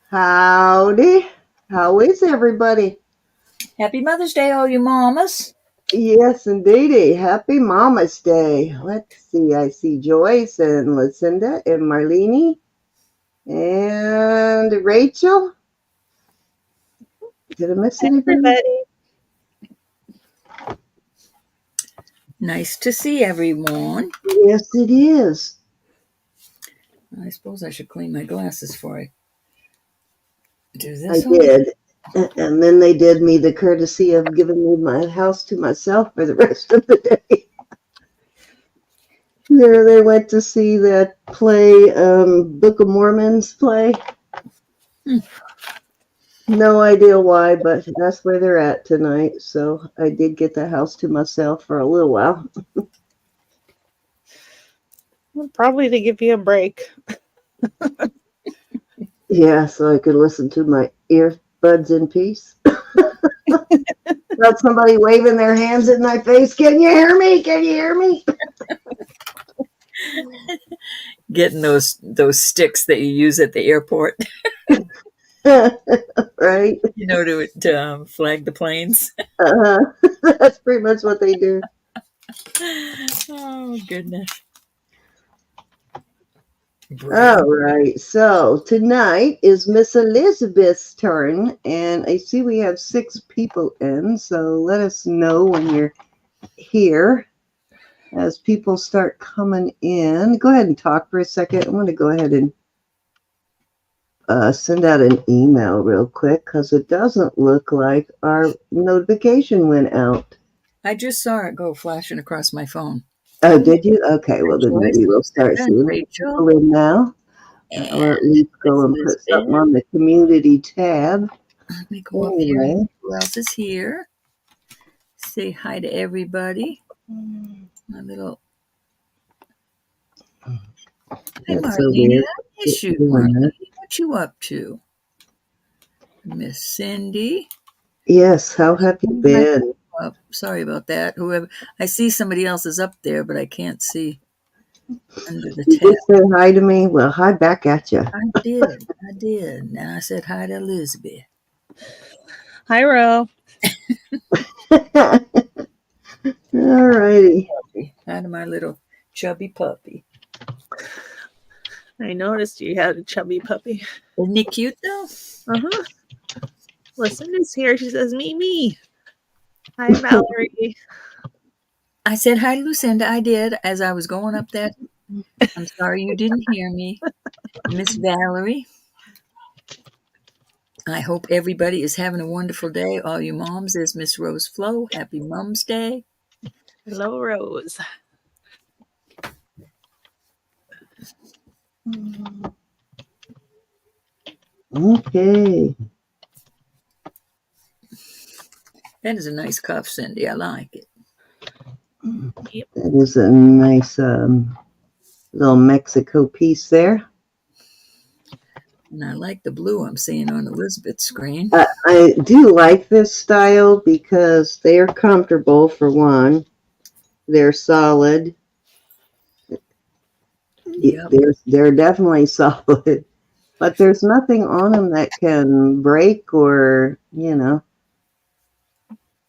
Howdy. How is everybody? Happy Mother's Day, all you mamas. Yes, indeedy. Happy Mama's Day. Let's see. I see Joyce and Lucinda and Marlene and Rachel. Did I miss anybody? Nice to see everyone. Yes, it is. I suppose I should clean my glasses before I do I this. did. And then they did me the courtesy of giving me my house to myself for the rest of the day. There they went to see that play, Book of Mormon's play. No idea why, but that's where they're at tonight. So I did get the house to myself for a little while. Probably to give you a break. Yeah, so I could listen to my earbuds in peace. Got somebody waving their hands in my face. Can you hear me? Can you hear me? Getting those sticks that you use at the airport. Right? You know, to flag the planes. That's pretty much what they do. Oh, goodness. All right, so tonight is Miss Elizabeth's turn, and I see we have 6 people in, so let us know when you're here as people start coming in. Go ahead and talk for a second. I'm going to go ahead and send out an email real quick because it doesn't look like our notification went out. I just saw it go flashing across my phone. Oh, did you? Okay, well then maybe we'll start seeing people in now. Or at least go and put something on the community tab. Let me go up here. Who else is here? Say hi to everybody. My little... Hi, Marlene. I miss you, Marlene. What you up to? Miss Cindy. Yes, how have you been? Sorry about that. Whoever, I see somebody else is up there, but I can't see under the tab. Did you say hi to me? Well, hi back at you. I did. And I said hi to Elizabeth. Hi, Ro. All righty. Hi to my little chubby puppy. I noticed you had a chubby puppy. Isn't he cute, though? Uh-huh. Lucinda's here. She says, me. Hi, Valerie. I said hi to Lucinda. I did as I was going up that. I'm sorry you didn't hear me. Miss Valerie. I hope everybody is having a wonderful day. All you moms, there's Miss Rose Flo. Happy Mom's Day. Hello, Rose. Okay. That is a nice cuff, Cindy. I like it. Yep. That is a nice little Mexico piece there. And I like the blue I'm seeing on Elizabeth's screen. I do like this style because they're comfortable, for one. They're solid. Yep. They're definitely solid. But there's nothing on them that can break or, you know.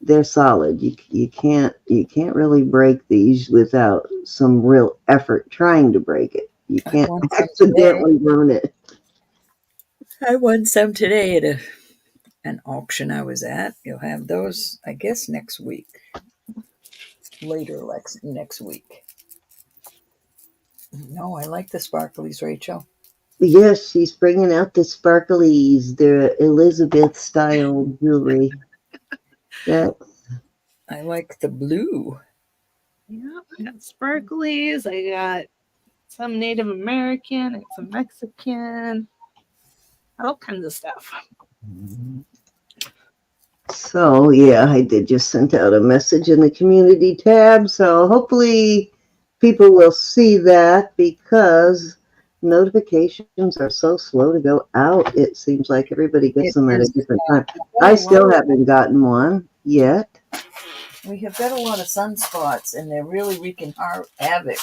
They're solid. You can't really break these without some real effort trying to break it. You can't accidentally ruin it. I won some today at an auction I was at. You'll have those, I guess, next week. Later next week. No, I like the sparklies, Rachel. Yes, she's bringing out the sparklies, the Elizabeth style jewelry. I like the blue. Yeah, I got sparklies. I got some Native American and some Mexican. All kinds of stuff. So, yeah, I did just send out a message in the community tab. So hopefully people will see that because notifications are so slow to go out. It seems like everybody gets them at a different time. I still haven't gotten one yet. We have got a lot of sunspots, and they're really wreaking havoc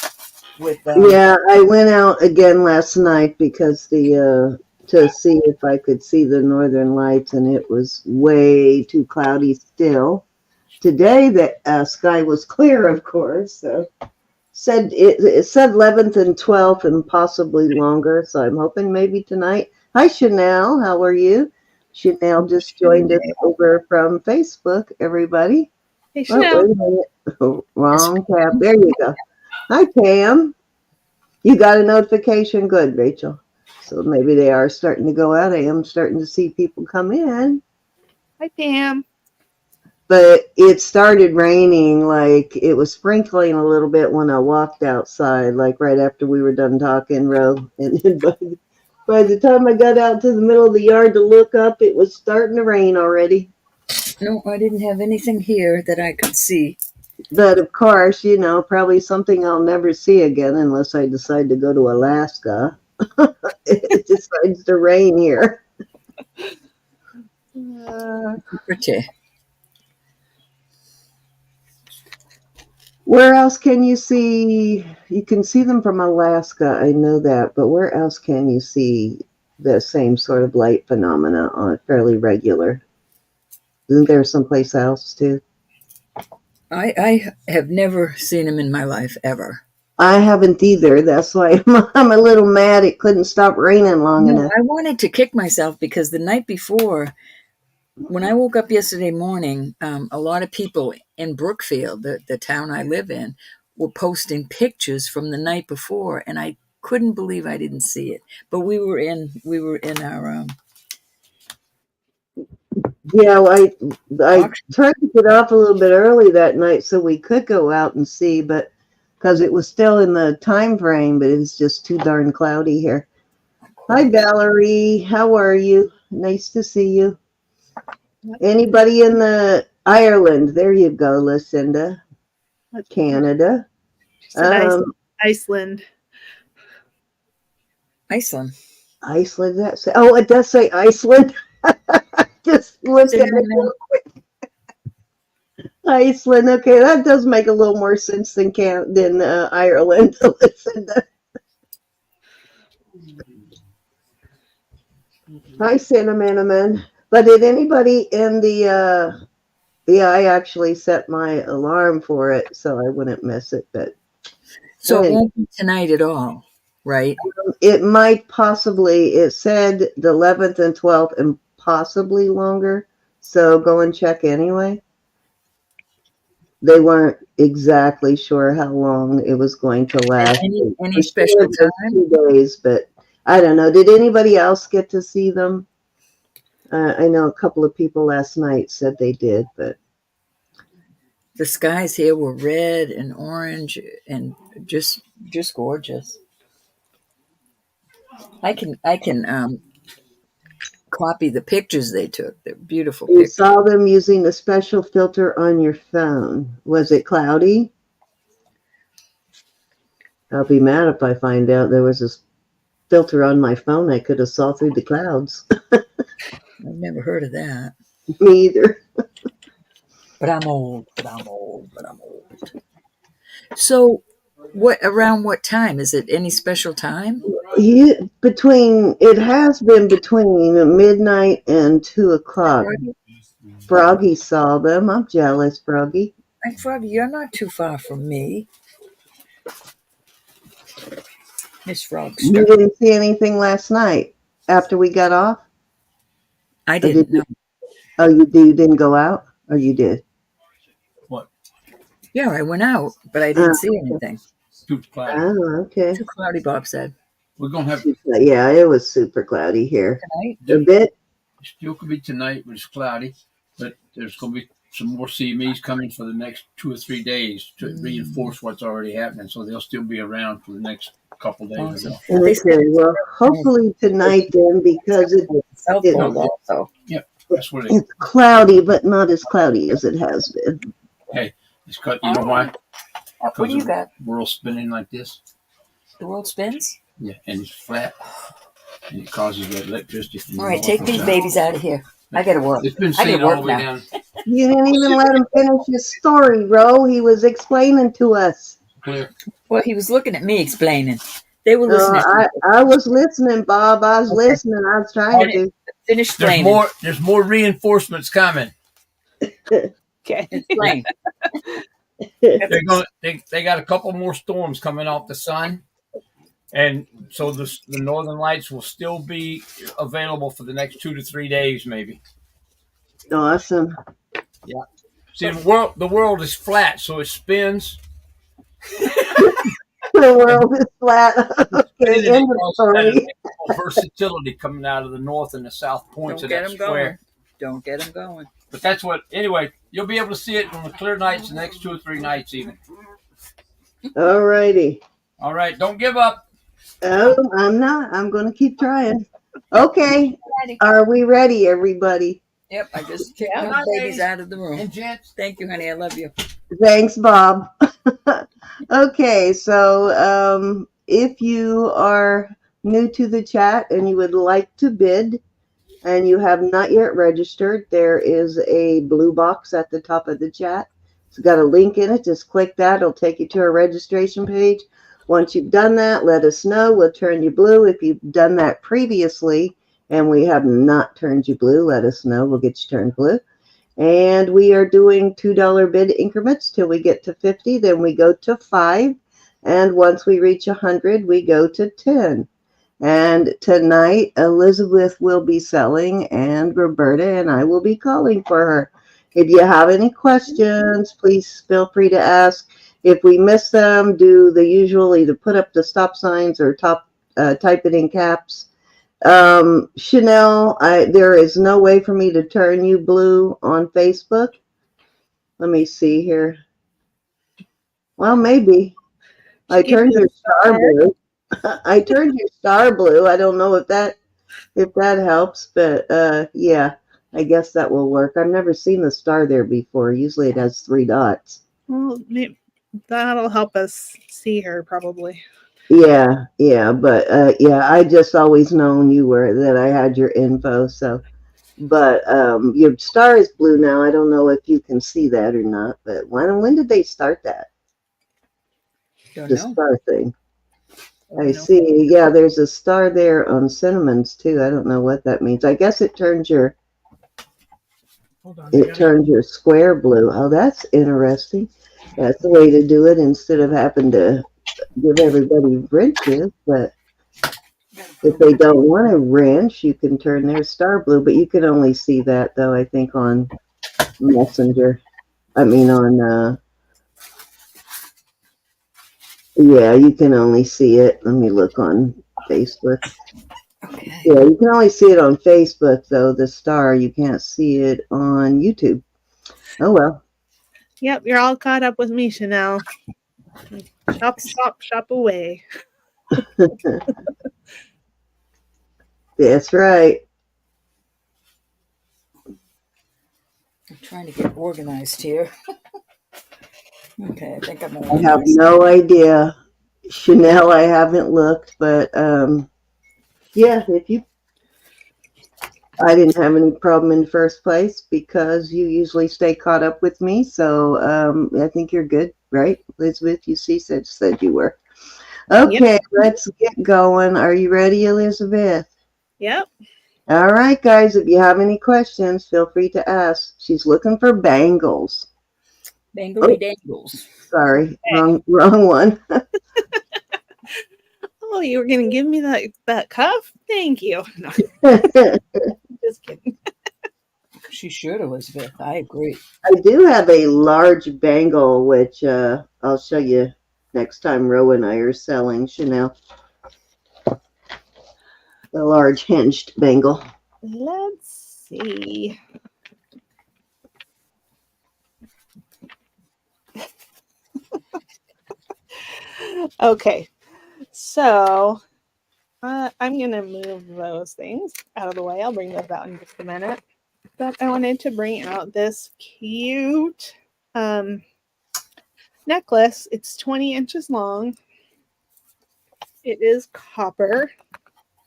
with Yeah, I went out again last night because the to see if I could see the northern lights, and it was way too cloudy still. Today, the sky was clear, of course. So it said 11th and 12th and possibly longer. So I'm hoping maybe tonight. Hi, Chanel. How are you? Chanel just joined us over from Facebook, everybody. Hey, Oh, Chanel. wait a minute. Oh, wrong tab. There you go. Hi, Pam. You got a notification? Good, Rachel. So maybe they are starting to go out. I am starting to see people come in. Hi, Pam. But it started raining, like it was sprinkling a little bit when I walked outside, like right after we were done talking, Ro. And then by the time I got out to the middle of the yard to look up, it was starting to rain already. No, I didn't have anything here that I could see. But of course, probably something I'll never see again unless I decide to go to Alaska. It decides to rain here. Pretty. Where else can you see? You can see them from Alaska, I know that, but where else can you see the same sort of light phenomena on fairly regular? Isn't there someplace else too? I have never seen them in my life ever. I haven't either. That's why I'm a little mad it couldn't stop raining long enough. I wanted to kick myself because the night before, when I woke up yesterday morning, a lot of people in Brookfield, the town I live in, were posting pictures from the night before, and I couldn't believe I didn't see it. But we were in our Yeah, well, I tried to get off a little bit early that night so we could go out and see, but because it was still in the time frame, but it was just too darn cloudy here. Hi, Valerie. How are you? Nice to see you. Anybody in the Ireland? There you go, Lucinda. Canada. Iceland. Iceland. Iceland. That's oh, it does say Iceland. Just look at it. Iceland. Okay, that does make a little more sense than Ireland. Lucinda. Hi, Cinnamon. But did anybody in the yeah, I actually set my alarm for it so I wouldn't miss it. But so it won't be tonight at all, right? It might possibly. It said the 11th and 12th and possibly longer. So go and check anyway. They weren't exactly sure how long it was going to last. Any special time? 2 days, but I don't know. Did anybody else get to see them? I know a couple of people last night said they did, but the skies here were red and orange and just gorgeous. I can copy the pictures they took. They're beautiful you pictures. saw them using a special filter on your phone. Was it cloudy? I'll be mad if I find out there was a filter on my phone I could have saw through the clouds. I've never heard of that. Me either. But I'm old. So around what time? Is it any special time? It has been between midnight and 2 o'clock. Froggy saw them. I'm jealous, Froggy. Hey, Froggy, you're not too far from me. Miss Frogster. You didn't see anything last night after we got off? I didn't know. Oh, you didn't go out? Or you did? What? Yeah, I went out, but I didn't see anything. Too cloudy. Oh, okay. Too cloudy, Bob said. We're going to have... Yeah, it was super cloudy here. Tonight? A bit? It still could be tonight, but it's cloudy. But there's going to be some more CMEs coming for the next 2 or 3 days to reinforce what's already happening. So they'll still be around for the next couple days. Awesome. Okay, well, hopefully tonight then, because it's cloudy, but not as cloudy as it has been. Hey, it's cut. You know why? What do you got? The world's spinning like this. The world spins? Yeah, and it's flat. And it causes that electricity. All right, take these babies out of here. I got to work. It's been seen all the way down. You didn't even let him finish his story, Ro. He was explaining to us. Clear. Well, he was looking at me explaining. They were listening. I was listening, Bob. I was listening. I was trying to. Finish flaming. There's more reinforcements coming. Okay. Flame. They got a couple more storms coming off the sun, and so the northern lights will still be available for the next 2 to 3 days, maybe. Awesome. Yeah. See, the world is flat, so it spins. The world is flat. Okay, end of story. Versatility coming out of the north and the south points of that square. Don't get them going. But that's what. Anyway, you'll be able to see it on the clear nights, the next 2 or 3 nights, even. All righty. All right, don't give up. Oh, I'm not. I'm going to keep trying. Okay. Are we ready, everybody? Yep, I just kicked my babies out of the room. And gents, thank you, honey. I love you. Thanks, Bob. Okay, so if you are new to the chat and you would like to bid and you have not yet registered, there is a blue box at the top of the chat. It's got a link in it. Just click that. It'll take you to a registration page. Once you've done that, let us know. We'll turn you blue. If you've done that previously and we have not turned you blue, let us know. We'll get you turned blue. And we are doing $2 bid increments till we get to 50. Then we go to 5. And once we reach 100, we go to 10. And tonight, Elizabeth will be selling and Roberta and I will be calling for her. If you have any questions, please feel free to ask. If we miss them, do the usual, either put up the stop signs or type it in caps. Chanel, there is no way for me to turn you blue on Facebook. Let me see here. Well, maybe. I turned your star blue. I turned your star blue. I don't know if that helps, but yeah, I guess that will work. I've never seen the star there before. Usually it has 3 dots. Well, that'll help us see her probably. Yeah, but yeah, I just always known that I had your info. So, but your star is blue now. I don't know if you can see that or not. But when did they start that? Don't the know. Star thing. I see. Yeah, there's a star there on cinnamons too. I don't know what that means. I guess it turns your square blue. Oh, that's interesting. That's the way to do it instead of having to give everybody wrenches. But if they don't want a wrench, you can turn their star blue. But you can only see that though, I think, on Messenger. I mean on yeah, you can only see it. Let me look on Facebook. Okay. Yeah, you can only see it on Facebook, though, the star. You can't see it on YouTube. Oh, well. Yep, you're all caught up with me, Chanel. Shop away. That's right. I'm trying to get organized here. Okay, I think I'm I organized. have no idea. Chanel, I haven't looked, but yeah, I didn't have any problem in the first place because you usually stay caught up with me. So I think you're good, right? Elizabeth, you said you were. Okay, yep. Let's get going. Are you ready, Elizabeth? Yep. All right, guys, if you have any questions, feel free to ask. She's looking for bangles. Bangly dangles. Sorry, wrong one. Oh, you were going to give me that cuff? Thank you. No. Just kidding. She should, Elizabeth. I agree. I do have a large bangle, which I'll show you next time Ro and I are selling, Chanel. A large hinged bangle. Let's see. Okay, so I'm going to move those things out of the way. I'll bring those out in just a minute. But I wanted to bring out this cute necklace. It's 20 inches long. It is copper.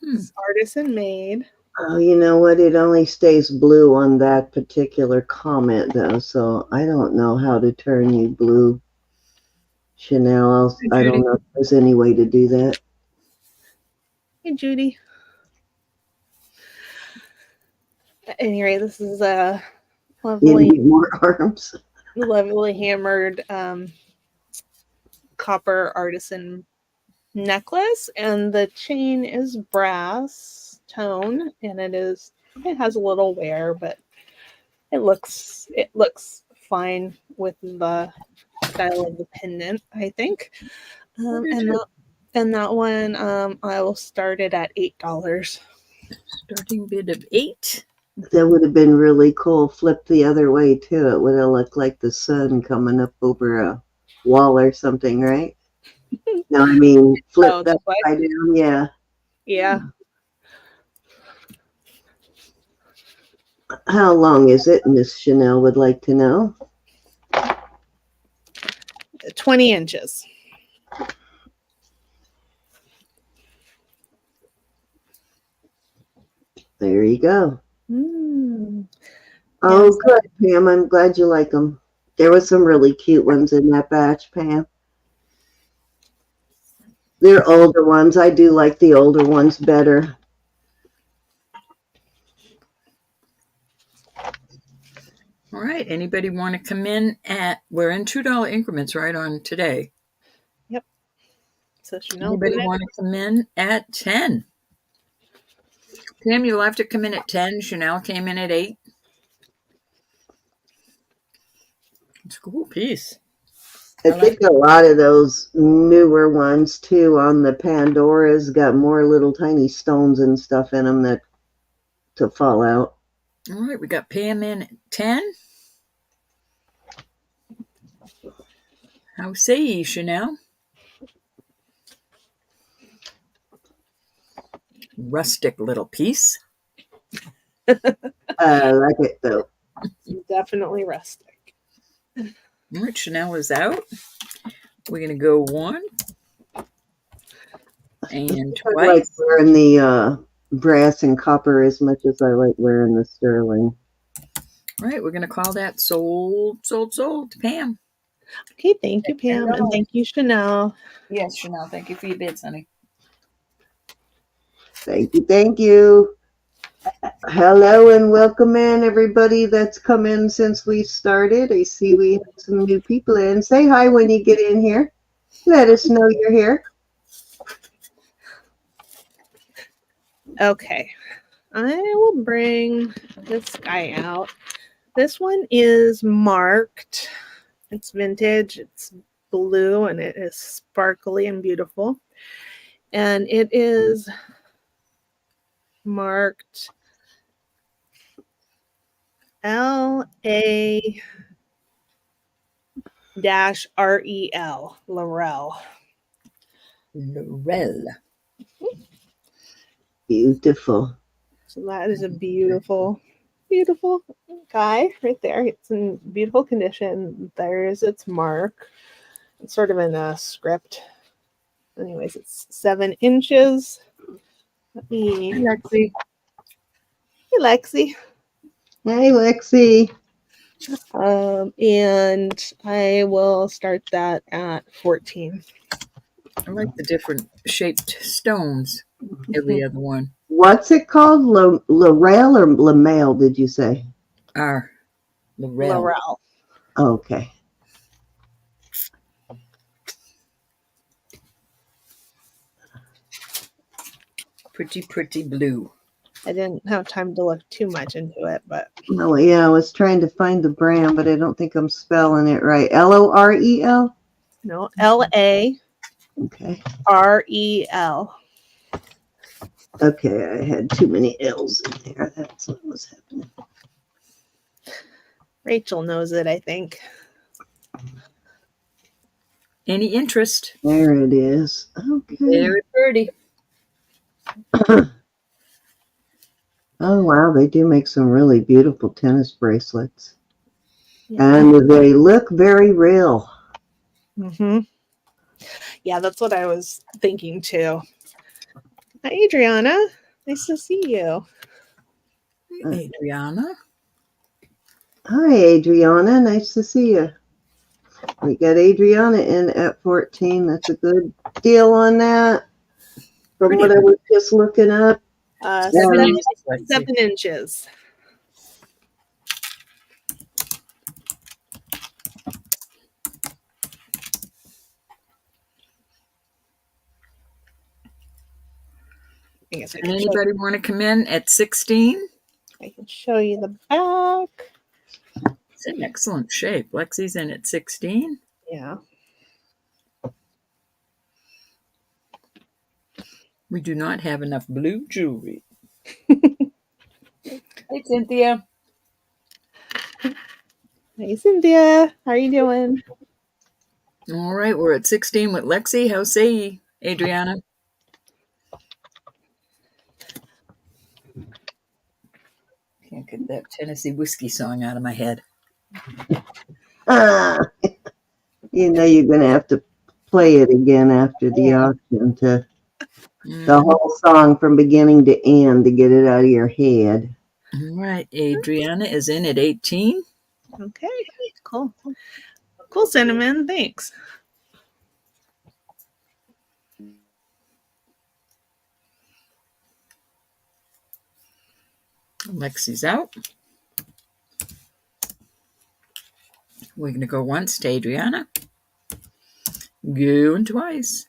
It's artisan made. Oh, you know what? It only stays blue on that particular comment, though, so I don't know how to turn you blue, Chanel. I don't know if there's any way to do that. Hey, Judy. At any rate, this is a You lovely, need more arms. lovely hammered copper artisan necklace, and the chain is brass tone, and it has a little wear, but it looks fine with the style of the pendant, I think. And that one I will start it at $8. Starting bid of 8. That would have been really cool. Flip the other way too. It would have looked like the sun coming up over a wall or something, right? No, I mean flip Oh, that what? side down. Yeah. Yeah. How long is it? Miss Chanel would like to know. 20 inches. There you go. Mm. Oh, Yes. good, Pam. I'm glad you like them. There was some really cute ones in that batch, Pam. They're older ones. I do like the older ones better. All right. Anybody want to come in we're in $2 increments right on today. Yep. So Chanel, Anybody want to come in at 10? Pam, you'll have to come in at 10. Chanel came in at 8. It's a cool piece. I think a lot of those newer ones too on the Pandora's got more little tiny stones and stuff in them that to fall out. All right, we got Pam in at 10. How say ye, Chanel? Rustic little piece. I like it though. definitely rustic. All right, Chanel is out. We're going to go 1 and I twice. like wearing the brass and copper as much as I like wearing the sterling. All right, we're going to call that sold to Pam. Okay, thank you, Pam, and thank you, Chanel. Yes, Chanel, thank you for your bids, honey. Thank you, thank you. Hello and welcome in everybody that's come in since we started. I see we have some new people in. Say hi when you get in here. Let us know you're here. Okay, I will bring this guy out. This one is marked. It's vintage. It's blue and it is sparkly and beautiful. And it is marked LA-REL, Laurel. Laurel. Beautiful. So that is a beautiful, beautiful guy right there. It's in beautiful condition. There's its mark. It's sort of in a script. Anyways, it's 7 inches. Let me. Lexi. Hey, Lexi. Hey, Lexi. And I will start that at 14. I like the different shaped stones. Every other one. What's it called? Laurel or Lamel, did you say? Laurel. Laurel. Okay. Pretty, pretty blue. I didn't have time to look too much into it, but. Oh, yeah, I was trying to find the brand, but I don't think I'm spelling it right. Lorel? No, LAREL. Okay. Okay, I had too many L's in there. That's what was happening. Rachel knows it, I think. Any interest? There it is. Okay. Very pretty. Oh, wow, they do make some really beautiful tennis bracelets. Yeah. And they look very real. Mm-hmm. Yeah, that's what I was thinking too. Hi, Adriana. Nice to see you. Adriana. Hi, Adriana. Nice to see you. We got Adriana in at 14. That's a good deal on that. from Pretty. what I was just looking up. 7 inches, Lexi. 7 inches. I guess And anybody want to come in at 16? I can show you the back. It's in excellent shape. Lexi's in at 16. Yeah. We do not have enough blue jewelry. Hey, Cynthia. Hey, Cynthia. How are you doing? All right, we're at 16 with Lexi. How say ye, Adriana? Can't get that Tennessee whiskey song out of my head. Ah, you know you're going to have to play it again after the auction to the whole song from beginning to end to get it out of your head. All right, Adriana is in at 18. Okay, cool. Cool, Cinnamon. Thanks. Lexi's out. We're going to go once to Adriana. Going twice.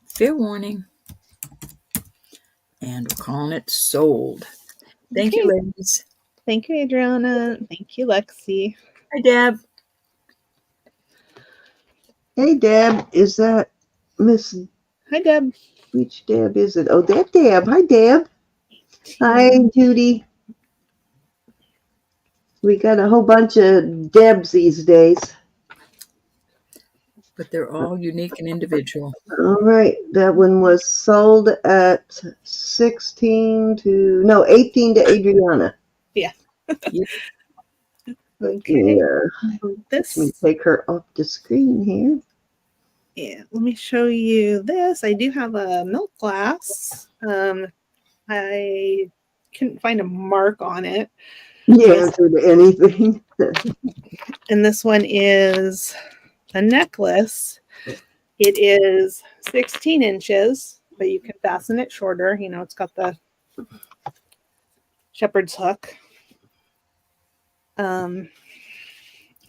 Fair warning. And we're calling it sold. Thank you, ladies. Thank you, Adriana. Thank you, Lexi. Hi, Deb. Hey, Deb, is that Miss? Hi, Deb. Which Deb is it? Oh, that Deb. Hi, Deb. Hi, Judy. We got a whole bunch of Debs these days. But they're all unique and individual. All right, that one was sold at 18 to Adriana. Yeah. Yep. Okay. Yeah. This. Let me take her off the screen here. Yeah, let me show you this. I do have a milk glass. I couldn't find a mark on it. You answered anything. And this one is a necklace. It is 16 inches, but you can fasten it shorter. You know, it's got the shepherd's hook.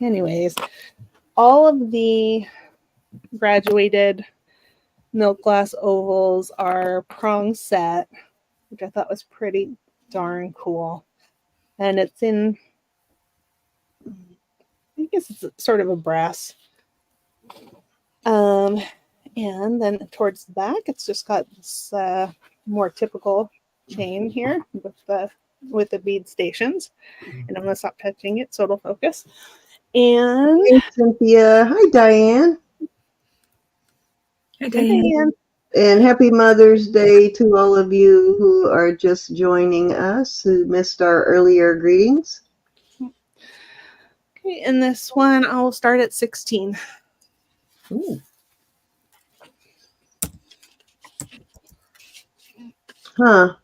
Anyways, all of the graduated milk glass ovals are prong set, which I thought was pretty darn cool. And it's in, I guess it's sort of a brass. And then towards the back, it's just got this more typical chain here with the bead stations. And I'm gonna stop touching it so it'll focus. And Hey, Cynthia. Hi, Diane. Hi, Diane. And happy Mother's Day to all of you who are just joining us, who missed our earlier greetings. Okay, and this one I'll start at 16. Ooh. Huh.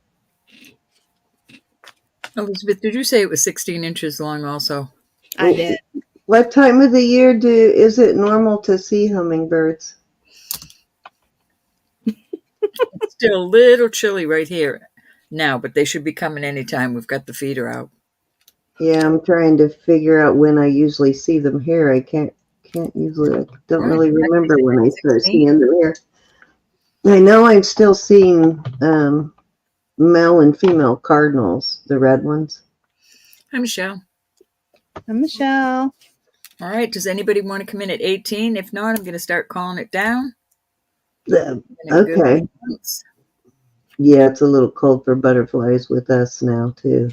Elizabeth, did you say it was 16 inches long also? I did. What time of the year is it normal to see hummingbirds? It's still a little chilly right here now, but they should be coming anytime. We've got the feeder out. Yeah, I'm trying to figure out when I usually see them here. I can't usually. I don't really remember when I start seeing them here. I know I'm still seeing male and female cardinals, the red ones. Hi, Michelle. I'm Michelle. All right. Does anybody want to come in at 18? If not, I'm going to start calling it down. Okay. Yeah, it's a little cold for butterflies with us now, too.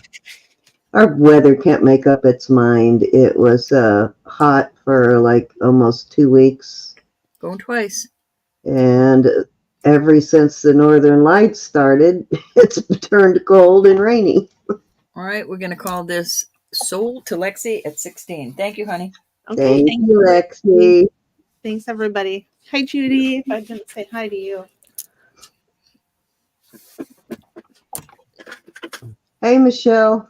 Our weather can't make up its mind. It was hot for like almost 2 weeks. Going twice. And ever since the northern lights started, it's turned cold and rainy. All right. We're going to call this sold to Lexi at 16. Thank you, honey. Okay, Thank you, Lexi. Thanks, everybody. Hi, Judy. If I didn't say hi to you. Hey, Michelle.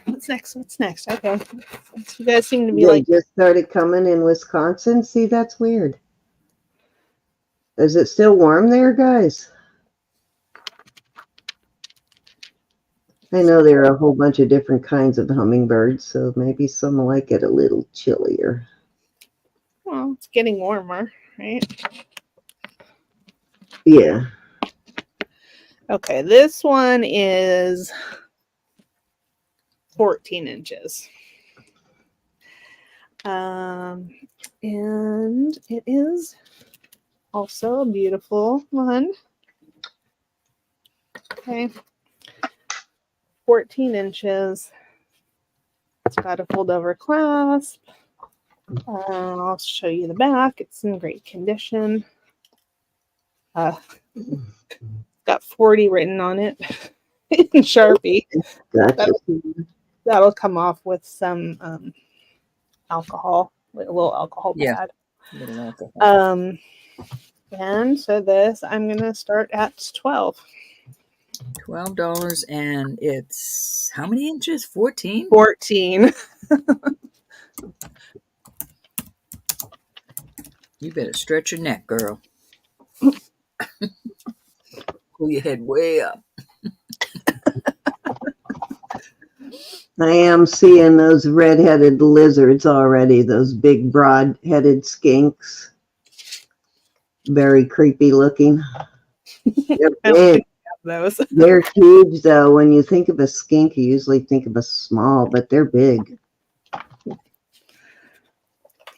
Let's What's next? What's next? Okay. You guys seem to be They like, just started coming in Wisconsin. See, that's weird. Is it still warm there, guys? I know there are a whole bunch of different kinds of hummingbirds, so maybe some like it a little chillier. well, it's getting warmer, right? Yeah. Okay, this one is 14 inches. And it is also a beautiful one. Okay. 14 inches. It's got a fold over clasp. I'll show you the back. It's in great condition. Got 40 written on it in Sharpie. Gotcha. That'll come off with some alcohol, a little alcohol pad. Little alcohol. And so this, I'm going to start at 12. $12, and it's how many inches? 14? 14. You better stretch your neck, girl. Pull your head way up. I am seeing those red-headed lizards already, those big broad-headed skinks. Very creepy looking. They're big. Those. They're huge, though. When you think of a skink, you usually think of a small, but they're big.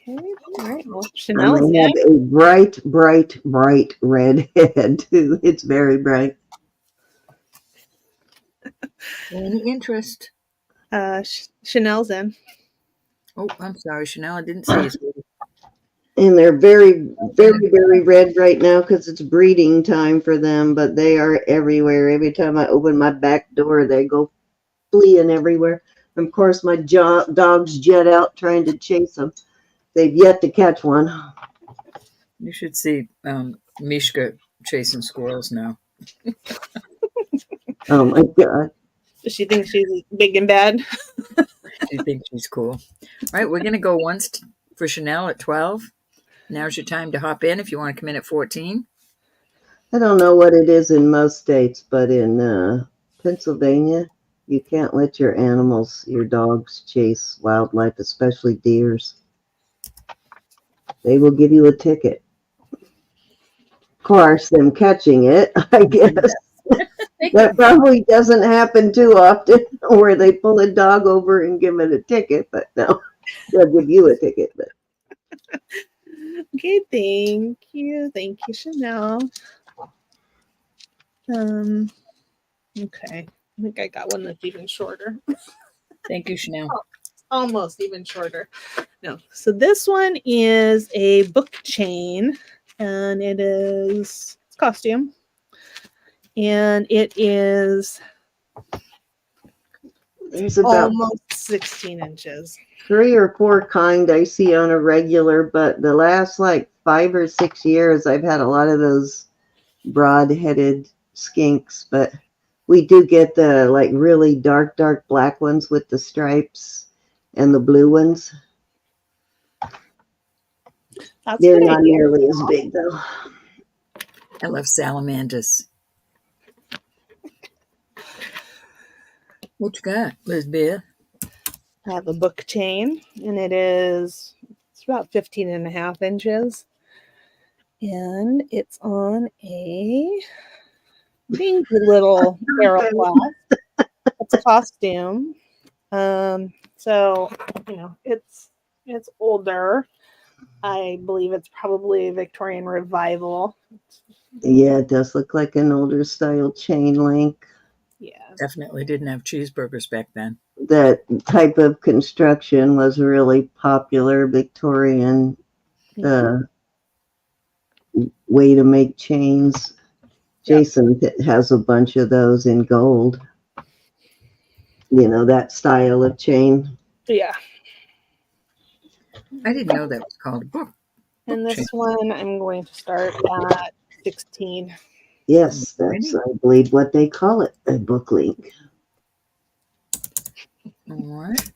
Okay, all right. Well, And Chanel's they have a bright, bright, bright red head, too. It's very bright. Any interest? Chanel's in. Oh, I'm sorry, Chanel. I didn't see you. And they're very, very, very red right now because it's breeding time for them, but they are everywhere. Every time I open my back door, they go fleeing everywhere. And of course, my dogs jet out trying to chase them. They've yet to catch one. You should see Mishka chasing squirrels now. Oh, my God. Does she think she's big and bad? She thinks she's cool. All right, we're going to go once for Chanel at 12. Now's your time to hop in if you want to come in at 14. I don't know what it is in most states, but in Pennsylvania, you can't let your animals, your dogs, chase wildlife, especially deers. They will give you a ticket. Of course, them catching it, I guess. That probably doesn't happen too often, where they pull a dog over and give it a ticket, but no, they'll give you a ticket. But Okay, thank you, Chanel. Okay, I think I got one that's even shorter. Thank you, Chanel. Almost even shorter. No, so this one is a book chain, and it's costume, and it is there's about almost 16 inches. 3 or 4 kind I see on a regular, but the last like 5 or 6 years, I've had a lot of those broad-headed skinks, but we do get the like really dark black ones with the stripes and the blue ones. They're not nearly as big, though. I love salamanders. What you got, Lisbeth? I have a book chain, and it's about 15 and a half inches. And it's on a dinky little barrel clasp. It's a costume. So, it's older. I believe it's probably a Victorian revival. Yeah, it does look like an older style chain link. Yeah. Definitely didn't have cheeseburgers back then. That type of construction was really popular, Victorian way to make chains. Jason has a bunch of those in gold. That style of chain. Yeah. I didn't know that was called a book. And this one, I'm going to start at 16. Yes, that's, I believe, what they call it, a book link. All right.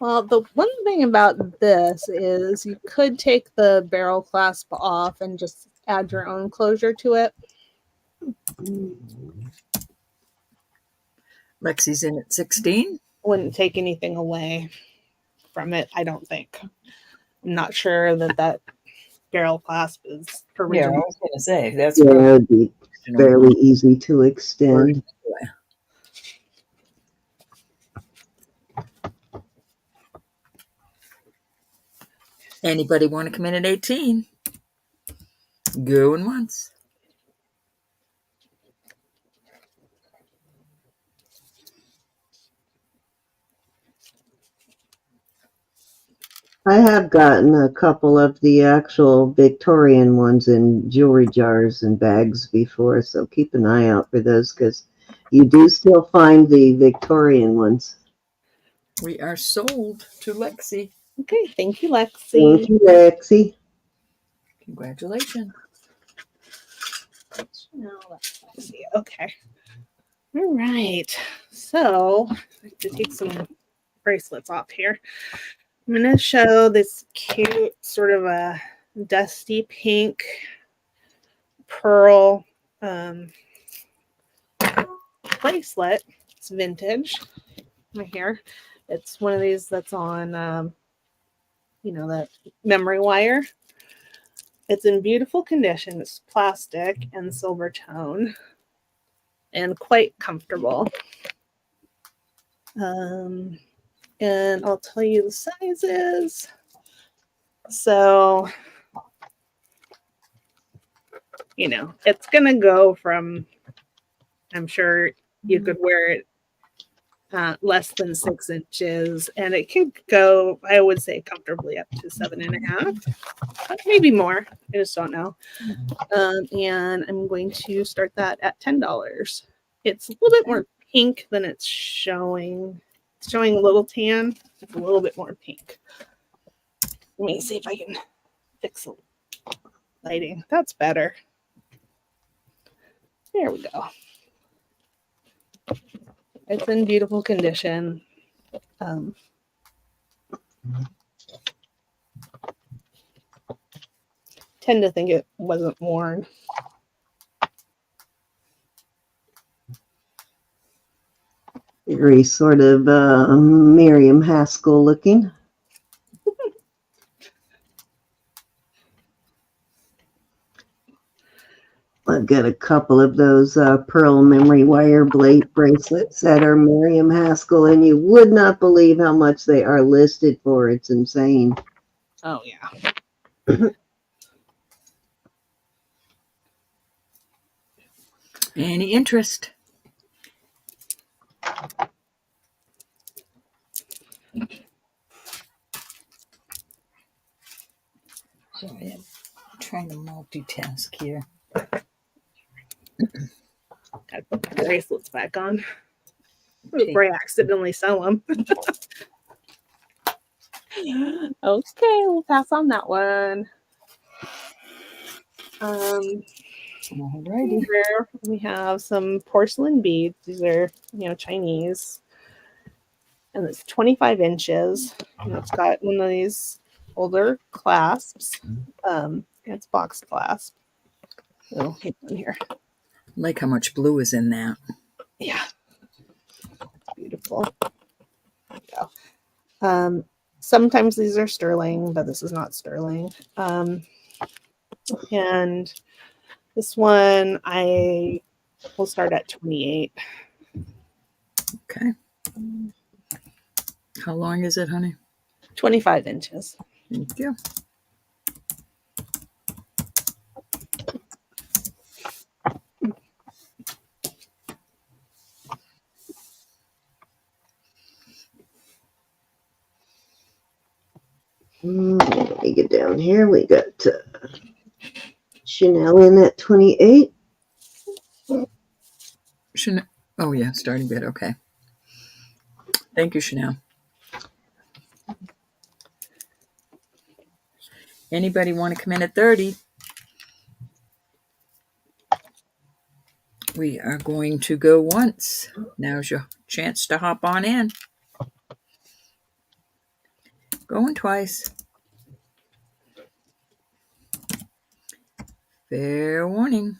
Well, the one thing about this is you could take the barrel clasp off and just add your own closure to it. Lexi's in at 16. Wouldn't take anything away from it, I don't think. I'm not sure that barrel clasp is Yeah, I original. was going to say that's Yeah, it probably would be fairly easy to extend. Anybody want to come in at 18? Going once. I have gotten a couple of the actual Victorian ones in jewelry jars and bags before, so keep an eye out for those because you do still find the Victorian ones. We are sold to Lexi. Okay, thank you, Lexi. Thank you, Lexi. Congratulations. Now let's see. Okay. All right. So I have to take some bracelets off here. I'm going to show this cute sort of a dusty pink pearl bracelet. It's vintage right here. It's one of these that's on, that memory wire. It's in beautiful condition. It's plastic and silver tone and quite comfortable. And I'll tell you the sizes. So, it's going to go from, I'm sure you could wear it less than 6 inches, and it could go, I would say, comfortably up to 7.5, maybe more. I just don't know. And I'm going to start that at $10. It's a little bit more pink than it's showing. It's showing a little tan. It's a little bit more pink. Let me see if I can fix the lighting. That's better. There we go. It's in beautiful condition. Tend to think it wasn't worn. Very sort of Miriam Haskell looking. I've got a couple of those pearl memory wire blade bracelets that are Miriam Haskell, and you would not believe how much they are listed for. It's insane. Oh, yeah. Any interest? Sorry, I'm trying to multitask here. Gotta put the bracelets back on before I accidentally sell them. Okay, we'll pass on that one. Alrighty. Here we have some porcelain beads. These are, Chinese. And it's 25 inches. And it's got one of these older clasps. It's box clasp. So, here. Like how much blue is in that. Yeah. Beautiful. There we go. Sometimes these are sterling, but this is not sterling. And this one I will start at 28. Okay. How long is it, honey? 25 inches. Thank you. Let me get down here. We got Chanel in at 28. Chanel. Oh, yeah, starting bid. Okay. Thank you, Chanel. Anybody want to come in at 30? We are going to go once. Now's your chance to hop on in. Going twice. Fair warning.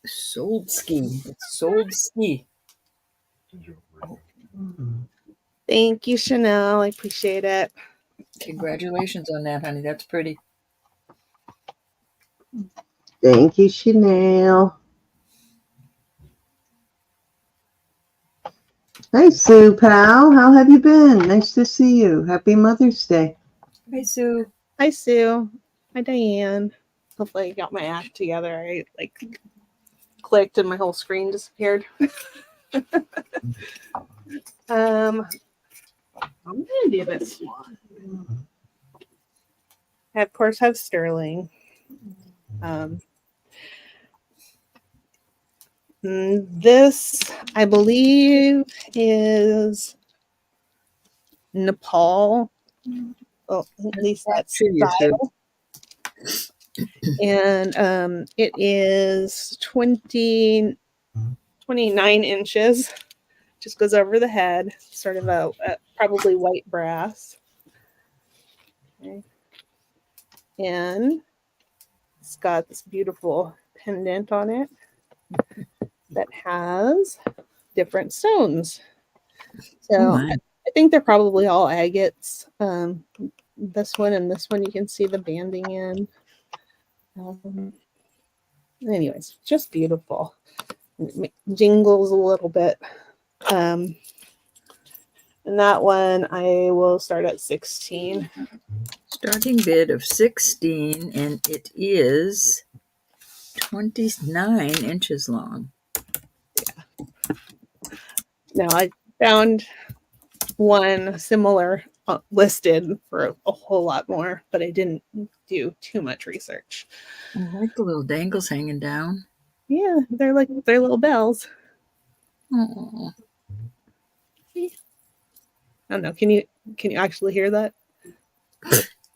Sold ski. It's sold ski. Thank you, Chanel. I appreciate it. Congratulations on that, honey. That's pretty. Thank you, Chanel. Hey, Sue pal. How have you been? Nice to see you. Happy Mother's Day. Hey, Sue. Hi, Sue. Hi, Diane. Hopefully I got my act together. I clicked and my whole screen disappeared. I'm gonna do this one. I of course have sterling. This I believe is Nepal. Oh, at least that's style. And it is 29 inches. Just goes over the head. Sort of a probably white brass. Okay. And it's got this beautiful pendant on it that has different stones. So I think they're probably all agates. This one and this one you can see the banding in. Anyways, just beautiful. It jingles a little bit. And that one I will start at 16. Starting bid of 16, and it is 29 inches long. Yeah. Now I found one similar listed for a whole lot more, but I didn't do too much research. I like the little dangles hanging down. Yeah, they're little bells. Oh. I don't know. Can you actually hear that?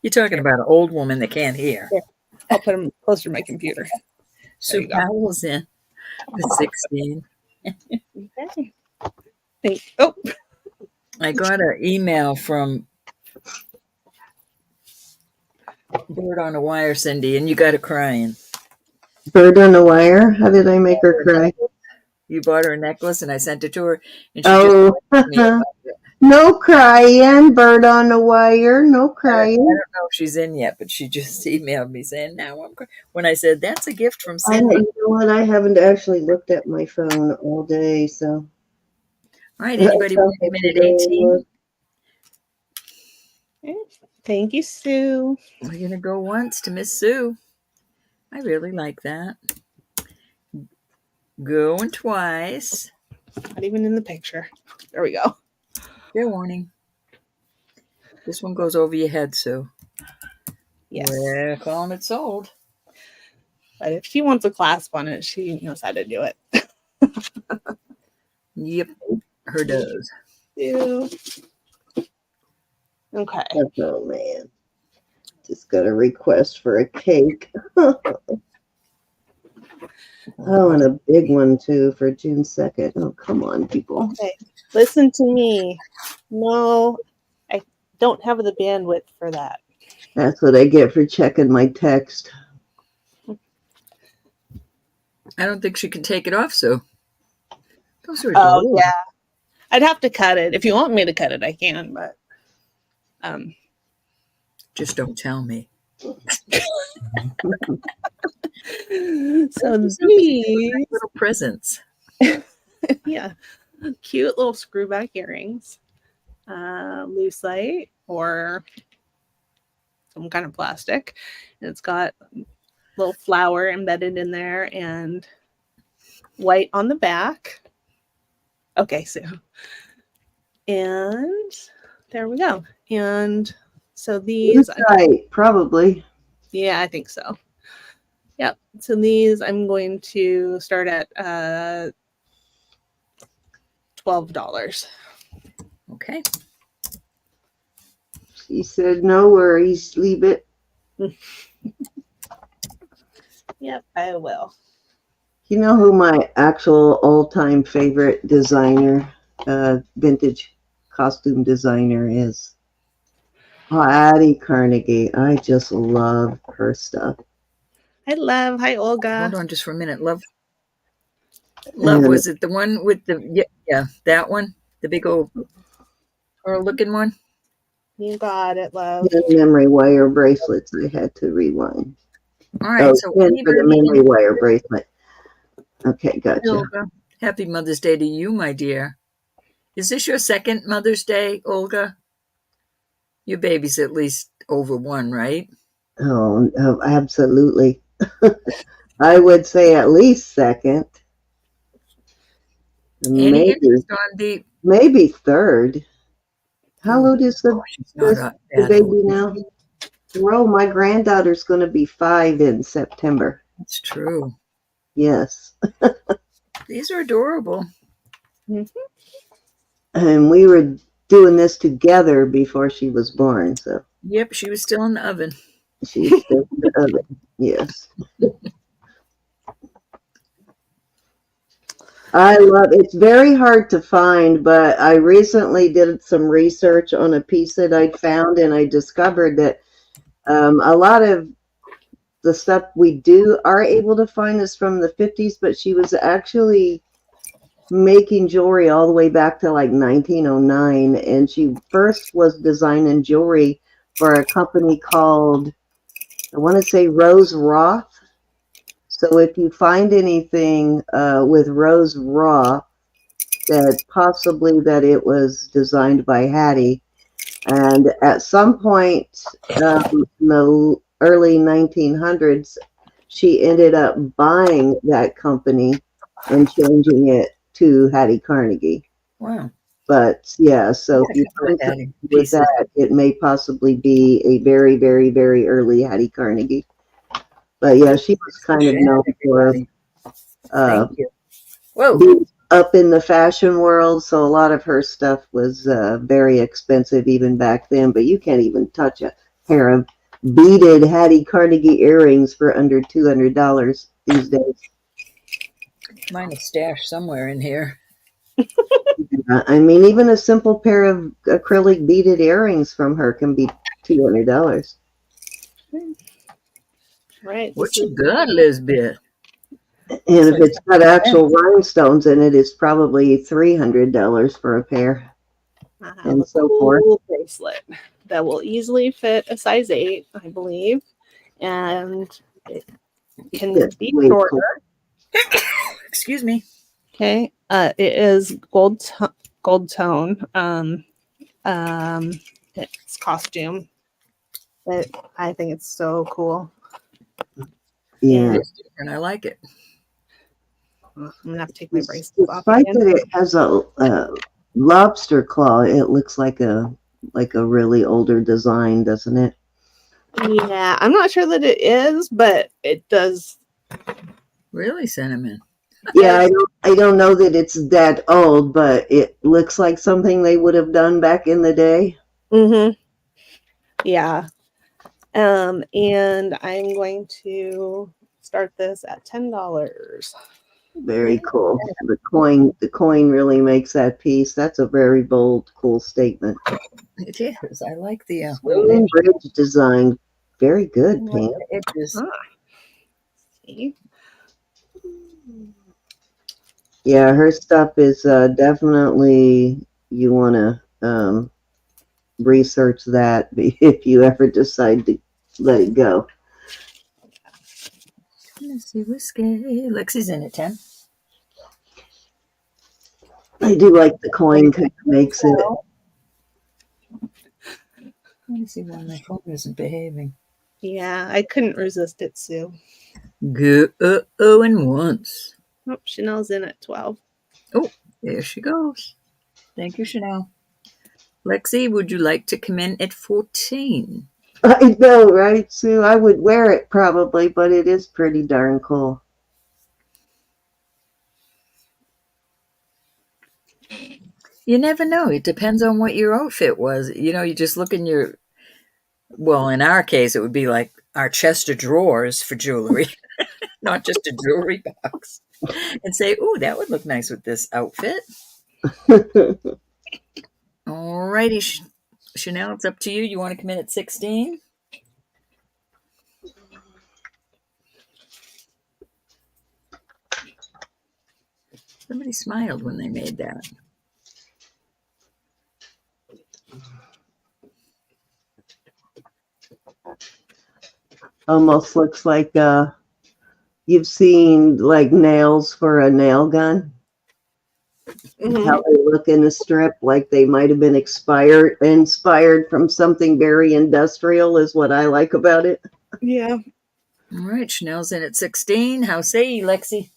You're talking about an old woman that can't hear. Here, I'll put them closer to my computer. Sue Powell's in with 16. Okay. I got an email from Bird on a Wire, Cindy, and you got her crying. Bird on a Wire? How did I make her cry? You bought her a necklace, and I sent it to her, and she just me about it. No crying, Bird on a Wire. No crying. I don't know if she's in yet, but she just emailed me saying, "Now I'm crying." When I said that's a gift from Cindy. You know what? I haven't actually looked at my phone all day, so. All right, anybody want to come in at 18? Thank you, Sue. We're going to go once to Miss Sue. I really like that. Going twice. Not even in the picture. There we go. Fair warning. This one goes over your head, Sue. Yes. We're calling it sold. But if she wants a clasp on it, she knows how to do it. Yep. Her does. Ew. Okay. Oh, man. Just got a request for a cake. Oh, and a big one, too, for June 2nd. Oh, come on, people. Okay. Listen to me. No, I don't have the bandwidth for that. That's what I get for checking my text. I don't think she can take it off, Sue. Those are adorable. Yeah. I'd have to cut it. If you want me to cut it, I can, but just don't tell me. So these little presents. Yeah. Cute little screwback earrings. Loose light or some kind of plastic. And it's got a little flower embedded in there and white on the back. Okay, so and there we go. And so these right, probably. Yeah, I think so. Yep. So these I'm going to start at $12. Okay. She said, no worries, leave it. Yep, I will. You know who my actual all-time favorite designer, vintage costume designer is Addie Carnegie. I just love her stuff. Hi, Olga. Hold on just for a minute. Love, And was it the one with the, yeah, that one? The big old pearl looking one? You got it, love. the memory wire bracelets I had to rewind. All right, so for the memory wire bracelet. Okay, gotcha. Olga, happy Mother's Day to you, my dear. Is this your second Mother's Day, Olga? Your baby's at least over 1, right? Oh, absolutely. I would say at least second. Any interest on maybe third. How old is the baby old now? Well, my granddaughter's going to be 5 in September. That's true. Yes. These are adorable. And we were doing this together before she was born. So. Yep, she was still in the oven. She's still in the oven. Yes. I love it's very hard to find, but I recently did some research on a piece that I'd found, and I discovered that a lot of the stuff we are able to find is from the 50s, but she was actually making jewelry all the way back to like 1909, and she first was designing jewelry for a company called, I want to say, Rose Roth. So if you find anything with Rose Roth, that possibly that it was designed by Hattie, and at some point in the early 1900s, she ended up buying that company and changing it to Hattie Carnegie. Wow. But yeah, so if you find something with that, it may possibly be a very, very, very early Hattie Carnegie. But yeah, she was kind of known for being up in the fashion world, so a lot of her stuff was very expensive even back then. But you can't even touch a pair of beaded Hattie Carnegie earrings for under $200 these days. Mine is stashed somewhere in here. I mean, even a simple pair of acrylic beaded earrings from her can be $200. Right. What you got, Lisbeth? And if it's got actual rhinestones in it, it's probably $300 for a pair. And so forth. Bracelet that will easily fit a size 8, I believe, and it can be shorter. Cool. Excuse me. Okay. It is gold tone. It's costume. I think it's so cool. Yeah. It's different. I like it. I'm gonna have to take my bracelet off. Despite that it has a lobster claw, it looks like a really older design, doesn't it? Yeah, I'm not sure that it is, but it does. Really, Cinnamon? Yeah, I don't know that it's that old, but it looks like something they would have done back in the day. Mm-hmm. Yeah. And I'm going to start this at $10. Very cool. The coin really makes that piece. That's a very bold, cool statement. It is. I like the bridge design. Very good, Pam. See? Yeah, her stuff is definitely, you want to research that if you ever decide to let it go. Let's see, whiskey. Lexi's in it, Tim. I do like the coin kind of makes it. Let me see why my phone isn't behaving. Yeah, I couldn't resist it, Sue. Going once. Oh, Chanel's in at 12. Oh, there she goes. Thank you, Chanel. Lexi, would you like to come in at 14? I know, right, Sue? I would wear it probably, but it is pretty darn cool. You never know. It depends on what your outfit was. You know, you just look in your, well, in our case, it would be like our chest of drawers for jewelry, not just a jewelry box, and say, oh, that would look nice with this outfit. Alrighty, Chanel, it's up to you. You want to come in at 16? Somebody smiled when they made that. Almost looks like you've seen like nails for a nail gun. How they look in a strip, like they might have been inspired from something very industrial, is what I like about it. Yeah. All right, Chanel's in at 16. How say you, Lexi?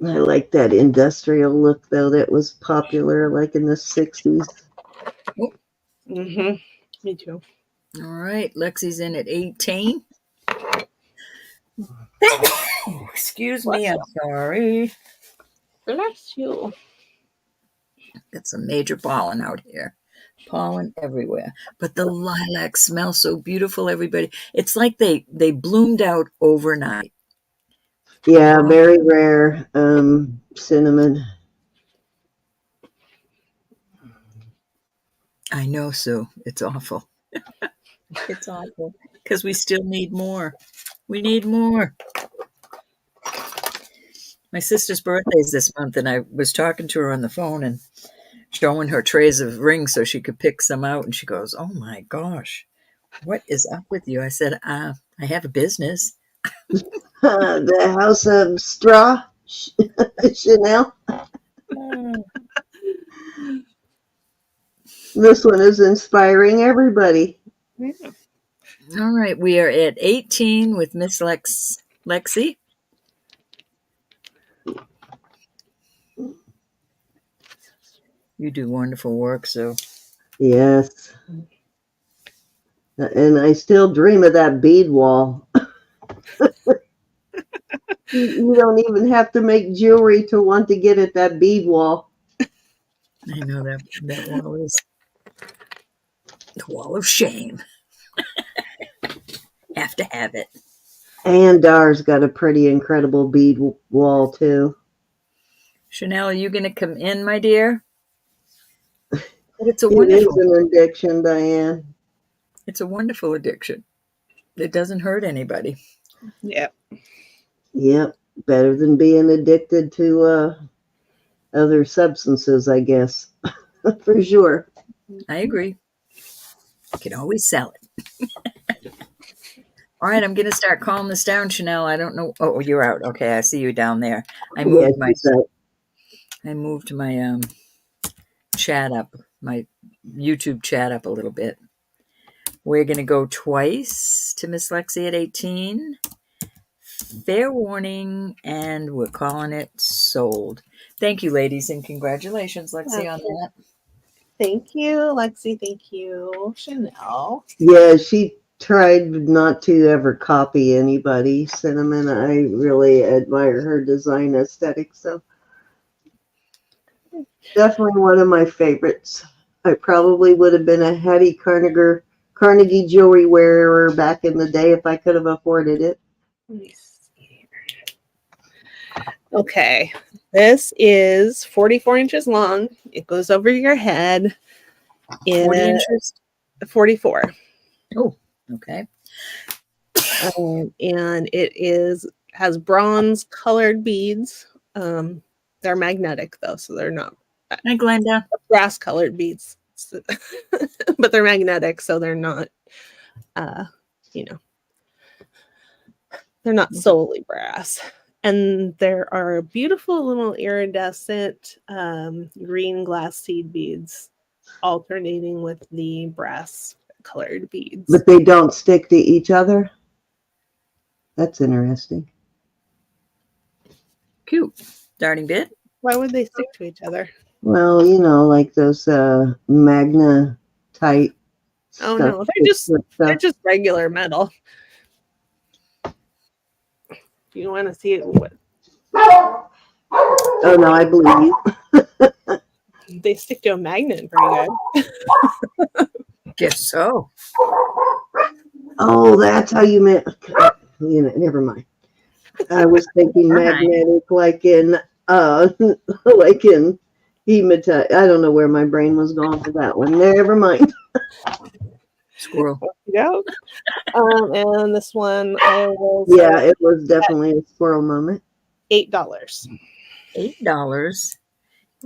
I like that industrial look, though, that was popular like in the 60s. Mm-hmm. Me too. All right, Lexi's in at 18. Excuse me, I'm sorry. Bless you. Got some major pollen out here. Pollen everywhere. But the lilacs smell so beautiful, everybody. It's like they bloomed out overnight. Yeah, very rare cinnamon. I know, Sue. It's awful. It's awful. Because we still need more. We need more. My sister's birthday is this month, and I was talking to her on the phone and showing her trays of rings so she could pick some out. And she goes, "Oh my gosh, what is up with you?" I said, I have a business. The House of Straw, Chanel. This one is inspiring everybody. Yeah. All right, we are at 18 with Miss Lexi. You do wonderful work, so. Yes. And I still dream of that bead wall. You don't even have to make jewelry to want to get at that bead wall. I know that wall is the wall of shame. Have to have it. And Dar's got a pretty incredible bead wall, too. Chanel, are you going to come in, my dear? But it's a It wonderful. is an addiction, Diane. It's a wonderful addiction. It doesn't hurt anybody. Yeah. Yep. Better than being addicted to other substances, I guess. For sure. I agree. You can always sell it. All right, I'm going to start calling this down, Chanel. I don't know. Oh, you're out. Okay, I see you down there. I moved my chat up, my YouTube chat up a little bit. We're going to go twice to Miss Lexi at 18. Fair warning, and we're calling it sold. Thank you, ladies, and congratulations, Lexi, on that. Thank you, Lexi. Thank you, Chanel. Yeah, she tried not to ever copy anybody. Cinnamon, I really admire her design aesthetic, so definitely one of my favorites. I probably would have been a Hattie Carnegie jewelry wearer back in the day if I could have afforded it. Let me see here. Okay, this is 44 inches long. It goes over your head. 40 inches? 44. Oh, okay. And it has bronze colored beads. They're magnetic though, so they're not Hi, Glenda. brass colored beads. But they're magnetic, so they're not they're not solely brass. And there are beautiful little iridescent green glass seed beads alternating with the brass colored beads. But they don't stick to each other? That's interesting. Cute. Starting bid? Why would they stick to each other? Well, like those magnetite. Oh no, they're just regular metal. Do you want to see it? Oh no, I believe you. They stick to a magnet pretty good. Guess so. Oh, that's how you meant. Never mind. I was thinking Fine. magnetic, like in like in hematite. I don't know where my brain was going for that one. Never mind. Squirrel. Yeah. And this one I was Yeah, it was definitely a squirrel moment. $8. $8.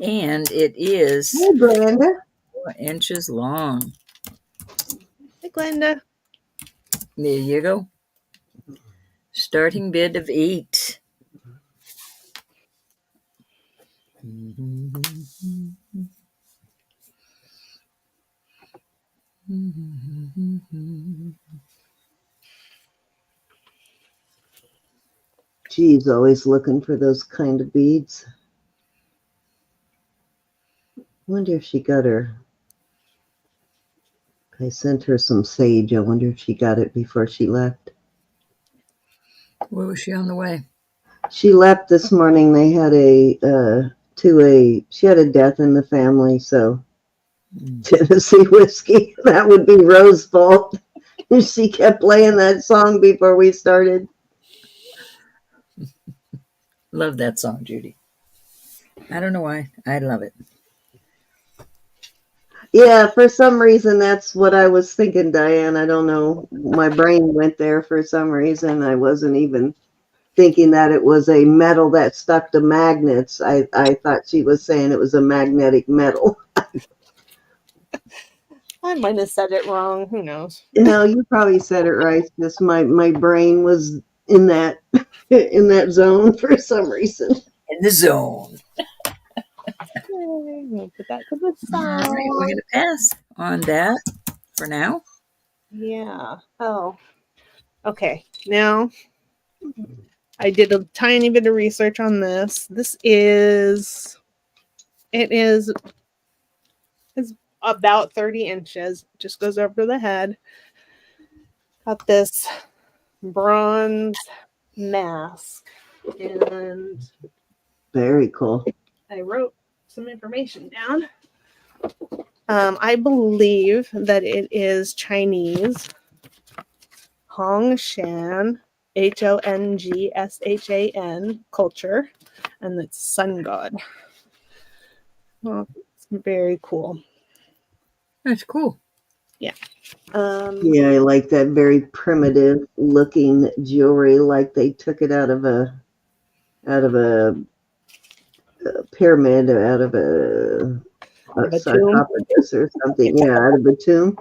And it is Hey, Brenda. 4 inches long. Hey, Glenda. There you go. Starting bid of 8. She's always looking for those kind of beads. Wonder if she got her. I sent her some sage. I wonder if she got it before she left. Where was she on the way? She left this morning. They had she had a death in the family, so Tennessee whiskey. That would be Rose's fault. She kept playing that song before we started. Love that song, Judy. I don't know why. I love it. Yeah, for some reason, that's what I was thinking, Diane. I don't know. My brain went there for some reason. I wasn't even thinking that it was a metal that stuck to magnets. I thought she was saying it was a magnetic metal. I might have said it wrong. Who knows? No, you probably said it right. Just my brain was in that in that zone for some reason. In the zone. Okay, we'll put that to the All side. right, we're going to pass on that for now. Yeah. Oh. Okay. Now, I did a tiny bit of research on this. It's about 30 inches. Just goes over the head. Got this bronze mask, and Very cool. I wrote some information down. I believe that it is Chinese Hongshan, Hongshan culture, and it's sun god. Well, it's very cool. That's cool. Yeah, I like that very primitive looking jewelry, like they took it out of a pyramid or out of a sarcophagus or something. Yeah, out of a tomb.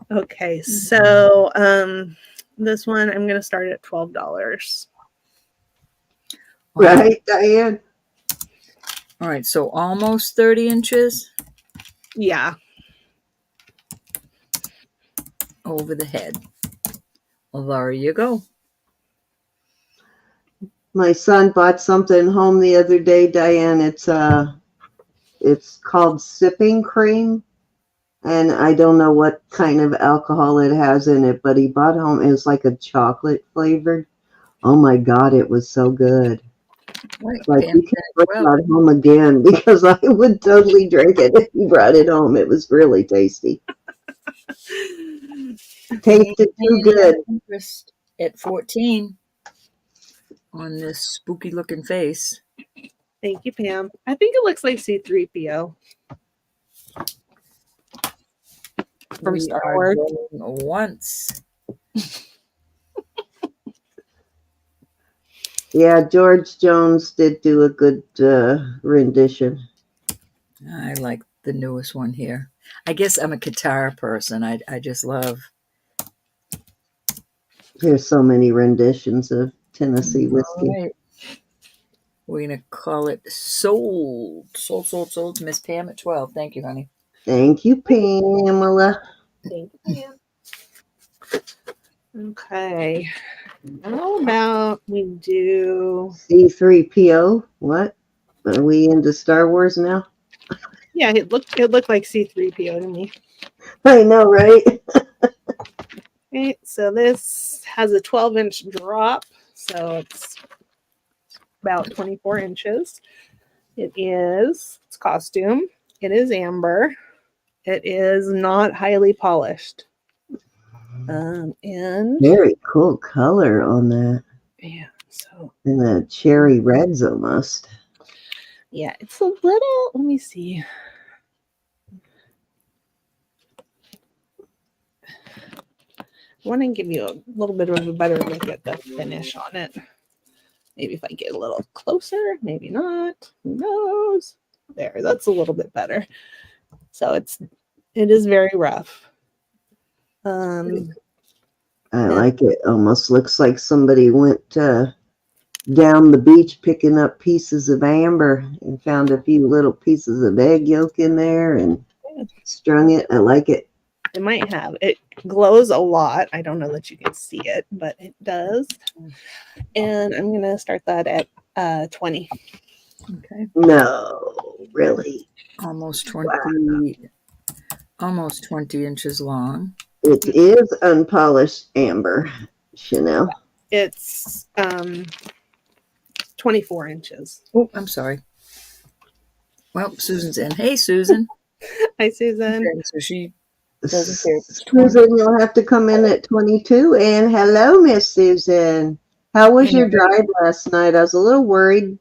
Okay, so this one I'm gonna start at $12. Wow. Right, Diane? All right, so almost 30 inches Yeah. over the head. Well, there you go. My son bought something home the other day, Diane. It's called sipping cream, and I don't know what kind of alcohol it has in it, but he bought home. It was like a chocolate flavored. Oh my God, it was so good. Right, Like Pam you can said bring 12. that home again because I would totally drink it if you brought it home. It was really tasty. Tasted too good. Interest at 14 on this spooky looking face. Thank you, Pam. I think it looks like C3PO from We Star are Wars. going once. Yeah, George Jones did do a good rendition. I like the newest one here. I guess I'm a guitar person. I just love. There's so many renditions of Tennessee whiskey. All right. We're going to call it sold. Sold to Miss Pam at 12. Thank you, honey. Thank you, Pamela. Thank you, Pam. Okay. How about we do... C3PO? What? Are we into Star Wars now? Yeah, it looked like C3PO to me. I know, right? Okay, so this has a 12-inch drop, so it's about 24 inches. It's costume. It is amber. It is not highly polished. And Very cool color on that. yeah, so And the cherry reds almost. yeah, it's a little, let me see. I want to give you a little bit of a better look at the finish on it. Maybe if I get a little closer, maybe not. Who knows? There, that's a little bit better. So it is very rough. I like it. Almost looks like somebody went down the beach picking up pieces of amber and found a few little pieces of egg yolk in there and strung it. I like it. It might have. It glows a lot. I don't know that you can see it, but it does. And I'm going to start that at 20. Okay. No, really. Almost 20, almost 20 inches long. It is unpolished amber, Chanel. It's 24 inches. Oh, I'm sorry. Well, Susan's in. Hey, Susan. Hi, Susan. Okay, so she doesn't care if it's 20. Susan, you'll have to come in at 22. And hello, Miss Susan. How was your drive last night? I was a little worried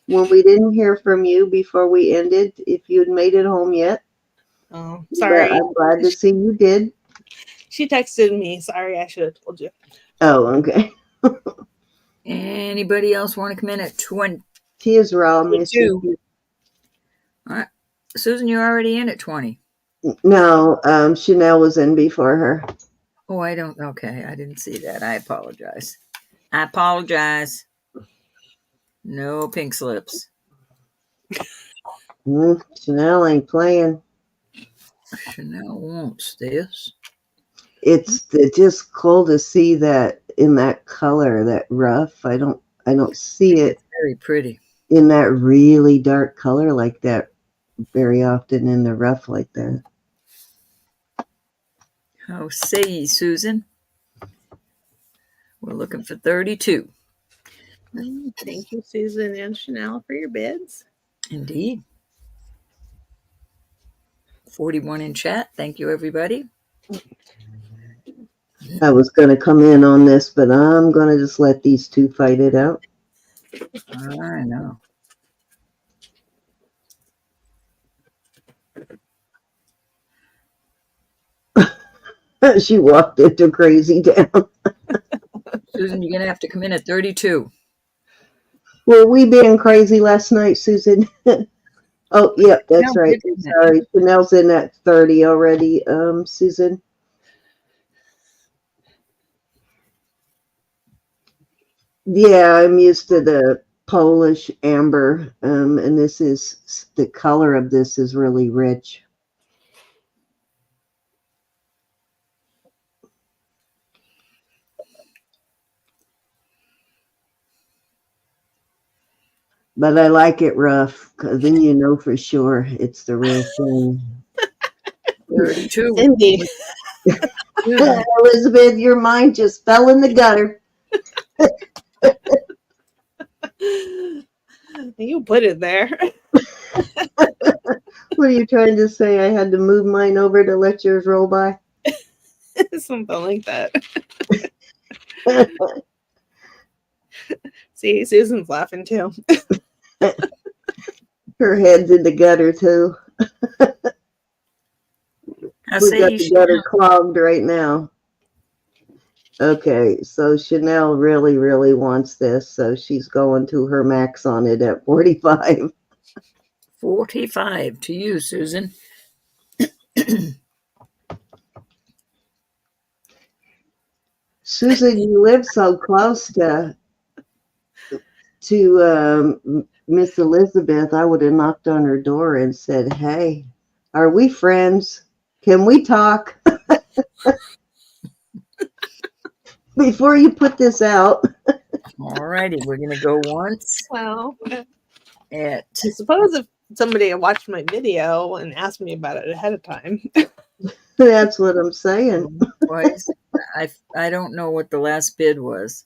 when we didn't hear from you before we ended, if you had made it home yet. Oh, sorry. But I'm glad to see you did. She texted me. Sorry, I should have told you. Oh, okay. Anybody else want to come in at 20? She is raw, Miss 22. Susan. All right. Susan, you're already in at 20. No, Chanel was in before her. Oh, I don't. Okay, I didn't see that. I apologize. I apologize. No pink slips. Chanel ain't playing. Chanel wants this. It's just cool to see that in that color, that rough. I don't see it Very pretty. in that really dark color like that very often in the rough like that. How say ye, Susan? We're looking for 32. Thank you, Susan and Chanel, for your bids. Indeed. 41 in chat. Thank you, everybody. I was going to come in on this, but I'm going to just let these two fight it out. I know. She walked into Crazy Town. Susan, you're going to have to come in at 32. Were we being crazy last night, Susan? Oh, yep, that's No, right. Sorry. Chanel's in at 30 already, Susan. Yeah, I'm used to the Polish amber, and this is, the color of this is really rich. But I like it rough, because then you know for sure it's the real thing. 32. Cindy. Elizabeth, your mind just fell in the gutter. You put it there. What are you trying to say? I had to move mine over to let yours roll by? Something like that. See, Susan's laughing too. Her head's in the gutter too. I'll We say got you the should gutter clogged right now. Okay, so Chanel really, really wants this, so she's going to her max on it at 45. 45 to you, Susan. Susan, you live so close to Miss Elizabeth. I would have knocked on her door and said, "Hey, are we friends? Can we talk?" Before you put this out. All righty, we're going to go once Well, at I suppose if somebody had watched my video and asked me about it ahead of time. That's what I'm saying. twice. I don't know what the last bid was.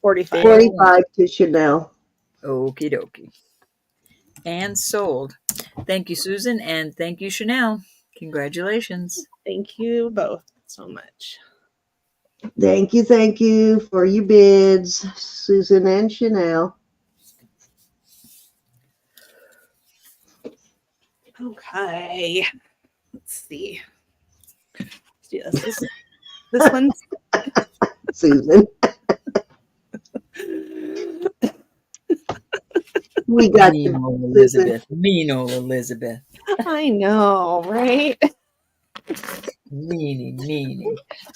45. 45 to Chanel. Okie dokie. And sold. Thank you, Susan, and thank you, Chanel. Congratulations. Thank you both. so much. Thank you for your bids, Susan and Chanel. Okay. Let's see. Let's do this. This one's Susan, we got Mean you, old Susan. Elizabeth. Mean old Elizabeth. I know, right? Meanie.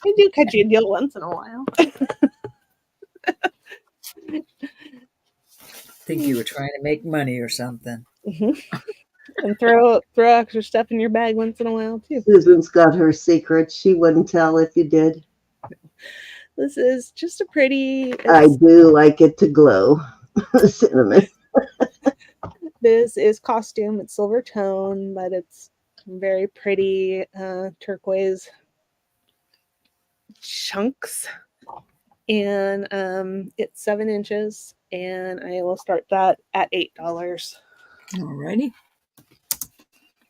I do catch you a deal once in a while. Think you were trying to make money or something. And throw extra stuff in your bag once in a while too. Susan's got her secrets. She wouldn't tell if you did. This is just a pretty. I do like it to glow. Cinnamon. This is costume. It's silver tone, but it's very pretty turquoise chunks. And it's 7 inches, and I will start that at $8. Alrighty.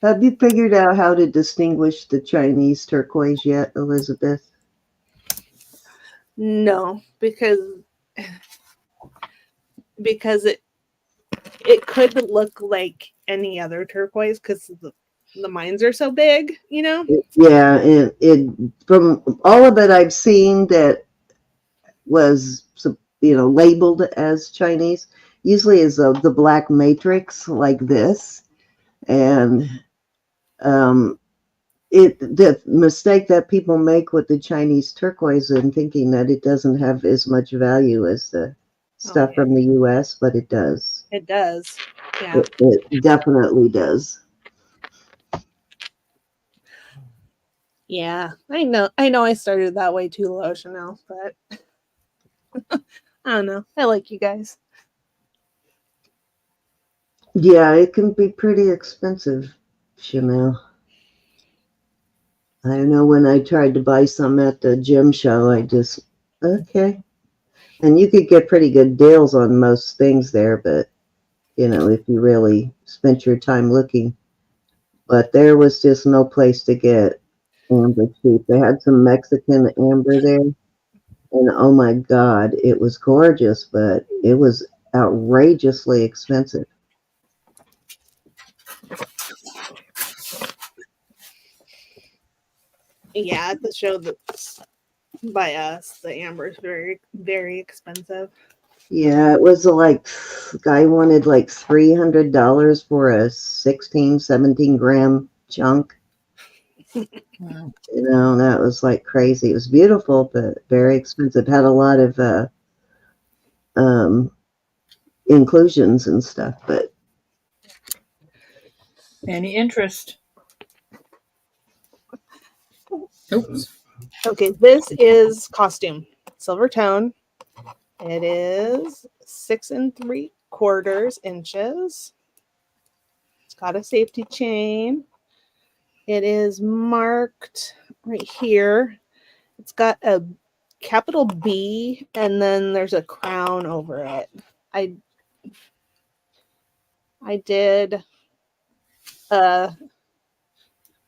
Have you figured out how to distinguish the Chinese turquoise yet, Elizabeth? No, because it could look like any other turquoise because the mines are so big, you know? Yeah, it from all of it I've seen that was, labeled as Chinese, usually is the black matrix like this. And the mistake that people make with the Chinese turquoise and thinking that it doesn't have as much value as the stuff from the US, but it does. It does. Yeah. It definitely does. Yeah. I know I started that way too low, Chanel, but I don't know. I like you guys. Yeah, it can be pretty expensive, Chanel. I know when I tried to buy some at the gym show, okay. And you could get pretty good deals on most things there, but, if you really spent your time looking. But there was just no place to get amber cheap. They had some Mexican amber there. And oh my God, it was gorgeous, but it was outrageously expensive. Yeah, at the show that's by us, the amber is very, very expensive. Yeah, it was like, guy wanted like $300 for a 16, 17 gram chunk. Wow. That was like crazy. It was beautiful, but very expensive. Had a lot of inclusions and stuff, but Any interest? Oops. Okay, this is costume. Silver tone. It is 6 3/4 inches. It's got a safety chain. It is marked right here. It's got a capital B and then there's a crown over it. I did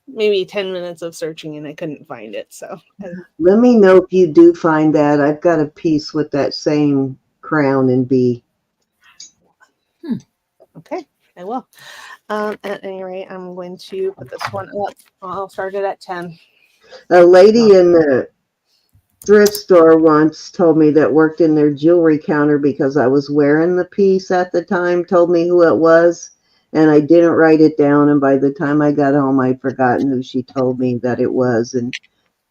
maybe 10 minutes of searching and I couldn't find it. So let me know if you do find that. I've got a piece with that same crown and B. Okay, I will. At any rate, I'm going to put this one up. I'll start it at 10. A lady in the thrift store once told me that worked in their jewelry counter because I was wearing the piece at the time, told me who it was, and I didn't write it down. And by the time I got home, I'd forgotten who she told me that it was. And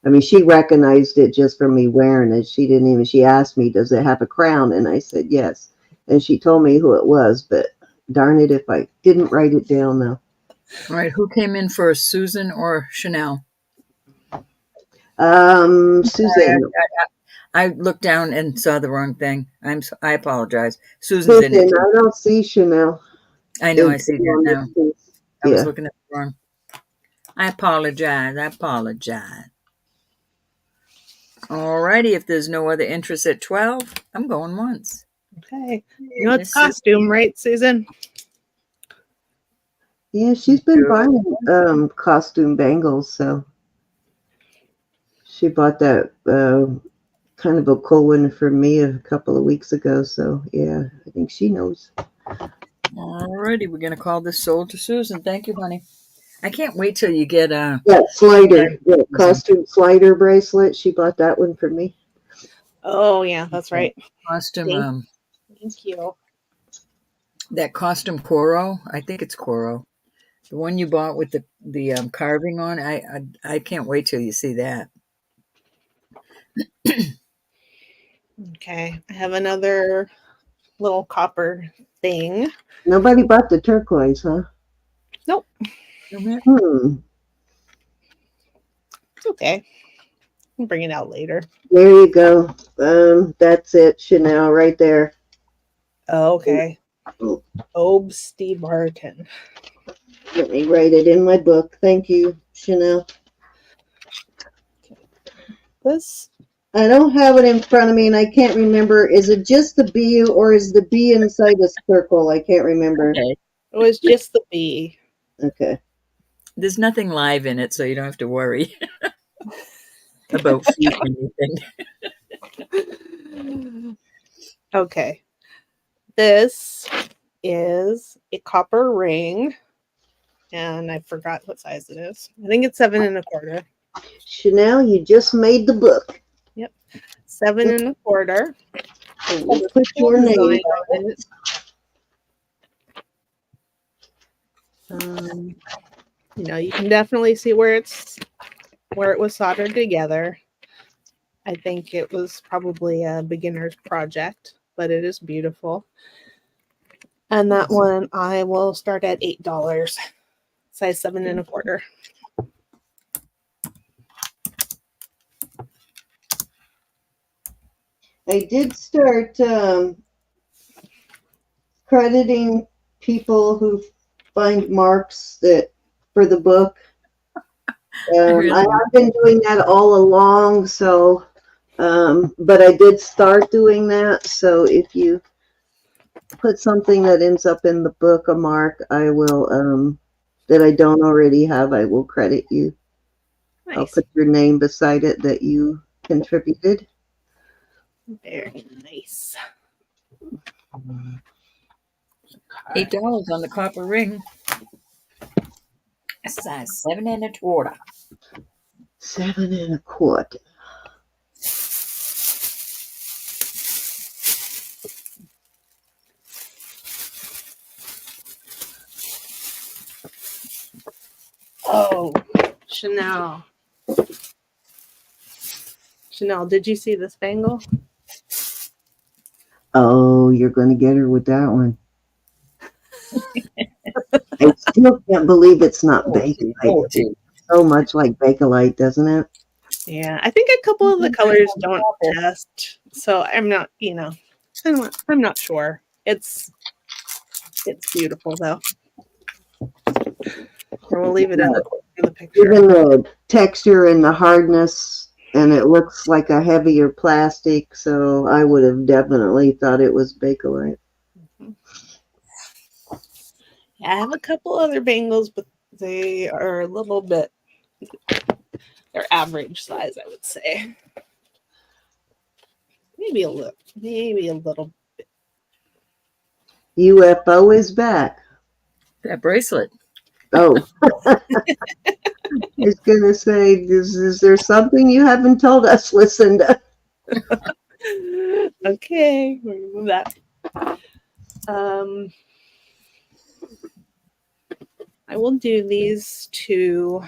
I mean, she recognized it just from me wearing it. She asked me, does it have a crown? And I said, yes. And she told me who it was, but darn it if I didn't write it down though. All right, who came in first, Susan or Chanel? Susan. I looked down and saw the wrong thing. I apologize. Susan's in it. I don't see Chanel. I know. I see that now. I was Yeah. looking at the wrong. I apologize. Alrighty, if there's no other interest at 12, I'm going once. Okay. You know it's costume, right, Susan? Yeah, she's been buying costume bangles, so She bought that kind of a cool one for me a couple of weeks ago. So yeah, I think she knows. Alrighty, we're gonna call this sold to Susan. Thank you, honey. I can't wait till you get Yeah, slider, yeah, costume slider bracelet. She bought that one for me. Oh yeah, that's right. costume. Thank you. That costume Coro. I think it's Coro. The one you bought with the carving on. I can't wait till you see that. Okay, I have another little copper thing. Nobody bought the turquoise, huh? Nope. Hmm. It's okay. I'll bring it out later. There you go. That's it, Chanel, right there. Okay. Obe Steve Barton. Let me write it in my book. Thank you, Chanel. This, I don't have it in front of me, and I can't remember. Is it just the bee, or is the bee inside a circle? I can't remember. Okay. it was just the bee. Okay. There's nothing live in it, so you don't have to worry about food or anything. Okay. This is a copper ring, and I forgot what size it is. I think it's 7 1/4. Chanel, you just made the book. Yep, 7 1/4. You put your name on it. You know, you can definitely see where it was soldered together. I think it was probably a beginner's project, but it is beautiful. And that one I will start at $8, size 7 1/4. I did start crediting people who find marks that for the book. Really? I have been doing that all along, so but I did start doing that. So if you put something that ends up in the book, a mark, I will that I don't already have, I will credit you. Nice. I'll put your name beside it that you contributed. Very nice. $8 on the copper ring. Size 7 1/4. 7 1/4. Oh, Chanel. Chanel, did you see this bangle? Oh, you're going to get her with that one. I still can't believe it's not Bakelite. It's so much like Bakelite, doesn't it? Yeah, I think a couple of the colors don't test, so I'm not, I'm not sure. It's beautiful though. We'll leave it in the picture. Even the texture and the hardness, and it looks like a heavier plastic, so I would have definitely thought it was Bakelite. I have a couple other bangles, but they are a little bit, they're average size, I would say. Maybe a little bit. UFO is back. That bracelet. Oh. I was going to say, is there something you haven't told us, Lucinda? Okay, we're gonna move that. I will do these two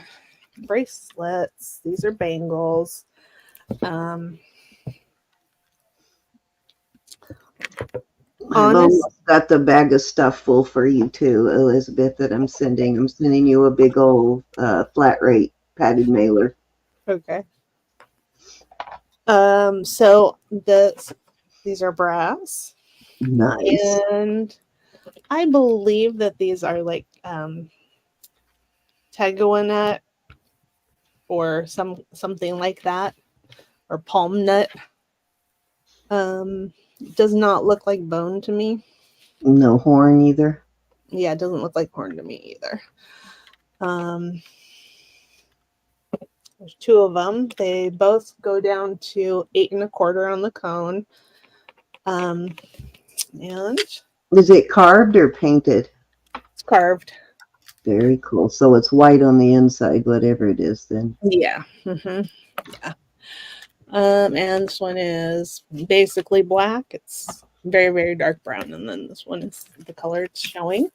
bracelets. These are bangles. I've almost got the bag of stuff full for you too, Elizabeth, that I'm sending. I'm sending you a big old flat rate padded mailer. Okay. So these are brass. Nice. And I believe that these are like Tagawa nut or something like that, or palm nut. Does not look like bone to me. No horn either. Yeah, it doesn't look like horn to me either. There's 2 of them. They both go down to 8 1/4 on the cone. And Is it carved or painted? it's carved. Very cool. So it's white on the inside, whatever it is then. Yeah. Yeah. And this one is basically black. It's very, very dark brown. And then this one is the color it's showing.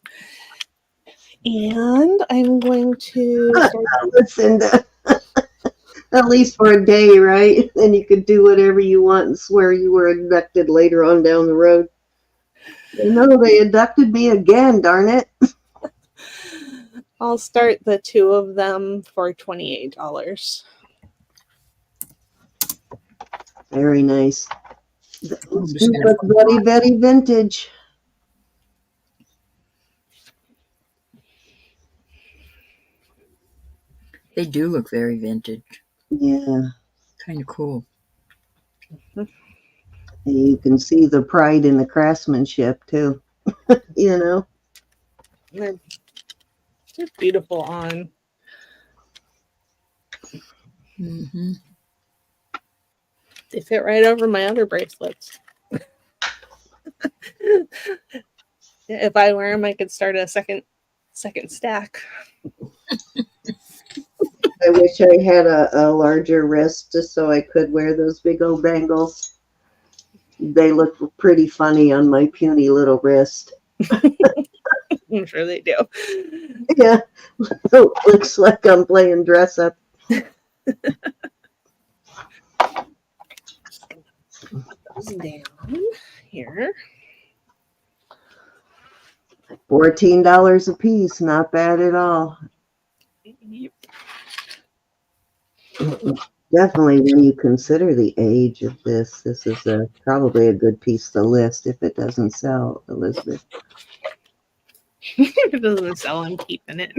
And I'm going to start. Listen, at least for a day, right? Then you could do whatever you want and swear you were abducted later on down the road. No, they abducted me again, darn it. I'll start the 2 of them for $28. Very nice. I'm just gonna- Very, very vintage. They do look very vintage. Yeah. Kind of cool. And you can see the pride in the craftsmanship too. You know. They're beautiful on. Mm-hmm. They fit right over my other bracelets. If I wear them, I could start a second stack. I wish I had a larger wrist just so I could wear those big old bangles. They look pretty funny on my puny little wrist. I'm sure they do. Yeah, looks like I'm playing dress up. Put those down here. $14 a piece, not bad at all. Definitely, when you consider the age of this is probably a good piece to list if it doesn't sell, Elizabeth. If it doesn't sell, I'm keeping it.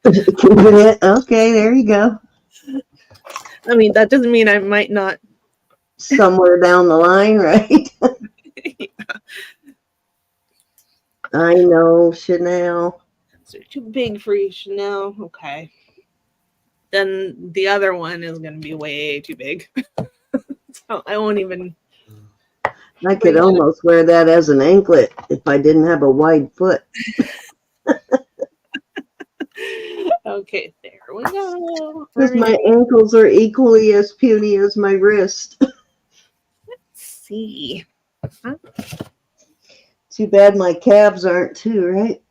Keeping it? Okay, there you go. I mean, that doesn't mean I might not. Somewhere down the line, right? I know, Chanel. They're too big for you, Chanel. Okay. Then the other one is going to be way too big. So I won't even. I could almost wear that as an anklet if I didn't have a wide foot. Okay, there we go. Because my ankles are equally as puny as my wrist. Let's see. Too bad my calves aren't too, right?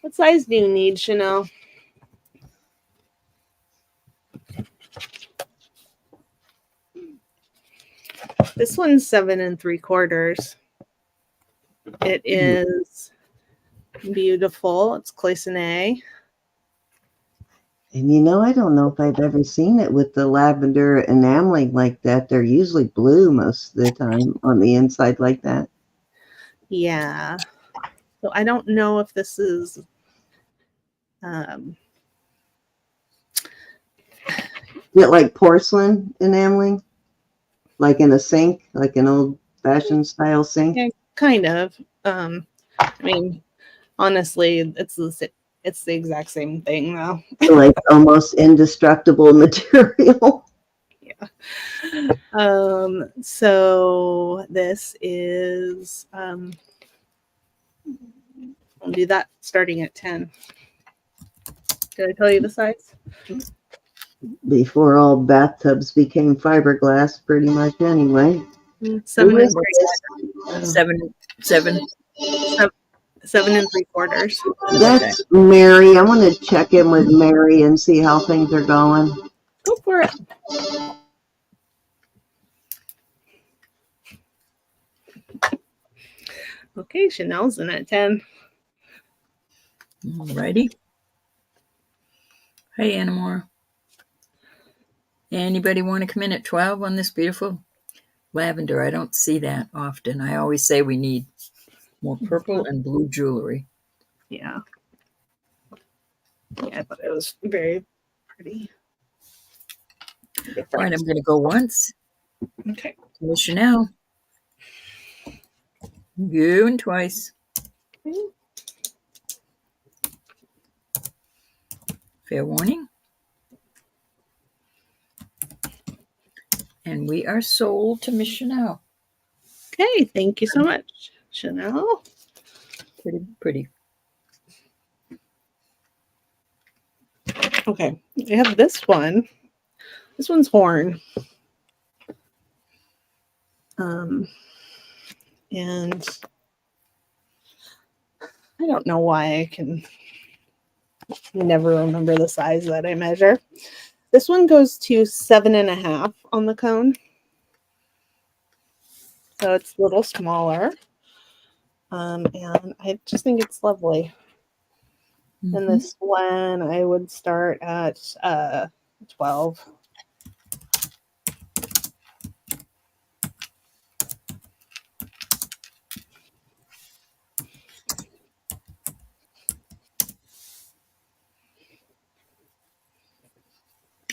What size do you need, Chanel? This one's 7 3/4. It is beautiful. It's Claysonet. And you know, I don't know if I've ever seen it with the lavender enameling like that. They're usually blue most of the time on the inside like that. Yeah. So I don't know if this is Is it like porcelain enameling? Like in a sink, like an old-fashioned style sink? yeah, kind of. I mean, honestly, it's the exact same thing though. Like almost indestructible material. Yeah. So this is I'll do that starting at 10. Did I tell you the size? Before all bathtubs became fiberglass, pretty much anyway. 7 Who is and Seven. 7 3/4. That's Mary. I want to check in with Mary and see how things are going. Go for it. Okay, Chanel's in at 10. Alrighty. Hey, Anamore. Anybody want to come in at 12 on this beautiful lavender? I don't see that often. I always say we need more purple and blue jewelry. Yeah. Yeah, I thought it was very pretty. All right, I'm going to go once. Okay. Miss Chanel. Going twice. Fair warning. And we are sold to Miss Chanel. Okay, thank you so much, Chanel. Pretty, pretty. Okay, I have this one. This one's horn. And I don't know why I can never remember the size that I measure. This one goes to 7.5 on the cone. So it's a little smaller. And I just think it's lovely. Mm-hmm. And this one I would start at 12.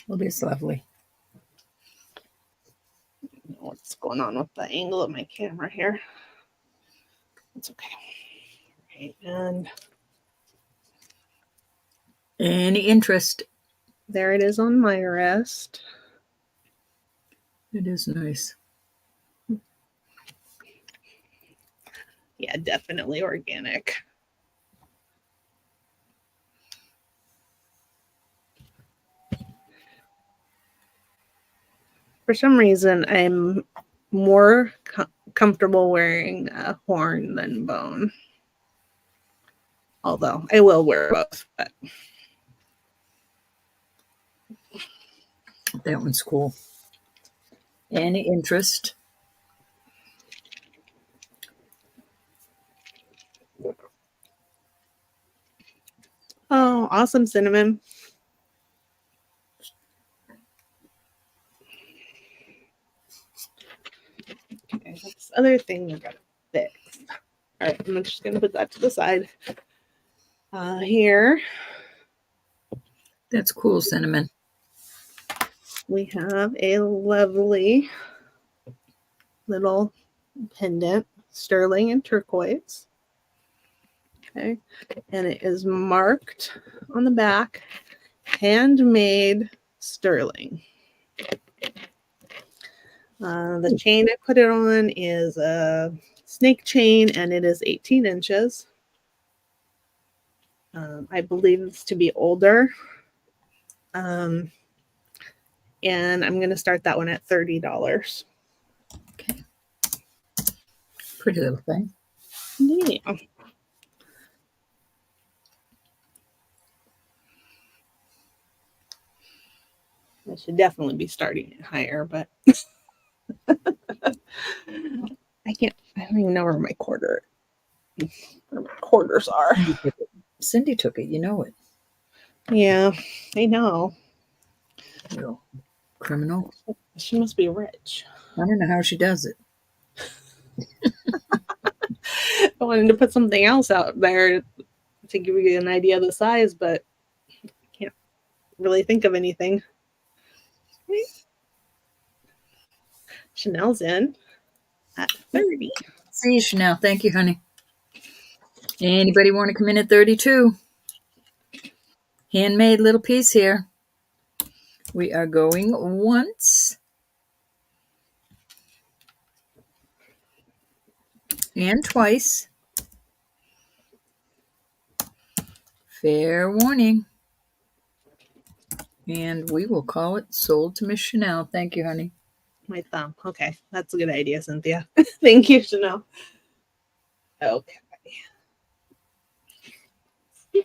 Well, it's lovely. I don't know what's going on with the angle of my camera here? It's okay. Okay, and Any interest? there it is on my wrist. It is nice. Yeah, definitely organic. For some reason, I'm more comfortable wearing a horn than bone. Although I will wear both. But That one's cool. Any interest? oh, awesome cinnamon. Okay, this other thing we gotta fix. All right, I'm just gonna put that to the side. Here That's cool, cinnamon. we have a lovely little pendant, sterling and turquoise. Okay, and it is marked on the back, handmade sterling. The chain I put it on is a snake chain, and it is 18 inches. I believe it's to be older. And I'm going to start that one at $30. Okay. Pretty little thing. Yeah. I should definitely be starting it higher, but I don't even know where my quarters are. Cindy took it. You know it. Yeah, I know. Little criminal. She must be rich. I don't know how she does it. I wanted to put something else out there to give you an idea of the size, but I can't really think of anything. Chanel's in at 30. See you, Chanel. Thank you, honey. Anybody want to come in at 32? Handmade little piece here. We are going once. And twice. Fair warning. And we will call it sold to Miss Chanel. Thank you, honey. My thumb. Okay, that's a good idea, Cynthia. Thank you, Chanel. Okay.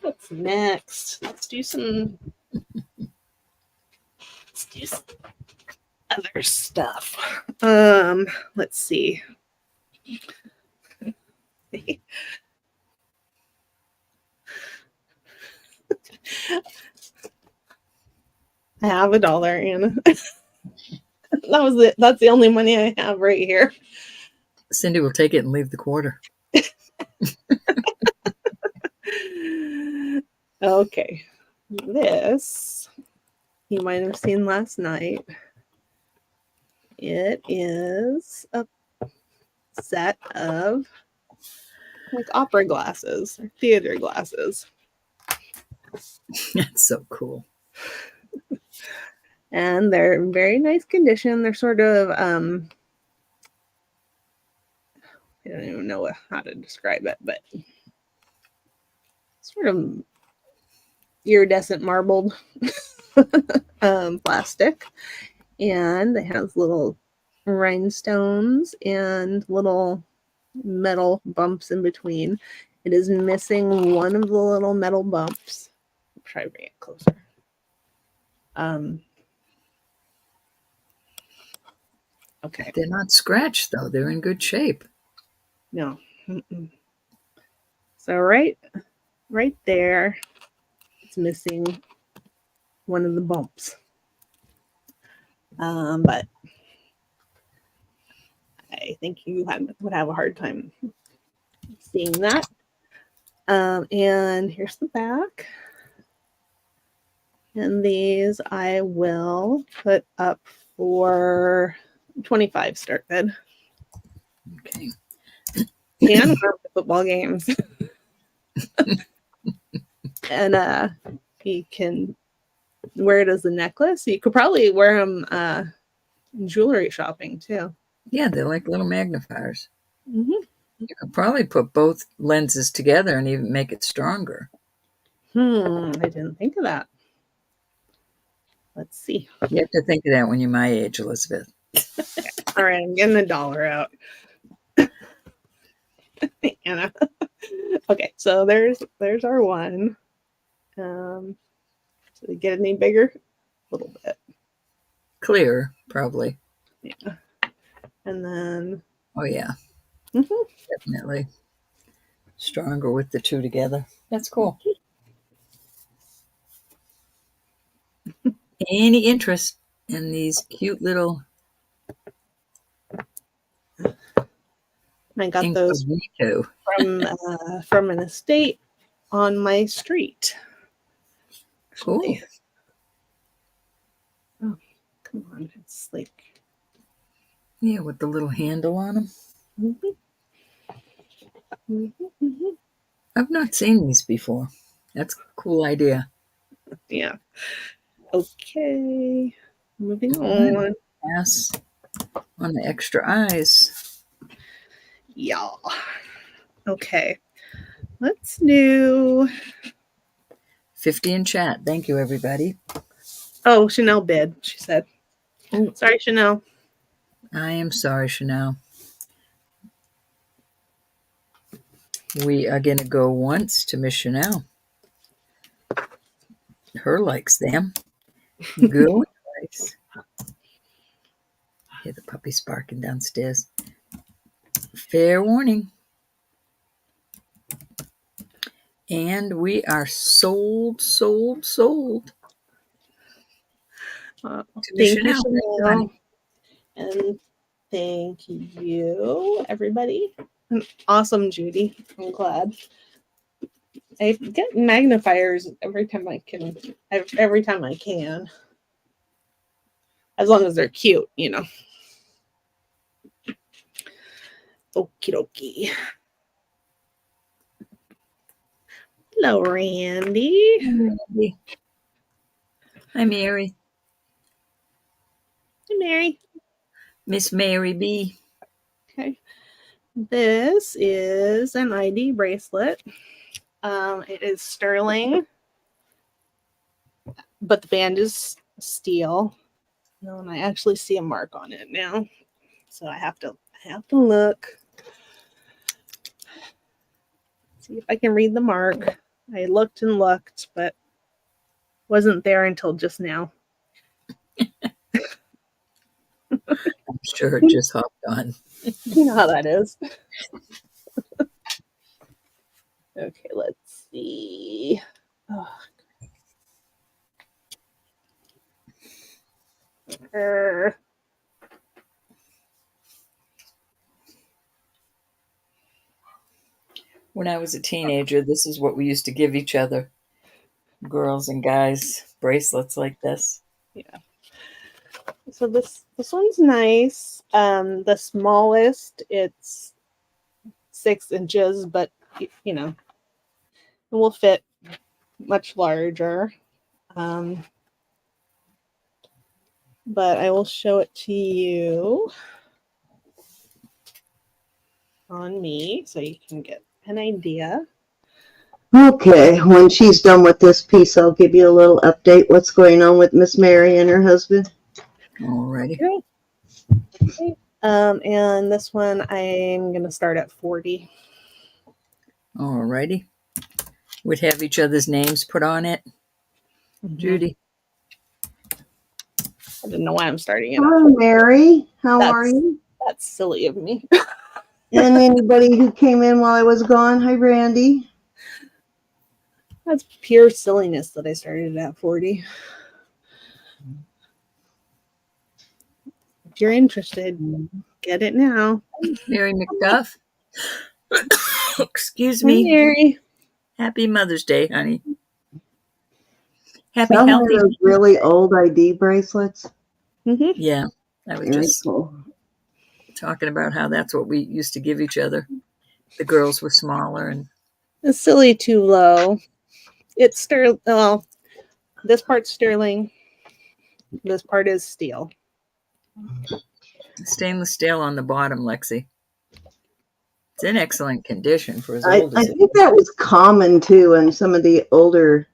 What's next? Let's do some other stuff. Let's see. I have $1, Anna. That was it. That's the only money I have right here. Cindy will take it and leave the quarter. Okay. This you might have seen last night. It is a set of like opera glasses or theater glasses. That's so cool. And they're in very nice condition. They're sort of I don't even know how to describe it, but sort of iridescent marbled plastic. And it has little rhinestones and little metal bumps in between. It is missing one of the little metal bumps. I'll try to bring it closer. Okay. They're not scratched though. They're in good shape. No. Mm-mm. So right there, it's missing one of the bumps. But I think you would have a hard time seeing that. And here's the back. And these I will put up for 25 start bid. Okay. And wear the football games. And you can wear it as a necklace. You could probably wear them jewelry shopping too. Yeah, they're like little magnifiers. Mm-hmm. You could probably put both lenses together and even make it stronger. I didn't think of that. Let's see. You have to think of that when you're my age, Elizabeth. All right, I'm getting $1 out. Anna. Okay, so there's our one. So they get any bigger? A little bit. Clear, probably. Yeah. And then. Oh yeah. Mm-hmm. Definitely. Stronger with the two together. That's cool. Any interest in these cute little I got those from an estate on my street. Cool. Oh, come on. It's like. Yeah, with the little handle on them. Mm-hmm. Mm-hmm, mm-hmm. I've not seen these before. That's a cool idea. Yeah. Okay. Moving on. Pass on the extra eyes. Yeah. Okay. Let's do 50 in chat. Thank you, everybody. Oh, Chanel bid, she said. Oh. Sorry, Chanel. I am sorry, Chanel. We are going to go once to Miss Chanel. Her likes them. Go twice. Hear the puppies barking downstairs. Fair warning. And we are sold. Thank you, Chanel. And thank you, everybody. And awesome, Judy. I'm glad. I get magnifiers every time I can. As long as they're cute, you know. Okie dokie. Hello, Randy. Hi, Mary. Hi, Mary. Miss Mary B. Okay. This is an ID bracelet. It is sterling, but the band is steel. And I actually see a mark on it now, so I have to look, see if I can read the mark. I looked and looked, but wasn't there until just now. I'm sure it just hopped on. You know how that is. Okay, let's see. Oh. When I was a teenager, this is what we used to give each other. Girls and guys, bracelets like this. Yeah. So this one's nice. The smallest, it's 6 inches, but you know, it will fit much larger. But I will show it to you on me so you can get an idea. Okay, when she's done with this piece, I'll give you a little update what's going on with Miss Mary and her husband. Alrighty. Okay. And this one I'm going to start at 40. Alrighty. We'd have each other's names put on it. Mm-hmm. Judy. I don't know why I'm starting it. Hi, Mary. How are you? That's silly of me. And anybody who came in while I was gone? Hi, Randy. That's pure silliness that I started at 40. If you're interested, get it now. Mary McDuff. Excuse Hi, me. Mary. Happy Mother's Day, honey. Happy Some of healthy. those really old ID bracelets. Mm-hmm. Yeah. I was Very just cool. talking about how that's what we used to give each other. The girls were smaller and It's silly too low. It's sterling. Well, this part's sterling. This part is steel. stainless steel on the bottom, Lexi. It's in excellent condition for as I old as it think that was common too in some of the older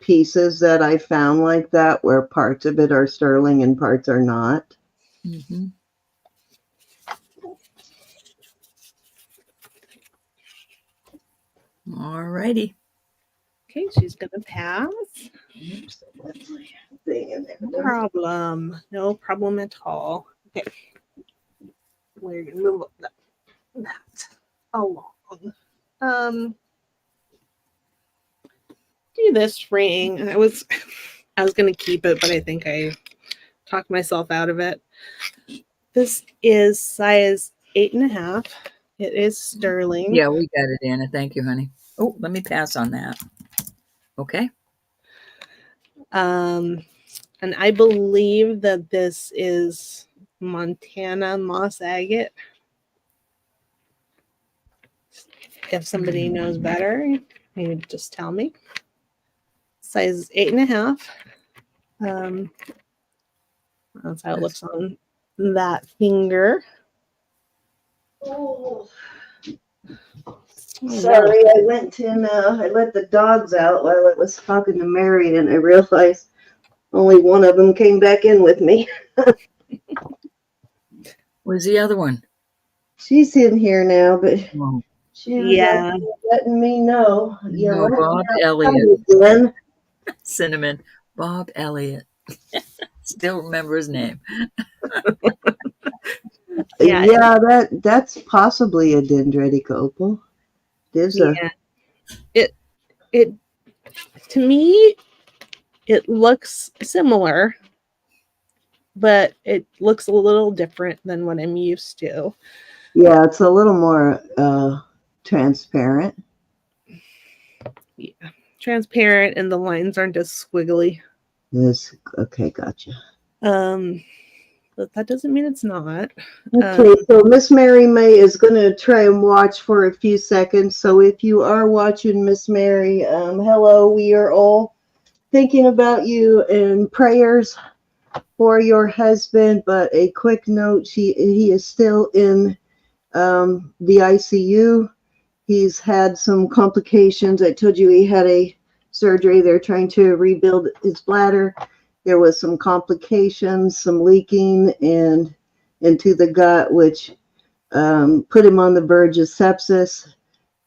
pieces that I found like that, where parts of it are sterling and parts are not. Mm-hmm. All righty. Okay, she's going to pass. No problem. No problem at all. Okay. We're going to move that along. Do this ring. I was going to keep it, but I think I talked myself out of it. This is size 8.5. It is sterling. Yeah, we got it, Anna. Thank you, honey. Oh, let me pass on that. Okay. And I believe that this is Montana moss agate. If somebody knows better, you just tell me. Size 8.5. That's how it looks on that finger. Oh. Sorry, I went and I let the dogs out while I was talking to Mary, and I realized only one of them came back in with me. Where's the other one? She's in here now, but Oh, she was letting me know. You no, know, Bob Elliott. again. Cinnamon. Bob Elliott. Still remember his name. Yeah, that's possibly a dendritic opal. There's it to me it looks similar, but it looks a little different than what I'm used to. Yeah, it's a little more transparent. Yeah, transparent, and the lines aren't as squiggly. Yes. Okay, gotcha. But that doesn't mean it's not. Okay, so Miss Mary May is going to try and watch for a few seconds. So if you are watching, Miss Mary, hello. We are all thinking about you and prayers for your husband. But a quick note: he is still in the ICU. He's had some complications. I told you he had a surgery. They're trying to rebuild his bladder. There was some complications, some leaking and into the gut, which put him on the verge of sepsis.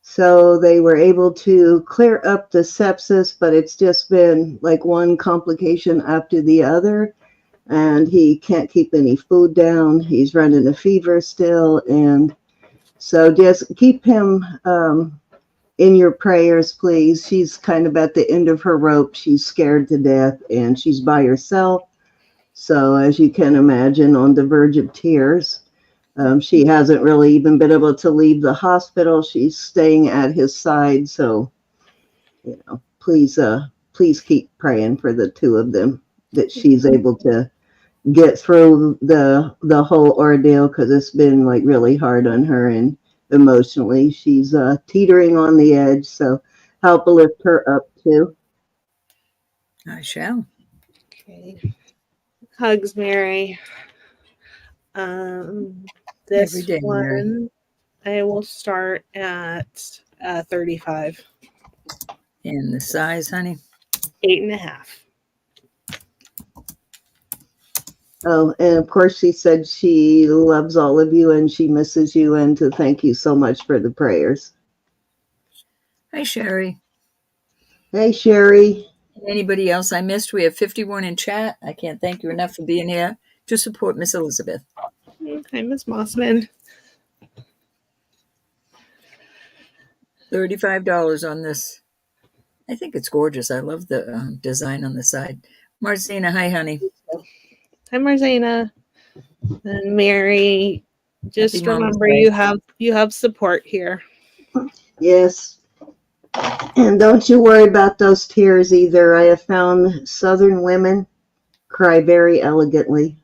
So they were able to clear up the sepsis, but it's just been like one complication after the other. And he can't keep any food down. He's running a fever still. And so just keep him in your prayers, please. She's kind of at the end of her rope. She's scared to death and she's by herself. So as you can imagine, on the verge of tears. She hasn't really even been able to leave the hospital. She's staying at his side. So, you know, please keep praying for the two of them, that she's able to get through the whole ordeal, because it's been like really hard on her, and emotionally she's teetering on the edge. So help lift her up too. I shall. Okay. Hugs, Mary. Every This day, Mary. one I will start at 35. And the size, honey? 8.5. Oh, and of course, she said she loves all of you and she misses you, and to thank you so much for the prayers. Hi, Sherry. Hey, Sherry. Anybody else I missed? We have 51 in chat. I can't thank you enough for being here to support Miss Elizabeth. Hi, Miss Mossman. $35 on this. I think it's gorgeous. I love the design on the side. Marcina, hi, honey. Hi, Marzana. And Mary. Just Happy Mom's remember Day. you have support here. Yes. And don't you worry about those tears either. I have found Southern women cry very elegantly.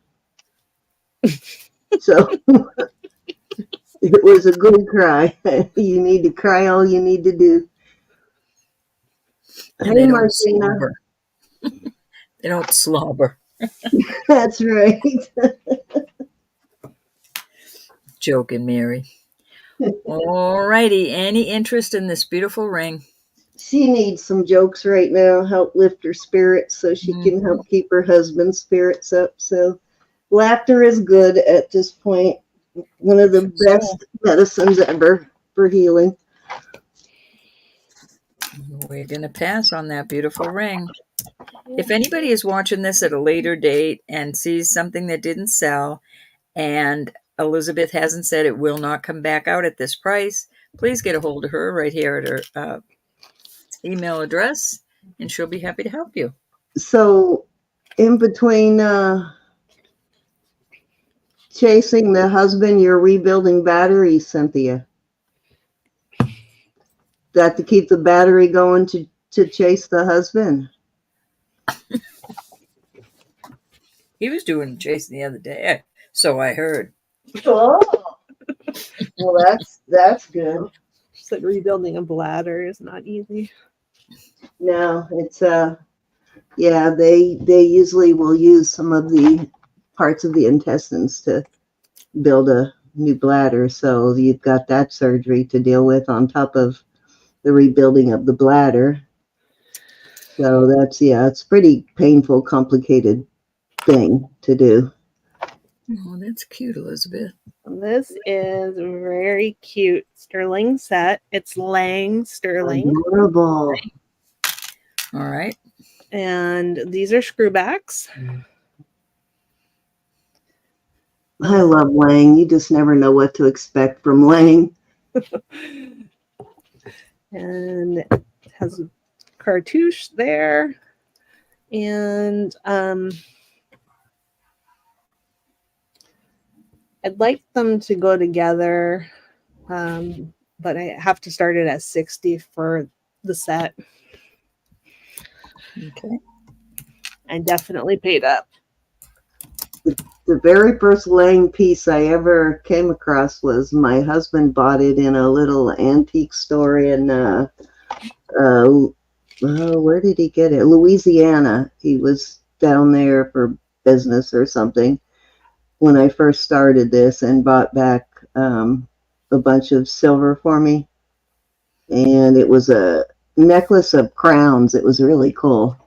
So it was a good cry. You need to cry all you need to do. And Hey, they don't Martina. slobber. They don't slobber. That's right. Joking, Mary. All righty. Any interest in this beautiful ring? She needs some jokes right now, help lift her spirits so she can help keep her husband's spirits up. So laughter is good at this point. One of the best medicines ever for healing. We're going to pass on that beautiful ring. If anybody is watching this at a later date and sees something that didn't sell and Elizabeth hasn't said it will not come back out at this price, please get a hold of her right here at her email address, and she'll be happy to help you. So in between chasing the husband, you're rebuilding batteries, Cynthia. That to keep the battery going to chase the husband. He was doing chasing the other day, so I heard. Oh, well, that's good. She said rebuilding a bladder is not easy. No, it's yeah, they usually will use some of the parts of the intestines to build a new bladder. So you've got that surgery to deal with on top of the rebuilding of the bladder. So that's, yeah, it's pretty painful, complicated thing to do. Oh, that's cute, Elizabeth. This is a very cute sterling set. It's Lang sterling. Adorable. All right. And these are screwbacks. I love Lang. You just never know what to expect from Lang. And it has a cartouche there. And I'd like them to go together, but I have to start it at 60 for the set. Okay. I definitely paid up. The very first Lang piece I ever came across was my husband bought it in a little antique store in where did he get it? Louisiana. He was down there for business or something when I first started this, and bought back a bunch of silver for me. And it was a necklace of crowns. It was really cool.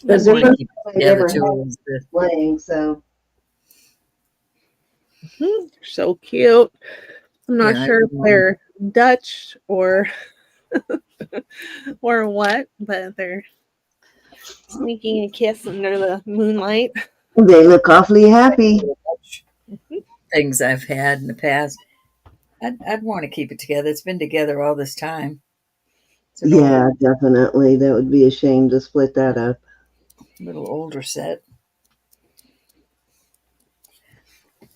Because I want to keep it I'd together ever too, had Elizabeth. Lang, so So cute. I'm not Yeah, sure if they're Dutch or or what, but they're sneaking a kiss under the moonlight. they look awfully happy. things I've had in the past. I'd want to keep it together. It's been together all this time. It's an Yeah, definitely. That would be a shame to split that up. little older set.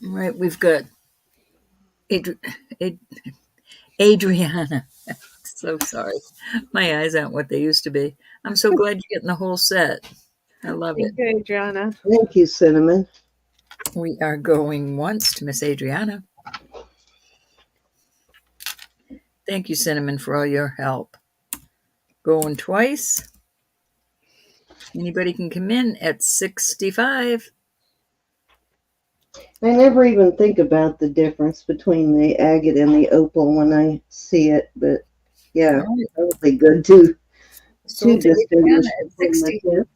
All right, we've got Adriana. So sorry. My eyes aren't what they used to be. I'm so glad you're getting the whole set. I love it. Thank you, Adriana. Thank you, Cinnamon. We are going once to Miss Adriana. Thank you, Cinnamon, for all your help. Going twice. Anybody can come in at 65. I never even think about the difference between the agate and the opal when I see it, but yeah, Oh, probably good to sold to distinguish Adriana at between the 60. two.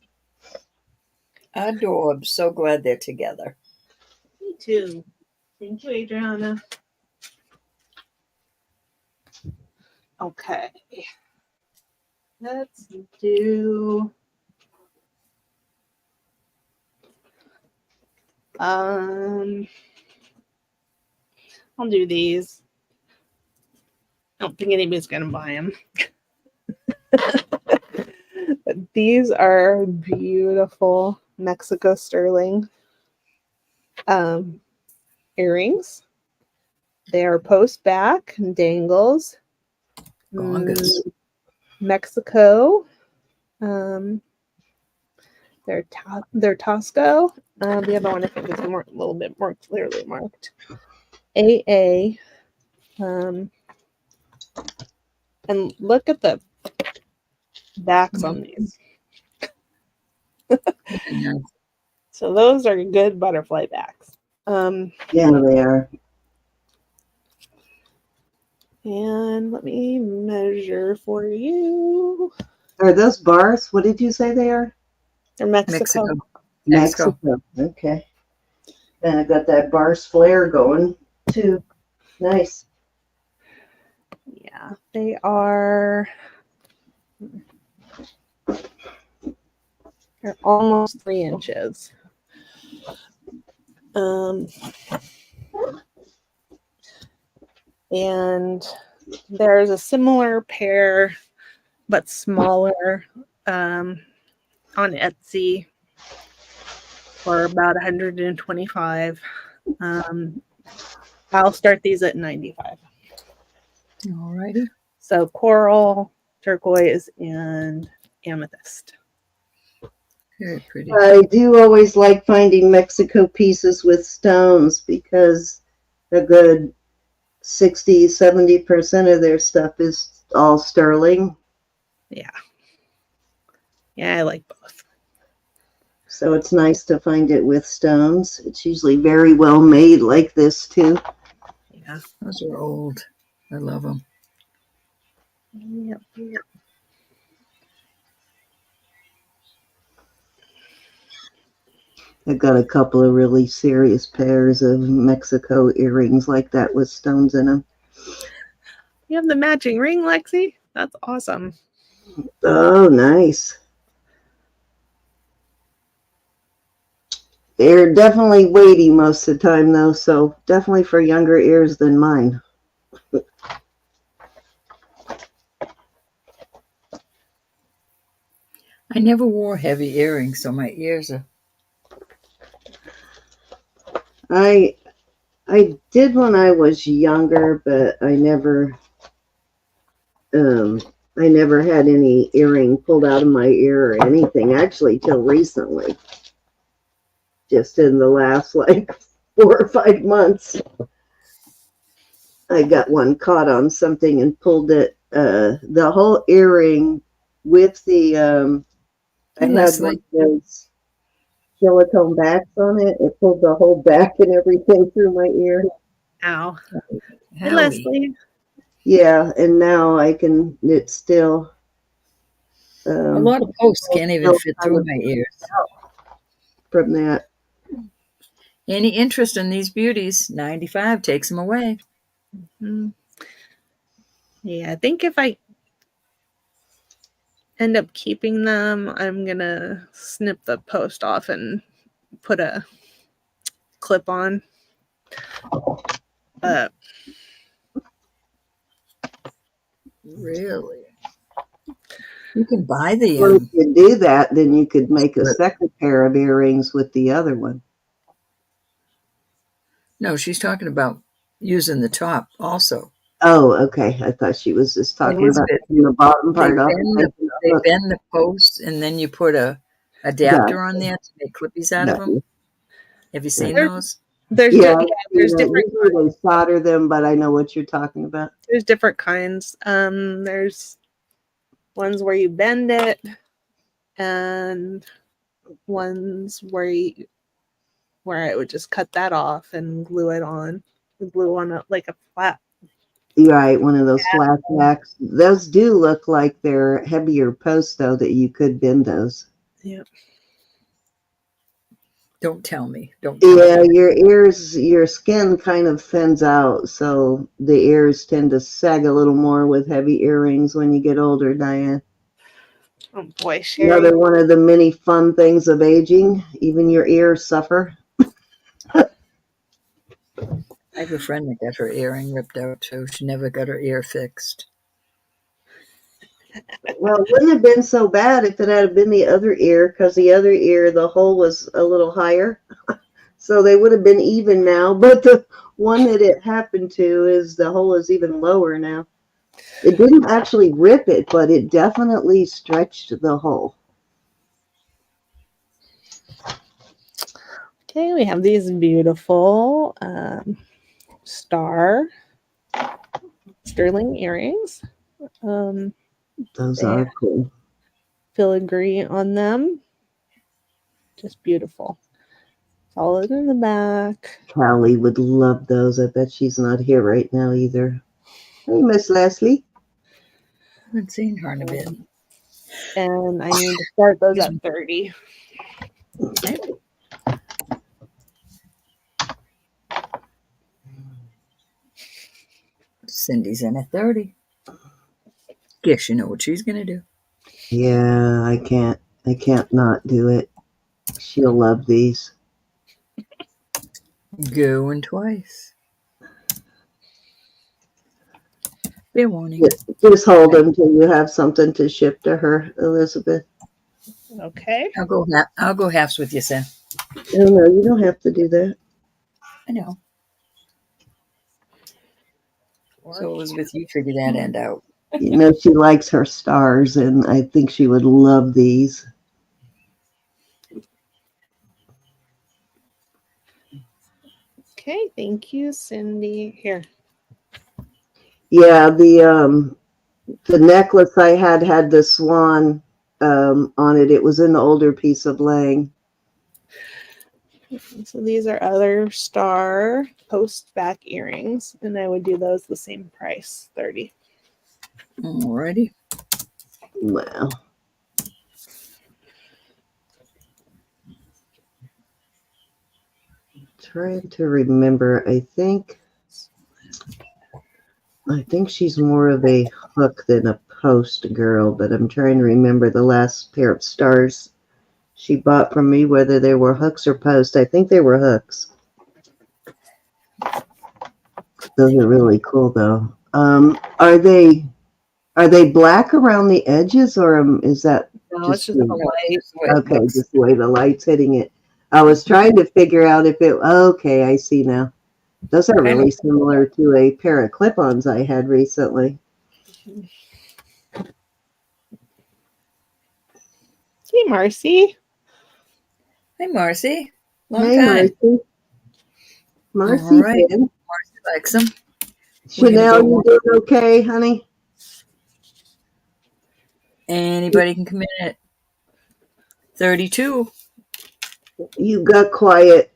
Adorable. So glad they're together. Me too. Thank you, Adriana. Okay. Let's do I'll do these. I don't think anybody's gonna buy them. But these are beautiful Mexico sterling earrings. They are post back and dangles. Gongas. Mexico. They're Tosco. The other one I think is a little bit more clearly marked. AA. And look at the backs on these. Yeah. So those are good butterfly backs. Yeah, they are. And let me measure for you. Are those bars? What did you say they are? They're Mexico. Mexico. Okay. And I got that bars flare going too. Nice. Yeah, they are. They're almost 3 inches. And there's a similar pair, but smaller, on Etsy for about 125. I'll start these at 95. Alrighty. So coral, turquoise, and amethyst. Very pretty. I do always like finding Mexico pieces with stones because a good 60-70% of their stuff is all sterling. Yeah. Yeah, I like both. So it's nice to find it with stones. It's usually very well made like this too. Yeah. Those are old. I love them. Yep. I've got a couple of really serious pairs of Mexico earrings like that with stones in them. You have the matching ring, Lexi? That's awesome. Oh, nice. They're definitely weighty most of the time, though, so definitely for younger ears than mine. I never wore heavy earrings, so my ears are. I did when I was younger, but I never had any earring pulled out of my ear or anything, actually, till recently. Just in the last, 4 or 5 months. I got one caught on something and pulled it, the whole earring with the, I had one of those silicone backs on it. It pulled the whole back and everything through my ear. Ow. Hey, Howie. Leslie. Yeah, and now it's still. A lot of posts can't even fit through my ears. From that. Any interest in these beauties? 95 takes them away. Yeah, I think if I end up keeping them, I'm going to snip the post off and put a clip on. Really? You can buy the. Well, if you do that, then you could make a second pair of earrings with the other one. No, she's talking about using the top also. Oh, okay. I thought she was just talking about the bottom part off. They bend the posts, and then you put a adapter on there to make clippies out of them. Have you seen those? There's different. They solder them, but I know what you're talking about. There's different kinds. There's ones where you bend it. and ones where I would just cut that off and glue it on. Glue on like a flat. You're right, one of those flat backs. Those do look like they're heavier posts, though, that you could bend those. Yeah. Don't tell me. Don't tell Yeah, me. your skin kind of thins out, so the ears tend to sag a little more with heavy earrings when you get older, Diane. Oh boy, Sherry. Another one of the many fun things of aging. Even your ears suffer. I have a friend that got her earring ripped out too. She never got her ear fixed. Well, it wouldn't have been so bad if it had been the other ear, because the other ear, the hole was a little higher. So they would have been even now. But the one that it happened to is the hole is even lower now. It didn't actually rip it, but it definitely stretched the hole. Okay, we have these beautiful sterling earrings. Those are cool. Filigree on them. Just beautiful. Solid in the back. Callie would love those. I bet she's not here right now either. Hey, Miss Leslie. I haven't seen her in a bit. And I need to start those at 30. Okay. Cindy's in at 30. Guess you know what she's gonna do. Yeah, I can't not do it. She'll love these. Going twice. Fair warning. Just hold them till you have something to ship to her, Elizabeth. Okay. I'll go halves with you, Sam. No, you don't have to do that. I know. So Elizabeth, you figure that end out. You know, she likes her stars, and I think she would love these. Okay, thank you, Cindy. Here. Yeah, the necklace I had the swan on it. It was in the older piece of Lang. So these are other star post back earrings, and I would do those the same price, 30. Alrighty. Wow. Trying to remember. I think she's more of a hook than a post girl, but I'm trying to remember the last pair of stars she bought from me, whether they were hooks or post. I think they were hooks. Those are really cool, though. Are they black around the edges, or is that No, it's just the light. okay? Just the way the light's hitting it. I was trying to figure out if it. Okay, I see now. Those are really similar to a pair of clip-ons I had recently. Hey, Marcy. Hey, Marcy. Long Hey, time. Marcy. All right. Marcy likes them. Chanel, you doing okay, honey? Anybody can come in at 32. You got quiet.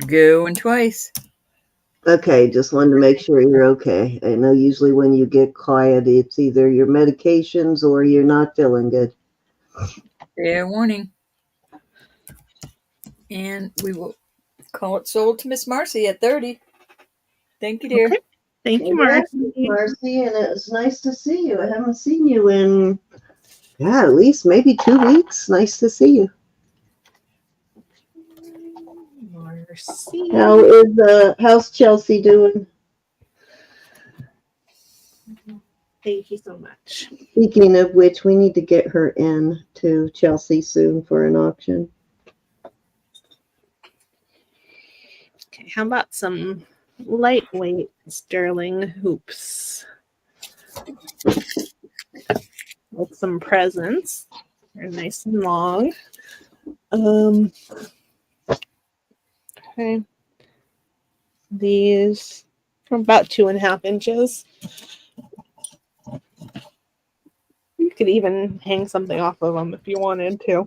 Going twice. Okay, just wanted to make sure you're okay. I know usually when you get quiet, it's either your medications or you're not feeling good. Fair warning. And we will call it sold to Miss Marcy at 30. Thank you, dear. Okay. Thank you, Marcy. Marcy, and it was nice to see you. I haven't seen you in, at least maybe 2 weeks. Nice to see you. Marcy. How's Chelsea doing? Thank you so much. Speaking of which, we need to get her in to Chelsea soon for an auction. Okay, how about some lightweight sterling hoops with some presents? They're nice and long. Okay. These are about 2.5 inches. could even hang something off of them if you wanted to.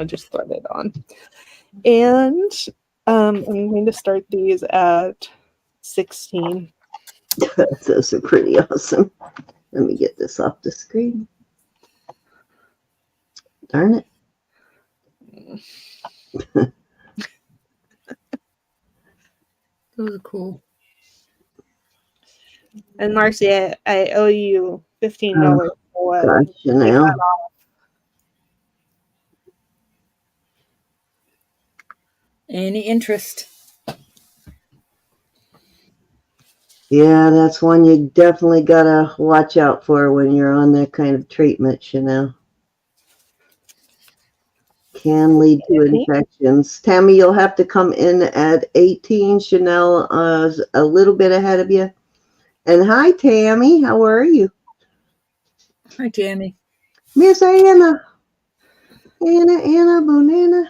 Just thread it on. And I'm going to start these at 16. Those are pretty awesome. Let me get this off the screen. Darn it. Those are cool. And Marcy, I owe you $15 for what? Gosh, Chanel. Any interest? Yeah, that's one you definitely gotta watch out for when you're on that kind of treatment, Chanel. Can lead to infections. Tammy, you'll have to come in at 18. Chanel is a little bit ahead of you. And hi, Tammy. How are you? Hi, Tammy. Miss Anna. Anna, Bonana.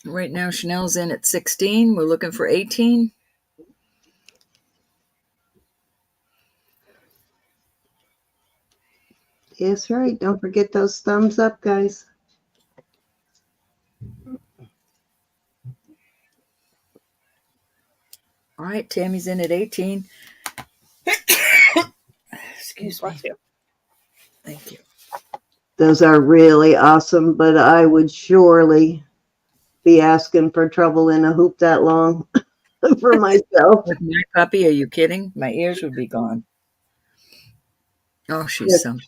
Right now, Chanel's in at 16. We're looking for 18. That's right. Don't forget those thumbs up, guys. All right, Tammy's in at 18. Excuse me. Thank you. Those are really awesome, but I would surely be asking for trouble in a hoop that long for myself. With my puppy, are you kidding? My ears would be gone. Oh, she's something.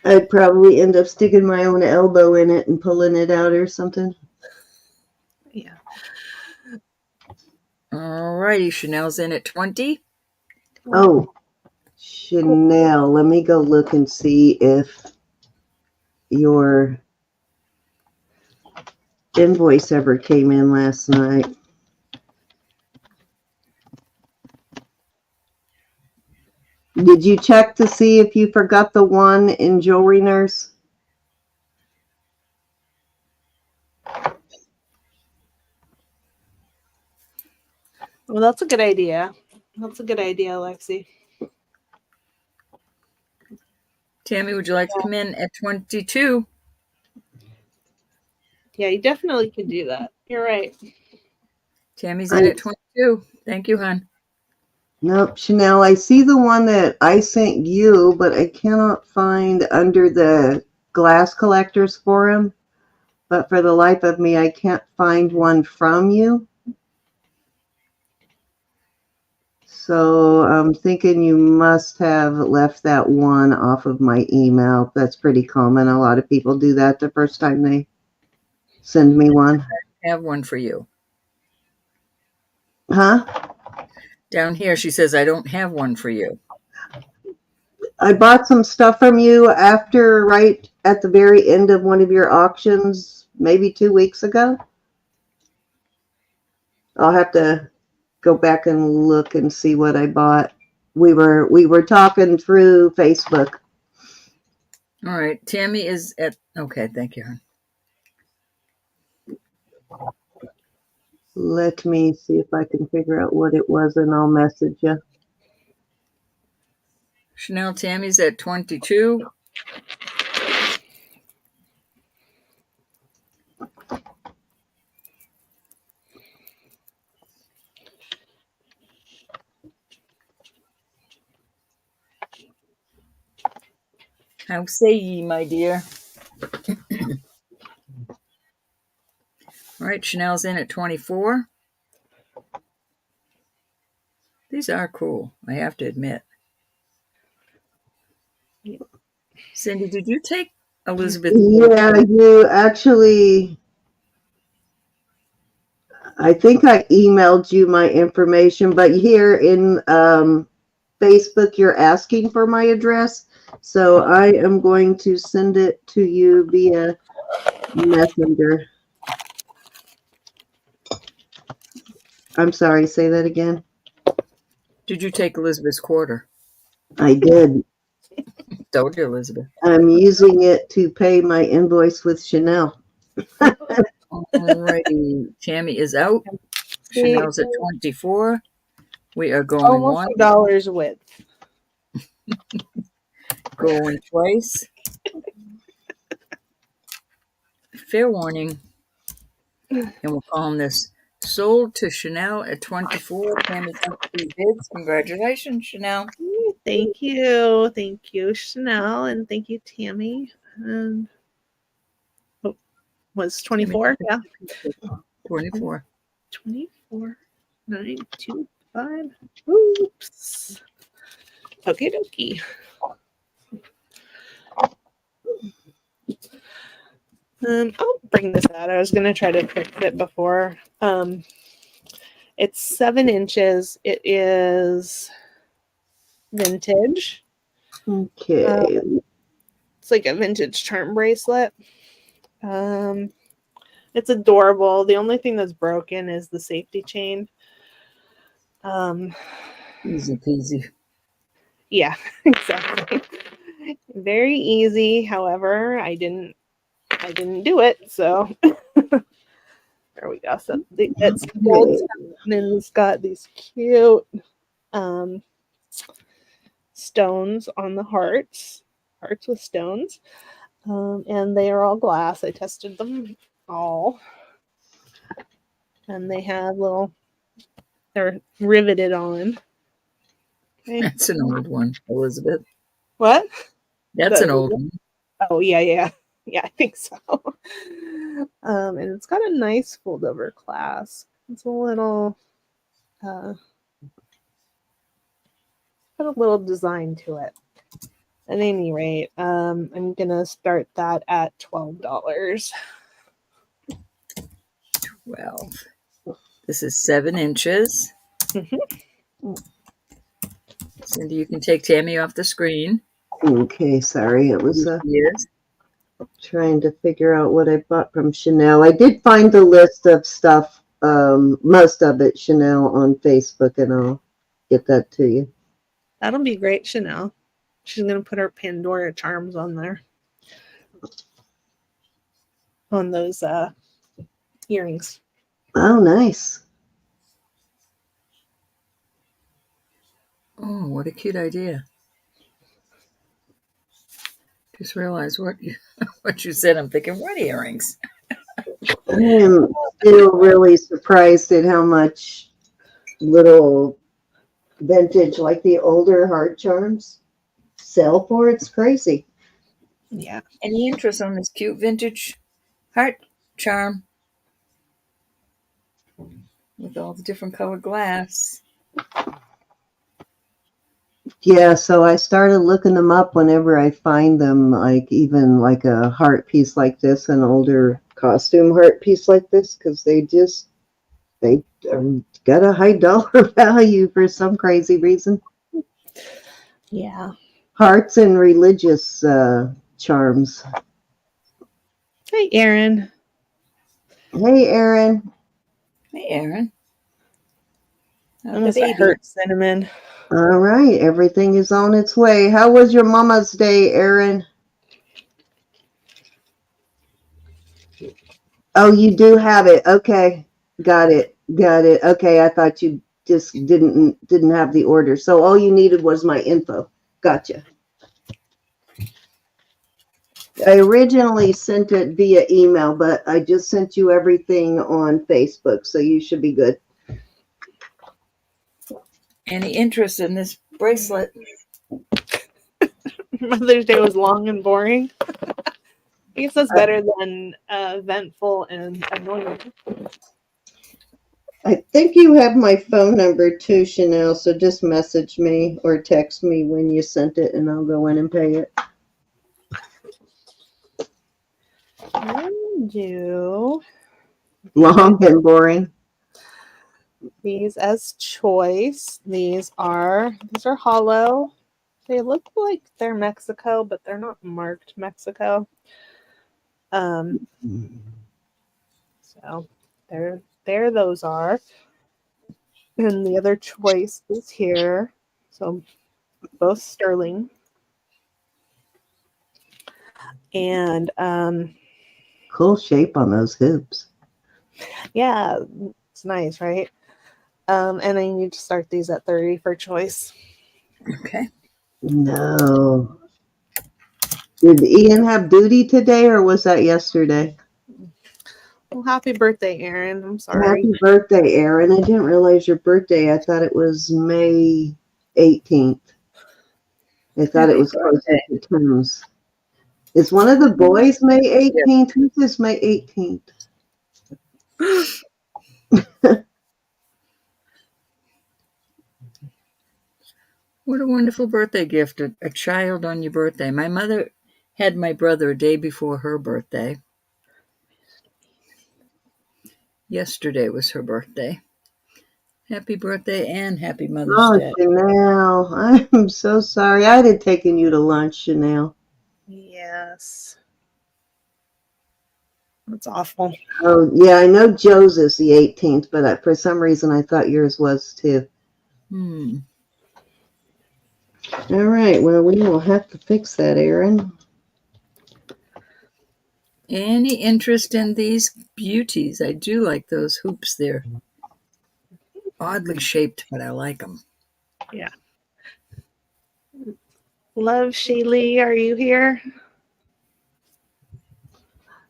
I'd probably end up sticking my own elbow in it and pulling it out or something. Yeah. All righty, Chanel's in at 20. Oh, Chanel, let me go look and see if your invoice ever came in last night. Did you check to see if you forgot the one in Jewelry Nurse? Well, that's a good idea. That's a good idea, Lexi. Tammy, would you like to come in at 22? Yeah, you definitely could do that. You're right. Tammy's in at 22. Thank you, hon. Nope, Chanel, I see the one that I sent you, but I cannot find under the glass collectors forum. But for the life of me, I can't find one from you. So I'm thinking you must have left that one off of my email. That's pretty common. A lot of people do that the first time they send me one. I have one for you. Huh? Down here, she says, I don't have one for you. I bought some stuff from you after, right at the very end of one of your auctions, maybe 2 weeks ago. I'll have to go back and look and see what I bought. We were talking through Facebook. All right. Tammy is at, okay, thank you, hon. Let me see if I can figure out what it was and I'll message you. Chanel, Tammy's at 22. How say ye, my dear? All right, Chanel's in at 24. These are cool, I have to admit. Cindy, did you take Elizabeth? Yeah, you actually, I think I emailed you my information, but here in Facebook, you're asking for my address. So I am going to send it to you via Messenger. I'm sorry, say that again. Did you take Elizabeth's quarter? I did. Told you, Elizabeth. I'm using it to pay my invoice with Chanel. Alrighty, Tammy is out. Chanel's at 24. We are going almost $1 width. Going twice. Fair warning. And we'll call them this. Sold to Chanel at 24. Tammy sent 3 bids. Congratulations, Chanel. Thank you, Chanel, and thank you, Tammy. And was 24? Yeah, 24. 24,925. Oops. Okie dokie. I'll bring this out. I was gonna try to fix it before. It's 7 inches. It is vintage. Okay. It's like a vintage charm bracelet. It's adorable. The only thing that's broken is the safety chain. Easy peasy. Yeah, exactly. Very easy. However, I didn't do it, so there we go. So it's gold and it's got these cute stones on the hearts with stones, and they are all glass. I tested them all, and they have they're riveted on. Okay. That's an old one, Elizabeth. What? That's an old one. Oh, yeah, I think so. And it's got a nice fold over clasp. It's a little got a little design to it. At any rate, I'm gonna start that at $12. 12. This is 7 inches. Cindy, you can take Tammy off the screen. Okay, sorry. It was Yes. trying to figure out what I bought from Chanel. I did find the list of stuff, most of it Chanel on Facebook, and I'll get that to you. That'll be great, Chanel. She's gonna put her Pandora charms on there. On those earrings. Oh, nice. Oh, what a cute idea. Just realized what you said. I'm thinking, what earrings? I am still really surprised at how much little vintage, like the older heart charms, sell for. It's crazy. Yeah. Any interest on this cute vintage heart charm with all the different colored glass? Yeah, so I started looking them up whenever I find them, like even like a heart piece like this, an older costume heart piece like this, because they got a high dollar value for some crazy reason. Yeah. Hearts and religious charms. Hey, Erin. Hey, Erin. Hey, Erin. I must have hurt Cinnamon. All right, everything is on its way. How was your Mama's Day, Erin? Oh, you do have it. Okay, got it. Okay, I thought you just didn't have the order. So all you needed was my info. Gotcha. I originally sent it via email, but I just sent you everything on Facebook, so you should be good. Any interest in this bracelet? Mother's Day was long and boring. I guess that's better than eventful and annoying. I think you have my phone number too, Chanel, so just message me or text me when you sent it, and I'll go in and pay it. I do Long and boring. these as choice. These are hollow. They look like they're Mexico, but they're not marked Mexico. So there those are. And the other choice is here. So both sterling. And Cool shape on those hoops. yeah, it's nice, right? And I need to start these at 30 for choice. Okay. No. Did Ian have duty today, or was that yesterday? Well, happy birthday, Aaron. I'm sorry. Happy birthday, Aaron. I didn't realize your birthday. I thought it was May 18th. I thought it was closer to Tim's. Is one of the boys May 18th? Who's this May 18th? What a wonderful birthday gift, a child on your birthday. My mother had my brother a day before her birthday. Yesterday was her birthday. Happy birthday and happy Mother's Day. Chanel. I'm so sorry. I'd have taken you to lunch, Chanel. Yes. That's awful. Oh, yeah, I know Joe's is the 18th, but for some reason I thought yours was too. All right, well, we will have to fix that, Aaron. Any interest in these beauties? I do like those hoops. They're oddly shaped, but I like them. Yeah. Love Shaylee, are you here?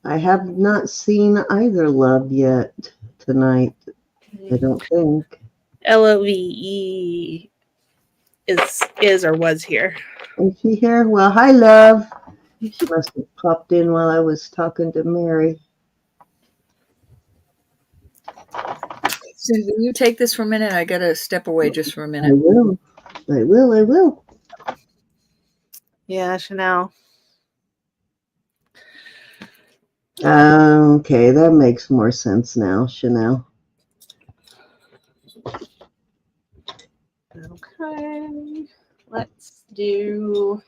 I have not seen either Love yet tonight, I don't think. LOVE is or was here. Is she here? Well, hi, Love. She must have popped in while I was talking to Mary. So will you take this for a minute? I got to step away just for a minute. I will. I will. Yeah, Chanel. Okay, that makes more sense now, Chanel. Okay, let's do.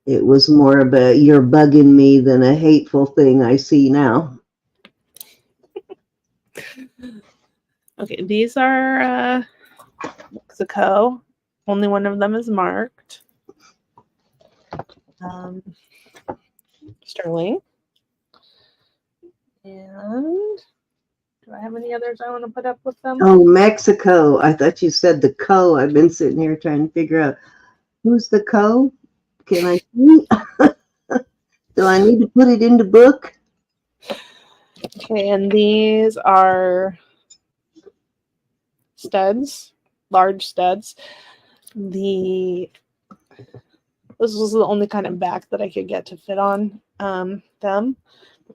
It was more of a you're bugging me than a hateful thing I see now. Okay, these are Mexico. Only one of them is marked. Sterling. And do I have any others I want to put up with them? Oh, Mexico. I thought you said the co. I've been sitting here trying to figure out who's the co. Can I see? Do I need to put it in the book? Okay, and these are studs, large studs. This was the only kind of back that I could get to fit on them.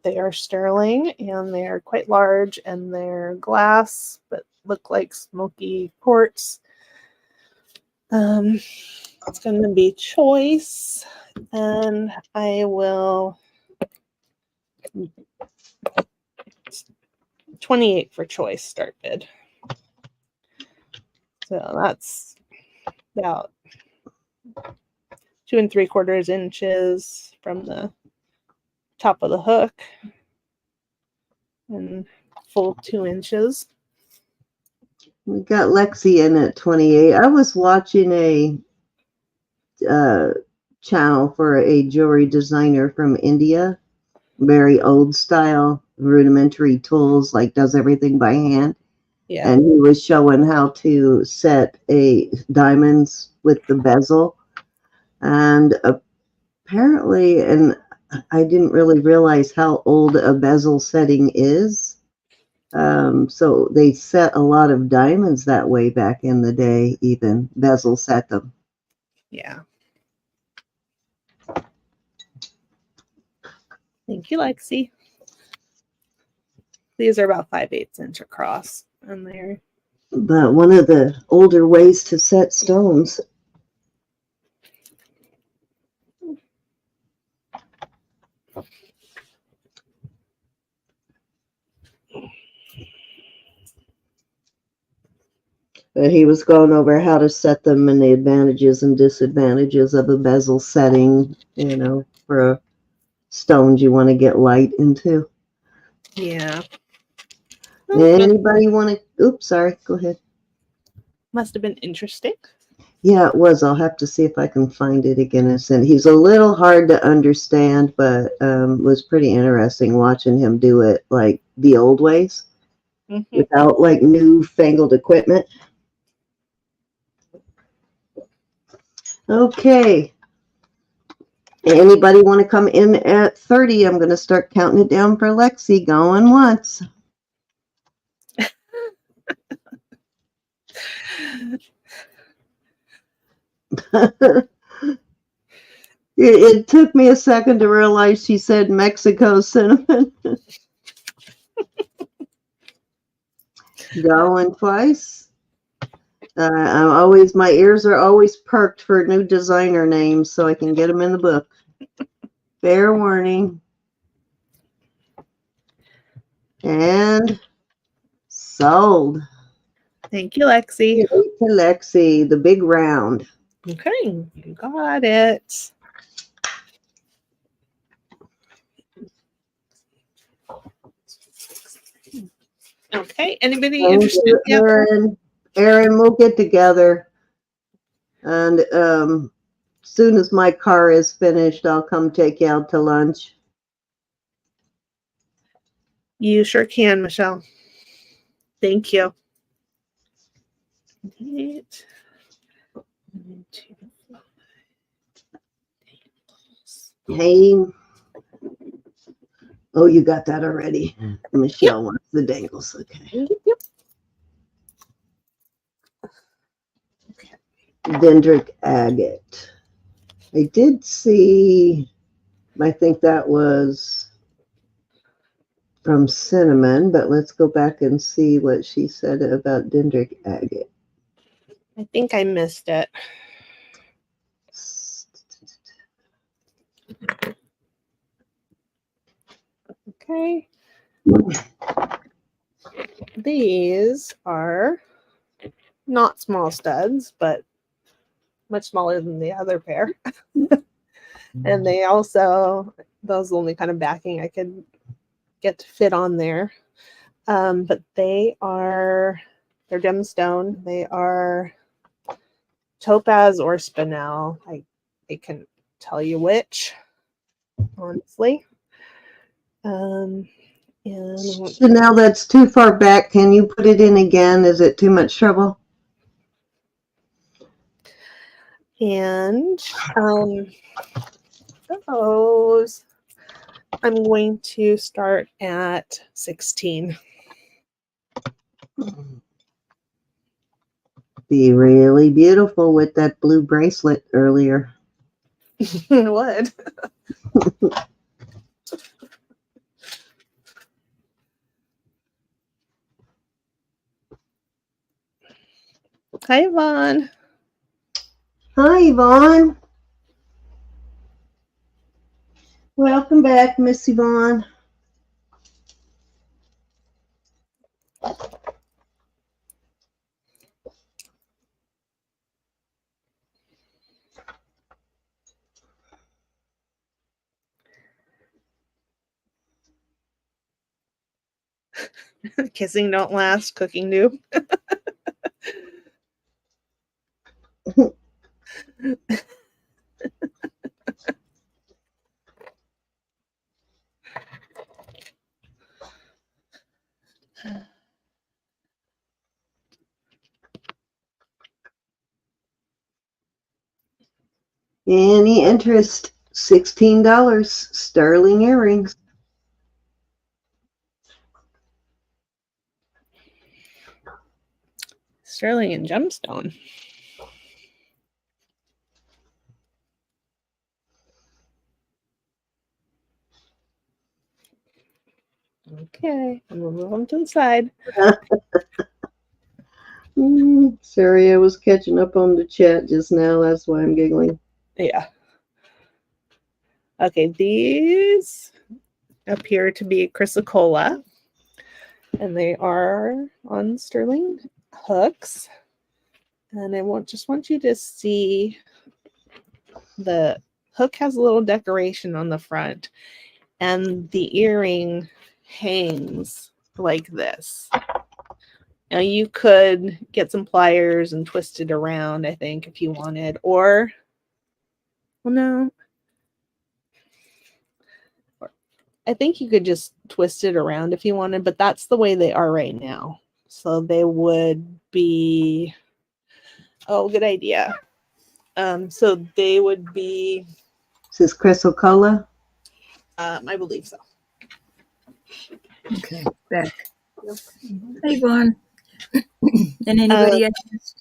They are sterling and they're quite large and they're glass but look like smoky quartz. It's going to be choice, and I will 28 for choice start bid. So that's about 2 3/4 inches from the top of the hook and full 2 inches. We got Lexi in at 28. I was watching a channel for a jewelry designer from India, very old style, rudimentary tools, like does everything by hand. Yeah. And he was showing how to set diamonds with the bezel. And apparently, and I didn't really realize how old a bezel setting is. So they set a lot of diamonds that way back in the day, even bezel set them. Yeah. Thank you, Lexi. These are about 5/8 inch across, and they're. But one of the older ways to set stones. But he was going over how to set them and the advantages and disadvantages of a bezel setting, for stones you want to get light into. Yeah. Anybody want to? Oops, sorry. Go ahead. Must have been interesting. Yeah, it was. I'll have to see if I can find it again. He's a little hard to understand, but was pretty interesting watching him do it like the old ways, without like newfangled equipment. Okay. Anybody want to come in at 30? I'm going to start counting it down for Lexi. Going once. It took me a second to realize she said Mexico cinnamon. Going twice. My ears are always perked for new designer names so I can get them in the book. Fair warning. And sold. Thank you, Lexi. To Lexi, the big round. Okay, you got it. Okay, anybody interested? Erin, we'll get together. And soon as my car is finished, I'll come take you out to lunch. You sure can, Michelle. Thank you. Hey. Oh, you got that already. Michelle wants the dangles. Okay. Yep. Dendritic agate. I did see, I think that was from cinnamon, but let's go back and see what she said about dendritic agate. I think I missed it. Okay. These are not small studs, but much smaller than the other pair. And they also, those only kind of backing I could get to fit on there. But they're gemstone. They are topaz or spinel. I can tell you which, honestly. And so now that's too far back. Can you put it in again? Is it too much trouble? And those, I'm going to start at 16. Be really beautiful with that blue bracelet earlier. It would. Hi, Yvonne. Hi, Yvonne. Welcome back, Miss Yvonne. Kissing don't last, cooking do. Any interest? $16 sterling earrings. Sterling and gemstone. Okay, I'm gonna move them to the side. Sorry, I was catching up on the chat just now. That's why I'm giggling. Yeah. Okay, these appear to be Chrysocolla, and they are on sterling hooks. And I just want you to see the hook has a little decoration on the front, and the earring hangs like this. Now you could get some pliers and twist it around, I think, if you wanted, or, well, no. I think you could just twist it around if you wanted, but that's the way they are right now. So they would be, oh, good idea. So they would be, Is this Chrysocolla? I believe so. Okay, back. Hi, Yvonne. And anybody else?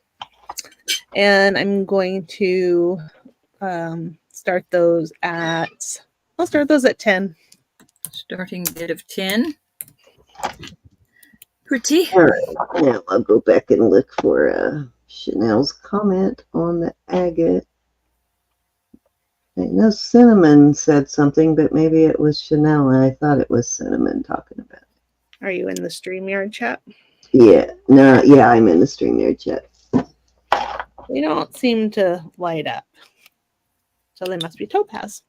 And I'm going to start those at, I'll start those at 10. Starting bid of 10. Pretty. All right. Now I'll go back and look for Chanel's comment on the agate. I know Cinnamon said something, but maybe it was Chanel, and I thought it was Cinnamon talking about it. Are you in the StreamYard chat? Yeah, no, yeah, I'm in the StreamYard chat. They don't seem to light up. So they must be topaz.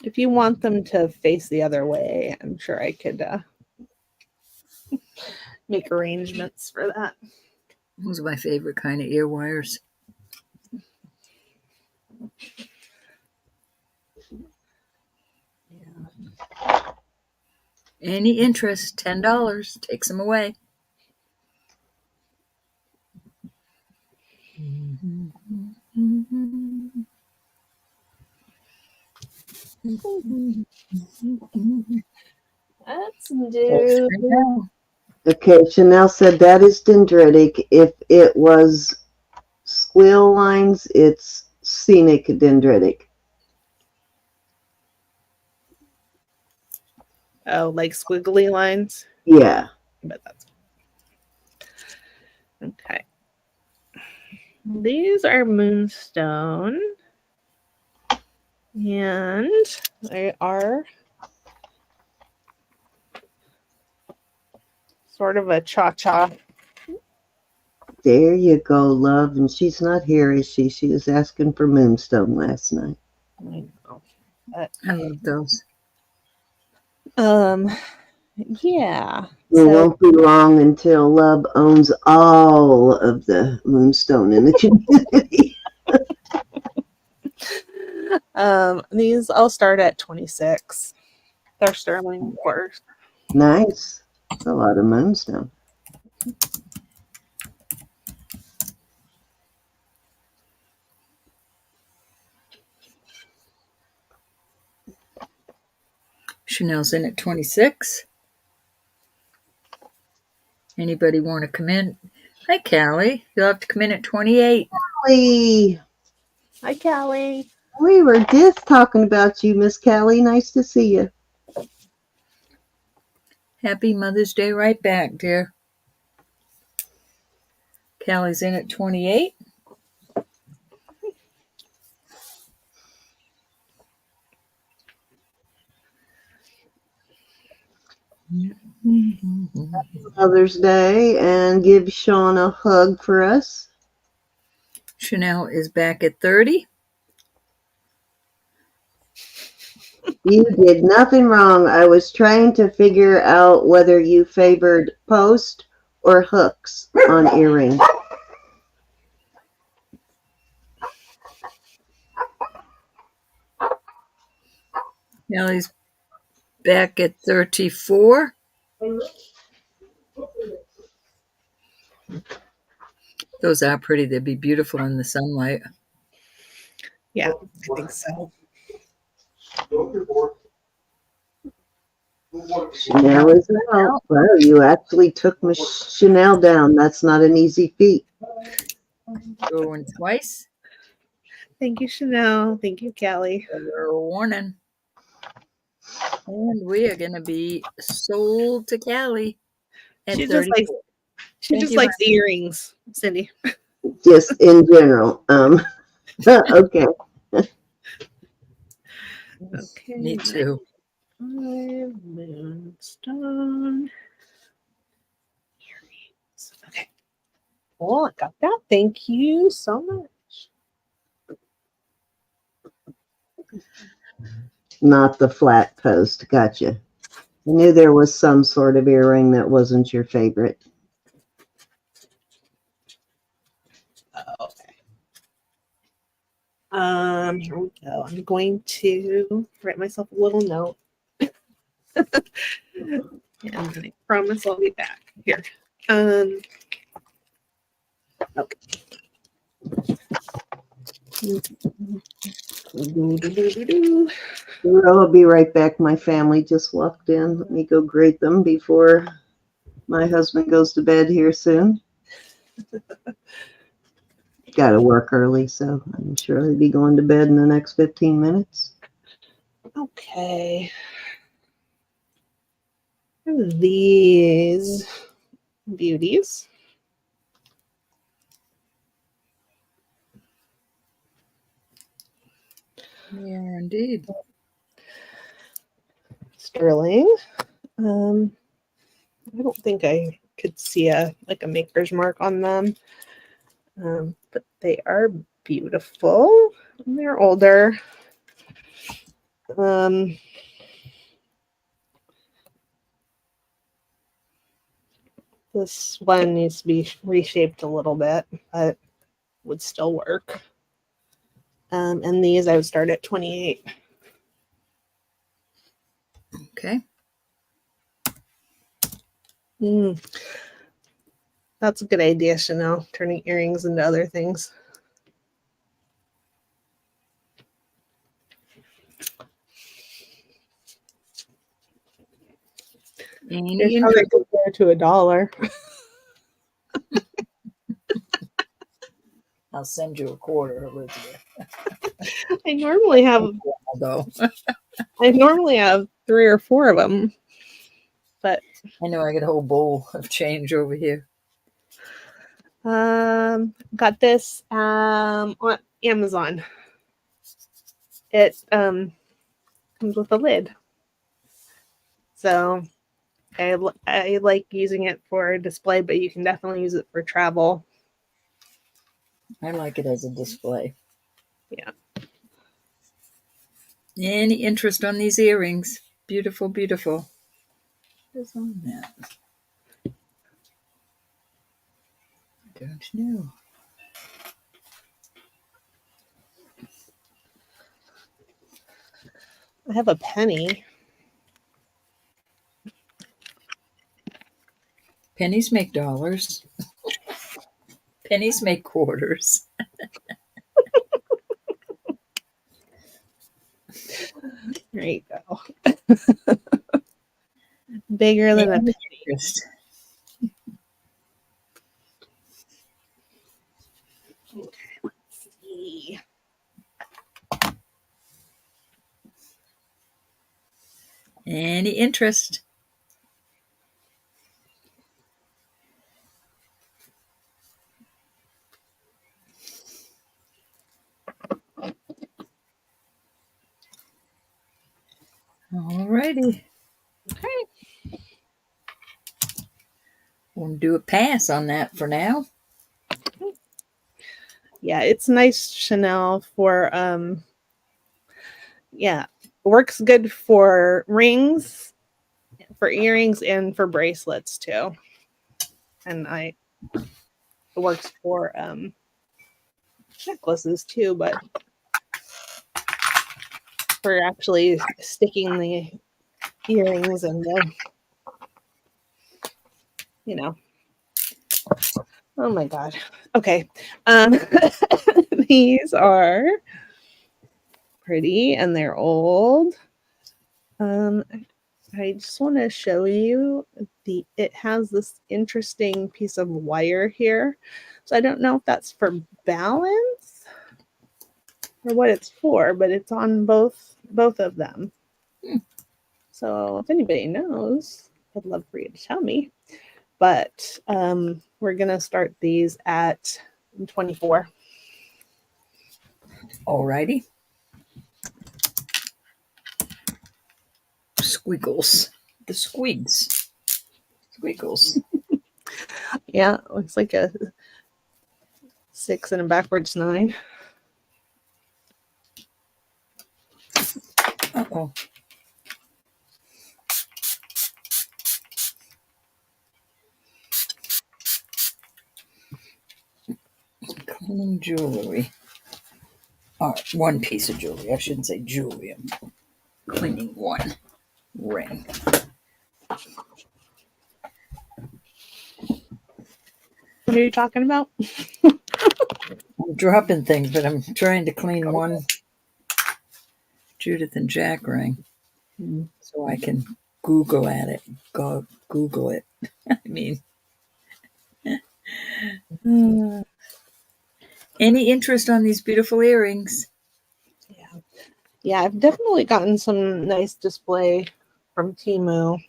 If you want them to face the other way, I'm sure I could make arrangements for that. Those are my favorite kind of ear wires. Yeah. Any interest, $10. Takes them away. Let's do. Okay, Chanel said that is dendritic. If it was squill lines, it's scenic dendritic. Oh, like squiggly lines? Yeah. But that's okay. These are Moonstone. And they are sort of a cha-cha. There you go, love. And she's not here, is she? She was asking for Moonstone last night. I know. I love those. Yeah. It won't be long until Love owns all of the Moonstone in the community. These I'll start at 26. They're sterling, of course. Nice. That's a lot of Moonstone. Chanel's in at 26. Anybody want to come in? Hi, Callie. You'll have to come in at 28. Callie, Hi, Callie. we were just talking about you, Miss Callie. Nice to see you. Happy Mother's Day right back, dear. Callie's in at 28. Mother's Day, and give Sean a hug for us. Chanel is back at 30. You did nothing wrong. I was trying to figure out whether you favored post or hooks on earrings. Callie's back at 34. Those are pretty. They'd be beautiful in the sunlight. Yeah, I think so. Chanel is out. Wow, you actually took Miss Chanel down. That's not an easy feat. Going twice. Thank you, Chanel. Thank you, Callie. For a warning. And we are going to be sold to Callie at She 34. just likes earrings, Cindy. Just in general. Okay. Okay. Me too. 5 Moonstone earrings. Okay. Oh, I got that. Thank you so much. Not the flat post. Gotcha. I knew there was some sort of earring that wasn't your favorite. Okay. Here we go. I'm going to write myself a little note. And then I promise I'll be back. Here. Okay. I'll be right back. My family just walked in. Let me go greet them before my husband goes to bed here soon. Got to work early, so I'm sure he'll be going to bed in the next 15 minutes. Okay. These beauties. Yeah, indeed. Sterling. I don't think I could see a maker's mark on them. But they are beautiful. And they're older. This one needs to be reshaped a little bit, but would still work. And these I would start at 28. Okay. That's a good idea, Chanel, turning earrings into other things. Here's how they compare to $1. I'll send you a quarter, Elizabeth. I normally have I normally have 3 or 4 of them, but I know I got a whole bowl of change over here. got this on Amazon. It comes with a lid, so I like using it for display, but you can definitely use it for travel. I like it as a display. Yeah. Any interest on these earrings? Beautiful, beautiful. What's on that? I don't know. I have a penny. Pennies make dollars. Pennies make quarters. There you go. Bigger than a penny. Interest. Okay, let's see. Any interest? Alrighty. Okay. We'll do a pass on that for now. Yeah, it's nice Chanel for yeah, works good for rings, for earrings, and for bracelets too. And it works for necklaces too, but for actually sticking the earrings and the, oh my god. Okay. These are pretty and they're old. I just want to show you it has this interesting piece of wire here. So I don't know if that's for balance or what it's for, but it's on both of them. So if anybody knows, I'd love for you to tell me. But we're gonna start these at 24. Alrighty. Squiggles. The squigs. Squiggles. Yeah, looks like a 6 and a backwards 9. Uh-oh. Cleaning jewelry. All right, one piece of jewelry. I shouldn't say jewelry. I'm cleaning one ring. What are you talking about? I'm dropping things, but I'm trying to clean one Judith and Jack ring so I can Google at it. Go Google it. I mean, any interest on these beautiful earrings? Yeah, I've definitely gotten some nice display from Temu.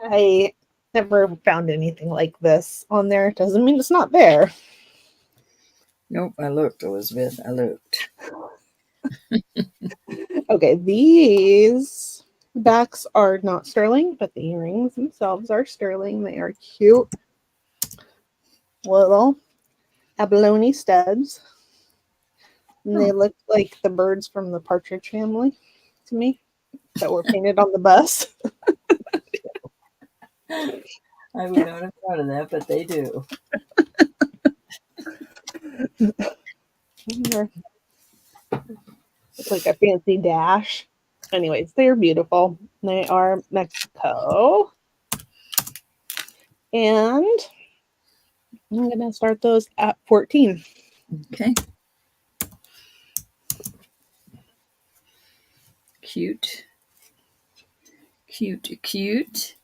I never found anything like this on there. Doesn't mean it's not there. Nope, I looked, Elizabeth. I looked. Okay, these backs are not sterling, but the earrings themselves are sterling. They are cute little abalone studs. And they look like the birds from the Partridge Family to me that were painted on the bus. I would not have thought of that, but they do. It's like a fancy dash. Anyways, they're beautiful. They are Mexico. And I'm going to start those at 14. Okay. Cute. Cute, cute.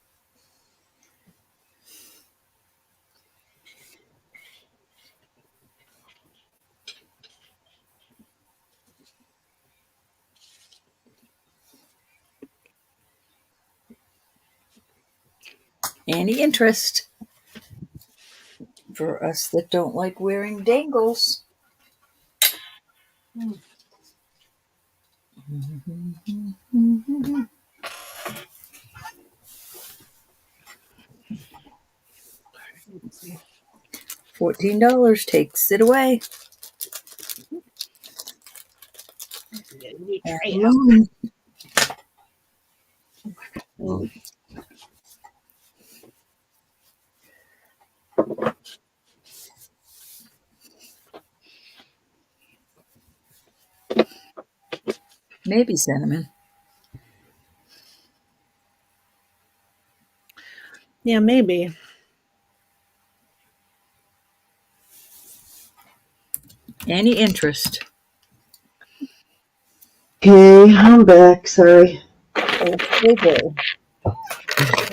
Any interest for us that don't like wearing dangles? $14 takes it away. Maybe cinnamon. Yeah, maybe. Any interest? Okay, I'm back. Sorry.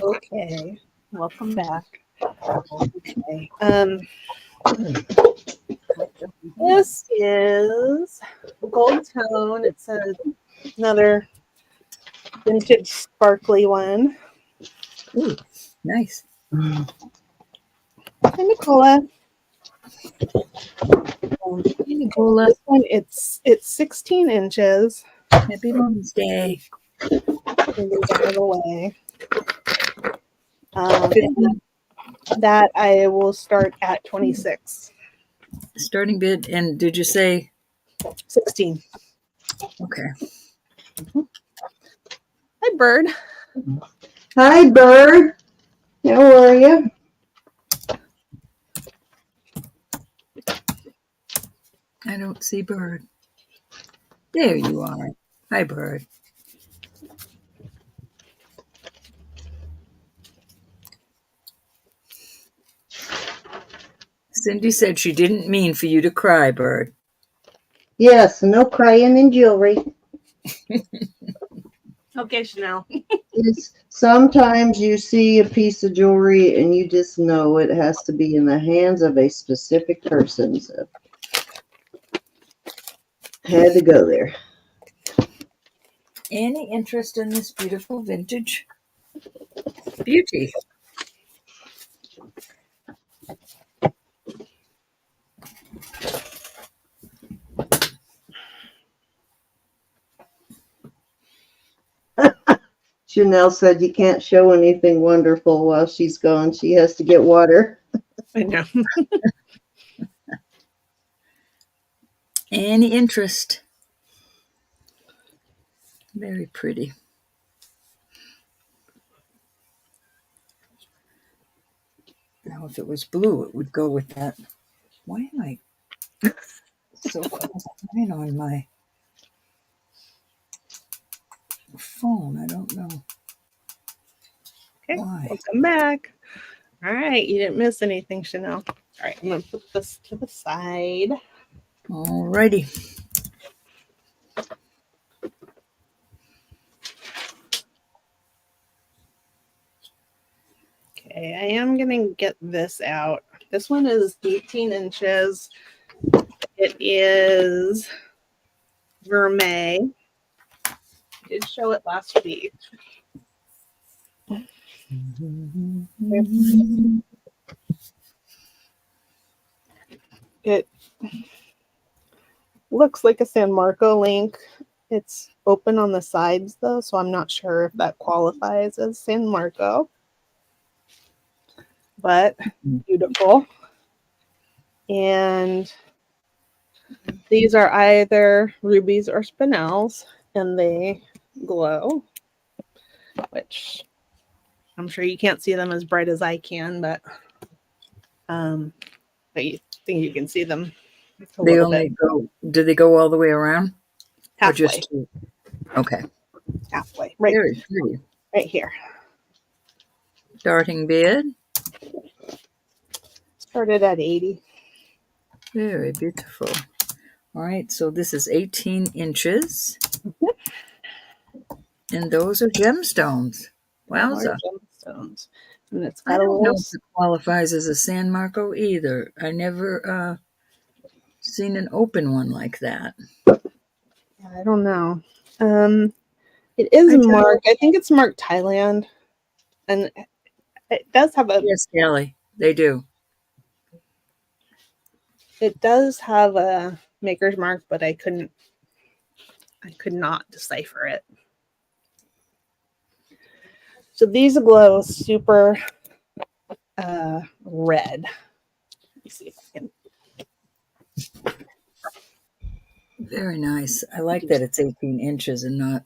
Okay. Welcome back. Okay. This is gold tone. It's another vintage sparkly one. Ooh, nice. Chrysocolla. Nicola, This one, it's 16 inches. happy Mom's Day. Fingers out of the way. And that I will start at 26. Starting bid, and did you say 16. okay? Hi, Bird. Hi, Bird. How are you? I don't see Bird. There you are. Hi, Bird. Cindy said she didn't mean for you to cry, Bird. Yes, no crying in jewelry. Okay, Chanel. Sometimes you see a piece of jewelry and you just know it has to be in the hands of a specific person. So had to go there. Any interest in this beautiful vintage beauty? Chanel said you can't show anything wonderful while she's gone. She has to get water. I know. Any interest? Very pretty. Now, if it was blue, it would go with that. Why am I so close on my phone? I don't know. Okay, Why? welcome back. All right, you didn't miss anything, Chanel. All right, I'm gonna put this to the side. Alrighty. Okay, I am gonna get this out. This one is 18 inches. It is vermeil. I did show it last week. It looks like a San Marco link. It's open on the sides though, so I'm not sure if that qualifies as San Marco. But beautiful. And these are either rubies or spinels, and they glow, which I'm sure you can't see them as bright as I can, but you think you can see them a They little only bit. go, do they go all the way around? Or Halfway. just two? Okay. Halfway. Right, Very pretty. right here. Darting bead. Started at 80. Very beautiful. All right, so this is 18 inches. And those are gemstones. Wowza. Gemstones. And it's I got a don't know little. if it qualifies as a San Marco either. I never seen an open one like that. I don't know. It is marked. I think it's marked Thailand, and it does have a. Yes, Kelly, they do. It does have a maker's mark, but I could not decipher it. So these glow super red. Let me see if I can. Very nice. I like that it's 18 inches and not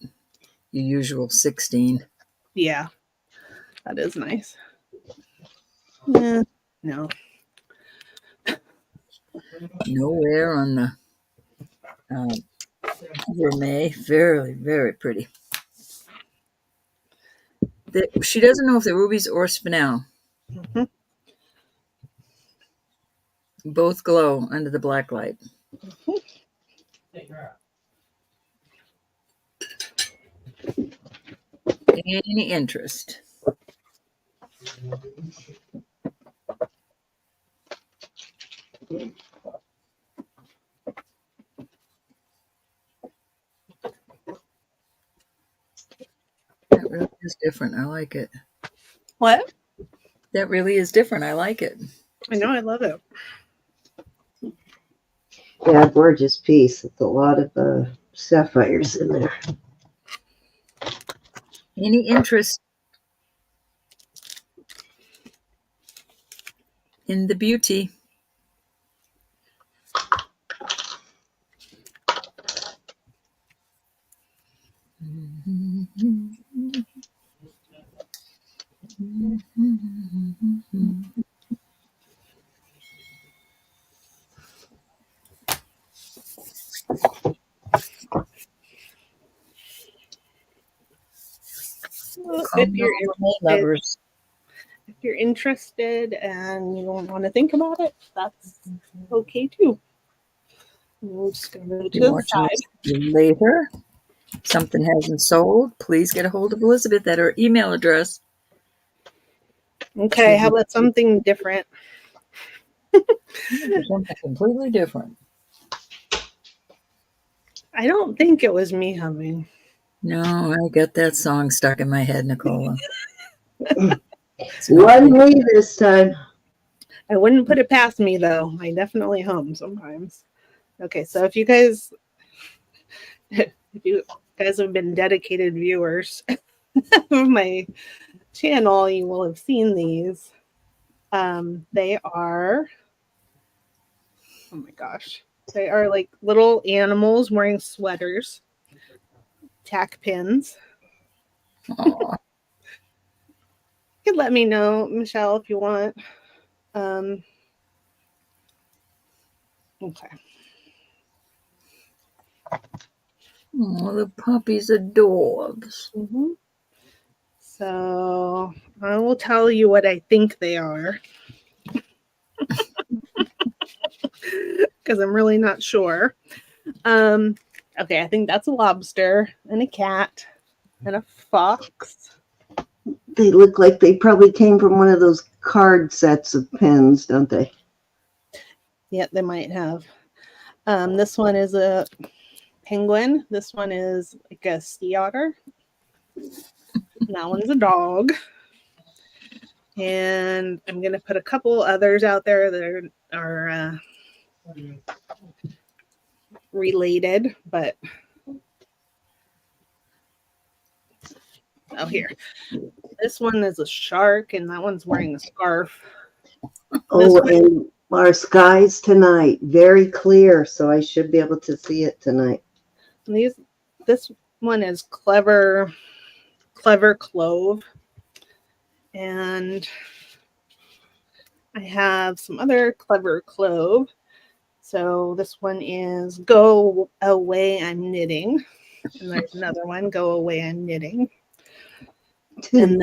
your usual 16. Yeah, that is nice. Yeah, no. Nowhere on the vermeil. Very, very pretty. She doesn't know if they're rubies or spinel. Mm-hmm. Both glow under the black light. Any interest? That really is different. I like it. What? That really is different. I like it. I know, I love it. Yeah, gorgeous piece with a lot of sapphires in there. Any interest in the beauty? Well, if you're interested and you don't want to think about it, that's okay too. I'm just going to move to the side. Later, something hasn't sold. Please get a hold of Elizabeth at her email address. Okay, how about something different? Something completely different. I don't think it was me humming. No, I got that song stuck in my head, Nicola. One me this time. I wouldn't put it past me though. I definitely hum sometimes. Okay, so if you guys have been dedicated viewers of my channel, you will have seen these. They are, oh my gosh, they are like little animals wearing sweaters, tack pins. Aww. You can let me know, Michelle, if you want. Okay. Oh, the puppy's adorbs. Mm-hmm. So I will tell you what I think they are. Because I'm really not sure. Okay, I think that's a lobster and a cat and a fox. They look like they probably came from one of those card sets of pins, don't they? Yeah, they might have. This one is a penguin. This one is like a sea otter. And that one's a dog. And I'm going to put a couple others out there that are related, but here. This one is a shark, and that one's wearing a scarf. Oh, and our skies tonight, very clear, so I should be able to see it tonight. This one is clever clove, and I have some other clever clove. So this one is Go Away, I'm Knitting, and there's another one, Go Away, I'm Knitting, and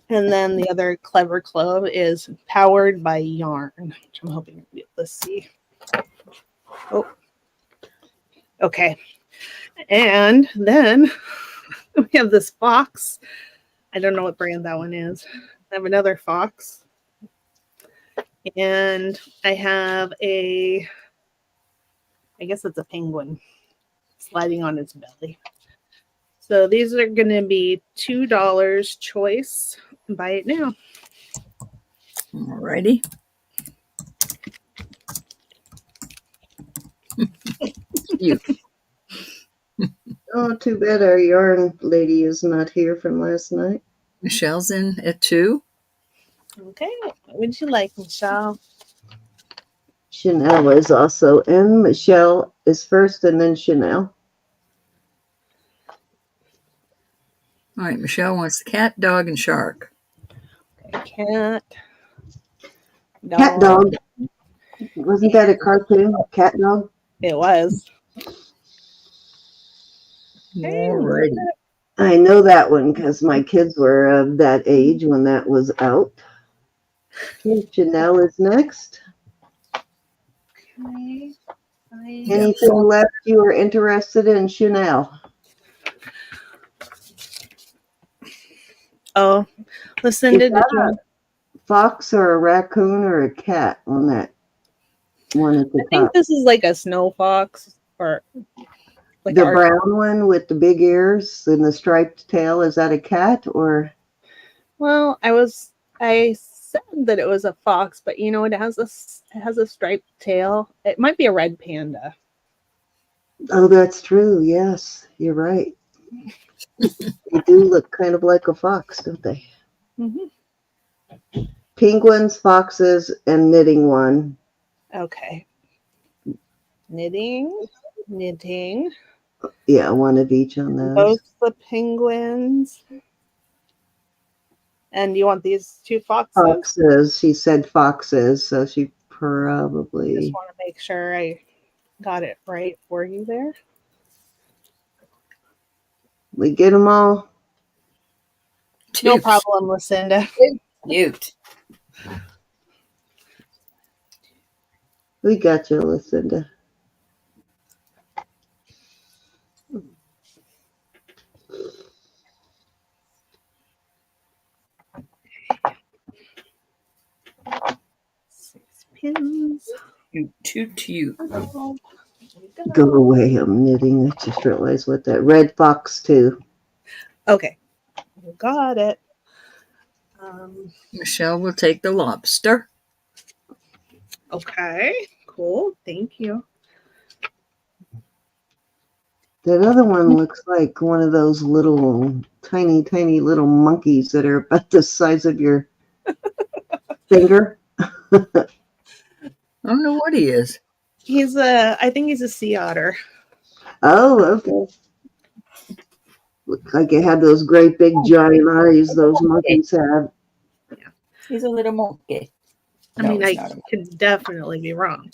then the other clever clove is Powered by Yarn, which I'm hoping you'll be able to see. Oh, okay. And then we have this fox. I don't know what brand that one is. I have another fox. And I have I guess it's a penguin sliding on its belly. So these are going to be $2 choice. Buy it now. Alrighty. Cute. Oh, too bad our yarn lady is not here from last night. Michelle's in at 2. Okay. What would you like, Michelle? Chanel is also in. Michelle is first and then Chanel. All right, Michelle wants the cat, dog, and shark. Okay, cat. Cat dog. Wasn't that a cartoon? Cat dog? It was. Alrighty. I know that one because my kids were of that age when that was out. Okay, Chanel is next. Okay. Anything left you are interested in, Chanel? Oh, Lucinda, did you a fox or a raccoon or a cat on that one at the I think top? this is like a snow fox or like The brown one with the big ears and the striped tail, is that a cat or? Well, I said that it was a fox, but you know it has a striped tail. It might be a red panda. Oh, that's true. Yes, you're right. They do look kind of like a fox, don't they? Mm-hmm. Penguins, foxes, and knitting one. Okay. Knitting. Yeah, one of each on those. Both the penguins. And you want these 2 foxes? Foxes. She said foxes, so she probably. Just want to make sure I got it right for you there. We get them all. No problem, Lucinda. Cute. We got you, Lucinda. Pins. Cute. Go away, I'm knitting. I just realized what that red fox too. Okay, got it. Michelle will take the lobster. Okay, cool. Thank you. That other one looks like one of those little tiny little monkeys that are about the size of your finger. I don't know what he is. I think he's a sea otter. Oh, okay. Looked like it had those great big giant eyes those monkeys have. Yeah. He's a little monkey. I mean, I could definitely be wrong.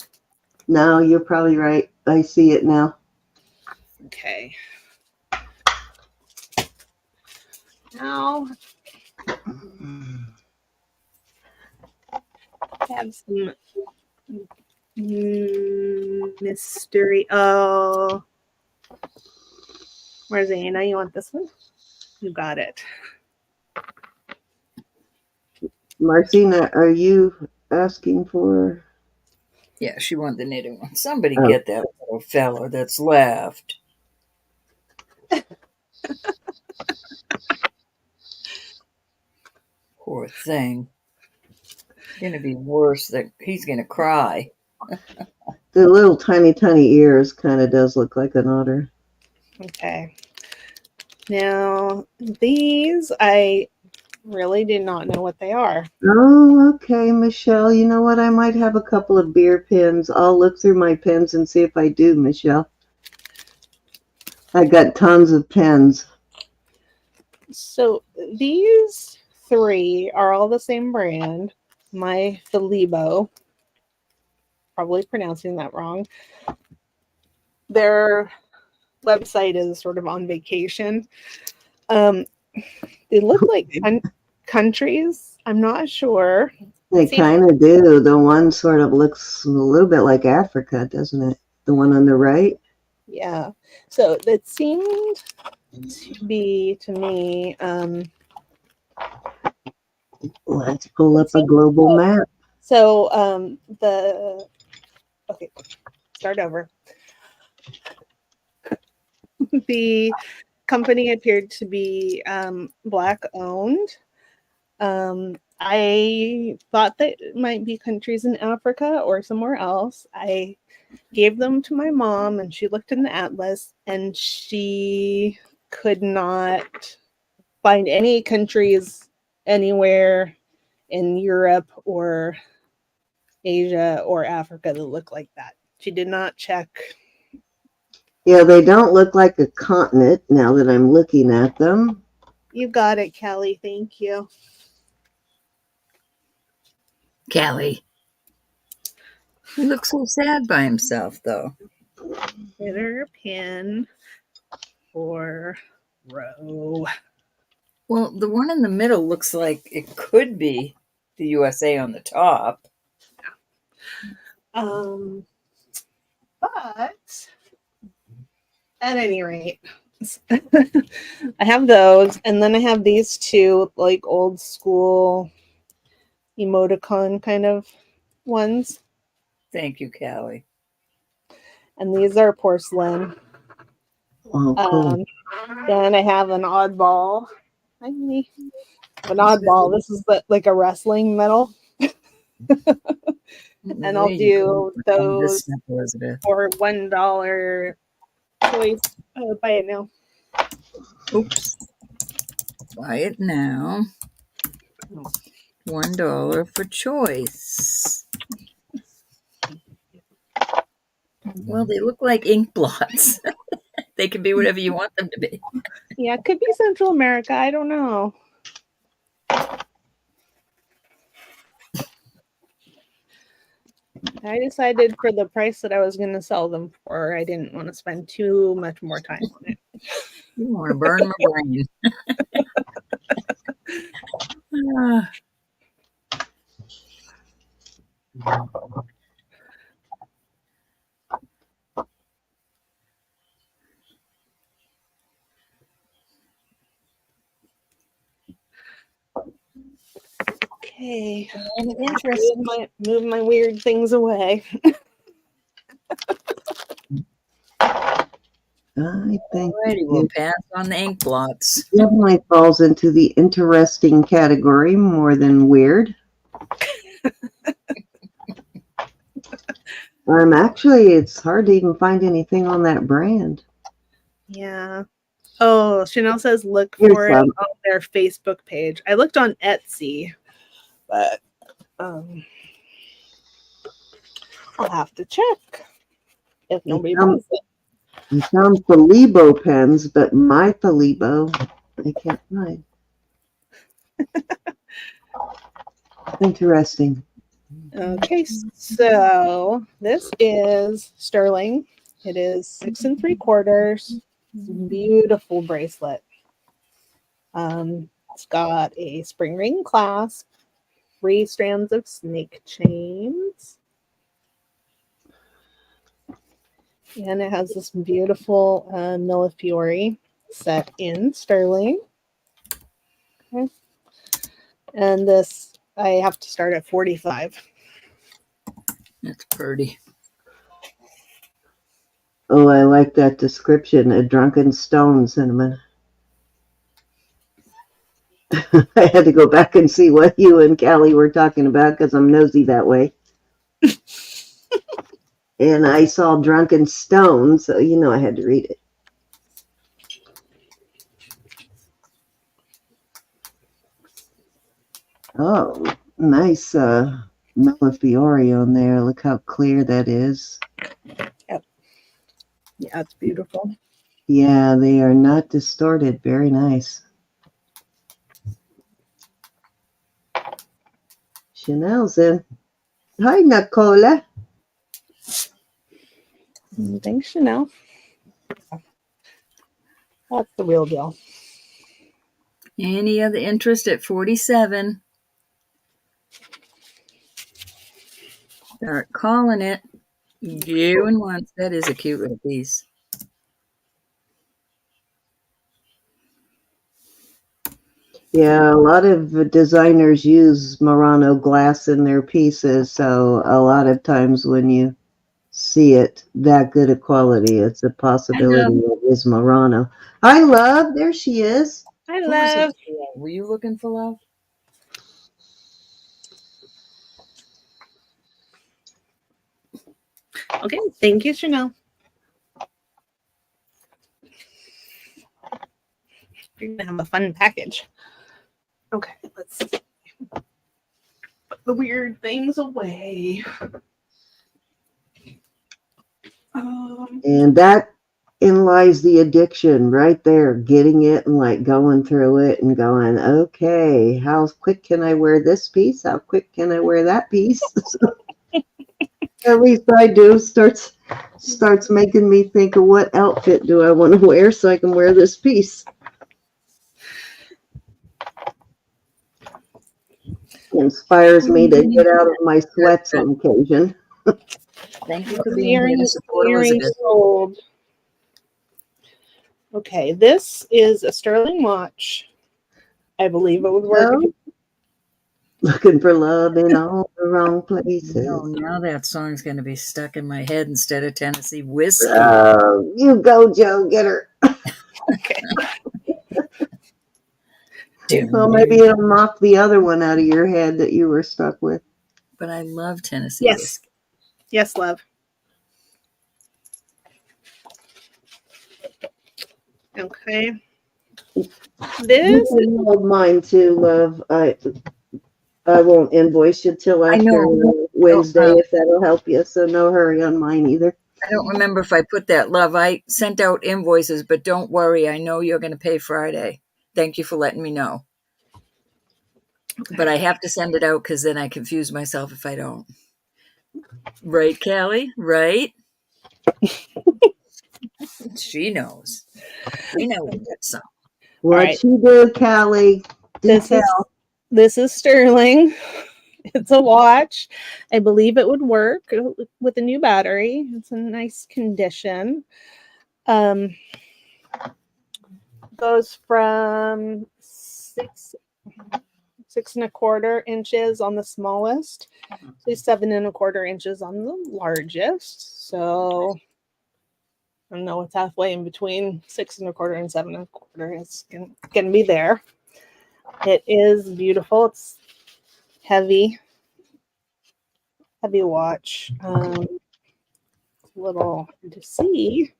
No, you're probably right. I see it now. Okay. Now I have some mystery. Oh, Marzana, you want this one? You got it. Marcina, are you asking for? Yeah, she wanted the knitted one. Somebody Oh, get that little fella that's left. Poor thing. Gonna be worse. That he's gonna cry. the little tiny ears kind of does look like an otter. Okay. Now, these, I really do not know what they are. Oh, okay, Michelle. You know what? I might have a couple of beer pins. I'll look through my pins and see if I do, Michelle. I got tons of pens. So, these three are all the same brand. My Filibo, probably pronouncing that wrong. Their website is sort of on vacation. They look like countries. I'm not sure. They kind of do. The one sort of looks a little bit like Africa, doesn't it? The one on the right? Yeah. So it seemed to be, to me, let's pull up a global map. So okay, start over. The company appeared to be Black owned. I thought that it might be countries in Africa or somewhere else. I gave them to my mom and she looked in the atlas and she could not find any countries anywhere in Europe or Asia or Africa that look like that. She did not check. Yeah, they don't look like a continent now that I'm looking at them. You got it, Callie. Thank you. Callie. He looks so sad by himself, though. Bitter pin for row. Well, the one in the middle looks like it could be the USA on the top. But at any rate, I have those, and then I have these two like old school emoticon kind of ones. Thank you, Callie. And these are porcelain. Oh, cool. Then I have an oddball. An oddball. This is like a wrestling medal. And I'll do those for $1 choice. Buy it now. Oops. Buy it now. $1 for choice. Well, they look like ink blots. They can be whatever you want them to be. Yeah, it could be Central America. I don't know. I decided for the price that I was going to sell them for, I didn't want to spend too much more time on it. You want to burn my brain. Okay. Interesting. Move my weird things away. I think we'll pass on the ink blots. Definitely falls into the interesting category more than weird. Actually, it's hard to even find anything on that brand. Yeah. Oh, Chanel says look for it on their Facebook page. I looked on Etsy, but I'll have to check if nobody buys it. I found Filibo pens, but my Filibo I can't find. Interesting. Okay, so this is sterling. It is 6 3/4. Beautiful bracelet. It's got a spring ring clasp, 3 strands of snake chains, and it has this beautiful Millefiori set in sterling. Okay. And this, I have to start at 45. That's pretty. Oh, I like that description. A drunken stone cinnamon. I had to go back and see what you and Callie were talking about because I'm nosy that way. And I saw drunken stone, so you know I had to read it. Oh, nice Millefiori on there. Look how clear that is. Yep. Yeah, it's beautiful. Yeah, they are not distorted. Very nice. Chanel's in. Hi, Nicola. Thanks, Chanel. That's the real deal. Any other interest at 47? Start calling it. Going once. That is a cute little piece. Yeah, a lot of designers use Murano glass in their pieces, so a lot of times when you see it that good a quality, it's a possibility it is Murano. Hi, love. There she is. I Who was love. it? Were you looking for love? Okay, thank you, Chanel. You're gonna have a fun package. Okay, let's put the weird things away. And that in lies the addiction right there, getting it and like going through it and going, okay, how quick can I wear this piece? How quick can I wear that piece? At least I do. Starts making me think of what outfit do I want to wear so I can wear this piece. Inspires me to get out of my sweats on occasion. Thank you for being here to support Earrings Elizabeth. sold. Okay, this is a sterling watch. I believe it would work. No? Looking for love in all the wrong places. No, now that song's going to be stuck in my head instead of Tennessee whiskey. You go, Joe. Get her. Okay. Well, maybe it'll knock the other one out of your head that you were stuck with. But I love Tennessee Yes. whiskey. Yes, love. Okay. This You can hold mine too, love. I won't invoice you till after Wednesday if that'll help you. So no hurry on mine either. I don't remember if I put that, love. I sent out invoices, but don't worry. I know you're going to pay Friday. Thank you for letting me know. But I have to send it out because then I confuse myself if I don't. Right, Callie? Right? She knows. We know that song. What right. you do, Callie? This is sterling. It's a watch. I believe it would work with a new battery. It's a nice condition. Goes from 6.25 inches on the smallest to 7.25 inches on the largest. So I don't know what's halfway in between 6.25 and 7.25. It's gonna be there. It is beautiful. It's heavy watch. A little hard to see.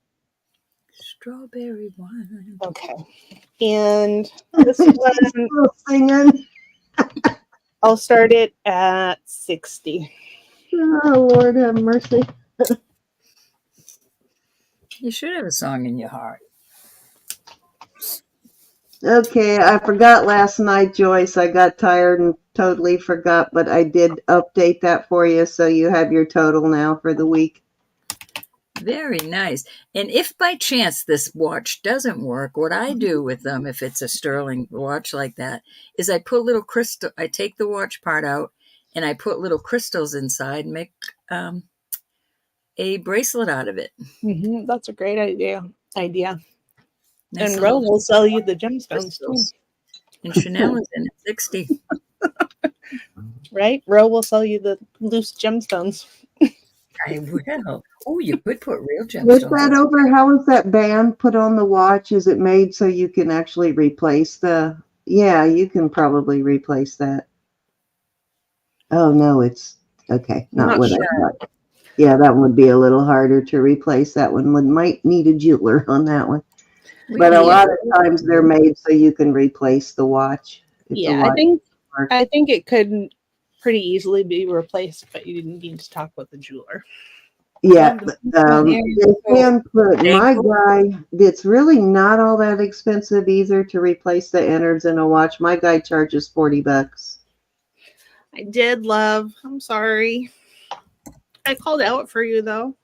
Strawberry wine. Okay. And this one, Still singing. I'll start it at 60. Oh, Lord have mercy. You should have a song in your heart. Okay, I forgot last night, Joyce. I got tired and totally forgot, but I did update that for you, so you have your total now for the week. Very nice. And if by chance this watch doesn't work, what I do with them, if it's a sterling watch like that, is I put little crystal. I take the watch part out and I put little crystals inside, and make a bracelet out of it. That's a great idea. Nice And Ro little will sell you the gemstones too, crystals. And Chanel is in at 60. right? Ro will sell you the loose gemstones. I will. Oh, you could put real Was gemstones. that over? How was that band put on the watch? Is it made so you can actually replace the? Yeah, you can probably replace that. Oh no, it's okay. I'm Not not what sure. I thought. Yeah, that would be a little harder to replace. That one might need a jeweler on that one. But a lot of times they're made so you can replace the watch. Yeah, I think it could pretty easily be replaced, but you didn't need to talk with the jeweler. Yeah, they can put my guy. It's really not all that expensive either to replace the innards in a watch. My guy charges $40. I did, love. I'm sorry. I called out for you though.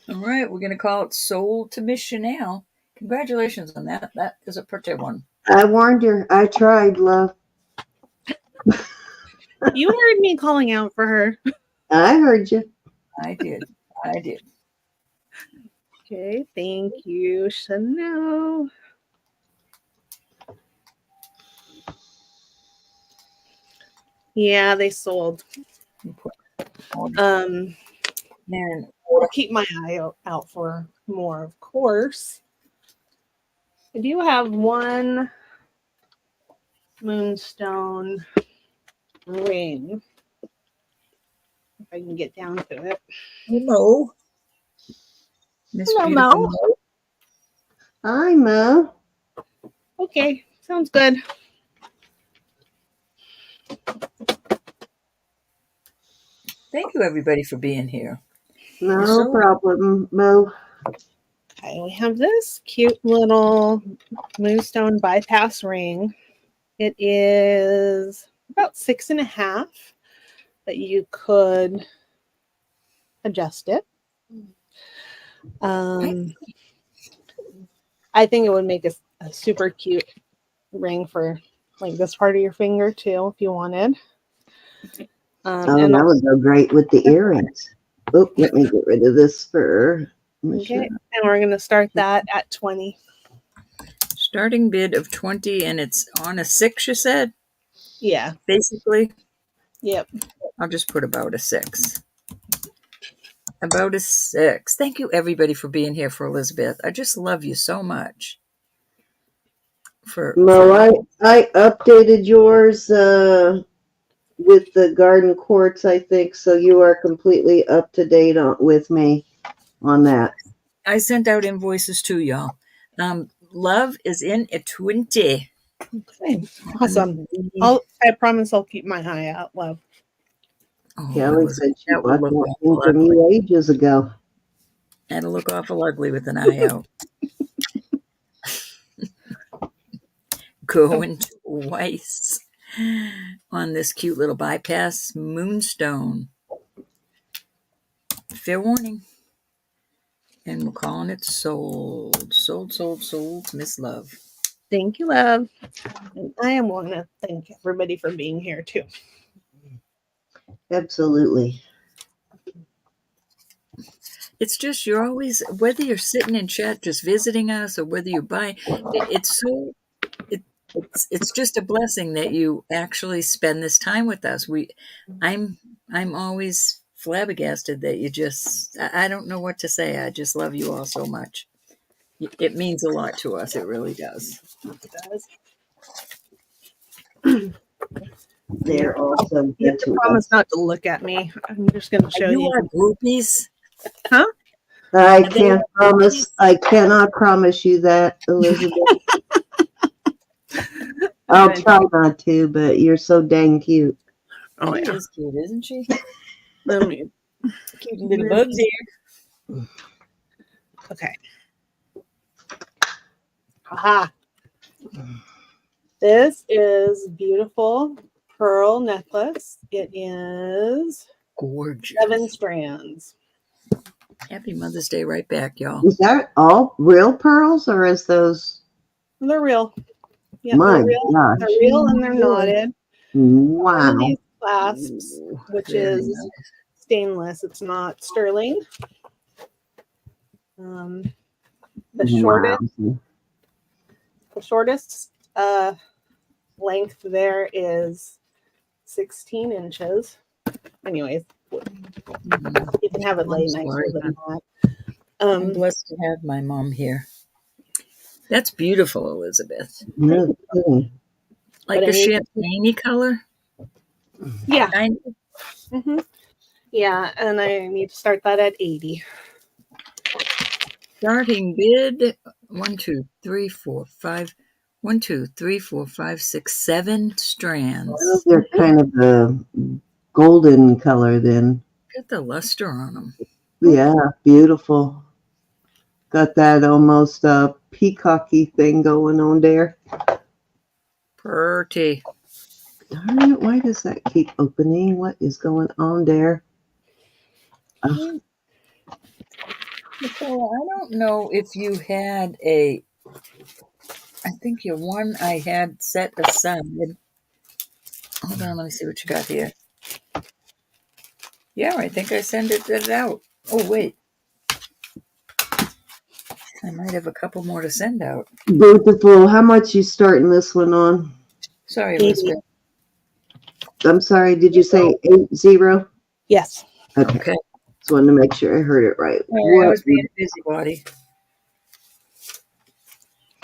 All right, we're going to call it Sold to Miss Chanel. Congratulations on that. That is a pretty one. I warned her. I tried, love. You heard me calling out for her. I heard you. I did. Okay, thank you, Chanel. Yeah, they sold. Man, I'll keep my eye out for more, of course. I do have one Moonstone ring. If I can get down to it. hello. Miss Hello, Beautiful Mo. Mo. Hi, Mo. Okay, sounds good. Thank you, everybody, for being here. No problem, Mo. Okay, we have this cute little Moonstone bypass ring. It is about 6.5, but you could adjust it. I think it would make a super cute ring for like this part of your finger too, if you wanted. And that would go great with the earrings. Oh, let me get rid of this fur. Okay, and we're going to start that at 20. Starting bid of 20, and it's on a 6, you said? Yeah. Basically? Yep. I'll just put about a 6. About a 6. Thank you, everybody, for being here for Elizabeth. I just love you so much. Mo, I updated yours with the garden quartz, I think, so you are completely up to date with me on that. I sent out invoices too, y'all. Love is in at 20. Okay, awesome. I promise I'll keep my eye out, love. Oh, Kelly said she bought look one from you ages ago. That'll look awful ugly with an eye out. Going twice on this cute little bypass Moonstone. Fair warning. And we're calling it sold. Sold, Miss Love. Thank you, love. And I am going to thank everybody for being here too. Absolutely. It's just, you're always, whether you're sitting in chat just visiting us or whether you buy, it's just a blessing that you actually spend this time with us. I'm always flabbergasted that you just, I don't know what to say. I just love you all so much. It means a lot to us. It really does. It does. They're awesome. You have to promise not to look at me. I'm just going to show you. You are groupies? Huh? I can't promise. I cannot promise you that, Elizabeth. I'll try not to, but you're so dang cute. Oh, She yeah. is cute, isn't she? Let me. Cute little bugs here. Okay. Aha. This is beautiful pearl necklace. It is gorgeous. 7 strands. Happy Mother's Day right back, y'all. Is that all real pearls, or is those? They're real. Yeah, My they're real. gosh! They're real and they're knotted. One of Wow. these clasps, Ooh, which very is nice. stainless. It's not sterling. The Wow. shortest length there is 16 inches. Anyways, you can have it lay I'm nicer sorry, than hon. that. I'm blessed to have my mom here. That's beautiful, Elizabeth. No kidding. Like But a I need- champagne color? Yeah. Kind of. hmm Yeah, and I need to start that at 80. Starting bid 1, 2, 3, 4, 5. 1, 2, 3, 4, 5, 6, 7 strands. They're kind of a golden color then. Get the luster on them. Yeah, beautiful. Got that almost peacocky thing going on there. Pretty. Darn it, why does that keep opening? What is going on there? Ugh. Nicole, I don't know if you had a. I think your one I had set aside. Hold on, let me see what you got here. Yeah, I think I sent it out. Oh, wait. I might have a couple more to send out. Beautiful. How much you starting this one on? Sorry, 80. Elizabeth. I'm sorry, did you say 80? Yes. Okay. Okay. Just wanted to make sure I heard it right. Sorry, I What? was being a busybody.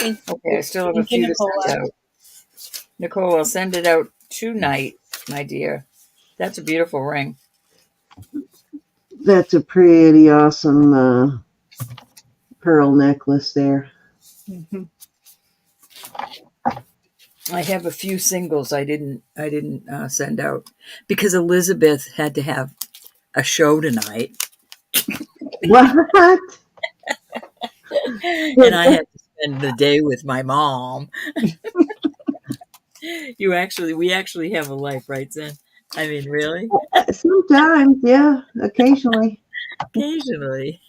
Okay, I still have a Thank you, few to send Nicola. out. Nicole, I'll send it out tonight, my dear. That's a beautiful ring. That's a pretty awesome pearl necklace there. Mhm. I have a few singles I didn't send out because Elizabeth had to have a show tonight, What? and I had to spend the day with my mom. We actually have a life, right, Zen? I mean, really? Sometimes, yeah, occasionally. Occasionally.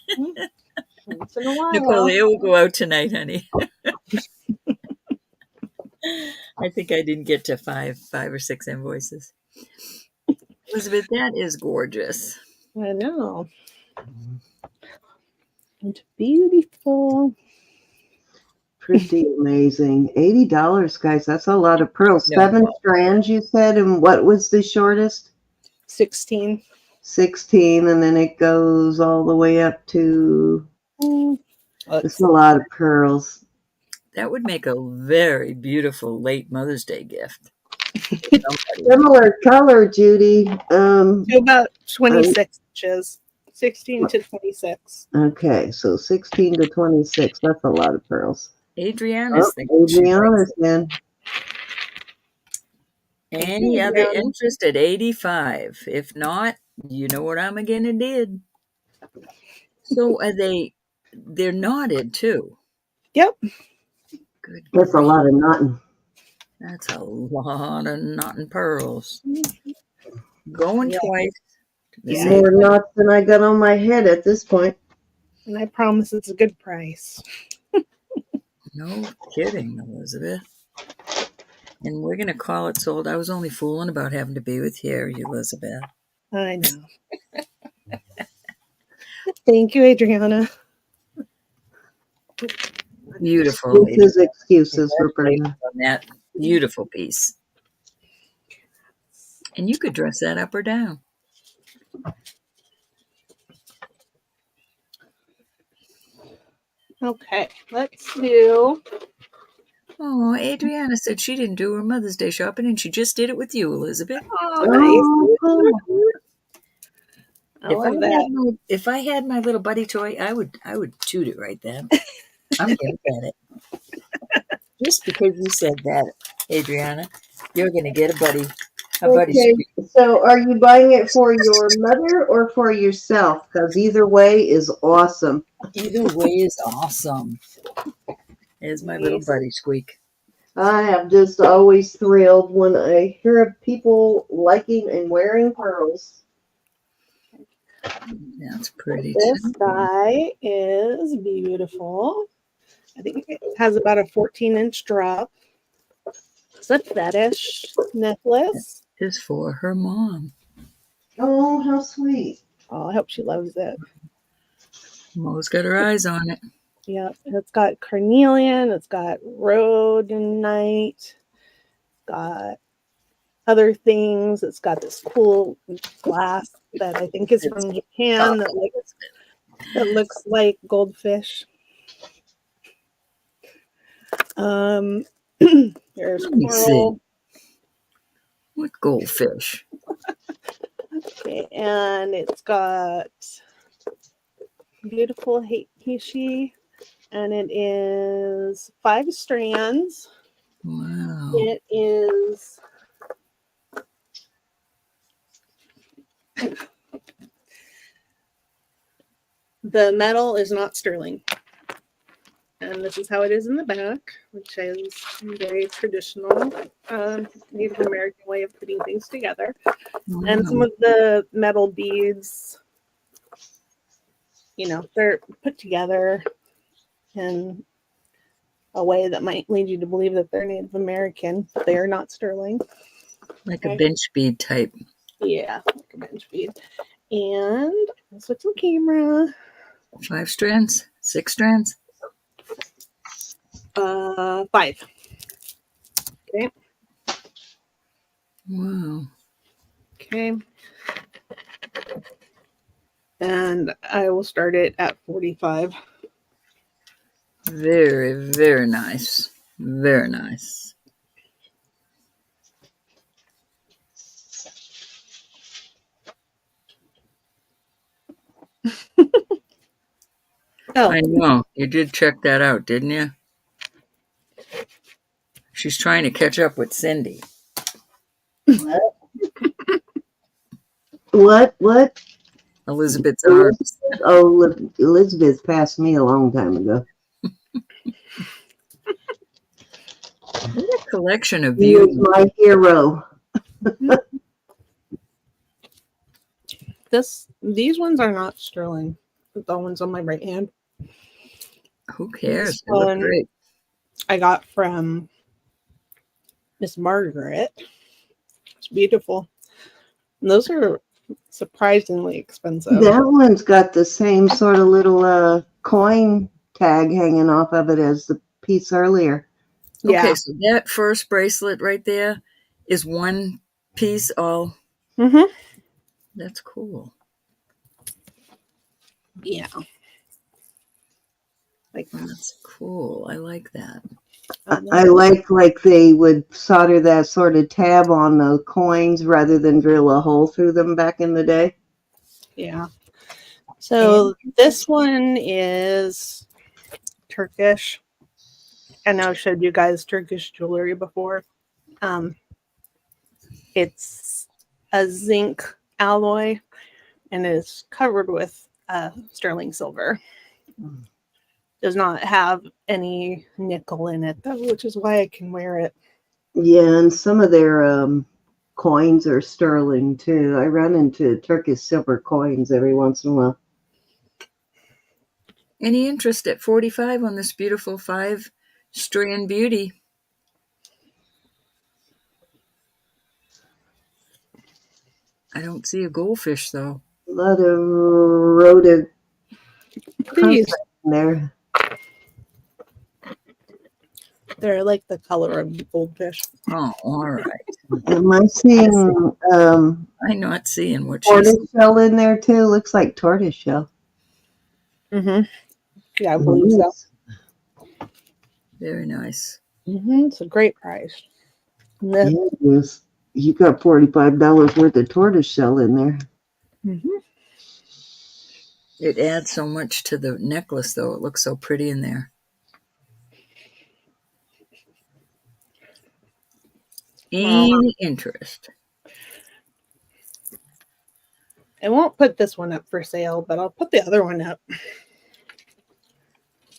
Once in a while. Nicole, it will go out tonight, honey. I think I didn't get to five or six invoices. Elizabeth, that is gorgeous. I know. It's beautiful. Pretty amazing. $80, guys. That's a lot of pearls. No. 7 strands, you said, and what was the shortest? 16. 16, and then it goes all the way up to. It's a lot of pearls. That would make a very beautiful late Mother's Day gift. Similar color, Judy. About 26 inches. 16 to 26. Okay, so 16 to 26. That's a lot of pearls. Adriana's thinking. Adriana's then. Any other interest at 85? If not, you know what I'm gonna did. So are they're knotted too. Yep. Good. That's a lot of knotting. That's a lot of knotting pearls. Going twice. Yeah. More knots than I got on my head at this point. And I promise it's a good price. No kidding, Elizabeth. And we're going to call it sold. I was only fooling about having to be with you, Elizabeth. I know. Thank you, Adriana. Beautiful. Excuses, Roberta. On that beautiful piece. And you could dress that up or down. Okay, let's do. Oh, Adriana said she didn't do her Mother's Day shopping and she just did it with you, Elizabeth. Oh, nice. I love that. If I had my little buddy toy, I would toot it right then. I'm gonna get it. Just because you said that, Adriana, you're gonna get a buddy. Okay, so are you buying it for your mother or for yourself? Because either way is awesome. Either way is awesome. There's my little buddy Squeak. I am just always thrilled when I hear of people liking and wearing pearls. That's pretty This too. guy is beautiful. I think it has about a 14-inch drop. It's a fetish necklace. Is for her mom. Oh, how sweet. Oh, I hope she loves it. Mo's got her eyes on it. Yep. It's got carnelian. It's got rhodonite. Got other things. It's got this cool glass that I think is from Japan that looks like goldfish. There's Let me coral. What goldfish? Okay, and it's got beautiful heishi, and it is 5 strands. Wow. It is the metal is not sterling. And this is how it is in the back, which is very traditional Native American way of putting things together. Wow. And some of the metal beads, you know, they're put together in a way that might lead you to believe that they're Native American, but they are not sterling. Like a bench bead type. Yeah, like a bench bead. And I'll switch the camera. 5 strands? 6 strands? 5. Okay. Wow. Okay. And I will start it at 45. Very, very nice. Very nice. Oh, I know. You did check that out, didn't you? She's trying to catch up with Cindy. What? Elizabeth's arms. Oh, Elizabeth passed me a long time ago. What a collection of He was beauty. my hero. these ones are not sterling. The ones on my right hand. Who cares? This They look one great. I got from Miss Margaret. It's beautiful. And those are surprisingly expensive. That one's got the same sort of little coin tag hanging off of it as the piece earlier. Yeah. Okay, so that first bracelet right there is one piece all. Mm-hmm. That's cool. Yeah. Like That's cool. I like that. I like they would solder that sort of tab on the coins rather than drill a hole through them back in the day. Yeah. So this one is Turkish. And I've showed you guys Turkish jewelry before. It's a zinc alloy and is covered with sterling silver. Does not have any nickel in it though, which is why I can wear it. Yeah, and some of their coins are sterling too. I run into Turkish silver coins every once in a while. Any interest at 45 on this beautiful 5-strand beauty? I don't see a goldfish though. A lot of rhoda Please. in there. They're like the color of goldfish. Oh, all right. Am I seeing I'm not seeing what she's. tortoise shell in there too? Looks like tortoise shell. Mm-hmm. Yeah, I believe so. Very nice. Mm-hmm. It's a great price. Yeah, you got $45 worth of tortoise shell in there. Mm-hmm. It adds so much to the necklace, though. It looks so pretty in there. Any interest? I won't put this one up for sale, but I'll put the other one up.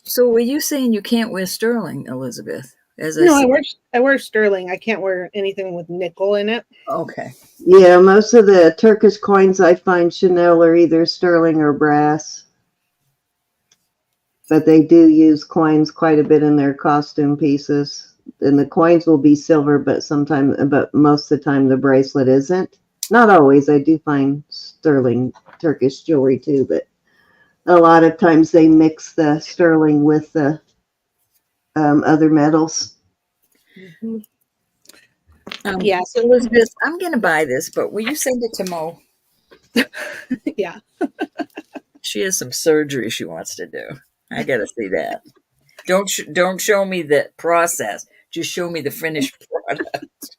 So were you saying you can't wear sterling, Elizabeth? As I No, said. I wear sterling. I can't wear anything with nickel in it. Okay. Yeah, most of the Turkish coins I find Chanel are either sterling or brass. But they do use coins quite a bit in their costume pieces. And the coins will be silver, but most of the time the bracelet isn't. Not always. I do find sterling Turkish jewelry too, but a lot of times they mix the sterling with the other metals. Mm-hmm. Yeah. So Elizabeth, I'm going to buy this, but will you send it to Mo? Yeah. She has some surgery she wants to do. I got to see that. Don't show me the process. Just show me the finished product.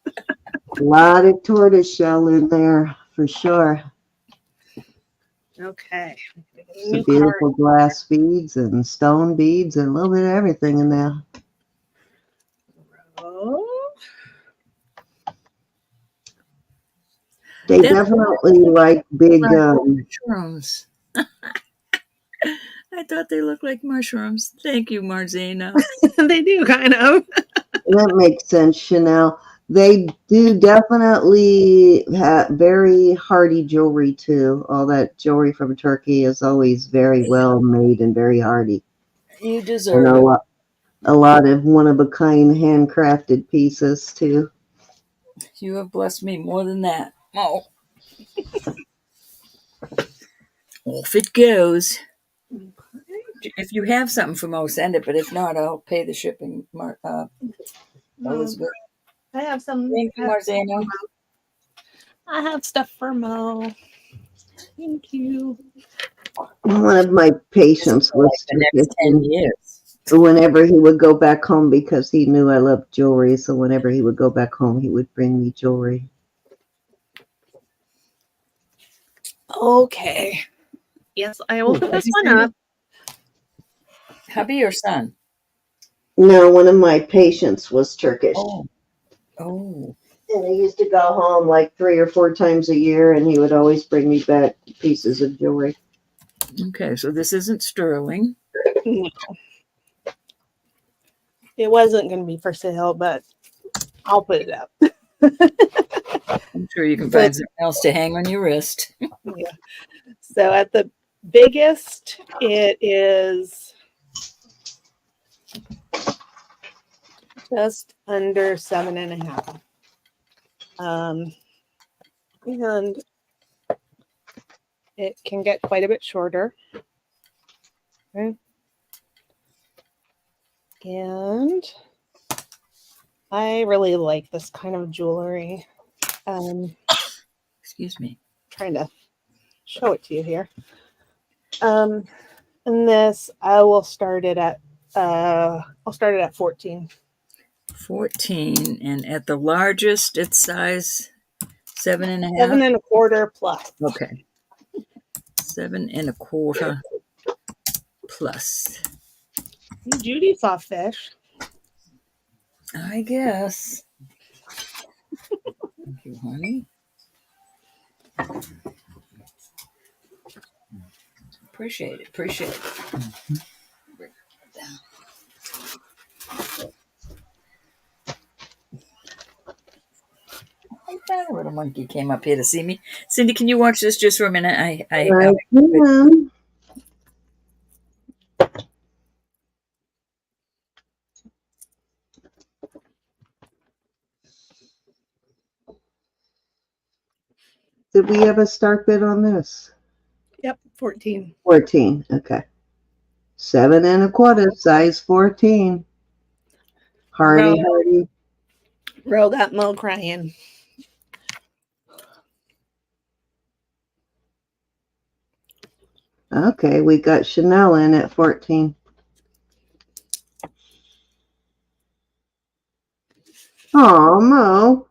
A lot of tortoise shell in there for sure. Okay. Some beautiful glass beads and stone beads and a little bit of everything in there. Oh. They definitely like big mushrooms. I thought they looked like mushrooms. Thank you, Marzena. They do kind of. That makes sense, Chanel. They do definitely have very hardy jewelry too. All that jewelry from Turkey is always very well made and very hardy. You deserve and it. A lot of one-of-a-kind handcrafted pieces too. You have blessed me more than that. Oh. Off it goes. If you have something for Mo, send it. But if not, I'll pay the shipping. Elizabeth. I have some. Thank you, Marzano. I have stuff for Mo. Thank you. One of my patients was the next 10 years. Whenever he would go back home, because he knew I loved jewelry, so whenever he would go back home, he would bring me jewelry. Okay. Yes, I will put this one up. Hubby or son? No, one of my patients was Turkish. Oh. And he used to go home like 3 or 4 times a year, and he would always bring me back pieces of jewelry. Okay, so this isn't sterling. No. It wasn't going to be for sale, but I'll put it up. I'm sure you can find something else to hang on your wrist. Yeah. So at the biggest, it is just under 7.5. And it can get quite a bit shorter. Okay. And I really like this kind of jewelry. Excuse me. Trying to show it to you here. And this, I will start it at 14. 14, and at the largest, it's size 7.5. 7.25 plus. Okay. 7.25 plus. Judy saw fish. I guess. Thank you, honey. Appreciate it. Bring it down. I thought a little monkey came up here to see me. Cindy, can you watch this just for a minute? I Did we have a start bid on this? Yep, 14. 14, okay. 7.25, size 14. Hardy. Roll that Mo crying. Okay, we got Chanel in at 14. Oh, Mo.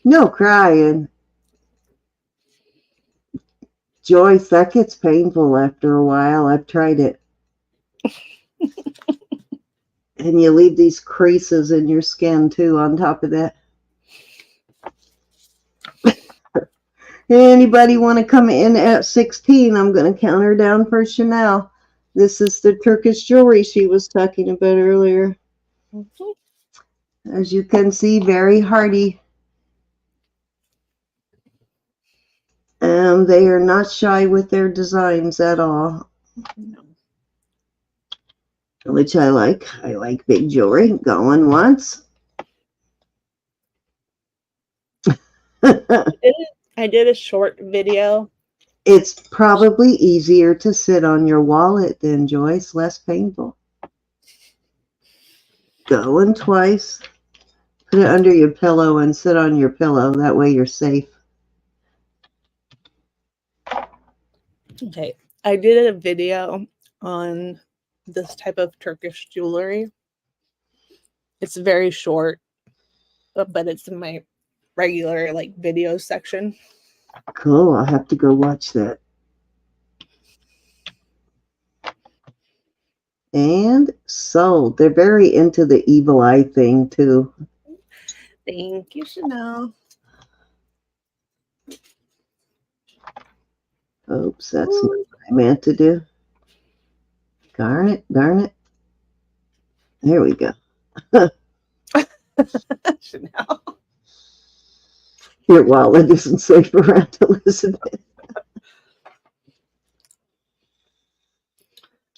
No crying. Joyce, that gets painful after a while. I've tried it. And you leave these creases in your skin too on top of that. Anybody want to come in at 16? I'm going to count her down for Chanel. This is the Turkish jewelry she was talking about earlier. Mhm. As you can see, very hardy. And they are not shy with their designs at all, No. which I like. I like big jewelry. Going once. I did a short video. It's probably easier to sit on your wallet than Joyce, less painful. Going twice. Put it under your pillow and sit on your pillow. That way you're safe. Okay. I did a video on this type of Turkish jewelry. It's very short, but it's in my regular like video section. Cool. I'll have to go watch that. And sold. They're very into the evil eye thing too. Thank you, Chanel. Oops, that's not what I meant to do. Darn it, darn it. There we go. Chanel. Your wallet isn't safe around Elizabeth.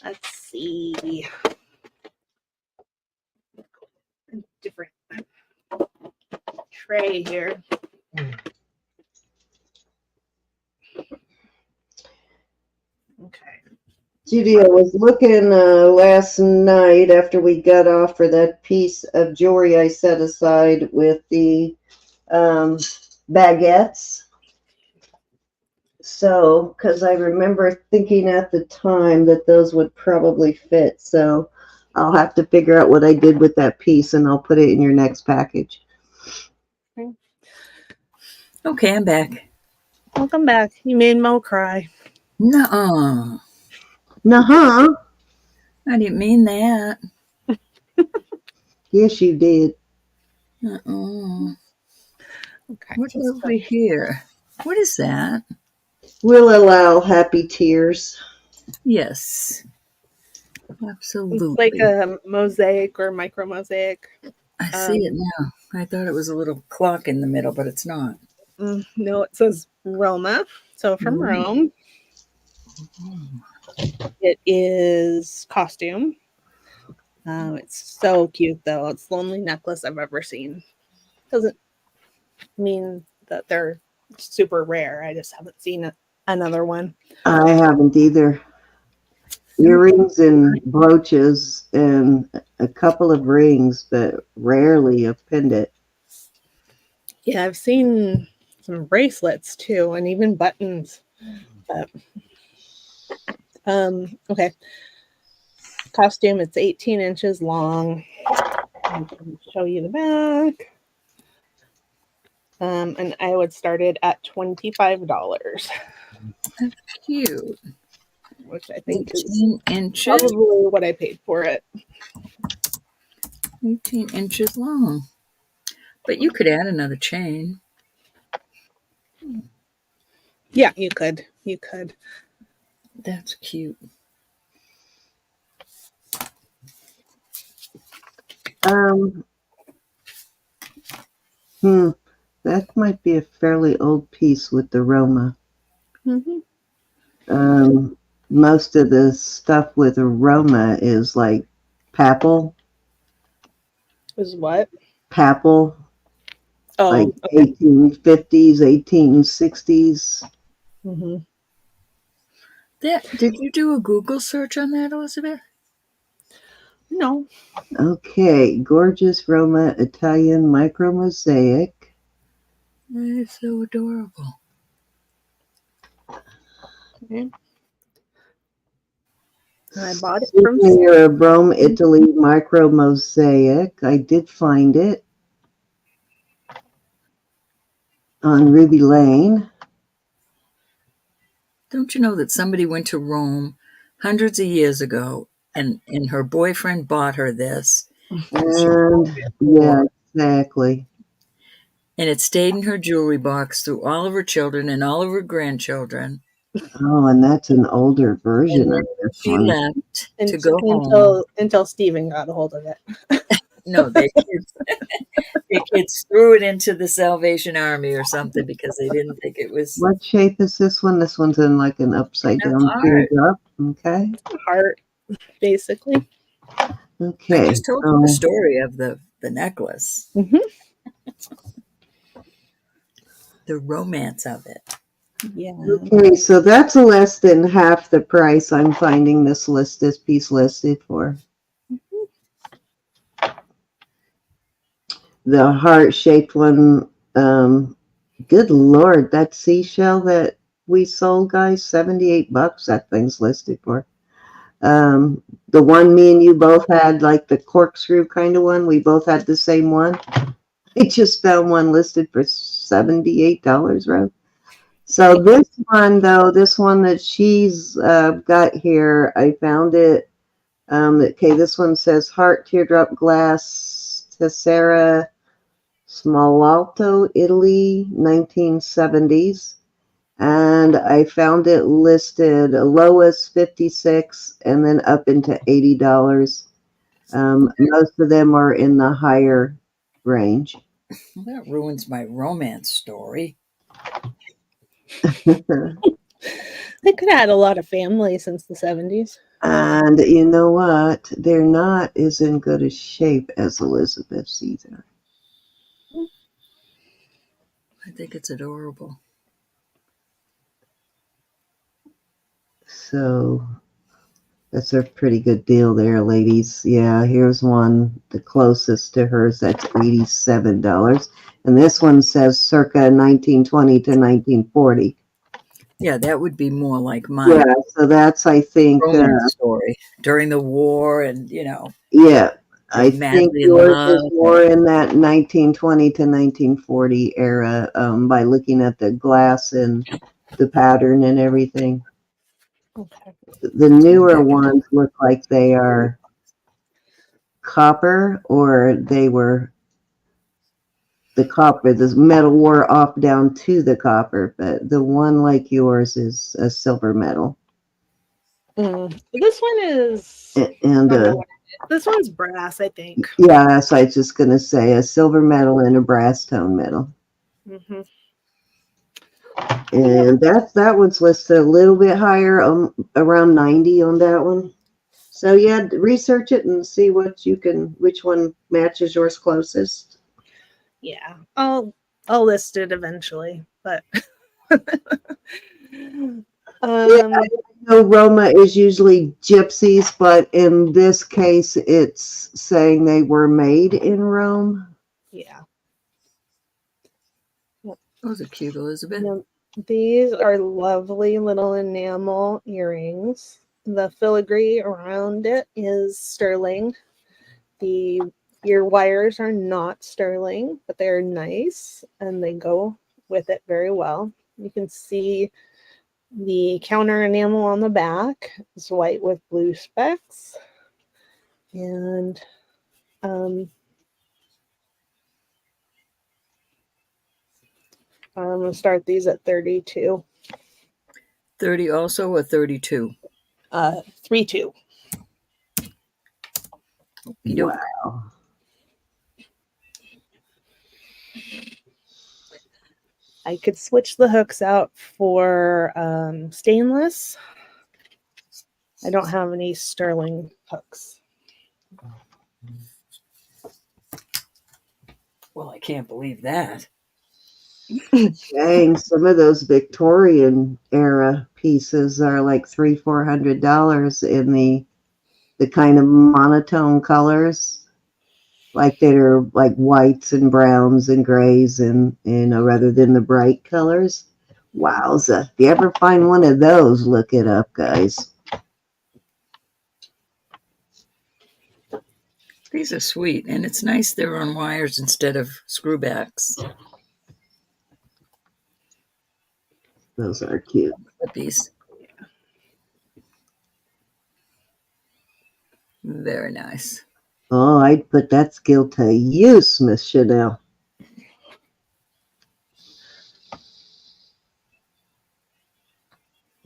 Let's see. Different tray here. Okay. Judy, I was looking last night after we got off for that piece of jewelry I set aside with the baguettes. So, because I remember thinking at the time that those would probably fit. So I'll have to figure out what I did with that piece and I'll put it in your next package. Okay, I'm back. Welcome back. You made Mo cry. Nuh-uh. Nuh-huh. I didn't mean that. Yes, you did. Uh-uh. Okay. What's over here? What is that? We'll allow happy tears. Yes. Absolutely. It's like a mosaic or micro mosaic. I see it now. I thought it was a little clock in the middle, but it's not. No, it says Roma. So from Rome. It is costume. It's so cute though. It's the only necklace I've ever seen. Doesn't mean that they're super rare. I just haven't seen another one. I haven't either. Earrings and brooches and a couple of rings, but rarely a pendant. Yeah, I've seen some bracelets too, and even buttons. But, okay. Costume, it's 18 inches long. I can show you the back. And I would start it at $25. That's cute. Which I think 18 inches. probably what I paid for it. 18 inches long. But you could add another chain. Yeah, you could. You could. That's cute. That might be a fairly old piece with the Roma. Mm-hmm. Most of the stuff with aroma is like papal. Is what? Papal. Oh, like okay. 1850s, 1860s. Mm-hmm. Did you do a Google search on that, Elizabeth? No. Okay, gorgeous Roma Italian micro mosaic. That is so adorable. Okay. I bought it from Souvenir of Rome, Italy micro mosaic. I did find it on Ruby Lane. Don't you know that somebody went to Rome hundreds of years ago and her boyfriend bought her this? And yeah, exactly. And it stayed in her jewelry box through all of her children and all of her grandchildren. Oh, and that's an older version of this She one. left to go home. until Stephen got a hold of it. No, their kids threw it into the Salvation Army or something because they didn't think it was What shape is this one? This one's in like an upside an down art. teardrop. Okay. Heart, basically. I Okay. just told you the story of the necklace, Hmm. the romance of it. Yeah. Okay, so that's less than half the price I'm finding this piece listed for. The heart-shaped one, good Lord, that seashell that we sold, guys, $78 that thing's listed for. The one me and you both had, like the corkscrew kind of one, we both had the same one. I just found one listed for $78, right? So this one, though, this one that she's got here, I found it. Okay, this one says heart teardrop glass tessera Smalto, Italy, 1970s. And I found it listed lowest 56 and then up into $80. Most of them are in the higher range. Well, that ruins my romance story. They could have had a lot of family since the 70s. And you know what? They're not as in good a shape as Elizabeth's either. I think it's adorable. So that's a pretty good deal there, ladies. Yeah, here's one, the closest to hers, that's $87. And this one says circa 1920 to 1940. Yeah, that would be more like my Yeah, so that's, I think, romance story during the war, and yeah, I think madly in yours is love. more in that 1920 to 1940 era, by looking at the glass and the pattern and everything. Okay. The newer ones look like they are copper, or they were the copper, the metal wore off down to the copper, but the one like yours is a silver metal. This one is. And This one's brass, I think. yeah, so I was just gonna say a silver metal and a brass tone metal. Mm-hmm. And that one's listed a little bit higher, around 90 on that one. So yeah, research it and see which one matches yours closest. Yeah, I'll list it eventually, but I know Roma is usually gypsies, but in this case, it's saying they were made in Rome. yeah. Those are cute, Elizabeth. Now, these are lovely little enamel earrings. The filigree around it is sterling. The ear wires are not sterling, but they're nice and they go with it very well. You can see the counter enamel on the back is white with blue specks. And I'm going to start these at 32. 30 also, or 32? 32. Wow. I could switch the hooks out for stainless. I don't have any sterling hooks. Well, I can't believe that. Dang, some of those Victorian era pieces are like $300-400 in the kind of monotone colors, like that are like whites and browns and grays, and rather than the bright colors. Wowza! If you ever find one of those, look it up, guys. These are sweet, and it's nice they're on wires instead of screwbacks. Those are cute. These. Very nice. Oh, I'd put that skill to use, Miss Chanel.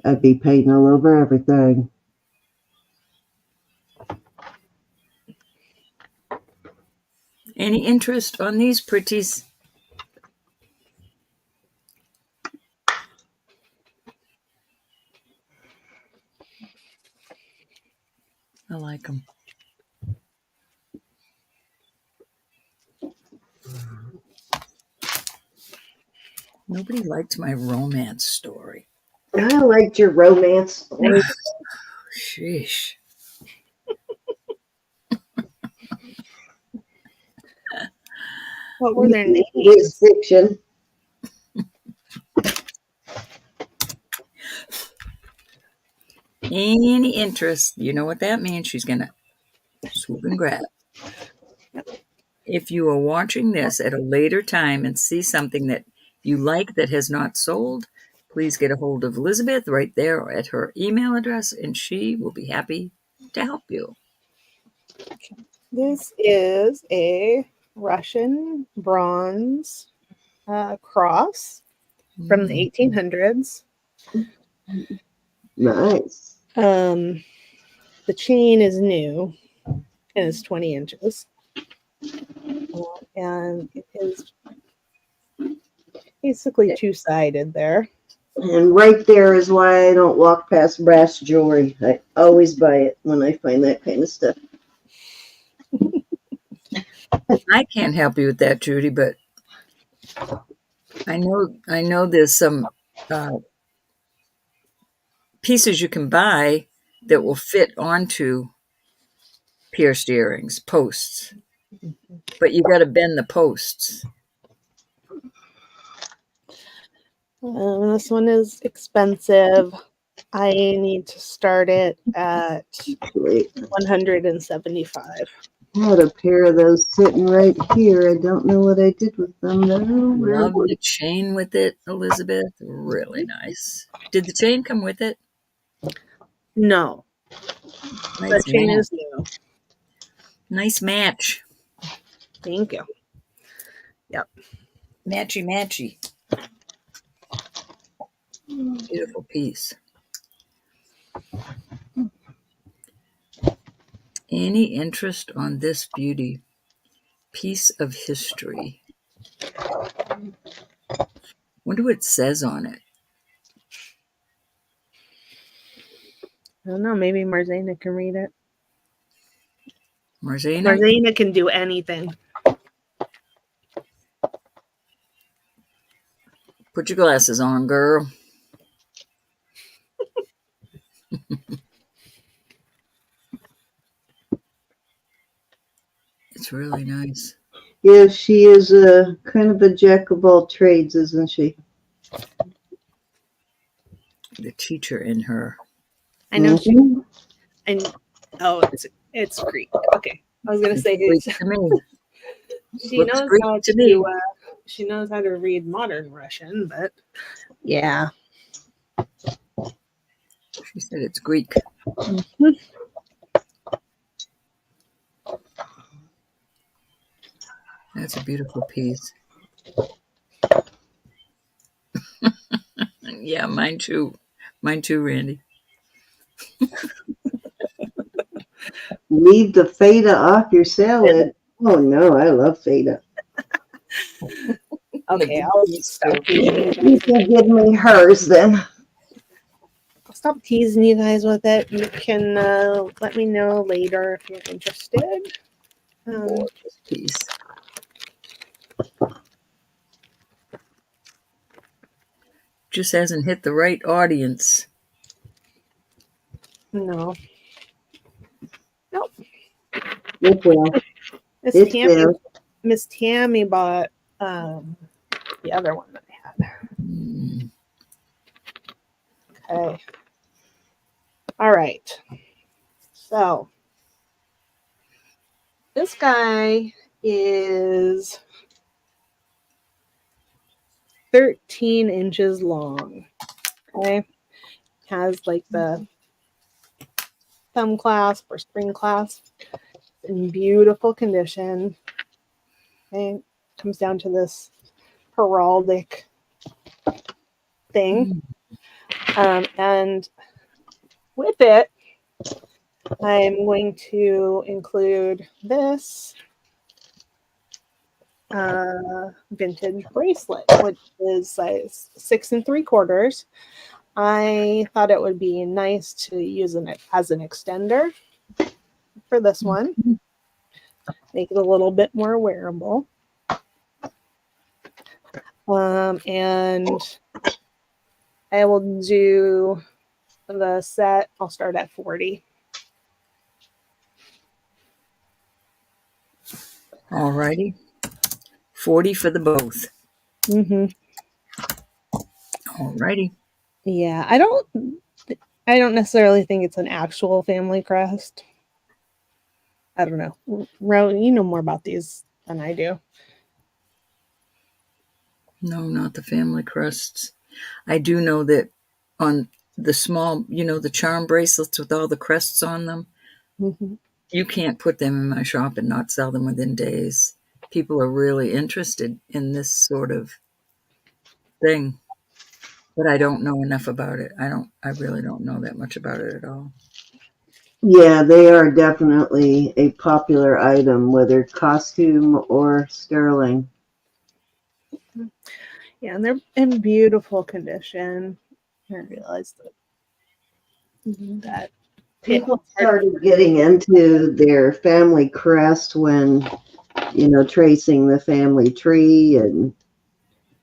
I'd be painting all over everything. Any interest on these pretties? I like them. Nobody liked my romance story. I liked your romance story. Sheesh. What were their names? It's fiction. Any interest? You know what that means. She's going to swoop and grab. If you are watching this at a later time and see something that you like that has not sold, please get a hold of Elizabeth right there at her email address, and she will be happy to help you. This is a Russian bronze cross from the 1800s. Nice. The chain is new and it's 20 inches. And it is basically two-sided there. And right there is why I don't walk past brass jewelry. I always buy it when I find that kind of stuff. I can't help you with that, Judy, but I know there's some pieces you can buy that will fit onto pierced earrings, posts, but you got to bend the posts. This one is expensive. I need to start it at $175. I had a pair of those sitting right here. I don't know what I did with them though. Love the chain with it, Elizabeth. Really nice. Did the chain come with it? No. Nice The chain match. is new. Nice match. Thank you. Yep. Matchy matchy. Beautiful piece. Any interest on this beauty? Piece of history. Wonder what it says on it. I don't know. Maybe Marzena can read it. Marzena? Marzena can do anything. Put your glasses on, girl. It's really nice. Yeah, she is a kind of a jack of all trades, isn't she? The teacher in her. I know. Mm-hmm. It's Greek. Okay, I was gonna say Greek to me. she Looks knows Greek how to me. she knows how to read modern Russian, but yeah. She said it's Greek. Mm-hmm. That's a beautiful piece. Yeah, mine too. Mine too, Randy. Leave the feta off your salad. Oh no, I love feta. Okay, I'll stop teasing you You guys. can give me hers then. I'll stop teasing you guys with it. You can let me know later if you're interested. Gorgeous piece. Just hasn't hit the right audience. No. Nope. It will. Miss Tammy bought the other one that I had. Okay. All right. So this guy is 13 inches long. Okay. Has like the thumb clasp or spring clasp in beautiful condition. Okay. Comes down to this heraldic thing. And with it, I'm going to include this vintage bracelet, which is size 6 3/4. I thought it would be nice to use it as an extender for this one, make it a little bit more wearable. And I will do the set. I'll start at 40. Alrighty. 40 for the both. Mm-hmm. Alrighty. Yeah, I don't necessarily think it's an actual family crest. I don't know. Ro, you know more about these than I do. No, not the family crests. I do know that on the small, the charm bracelets with all the crests on them, Mm-hmm. you can't put them in my shop and not sell them within days. People are really interested in this sort of thing, but I don't know enough about it. I really don't know that much about it at all. Yeah, they are definitely a popular item, whether costume or sterling. Yeah, and they're in beautiful condition. I realized that People started getting into their family crest when, tracing the family tree and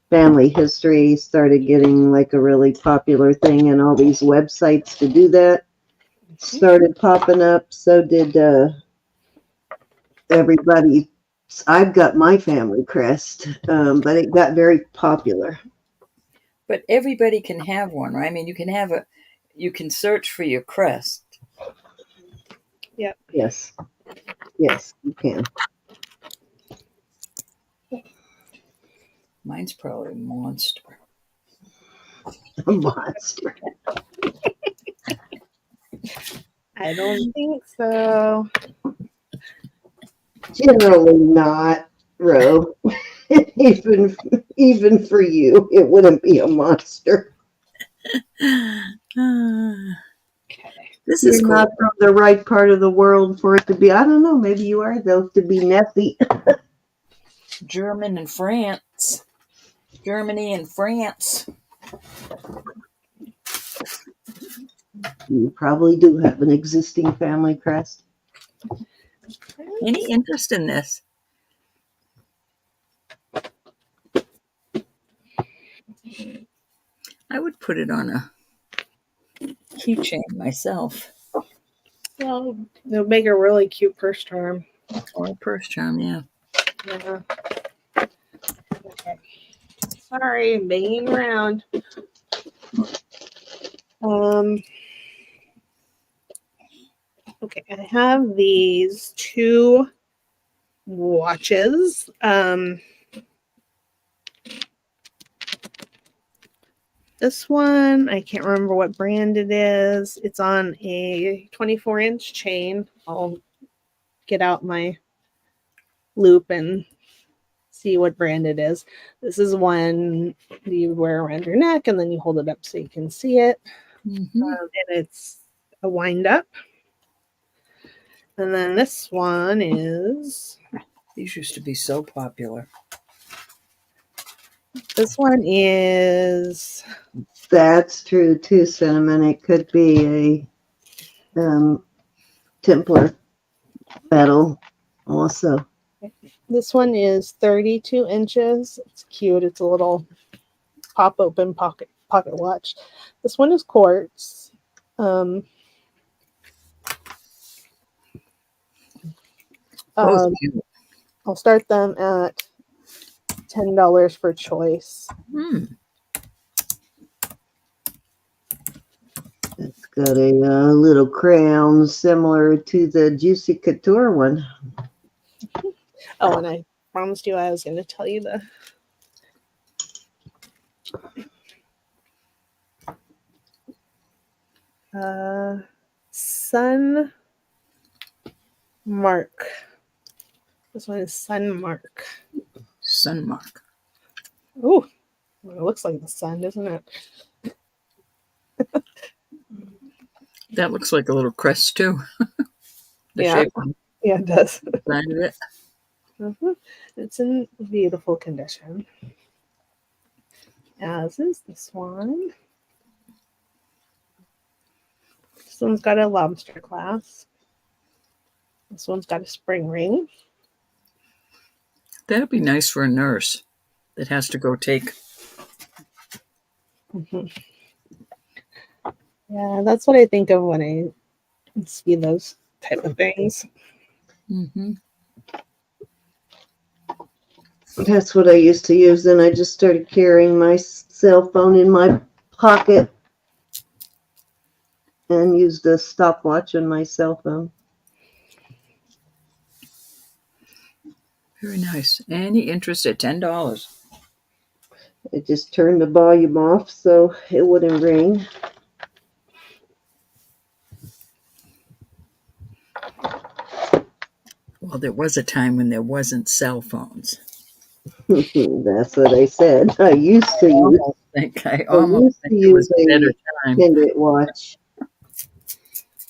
family history started getting like a really popular thing, and all these websites to do that started popping up. So did everybody. I've got my family crest, but it got very popular. But everybody can have one, right? I mean, you can search for your crest. Yep. Yes, you can. Mine's probably a monster. A monster. I don't think so. Generally not, Ro. even for you, it wouldn't be a monster. This You're is cool. not from the right part of the world for it to be. I don't know. Maybe you are, though, to be Nessie. German and France. Germany and France. You probably do have an existing family crest. Any interest in this? I would put it on a keychain myself. Well, they'll make a really cute purse charm. Or a purse charm, yeah. Yeah. Okay. Sorry, I'm banging around. Okay, I have these two watches. This one, I can't remember what brand it is. It's on a 24-inch chain. I'll get out my loop and see what brand it is. This is one you wear around your neck and then you hold it up so you can see it. Mm-hmm. And it's a wind up. And then this one is... These used to be so popular. This one is... That's true, too, Cinnamon. It could be a Templar medal also. This one is 32 inches. It's cute. It's a little pop open pocket watch. This one is quartz. I'll start them at $10 for choice. It's got a little crown similar to the Juicy Couture one. Oh, and I promised you I was going to tell you the Sun Mark. This one is Sun Mark. Sun Mark. Ooh, it looks like the sun, doesn't it? That looks like a little crest too. The Yeah. shape Yeah, it does. side of it. It's in beautiful condition, as is this one. This one's got a lobster clasp. This one's got a spring ring. That'd be nice for a nurse that has to go take. Yeah, that's what I think of when I see those type of things. That's what I used to use. Then I just started carrying my cell phone in my pocket and used a stopwatch on my cell phone. Very nice. Any interest at $10? I just turned the volume off so it wouldn't ring. Well, there was a time when there wasn't cell phones. That's what I said. I used to use. I almost think it was a better time. Pendant watch.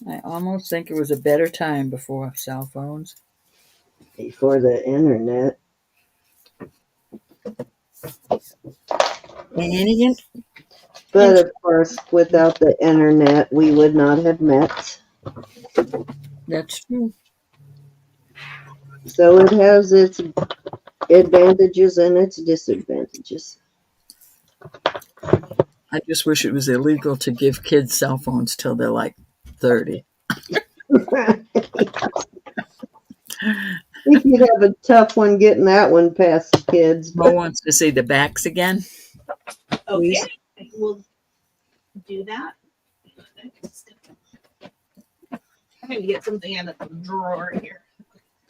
I almost think it was a better time before cell phones. Before the internet. But of course, without the internet, we would not have met. That's true. So it has its advantages and its disadvantages. I just wish it was illegal to give kids cell phones till they're like 30. I think you'd have a tough one getting that one past the kids. Mo wants to see the backs again. Okay, we'll do that. I'm going to get something out of the drawer here.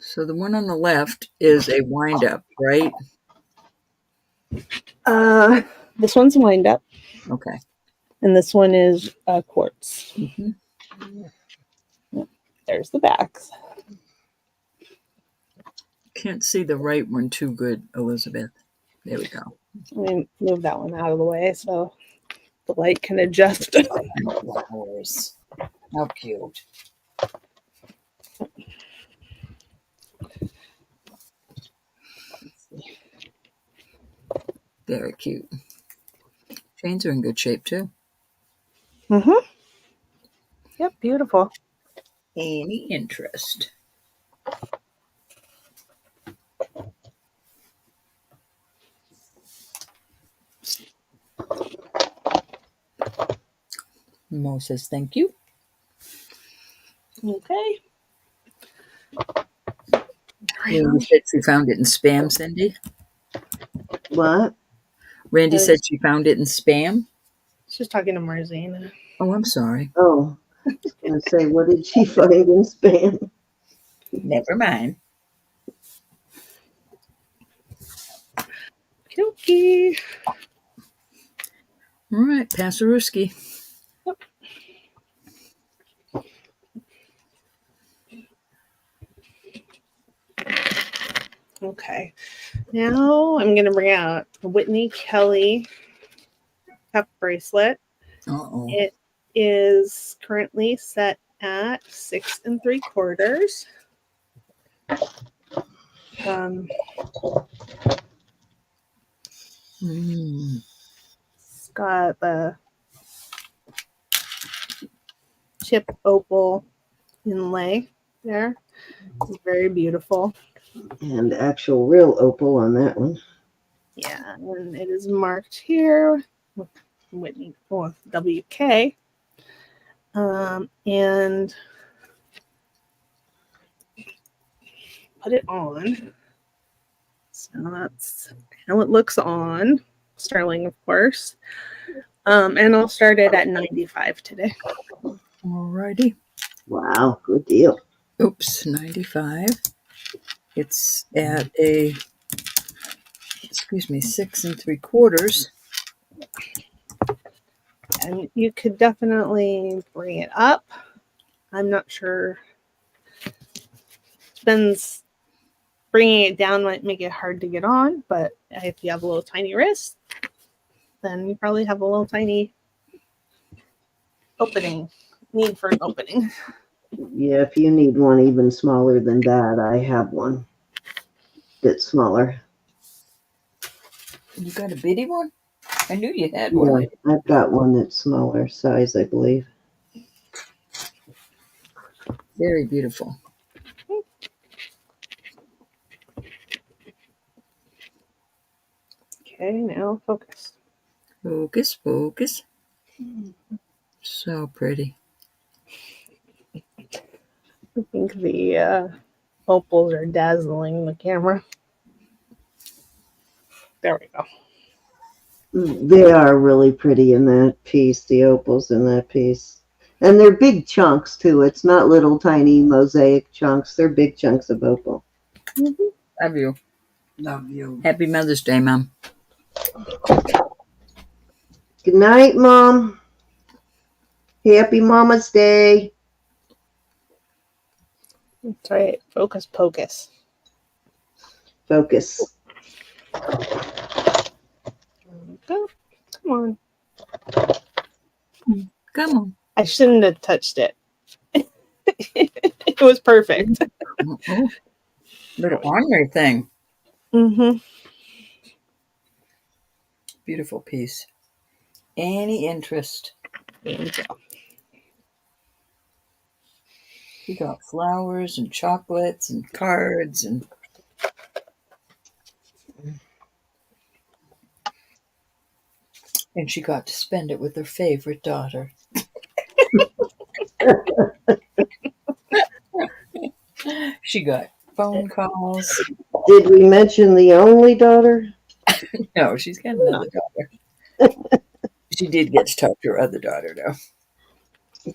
So the one on the left is a wind up, right? This one's wind up, Okay. and this one is quartz. There's the backs. Can't see the right one too good, Elizabeth. There we go. Let me move that one out of the way so the light can adjust. Flowers. How cute. Very cute. Chains are in good shape too. Yep, beautiful. Any interest? Mo says thank you. Okay. Randy said she found it in spam, Cindy. What? Randy said she found it in spam. She's talking to Marzina. Oh, I'm sorry. Oh, I was going to say, what did she find in spam? Never mind. Kilky. All right, Passerooski. Yep. Okay. Now I'm going to bring out a Whitney Kelly cuff bracelet. Uh-oh. It is currently set at 6 3/4. It's got the chip opal inlay there. It's very beautiful. And actual real opal on that one. Yeah, and it is marked here with Whitney or WK. And put it on. So that's how it looks on. Sterling, of course. And I'll start it at 95 today. Alrighty. Wow, good deal. Oops, 95. It's at a, 6 3/4. And you could definitely bring it up. I'm not sure. Depends. Bringing it down might make it hard to get on, but if you have a little tiny wrist, then you probably have a little tiny opening, need for an opening. Yeah, if you need one even smaller than that, I have one. bit smaller. You got a bitty one? I knew you had one. Yeah, I've got one that's smaller size, I believe. Very beautiful. Okay, now focus. Focus, focus. So pretty. I think the opals are dazzling the camera. There we go. They are really pretty in that piece, the opals in that piece. And they're big chunks, too. It's not little tiny mosaic chunks. They're big chunks of opal. Mm-hmm. Love you. Love you. Happy Mother's Day, Mom. Good night, Mom. Happy Mama's Day. That's right. Focus, pocus. Focus. Go. Come on. Come on. I shouldn't have touched it. It was perfect. Oh, little ornary thing. Mm-hmm. Beautiful piece. Any interest? You got flowers and chocolates and cards and she got to spend it with her favorite daughter. She got phone calls. Did we mention the only daughter? No, she's got another daughter. She did get to talk to her other daughter, though.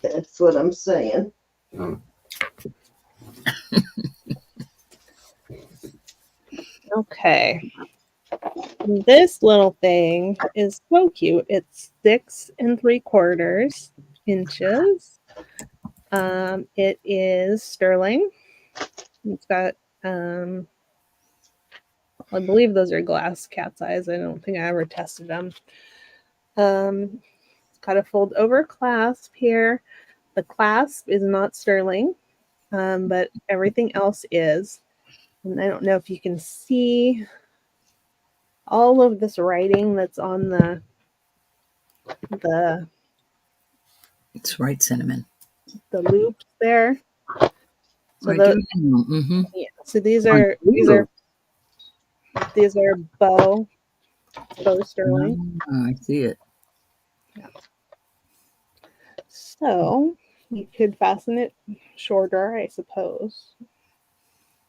That's what I'm saying. Okay. This little thing is so cute. It's 6 3/4 inches. It is sterling. It's got, I believe those are glass cat's eyes. I don't think I ever tested them. It's got a fold over clasp here. The clasp is not sterling, but everything else is. And I don't know if you can see all of this writing that's on the It's right, Cinnamon. loops there. So Right. Mm-hmm. yeah, so these are bow sterling. Oh, I see it. So you could fasten it shorter, I suppose.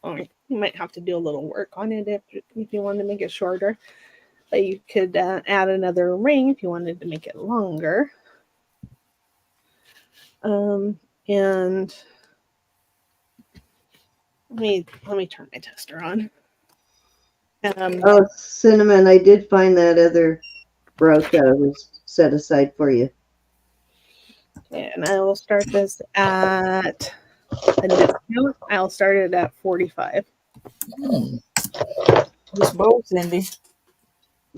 You might have to do a little work on it if you want to make it shorter. But you could add another ring if you wanted to make it longer. And let me turn my tester on. Oh, Cinnamon, I did find that other brooch that was set aside for you. And I will start this at a discount. I'll start it at 45. This bow, Cindy.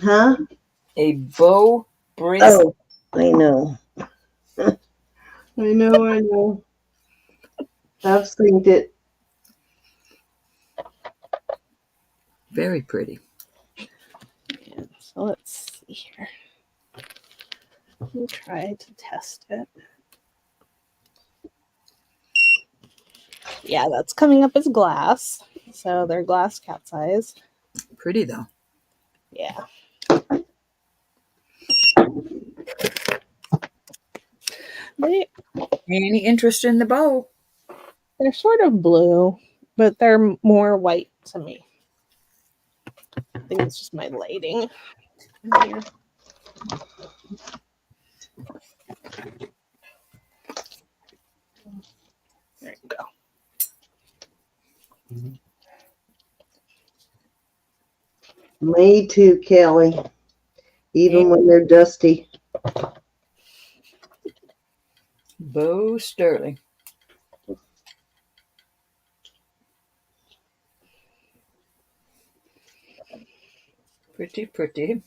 Huh? A bow bracelet. Oh, I know. I know. I've seen it. Very pretty. Yeah, so let's see here. We'll try to test it. Yeah, that's coming up as glass. So they're glass cat's eyes. Pretty, though. Yeah. Any interest in the bow? They're sort of blue, but they're more white to me. I think it's just my lighting here. There you go. Me too, Kelly. Even when they're dusty. Bow sterling. Pretty, pretty.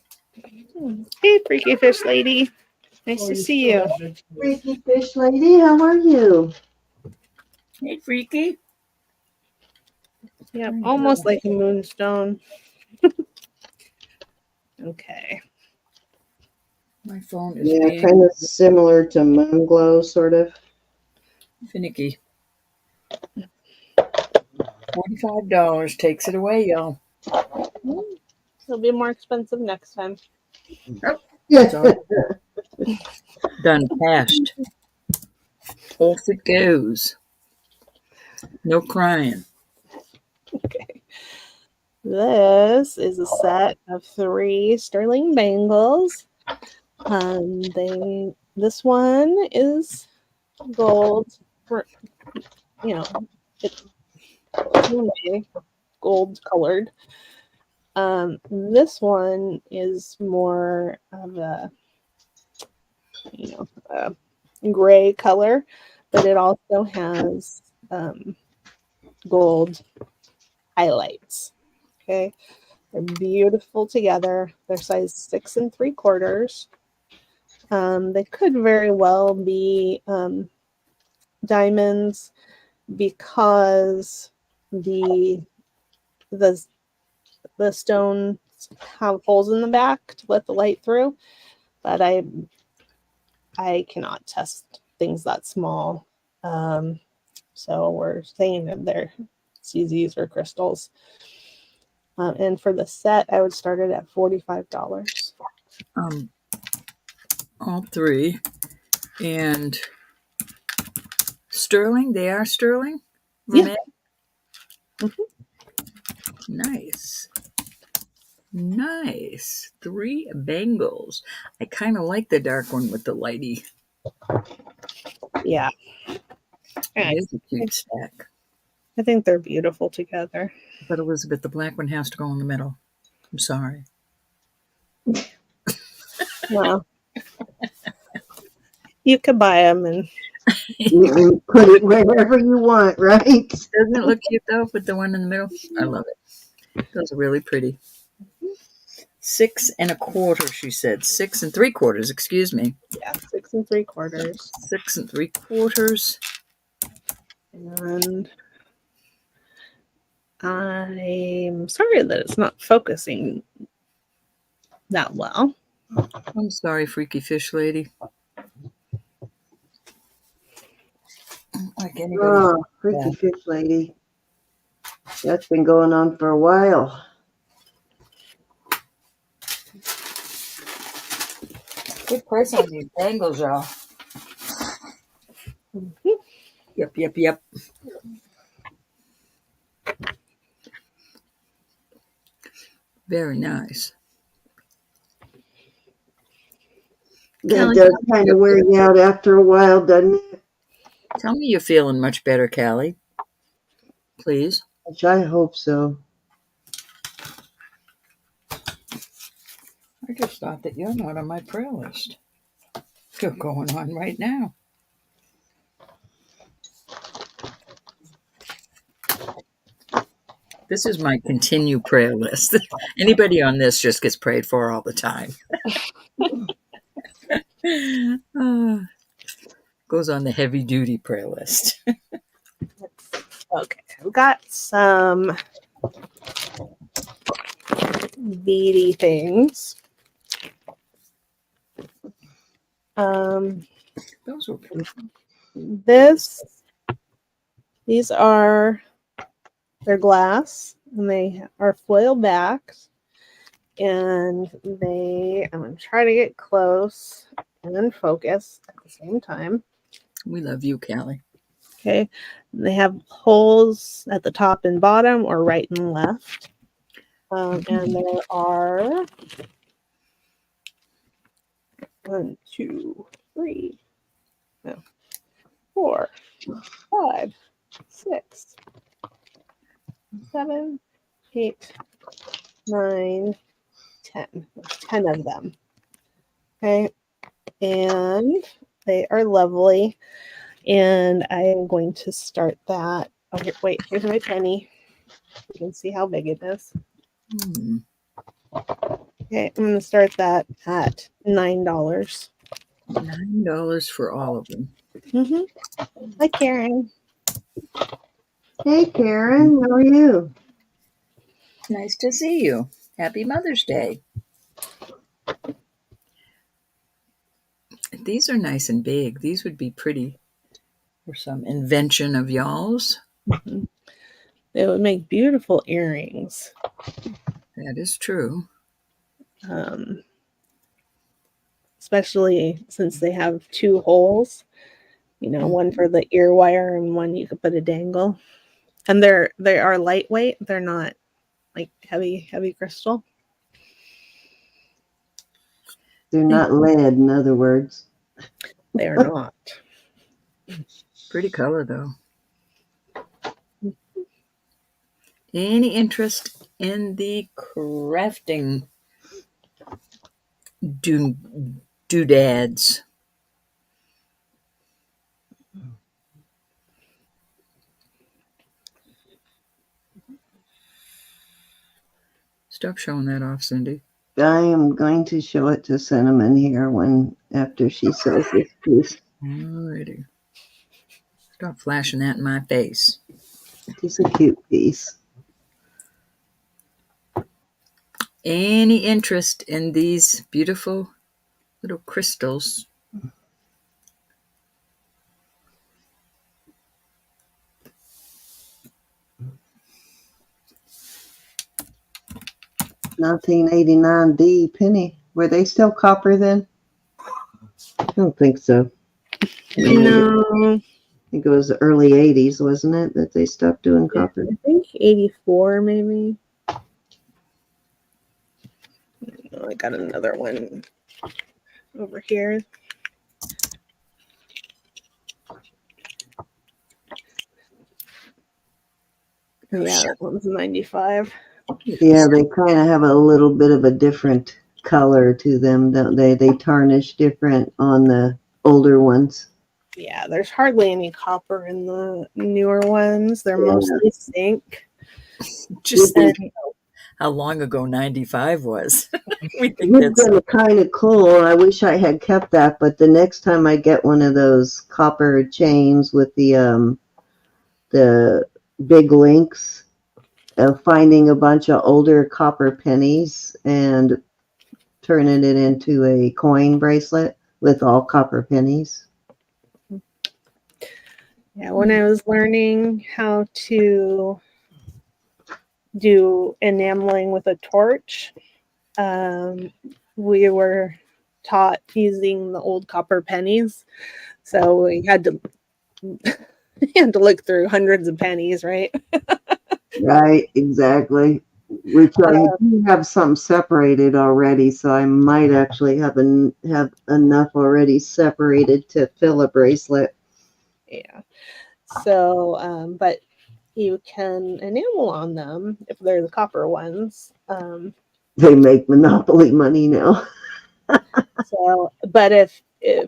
Hey, freaky fish lady. Nice to see you. Freaky fish lady, how are you? Hey, freaky. Yeah, almost like a moonstone. Okay. My phone is Yeah, being kind of similar to moon glow, sort of. finicky. $45 takes it away, y'all. It'll be more expensive next time. Oh, Yeah. it's all done, cashed. Off it goes. No crying. Okay. This is a set of 3 sterling bangles. This one is gold for, it's gold colored. This one is more of a gray color, but it also has gold highlights. Okay, they're beautiful together. They're size 6 3/4. They could very well be diamonds because the stones have holes in the back to let the light through, but I cannot test things that small. So we're saying that they're CZs or crystals. And for the set, I would start it at $45. All 3. And sterling, they are sterling? Yeah. Nice. Nice. 3 bangles. I kind of like the dark one with the lighty. Yeah. It is a cute stack. I think they're beautiful together. But Elizabeth, the black one has to go in the middle. I'm sorry. Well, you could buy them and You can put it wherever you want, right? Doesn't it look cute though with the one in the middle? I love it. Those are really pretty. 6 1/4, she said. 6 3/4, excuse me. yeah, 6 3/4. 6 3/4. And I'm sorry that it's not focusing that well. I'm sorry, freaky fish lady. Like anybody. Oh, freaky fish lady. That's been going on for a while. Good price on these bangles, y'all. Yep. Very nice. That Callie, does kind of wear you out after a while, doesn't it? tell me you're feeling much better, Callie. Please. Which I hope so. I just thought that you're not on my prayer list. You're going on right now. This is my continue prayer list. Anybody on this just gets prayed for all the time. Goes on the heavy duty prayer list. Okay, I've got some beady things. Those were pretty. These are, they're glass and they are foil backs, and I'm going to try to get close and then focus at the same time. We love you, Callie. Okay, they have holes at the top and bottom or right and left. And there are 1, 2, 3, 4, 5, 6, 7, 8, 9, 10. There's 10 of them. Okay, and they are lovely. And I am going to start that. Oh, wait, here's my penny. You can see how big it is. Okay, I'm going to start that at $9. $9 for all of them. Hi, Karen. Hey, Karen, how are you? Nice to see you. Happy Mother's Day. These are nice and big. These would be pretty for some invention of y'all's. Mhm. They would make beautiful earrings. That is true. Especially since they have two holes, one for the ear wire and one you could put a dangle. And they are lightweight. They're not like heavy crystal. They're not lead, in other words. They are not. Pretty color, though. Any interest in the crafting doodads? Stop showing that off, Cindy. I am going to show it to Cinnamon here after she sells this piece. Alrighty. Stop flashing that in my face. It's a cute piece. Any interest in these beautiful little crystals? $19.89 penny. Were they still copper then? I don't think so. No. I think it was the early 80s, wasn't it, that they stopped doing copper? I think 84 maybe. Oh, I got another one over here. Yeah, that one's 95. Yeah, they kind of have a little bit of a different color to them, don't they? They tarnish different on the older ones. Yeah, there's hardly any copper in the newer ones. They're mostly zinc. Just think how long ago 95 was. We think It's been kind of cool. I wish I had kept that, but the next time I get one of those copper chains with the big links, finding a bunch of older copper pennies and turning it into a coin bracelet with all copper pennies. Yeah, when I was learning how to do enameling with a torch, we were taught using the old copper pennies. So we had to look through hundreds of pennies, right? Right, exactly. Which I do have some separated already, so I might actually have enough already separated to fill a bracelet. Yeah. So, but you can enamel on them if they're the copper ones. They make Monopoly money now. So, but if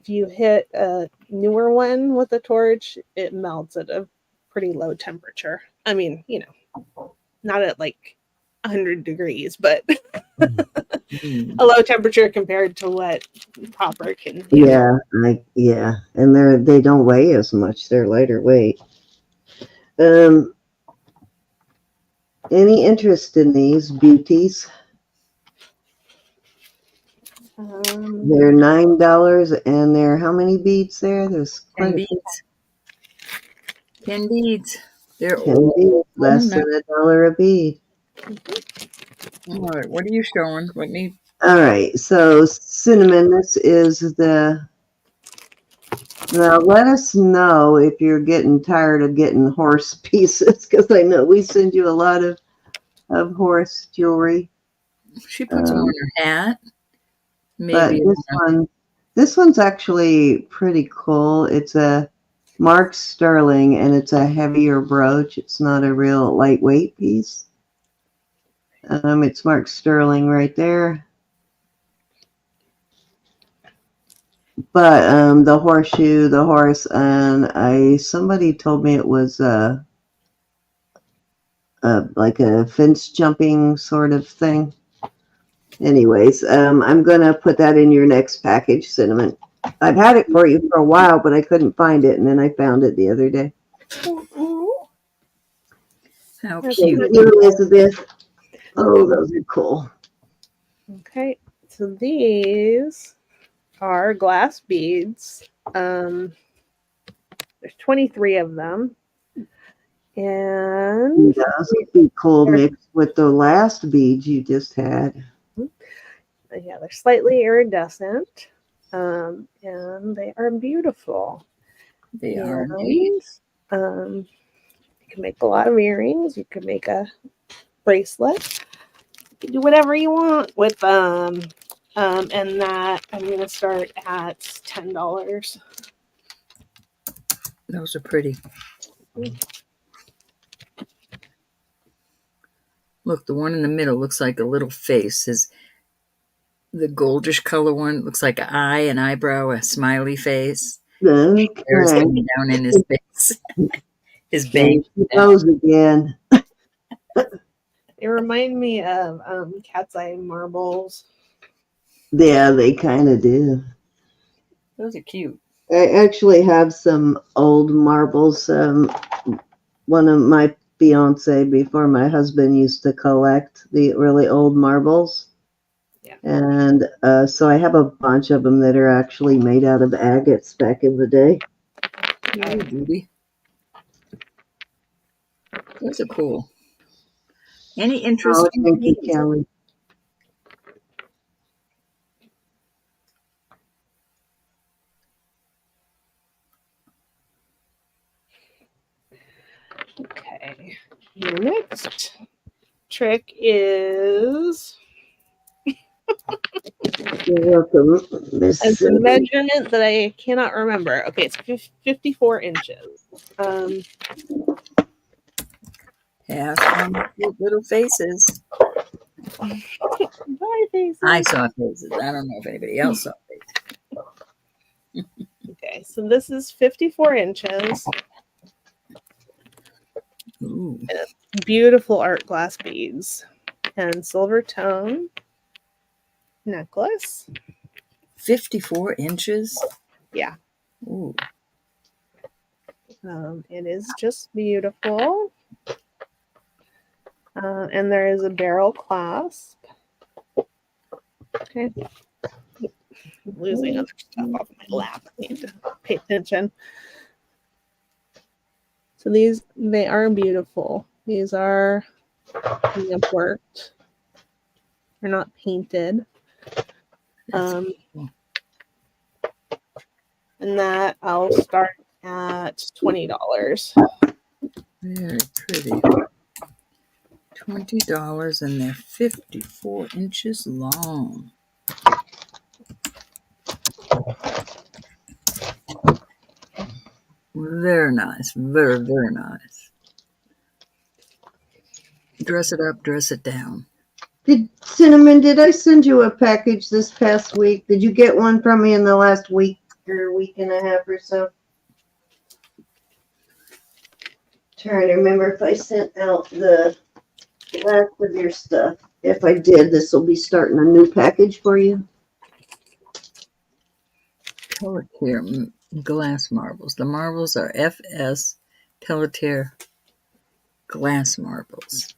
you hit a newer one with a torch, it melts at a pretty low temperature. I mean, not at like 100 degrees, but a low temperature compared to what copper can. Yeah, and they don't weigh as much. They're lighter weight. Any interest in these beauties? They're $9, and they're how many beads there? There's 10 beads. 10 beads. They're 10 beads, less than $1 a bead. All right, what are you showing? Whitney? All right, so Cinnamon, this is now let us know if you're getting tired of getting horse pieces, because I know we send you a lot of horse jewelry. She puts them on her hat. Maybe but this one's actually pretty cool. It's a marked sterling, and it's a heavier brooch. It's not a real lightweight piece. It's marked sterling right there. But the horseshoe, the horse, and somebody told me it was like a fence jumping sort of thing. Anyways, I'm gonna put that in your next package, Cinnamon. I've had it for you for a while, but I couldn't find it, and then I found it the other day. How Thank cute. you, Elizabeth. Oh, those are cool. Okay, so these are glass beads. There's 23 of them. And Those would be cool mixed with the last beads you just had. yeah, they're slightly iridescent. And they are beautiful. They are indeed. You can make a lot of earrings. You can make a bracelet. You can do whatever you want with them. And that I'm going to start at $10. Those are pretty. Look, the one in the middle looks like a little face. The goldish color one looks like an eye, an eyebrow, a smiley face. Okay. There's hanging down in his face. His bang. Those again. They remind me of cat's eye marbles. Yeah, they kind of do. Those are cute. I actually have some old marbles. One of my fiance before my husband used to collect the really old marbles. Yeah. And so I have a bunch of them that are actually made out of agates back in the day. Oh, beauty. Those are cool. Any interest? Oh, thank you, Kelly. Okay. The next trick is You're welcome, Miss. it's a measurement that I cannot remember. Okay, it's 54 inches. Yeah, some cute little faces. Bye, faces. I saw faces. I don't know if anybody else saw faces. Okay, so this is 54 inches. Ooh. Beautiful art glass beads and silver tone necklace. 54 inches? Yeah. Ooh. It is just beautiful. And there is a barrel clasp. Okay. I'm losing other stuff off my lap. I need to pay attention. So they are beautiful. These are hand worked. They're not painted. Cool. And that I'll start at $20. Very pretty. $20 and they're 54 inches long. Very nice. Very, very nice. Dress it up, dress it down. Cinnamon, did I send you a package this past week? Did you get one from me in the last week or week and a half or so? Trying to remember if I sent out the last of your stuff. If I did, this will be starting a new package for you. Pelletier glass marbles. The marbles are FS Pelletier glass marbles.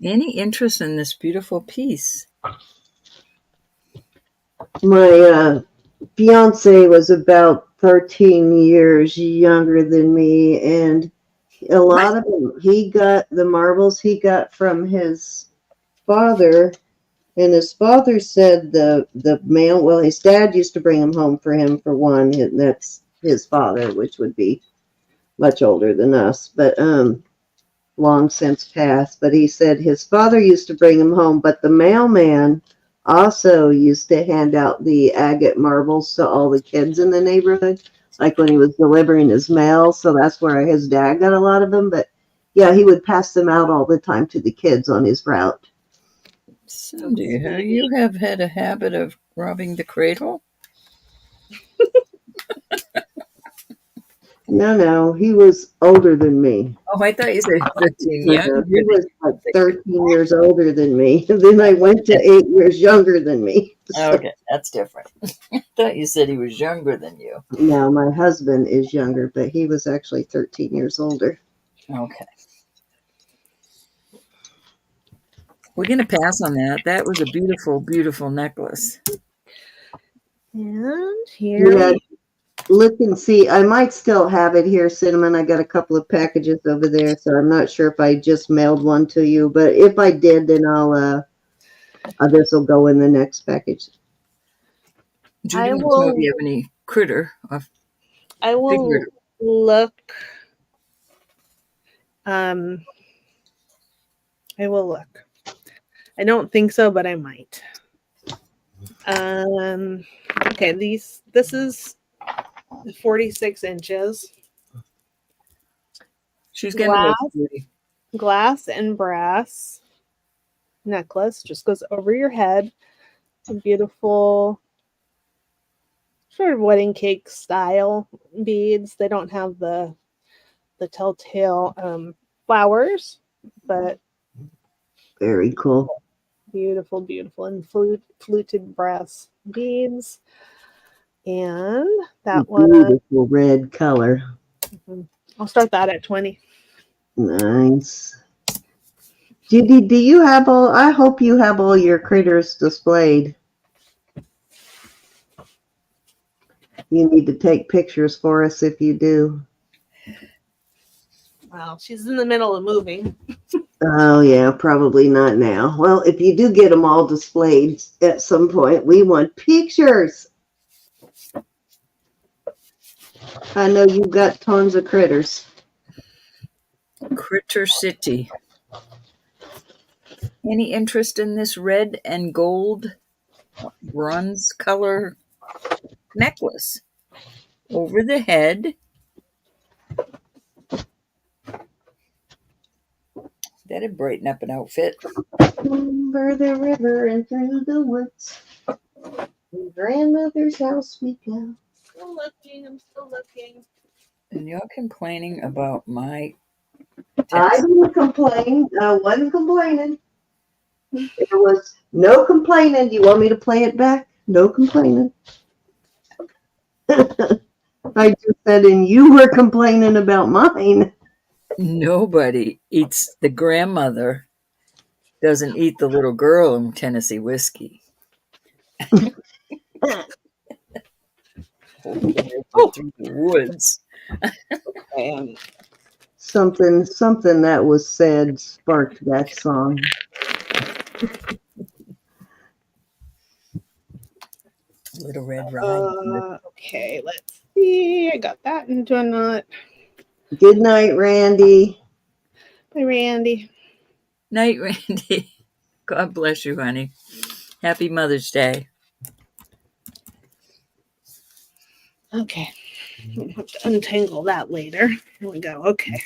Any interest in this beautiful piece? My fiance was about 13 years younger than me, and a lot of them, he got the marbles he got from his father, and his father said the male, well, his dad used to bring them home for him for one, and that's his father, which would be much older than us, but long since passed. But he said his father used to bring them home, but the mailman also used to hand out the agate marbles to all the kids in the neighborhood, like when he was delivering his mail. So that's where his dad got a lot of them. But yeah, he would pass them out all the time to the kids on his route. Cindy, you have had a habit of robbing the cradle? No, he was older than me. Oh, I thought you said 15. Yeah, he was like 13 years older than me. And then I went to 8 years younger than me. So, Okay, that's different. I thought you said he was younger than you. no, my husband is younger, but he was actually 13 years older. Okay. We're going to pass on that. That was a beautiful, beautiful necklace. And here Yeah, look and see. I might still have it here, Cinnamon. I got a couple of packages over there, so I'm not sure if I just mailed one to you. But if I did, then this will go in the next package. Judy I wants to know if will you have any critter or I will figure. look. I will look. I don't think so, but I might. Okay, this is 46 inches. She's going to look, Glass, Judy. glass and brass necklace. Just goes over your head. A beautiful sort of wedding cake style beads. They don't have the telltale flowers, but Very cool. beautiful, beautiful, and fluted brass beads. And that was, Beautiful red color. I'll start that at 20. Nice. Judy, do you have all? I hope you have all your critters displayed. You need to take pictures for us if you do. Well, she's in the middle of moving. Oh, yeah, probably not now. Well, if you do get them all displayed at some point, we want pictures. I know you've got tons of critters. Critter City. Any interest in this red and gold bronze color necklace? Over the head. That'd brighten up an outfit. Over the river and through the woods. To grandmother's house we go. Still looking. I'm still looking. And you're complaining about my I text. didn't complain. I wasn't complaining. There was no complaining. Do you want me to play it back? No complaining. I just said, and you were complaining about mine. Nobody eats, the grandmother doesn't eat the little girl in Tennessee whiskey. Through the woods. And Something that was said sparked that song. Little Red Riding. okay, let's see. I got that into a knot. Good night, Randy. Bye, Randy. Night, Randy. God bless you, honey. Happy Mother's Day. Okay. I'll have to untangle that later. Here we go. Okay.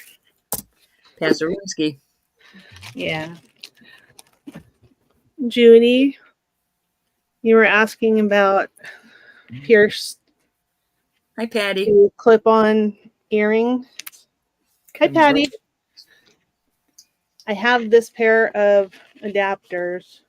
Pastorinsky. Yeah. Judy, you were asking about pierced Hi, Patty. clip-on earring. Hi, Patty. I have this pair of adapters.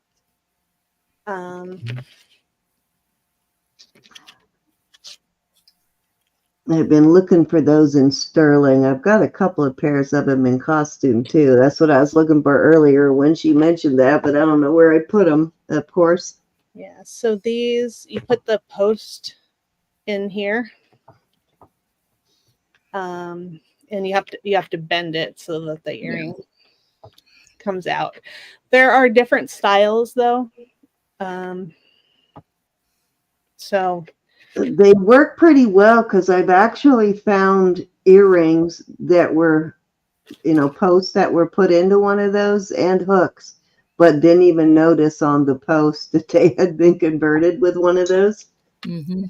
I've been looking for those in sterling. I've got a couple of pairs of them in costume too. That's what I was looking for earlier when she mentioned that, but I don't know where I put them, of course. Yeah, so these, you put the post in here. And you have to bend it so that the earring comes out. There are different styles though. So they work pretty well because I've actually found earrings that were, posts that were put into one of those and hooks, but didn't even notice on the post that they had been converted with one of those. Mm-hmm.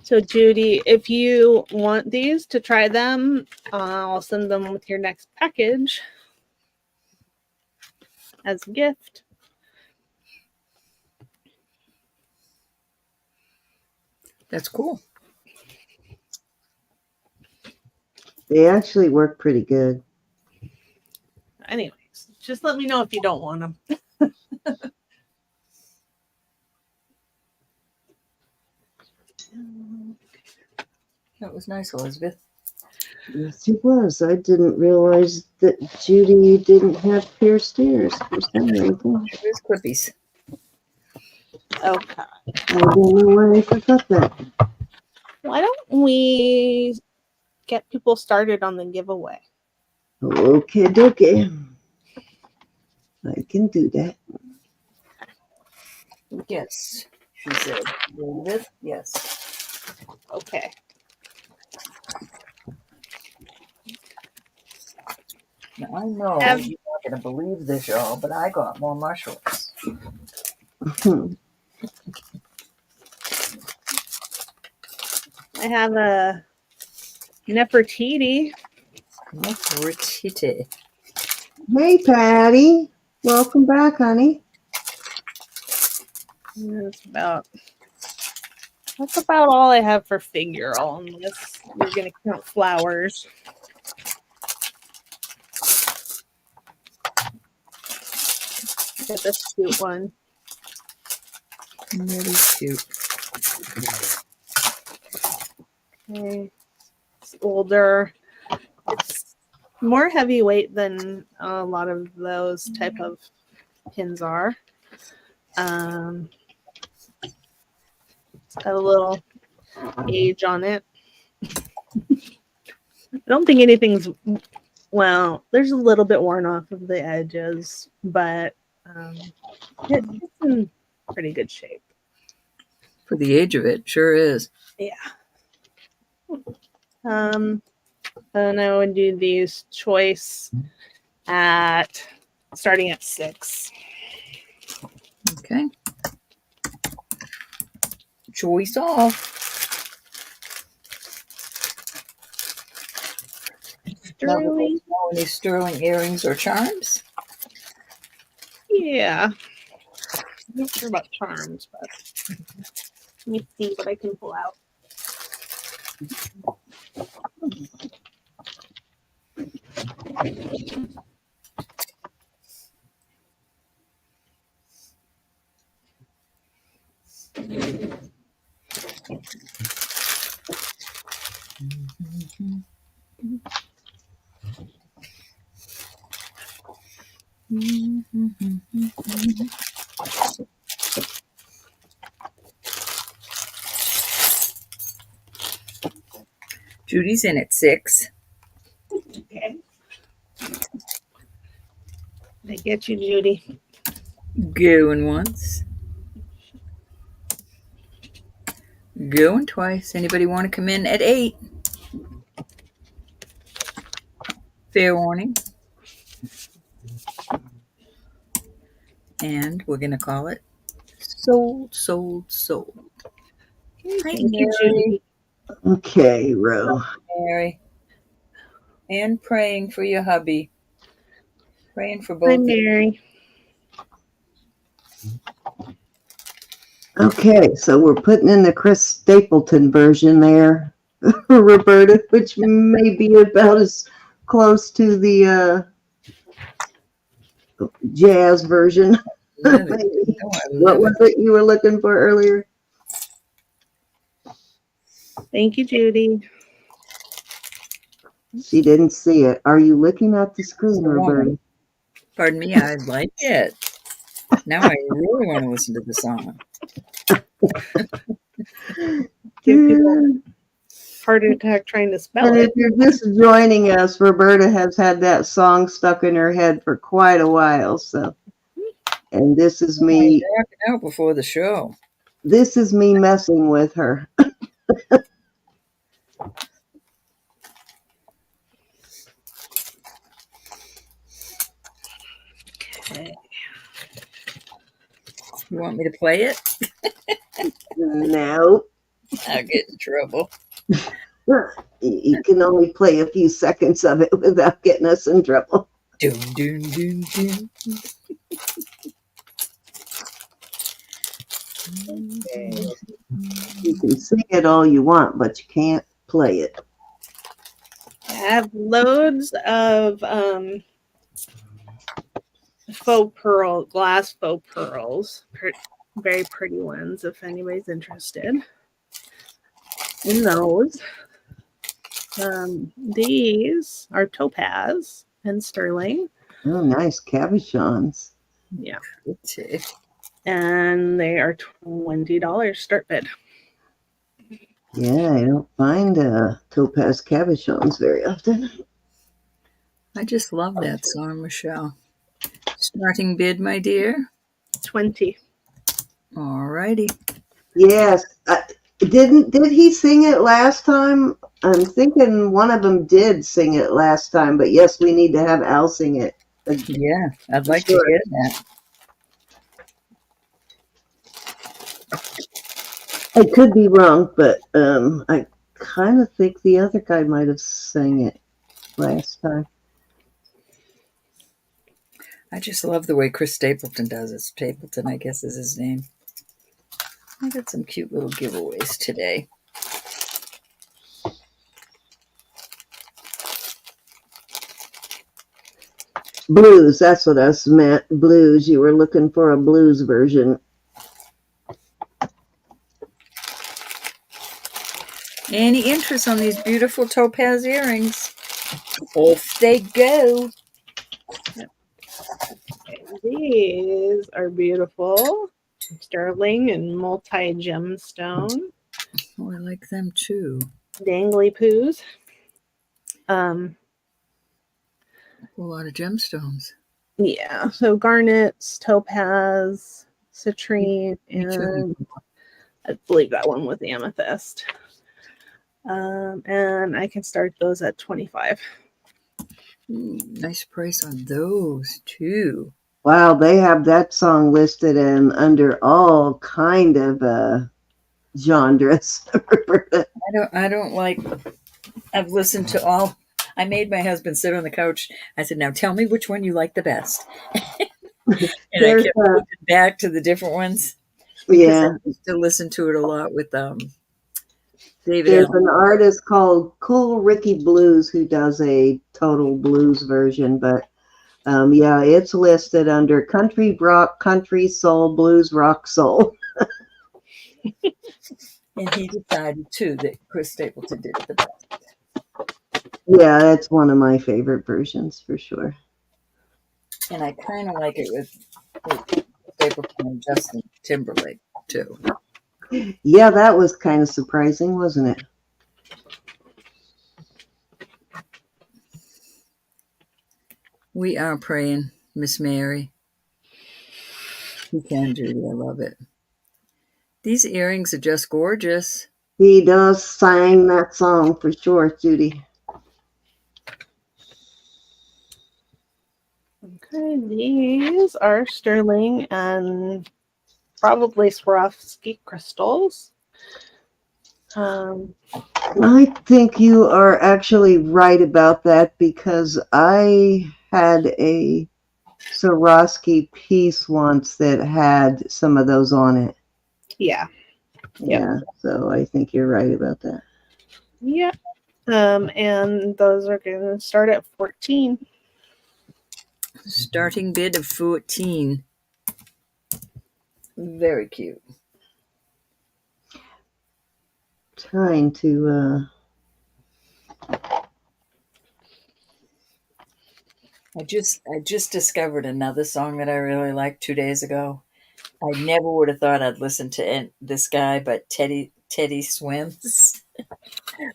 So Judy, if you want these to try them, I'll send them with your next package as a gift. That's cool. They actually work pretty good. Anyways, just let me know if you don't want them. That was nice, Elizabeth. Yes, he was. I didn't realize that Judy didn't have pierced ears for some reason. There's clippies. Okay. I don't know why I forgot that. Why don't we get people started on the giveaway? Okay, dokie. I can do that. Yes, she said. Elizabeth, yes. Okay. Now, I know Have- you're not going to believe this, y'all, but I got more mushrooms. I have a Nefertiti. Nefertiti. Hey, Patty. Welcome back, honey. That's about all I have for Figural, unless you're going to count flowers. Get this cute one. Really cute. Okay. It's older. It's more heavyweight than a lot of those type of pins are. It's got a little age on it. I don't think anything's, well, there's a little bit worn off of the edges, but it's in pretty good shape. For the age of it, sure is. Yeah. And I would do these choice at starting at 6. Okay. Choice off. Sterling. Any sterling earrings or charms? Yeah. I'm not sure about charms, but let me see what I can pull out. Judy's in at 6. Okay. I get you, Judy. Going once. Going twice. Anybody want to come in at 8? Fair warning. And we're going to call it sold, sold, sold. Okay, Hi, thank you, Mary. Judy. Okay, Ro. Mary. And praying for your hubby. Praying for Hi, both. Mary. Okay, so we're putting in the Chris Stapleton version there, Roberta, which may be about as close to the jazz version. Love it. Oh, I What love was it you were looking for earlier? Thank you, Judy. She didn't see it. Are you looking at the screen, The Roberta? woman. Pardon me, I like it. Now I really want to listen to the song. Give people heart attack trying to spell And it. if you're just joining us, Roberta has had that song stuck in her head for quite a while. So, and this is me. Out before the show. This is me messing with her. Okay. You want me to play it? No, I'll get in trouble. you can only play a few seconds of it without getting us in trouble. Doom, doom, doom, doom. Okay. You can sing it all you want, but you can't play it. I have loads of glass faux pearls. Very pretty ones, if anybody's interested in those. These are topaz and sterling. Oh, nice cabochons. Yeah. Pretty. And they are $20 start bid. Yeah, I don't find topaz cabochons very often. I just love that song, Michelle. Starting bid, my dear. 20. All righty. Yes. Did he sing it last time? I'm thinking one of them did sing it last time, but yes, we need to have Al sing it. Yeah, I'd like Sure. to hear that. I could be wrong, but I kind of think the other guy might have sang it last time. I just love the way Chris Stapleton does it. Stapleton, I guess, is his name. I got some cute little giveaways today. Blues, that's what I meant. Blues. You were looking for a blues version. Any interest on these beautiful topaz earrings? Off they go. These are beautiful. Sterling and multi-gemstone. Oh, I like them too. Dangly poos. A lot of gemstones. Yeah, so garnets, topaz, citrine, and I believe that one was amethyst. And I can start those at 25. Ooh, nice price on those too. Wow, they have that song listed in under all kind of genres. I don't like. I've listened to all. I made my husband sit on the couch. I said, "Now tell me which one you like the best." And I kept looking back to the different ones. Yeah. I used to listen to it a lot with David. There's Allen. an artist called Cool Ricky Blues who does a total blues version, but yeah, it's listed under country rock, country soul, blues, rock, soul. And he decided too that Chris Stapleton did it the best. Yeah, that's one of my favorite versions for sure. And I kind of like it with Stapleton and Justin Timberlake too. Yeah, that was kind of surprising, wasn't it? We are praying, Miss Mary. You can, Judy. I love it. These earrings are just gorgeous. He does sing that song for sure, Judy. Okay, these are sterling and probably Swarovski crystals. I think you are actually right about that because I had a Swarovski piece once that had some of those on it. Yeah. Yeah, so I think you're right about that. Yeah. And those are going to start at 14. Starting bid of 14. Very cute. Trying to I just discovered another song that I really liked 2 days ago. I never would have thought I'd listen to this guy, but Teddy Swims,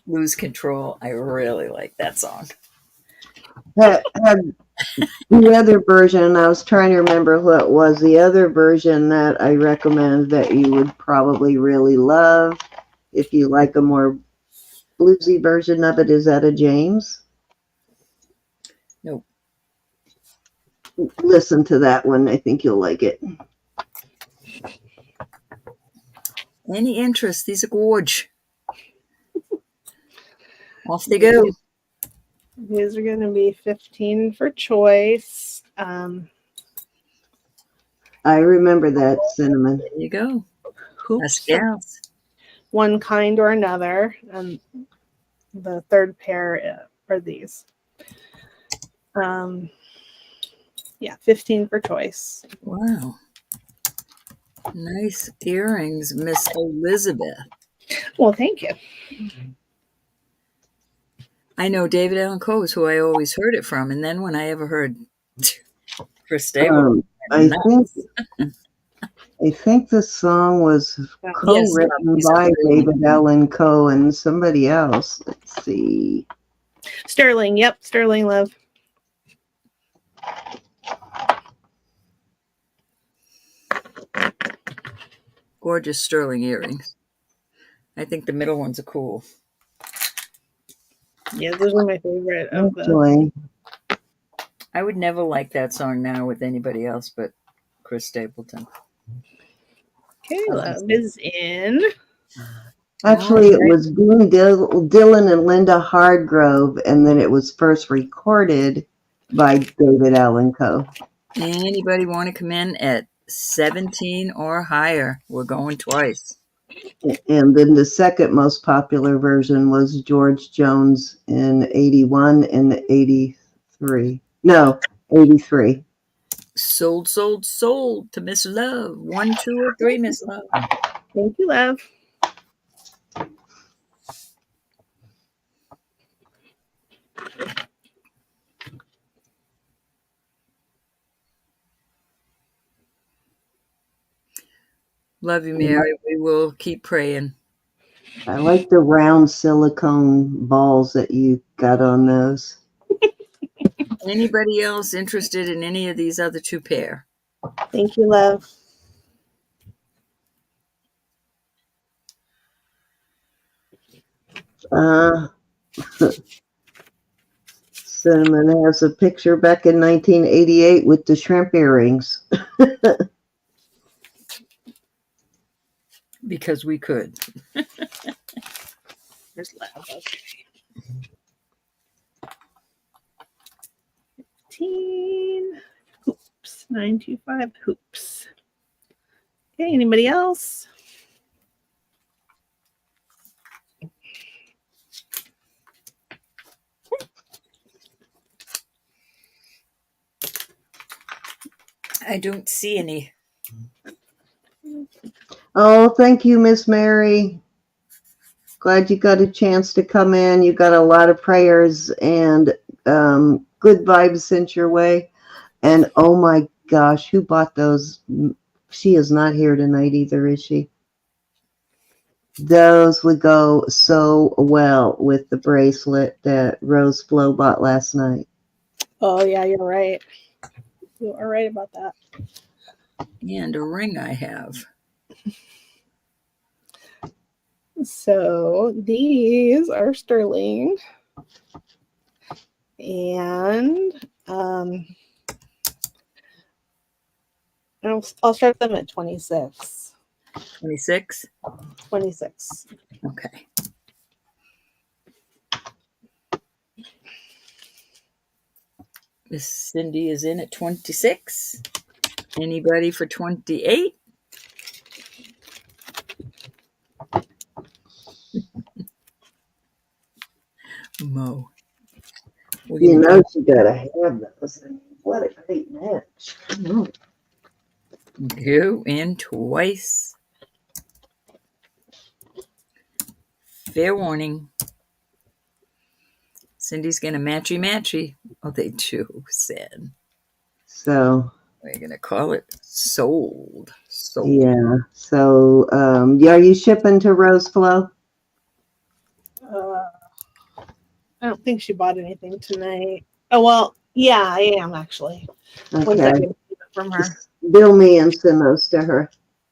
Lose Control. I really like that song. had the other version. I was trying to remember who it was. The other version that I recommend that you would probably really love if you like a more bluesy version of it is Etta James. Nope. Listen to that one. I think you'll like it. Any interest? These are gorge. Off they go. These are going to be 15 for choice. I remember that, Cinnamon. There you go. Hoops, Gals. one kind or another. And the third pair are these. Yeah, 15 for choice. Wow. Nice earrings, Miss Elizabeth. Well, thank you. I know David Allan Coe is who I always heard it from, and then when I ever heard Chris Stapleton, I think nuts. I think the song was Yes, co-written he's by Australian. David Allan Coe and somebody else. Let's see. Sterling. Yep, Sterling Love. Gorgeous sterling earrings. I think the middle ones are cool. Yeah, those are my favorite of the. Actually, I would never like that song now with anybody else but Chris Stapleton. Okay, Love is in. actually, it was Dean Dillon and Linda Hardgrove, and then it was first recorded by David Allan Coe. Anybody want to come in at 17 or higher? We're going twice. And then the second most popular version was George Jones in 81 and 83. No, 83. Sold, sold, sold to Miss Love. 1, 2, or 3, Miss Love. Thank you, Love. Love you, Mary. We will keep praying. I like the round silicone balls that you got on those. Anybody else interested in any of these other two pair? Thank you, Love. Cinnamon has a picture back in 1988 with the shrimp earrings. Because we could. There's Love. Okay. 15 hoops. 925 hoops. Okay, anybody else? I don't see any. Oh, thank you, Miss Mary. Glad you got a chance to come in. You got a lot of prayers and good vibes sent your way. And oh my gosh, who bought those? She is not here tonight either, is she? Those would go so well with the bracelet that Rose Flo bought last night. Oh, yeah, you're right. You are right about that. And a ring I have. So these are sterling. And I'll start them at 26. 26? 26. Okay. Miss Cindy is in at 26. Anybody for 28? Mo. You know she gotta have those. What a great match. Go in twice. Fair warning. Cindy's gonna matchy. Oh, they do, Sin. So We're gonna call it sold. Sold. yeah. So are you shipping to Rose Flo? I don't think she bought anything tonight. Oh, well, yeah, I am actually. Once I Okay. get it from her. Just bill me and send those to her.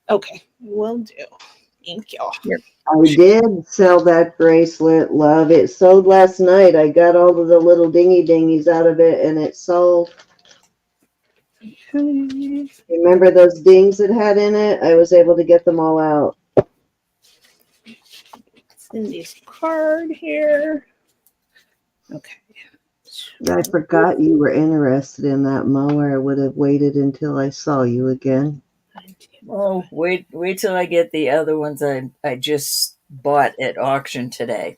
Okay, will do. Thank you. Yep. I did sell that bracelet, love. It sold last night. I got all of the little dingies out of it and it sold. Remember those dings it had in it? I was able to get them all out. Cindy's card here. Okay. I forgot you were interested in that mower. I would have waited until I saw you again. Oh, wait till I get the other ones I just bought at auction today.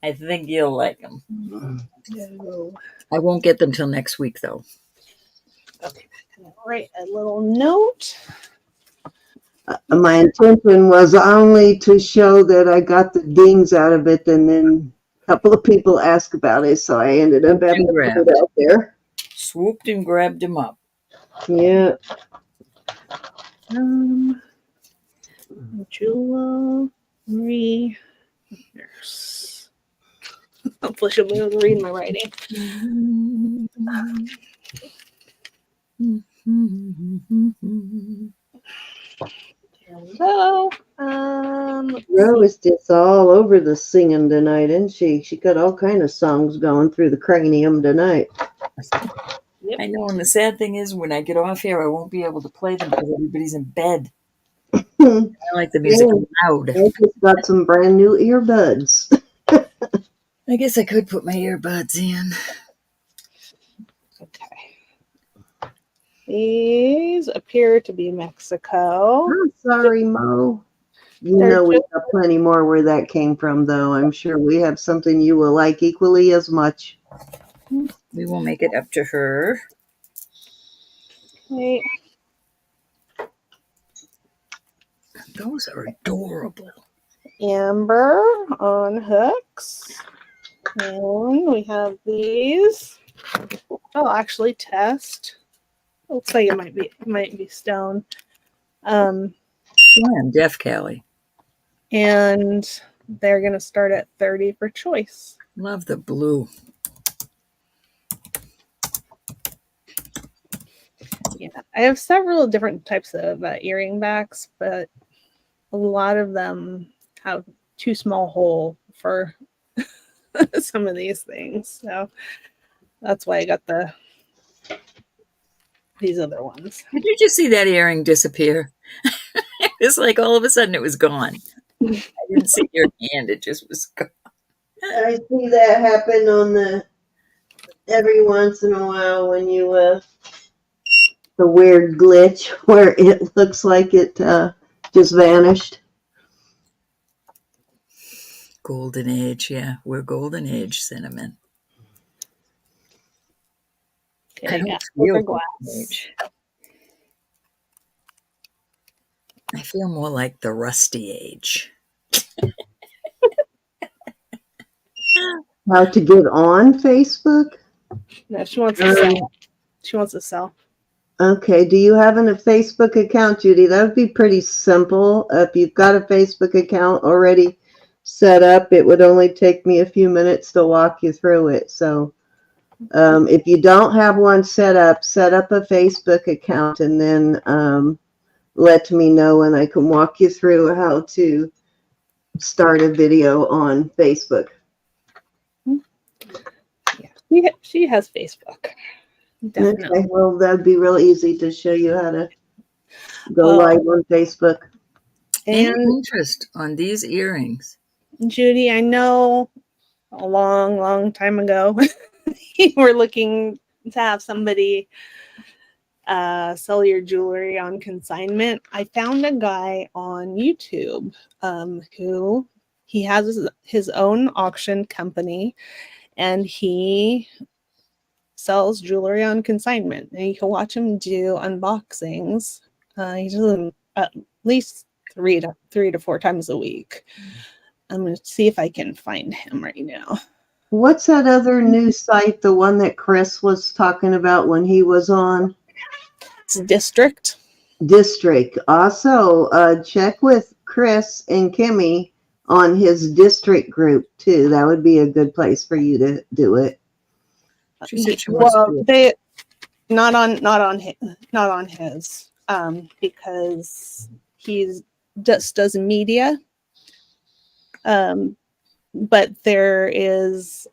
I think you'll like them. No. I won't get them till next week, though. Okay. Write a little note. My intention was only to show that I got the dings out of it and then couple of people asked about it, so I ended up having to put it out there. Swooped and grabbed him up. Yeah. Jewelry nurse. Hopefully she'll be able to read my writing. There we go. Rose is all over the singing tonight, isn't she? She got all kind of songs going through the cranium tonight. Yep. I know, and the sad thing is, when I get off here, I won't be able to play them because everybody's in bed. I like the music loud. I just got some brand new earbuds. I guess I could put my earbuds in. Okay. These appear to be Mexico. I'm sorry, Mo. You They're know we've just- got plenty more where that came from, though. I'm sure we have something you will like equally as much. We will make it up to her. Okay. Those are adorable. Amber on hooks. And we have these. Oh, actually test. Looks like it might be stone. Yeah, I'm deaf, Callie. And they're gonna start at 30 for choice. Love the blue. Yeah, I have several different types of earring backs, but a lot of them have too small hole for some of these things. So that's why I got these other ones. Did you just see that earring disappear? It's like all of a sudden it was gone. I didn't see your hand; it just was gone. I see that happen on every once in a while when you the weird glitch where it looks like it just vanished. Golden age, yeah, we're golden age, cinnamon. Okay, I don't got feel silver golden glass. age. I feel more like the rusty age. How to get on Facebook? No, she wants to sell. She wants to sell. Okay, do you have a Facebook account, Judy? That would be pretty simple. If you've got a Facebook account already set up, it would only take me a few minutes to walk you through it. So if you don't have one set up a Facebook account and then let me know and I can walk you through how to start a video on Facebook. Yeah, she has Facebook. Definitely. Okay, well, that'd be real easy to show you how to go live on Facebook. Any And interest on these earrings? Judy, I know a long time ago you were looking to have somebody sell your jewelry on consignment. I found a guy on YouTube who he has his own auction company and he sells jewelry on consignment. And you can watch him do unboxings. He does them at least three to four times a week. I'm going to see if I can find him right now. What's that other new site, the one that Chris was talking about when he was on? It's District. District. Also, check with Chris and Kimmy on his District group too. That would be a good place for you to do it. She said she wants to do it. They not on his because he's just does media. But there's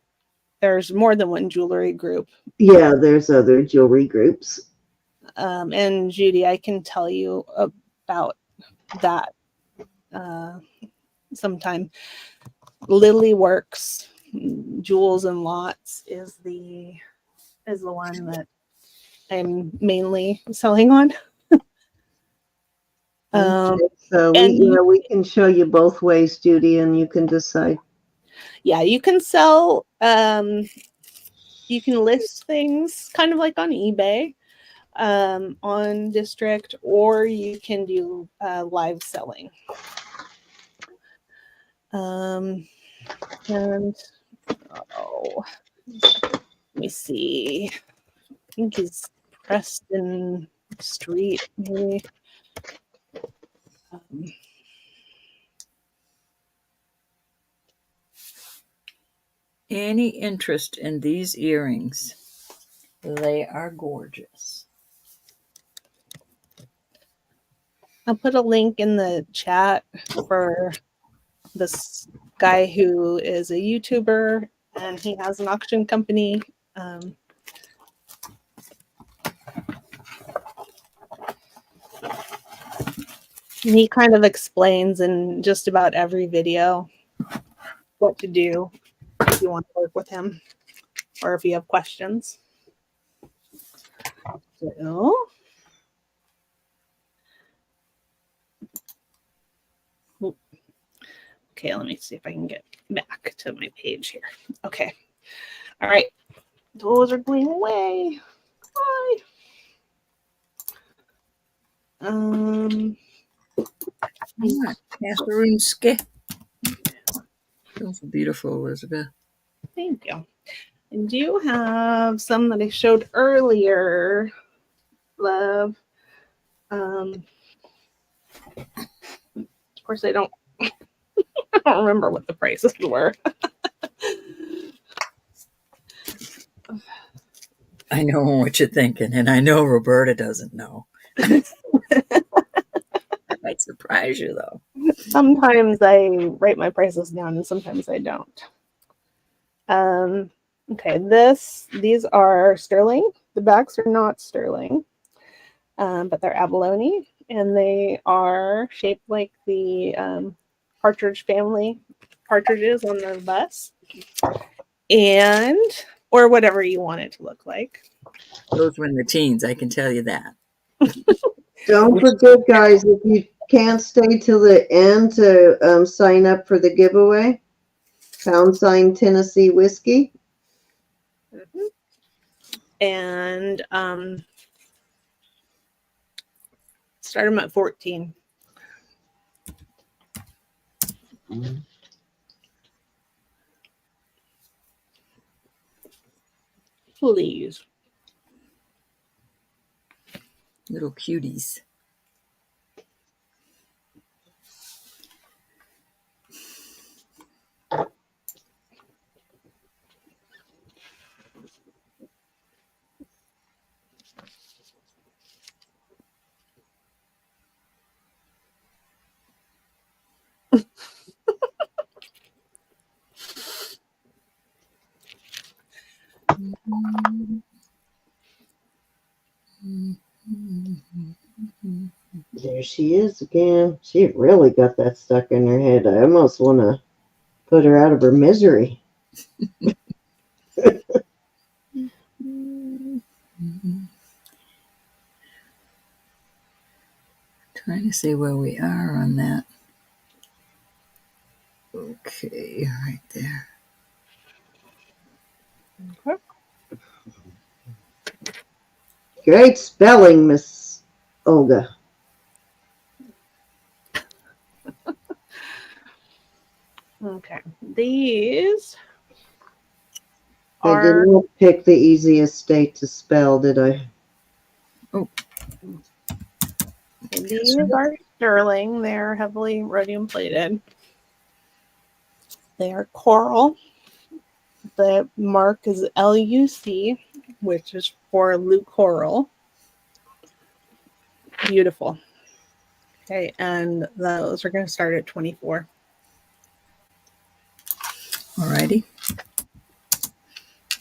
more than one jewelry group. Yeah, there's other jewelry groups. And Judy, I can tell you about that sometime. Lily Works, Jewels and Lots is the one that I'm mainly selling on. So we can show you both ways, Judy, and you can decide. Yeah, you can sell. You can list things kind of like on eBay, on District, or you can do live selling. And Oh, let me see. I think he's Preston Street, maybe. Any interest in these earrings? They are gorgeous. I'll put a link in the chat for this guy who is a YouTuber and he has an auction company. And he kind of explains in just about every video what to do if you want to work with him or if you have questions. So, okay, let me see if I can get back to my page here. Okay. All right. Those are going away. Bye. Macaroonske. Those are beautiful, Elizabeth. Thank you. I do have some that I showed earlier, love. Of course, I don't remember what the prices were. I know what you're thinking, and I know Roberta doesn't know. That might surprise you, though. Sometimes I write my prices down, and sometimes I don't. Okay, these are sterling. The backs are not sterling, but they're abalone, and they are shaped like the partridge family partridges on the bus, and or whatever you want it to look like. Those were in the teens, I can tell you that. Don't forget, guys, if you can't stay till the end to sign up for the giveaway, # Tennessee Whiskey. And start them at 14. Please. Little cuties. There she is again. She really got that stuck in her head. I almost want to put her out of her misery. Trying to see where we are on that. Okay, right there. Okay. Great spelling, Miss Olga. Okay. These I are didn't pick the easiest state to spell, did I? these are sterling. They're heavily rhodium plated. They are coral. The mark is LUC, which is for Lou Coral. Beautiful. Okay, and those are going to start at 24. Alrighty.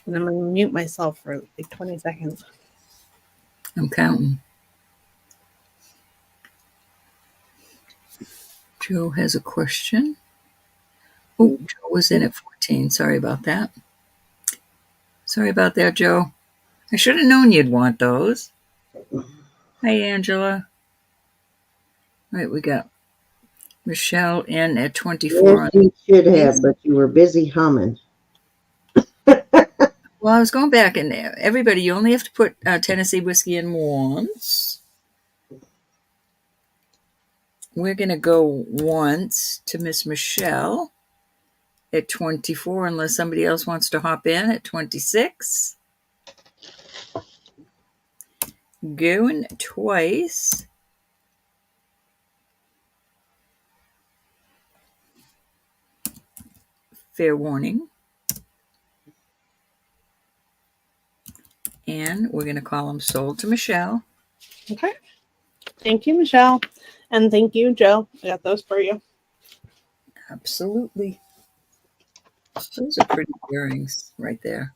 And I'm going to mute myself for like 20 seconds. I'm counting. Joe has a question. Oh, Joe was in at 14. Sorry about that. Sorry about that, Joe. I should have known you'd want those. Hi, Angela. All right, we got Michelle in at 24. Yes, you should have, but you were busy humming. Well, I was going back, and everybody, you only have to put Tennessee whiskey in once. We're going to go once to Miss Michelle at 24, unless somebody else wants to hop in at 26. Going twice. Fair warning. And we're going to call them sold to Michelle. Okay. Thank you, Michelle. And thank you, Joe. I got those for you. Absolutely. Those are pretty earrings right there.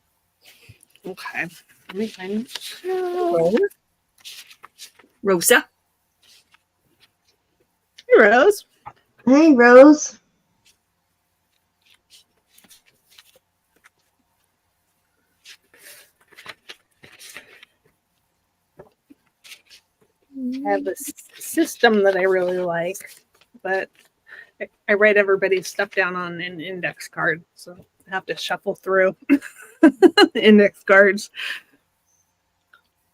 Okay. Let me find Hello. Rosa. Hey, Rose. Hey, Rose. I have this system that I really like, but I write everybody's stuff down on an index card, so I have to shuffle through index cards.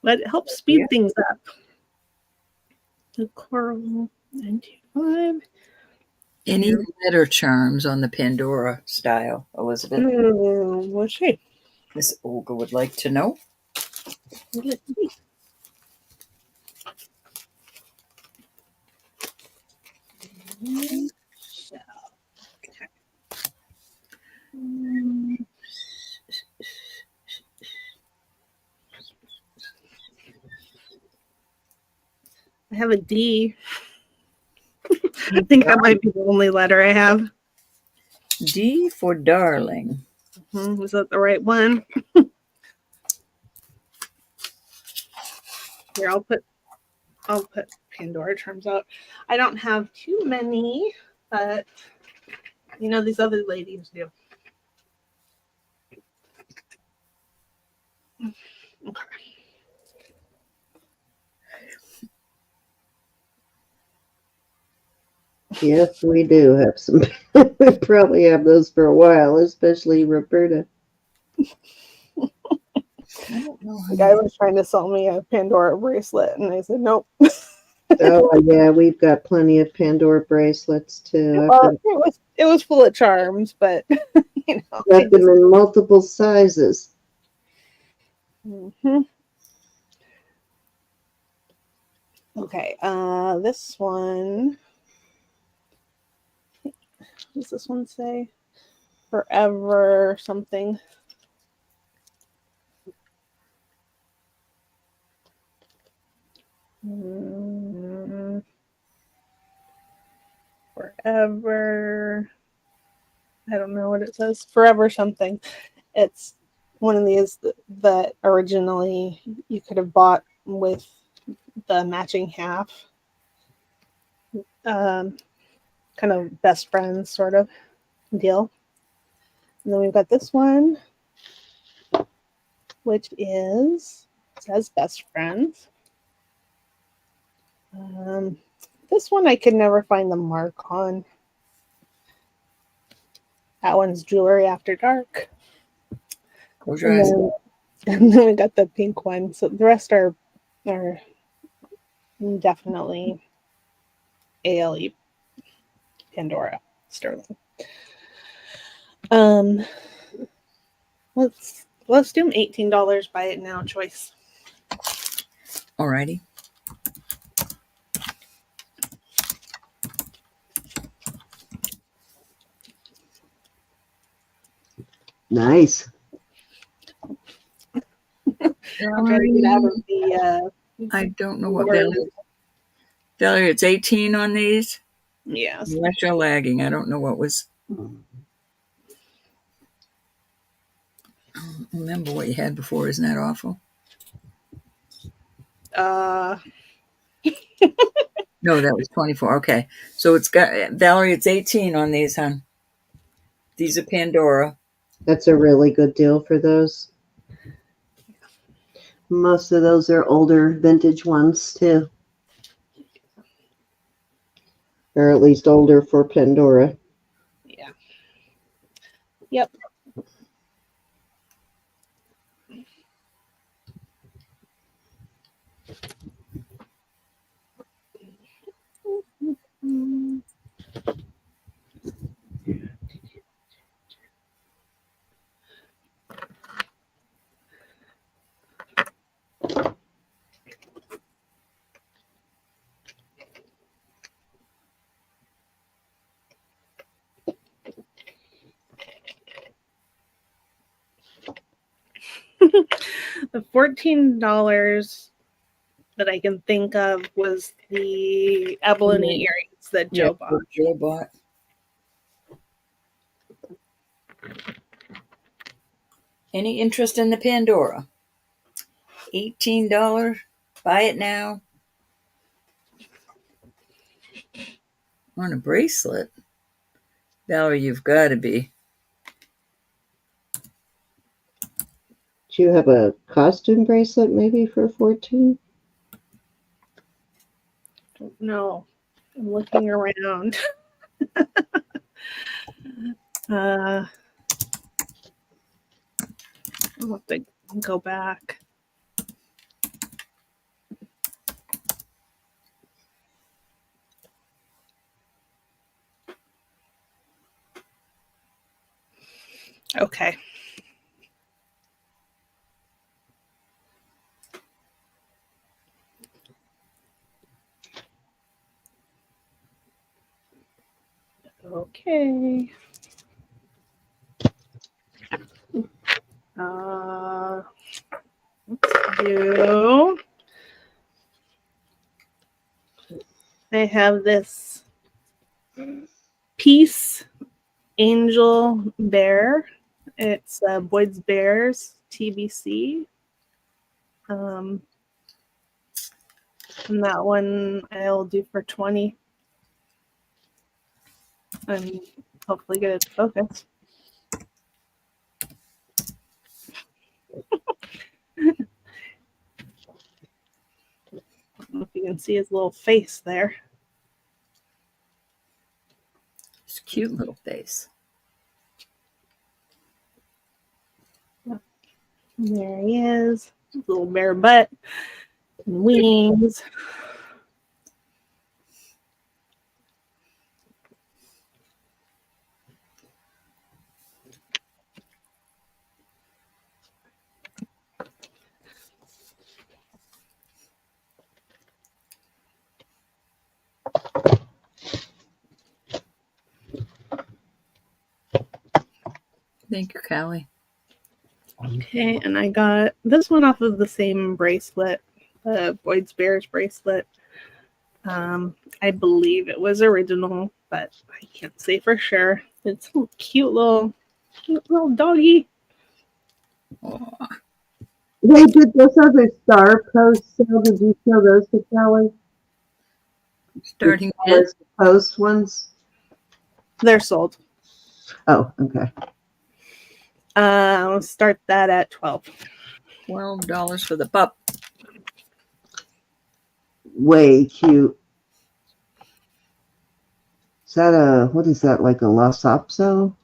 But it helps speed things up. The coral 95. Any letter charms on the Pandora style, Elizabeth? Let's see. Miss Olga would like to know. Let's see. I have a D. I think that might be the only letter I have. D for darling. Was that the right one? Here, I'll put Pandora charms out. I don't have too many, but you know these other ladies do. Okay. Yes, we do have some. We probably have those for a while, especially Roberta. I don't know. The guy was trying to sell me a Pandora bracelet, and I said nope. Oh, yeah, we've got plenty of Pandora bracelets, too. Well, it was full of charms, but you know. I've got them in multiple sizes. Mm-hmm. Okay, this one. What does this one say? Forever something. Forever. I don't know what it says. Forever something. It's one of these that originally you could have bought with the matching half. Kind of best friends sort of deal. And then we've got this one, which says best friends. This one I could never find the mark on. That one's Jewelry After Dark. Close your eyes. And then we got the pink one. So the rest are definitely ALE Pandora sterling. Let's do them $18 buy it now choice. Alrighty. Nice. I'll try to get out of the I don't know what Valerie, it's 18 on these? yes. Unless you're lagging. I don't know what was. I don't remember what you had before. Isn't that awful? No, that was 24. Okay. So it's got, Valerie, it's 18 on these, hon. These are Pandora. That's a really good deal for those. Most of those are older vintage ones, too. Or at least older for Pandora. Yeah. Yep. The $14 that I can think of was the abalone earrings that Joe bought. Joe bought. Any interest in the Pandora? $18. Buy it now. On a bracelet. Valerie, you've got to be. Do you have a costume bracelet maybe for 14? No, I'm looking around. I'll have to go back. Okay. Okay. Let's do. I have this Peace Angel Bear. It's Boyd's Bears TBC. And that one I'll do for 20. And hopefully get it to focus. I don't know if you can see his little face there. It's a cute little face. There he is. Little bear butt and wings. Thank you, Callie. Okay, and I got this one off of the same bracelet, the Boyd's Bears bracelet. I believe it was original, but I can't say for sure. It's a cute little doggy. Oh, They did those other star posts. So did you show those to Kelly? starting Those post ones? They're sold. Oh, okay. I'll start that at $12. $12 for the pup. Way cute. Is that what is that, like a Lhasa Apso?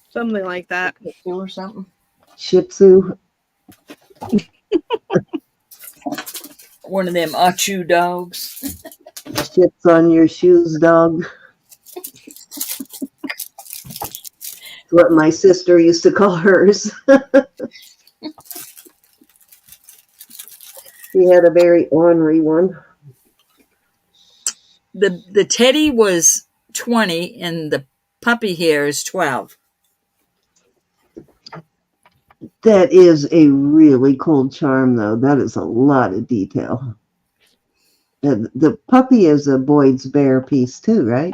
Something like that. Or something. Shih Tzu? One of them Achu dogs. Shits on your shoes, dog. That's what my sister used to call hers. She had a very ornery one. The teddy was 20 and the puppy hair is 12. That is a really cool charm, though. That is a lot of detail. The puppy is a Boyd's Bear piece, too, right?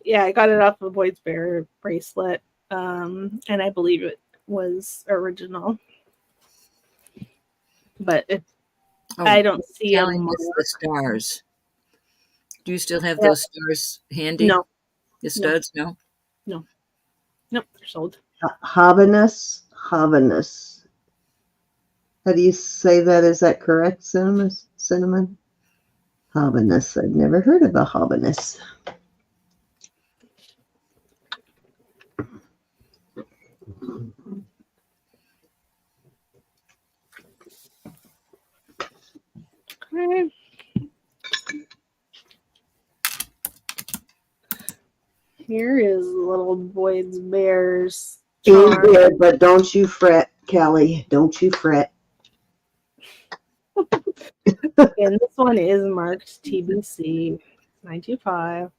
Yeah, I got it off of Boyd's Bear bracelet, and I believe it was original. But I don't see Callie them. missed the stars. Do you still have those stars handy? No. The studs? No. Nope, they're sold. Havanus. How do you say that? Is that correct, Cinnamon? Havanus. I've never heard of a Havanus. Okay. Here is little Boyd's Bears. Ain't good, but don't you fret, Kelly. Don't you fret. And this one is marked TBC 925.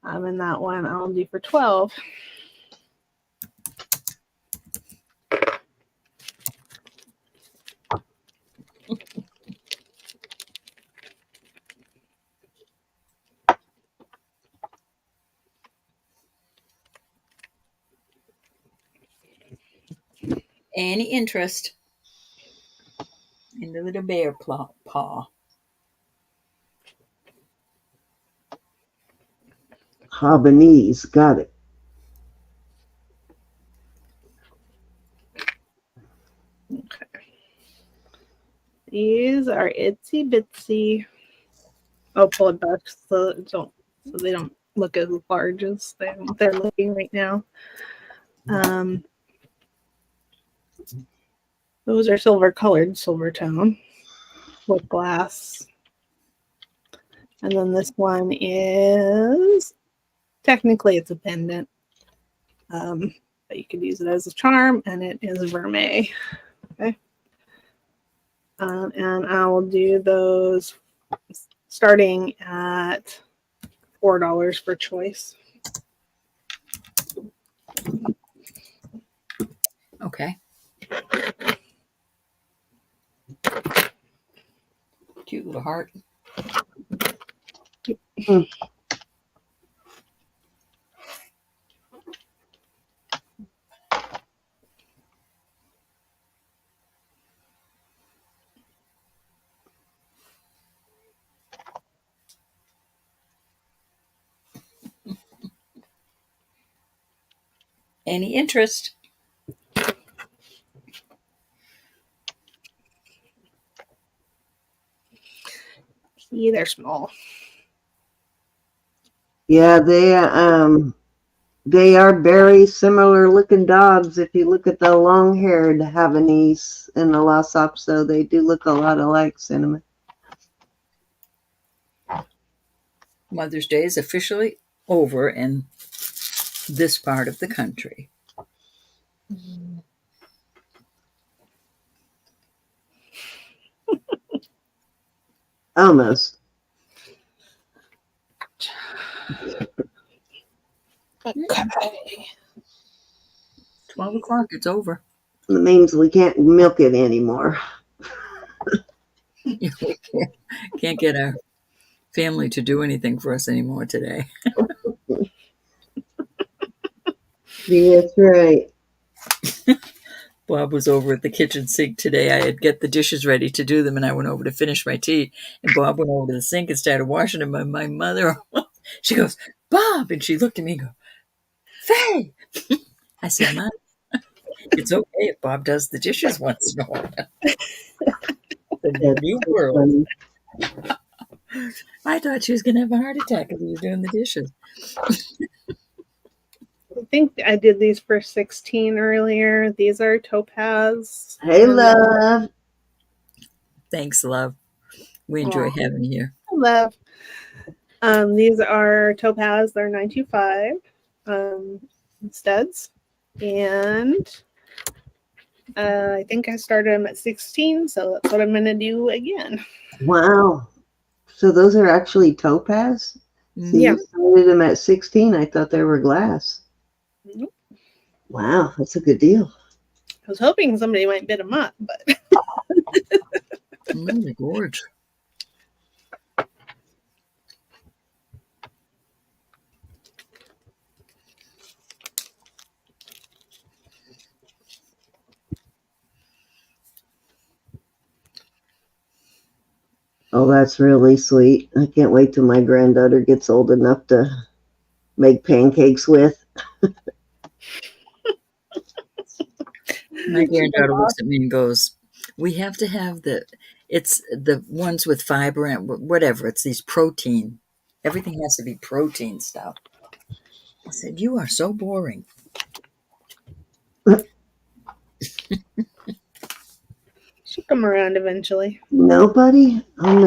And that one I'll do for 12. Any interest in the little bear paw? Habanese, got it. These are itsy bitsy. I'll pull it back so they don't look as large as they're looking right now. Those are silver colored, silver tone with glass. And then this one is technically it's a pendant, but you could use it as a charm, and it is vermeil. Okay. And I will do those starting at $4 for choice. Okay. Cute little heart. Mm. Any interest? See, they're small. Yeah, they are very similar looking dogs. If you look at the long-haired Havanese and the Lhasa, they do look a lot alike, Cinnamon. Mother's Day is officially over in this part of the country. Almost. Okay. 12 o'clock, it's over. It means we can't milk it anymore. We can't get our family to do anything for us anymore today. That's right. Bob was over at the kitchen sink today. I had get the dishes ready to do them, and I went over to finish my tea. And Bob went over to the sink and started washing them. And my mother, she goes, "Bob," and she looked at me and go, "Faye." I said, "Mom, it's okay if Bob does the dishes once in a while." The new world. I thought she was going to have a heart attack because he was doing the dishes. I think I did these for 16 earlier. These are topaz. Hey, love. Thanks, love. We enjoy having you here. Love. These are topaz. They're 925 studs. And I think I started them at 16, so that's what I'm going to do again. Wow. So those are actually topaz? So Yeah. you started them at 16. I thought they were glass. Mhm. Wow, that's a good deal. I was hoping somebody might bid them up, but Really gorge. Oh, that's really sweet. I can't wait till my granddaughter gets old enough to make pancakes with. My granddaughter looks at me and goes, "We have to have it's the ones with fiber and whatever. It's these protein. Everything has to be protein stuff." I said, "You are so boring." she'll come around eventually. Nobody on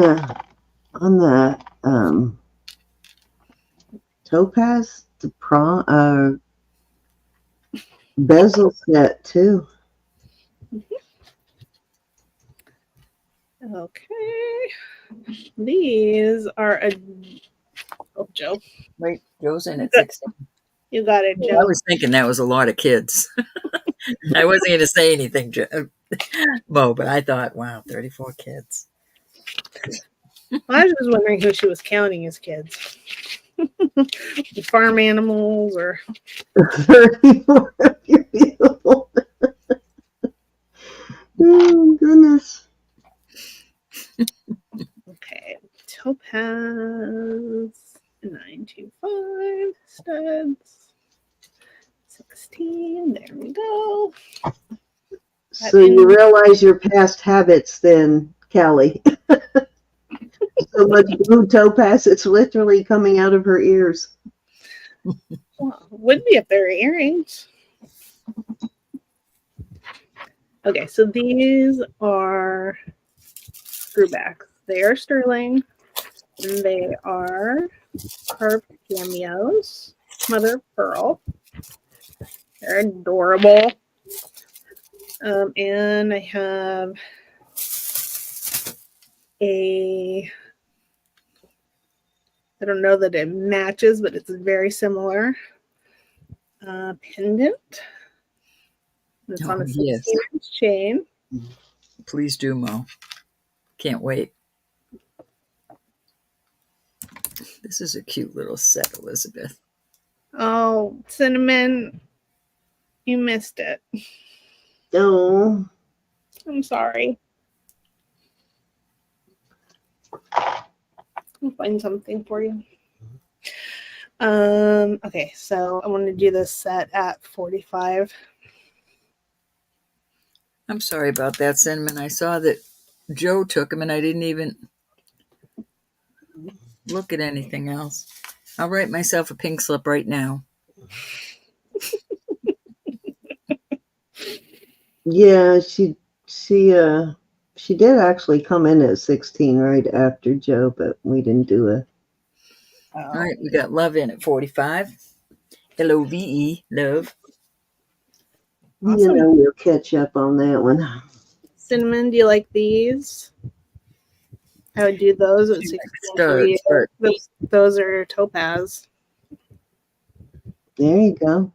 the topaz, the bezel set too. Okay. These are oh, Joe. Wait, Joe's in at 16. You got it, I Joe. was thinking that was a lot of kids. I wasn't going to say anything, Mo, but I thought, wow, 34 kids. I was just wondering who she was counting as kids. Farm animals or 34. You're beautiful. Oh, goodness. okay. Topaz 925 studs. 16. There we go. So you realize your past habits then, Callie. So much blue topaz, it's literally coming out of her ears. Well, would be if they're earrings. Okay, so these are screwbacks. They are sterling. And they are carved cameos. Mother of pearl. They're adorable. And I have I don't know that it matches, but it's very similar. Pendant. It's on a 16-inch chain. Please do, Mo. Can't wait. This is a cute little set, Elizabeth. Oh, Cinnamon, you missed it. Oh. I'm sorry. I'll find something for you. Okay, so I want to do this set at 45. I'm sorry about that, Cinnamon. I saw that Joe took them and I didn't even look at anything else. I'll write myself a pink slip right now. Yeah, she did actually come in at 16 right after Joe, but we didn't do it. All right, we got Love in at 45. Love, love. Awesome. You know, we'll catch up on that one. Cinnamon, do you like these? I would do those at 16 for you. Those are topaz. There you go.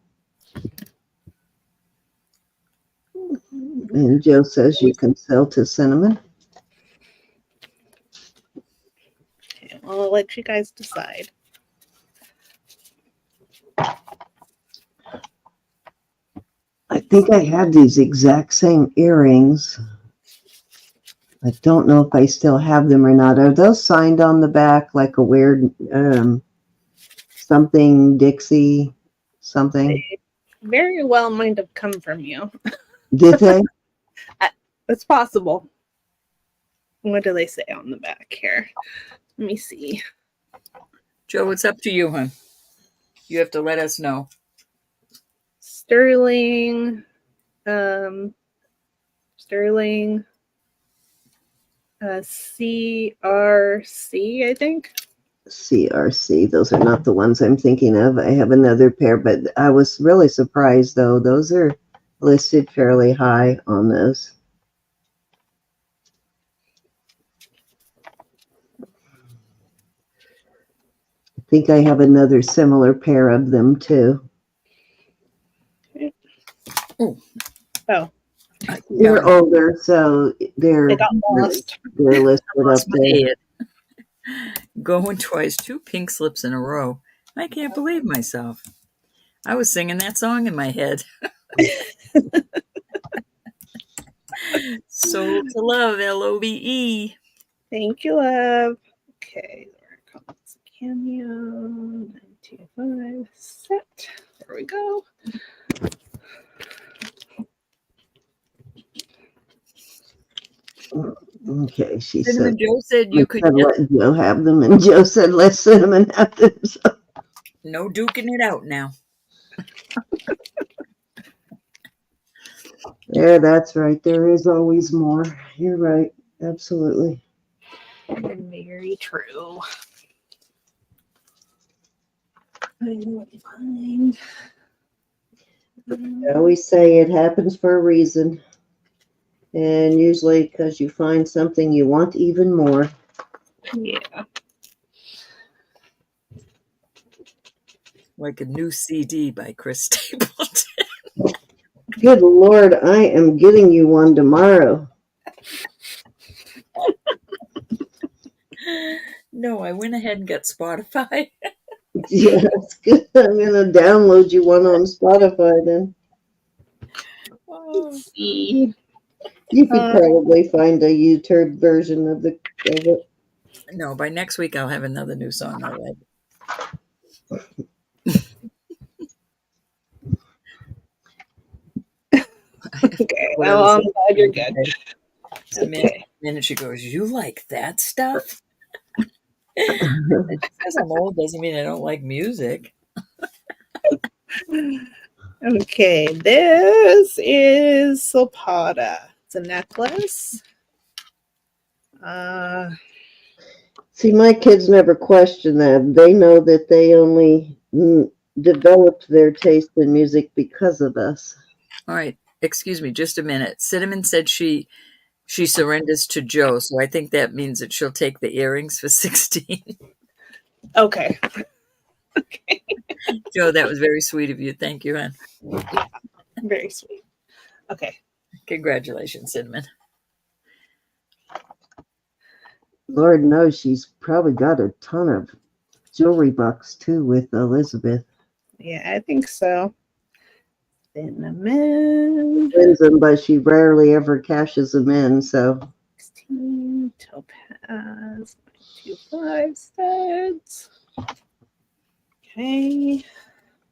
And Joe says you can sell to Cinnamon. Okay, well, I'll let you guys decide. I think I have these exact same earrings. I don't know if I still have them or not. Are those signed on the back like a weird something Dixie something? They very well might have come from you. Did they? It's possible. What do they say on the back here? Let me see. Joe, it's up to you, hon. You have to let us know. Sterling, CRC, I think. CRC. Those are not the ones I'm thinking of. I have another pair, but I was really surprised, though. Those are listed fairly high on those. I think I have another similar pair of them, too. Oh. They're older, so They got lost. They're listed up there. Going twice, 2 pink slips in a row. I can't believe myself. I was singing that song in my head. Sold to Love, LOVE. Thank you, love. Okay, there comes Cameo 925 set. There we go. Okay, she Cinnamon said. Joe said you could let Joe have them, and Joe said let Cinnamon have them. So. No duking it out now. Yeah, that's right. There is always more. You're right. Absolutely. Very true. Find. I always say it happens for a reason. And usually because you find something you want even more. Yeah. Like a new CD by Chris Stapleton. Good Lord, I am getting you one tomorrow. No, I went ahead and got Spotify. Yeah, that's good. I'm going to download you one on Spotify then. Oh, Let's see. You could probably find a YouTube version of it. no, by next week I'll have another new song I like. Okay, well, I'm glad you're good. Okay. And she goes, "You like that stuff?" Just because I'm old doesn't mean I don't like music. Okay, this is silpada. It's a necklace. See, my kids never question that. They know that they only developed their taste in music because of us. All right, excuse me, just a minute. Cinnamon said she surrenders to Joe, so I think that means that she'll take the earrings for 16. Okay. Okay. Joe, that was very sweet of you. Thank you, hon. Yeah, very sweet. Okay. Congratulations, Cinnamon. Lord knows she's probably got a ton of jewelry bucks too with Elizabeth. Yeah, I think so. Cinnamon. Wins them, but she rarely ever cashes them in. So 16 topaz, 2 5 studs. Okay.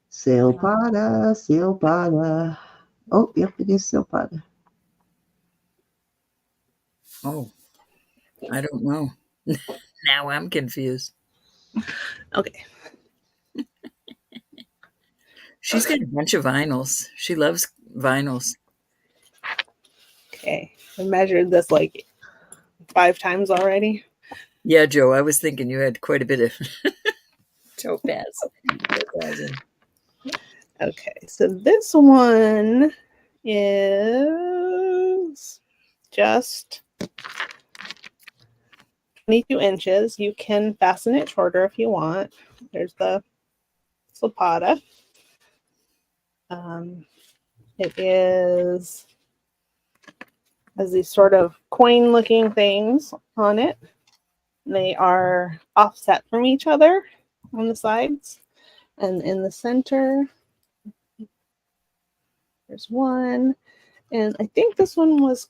silpada, silpada. Oh, yep, it is silpada. Oh, I don't know. Now I'm confused. Okay. She's got a bunch of vinyls. She loves vinyls. Okay. I measured this like 5 times already. Yeah, Joe, I was thinking you had quite a bit of topaz. Okay, so this one is just 22 inches. You can fasten it shorter if you want. There's the silpada. It has these sort of coin looking things on it. They are offset from each other on the sides, and in the center there's one, and I think this one was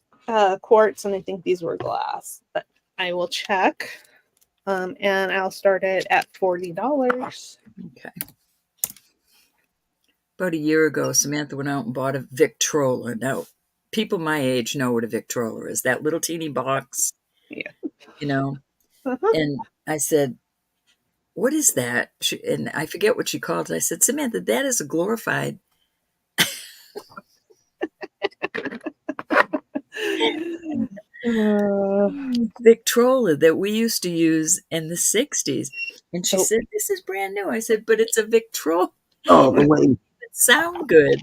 quartz, and I think these were glass, but I will check. And I'll start it at $40. Okay. About a year ago, Samantha went out and bought a Victrola. Now, people my age know what a Victrola is. That little teeny box. Yeah. You know? Uh-huh. And I said, "What is that?" And I forget what she called it. I said, "Samantha, that is a glorified Victrola that we used to use in the 60s. And she said, "This is brand new." I said, "But it's a Victrola. All the way. It sound good."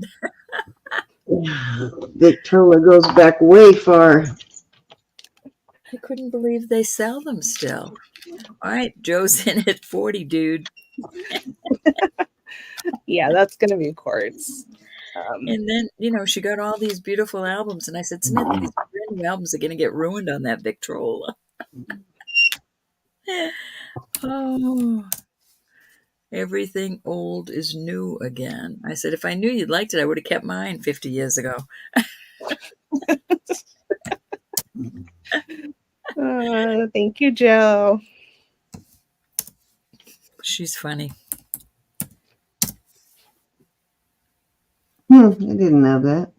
Victrola goes back way far. I couldn't believe they sell them still. All right, Joe's in at 40, dude. Yeah, that's going to be quartz. And then, she got all these beautiful albums. And I said, "Samantha, these brand new albums are going to get ruined on that Victrola." Oh, everything old is new again. I said, "If I knew you'd liked it, I would have kept mine 50 years ago." Thank you, Joe. She's funny. I didn't know that.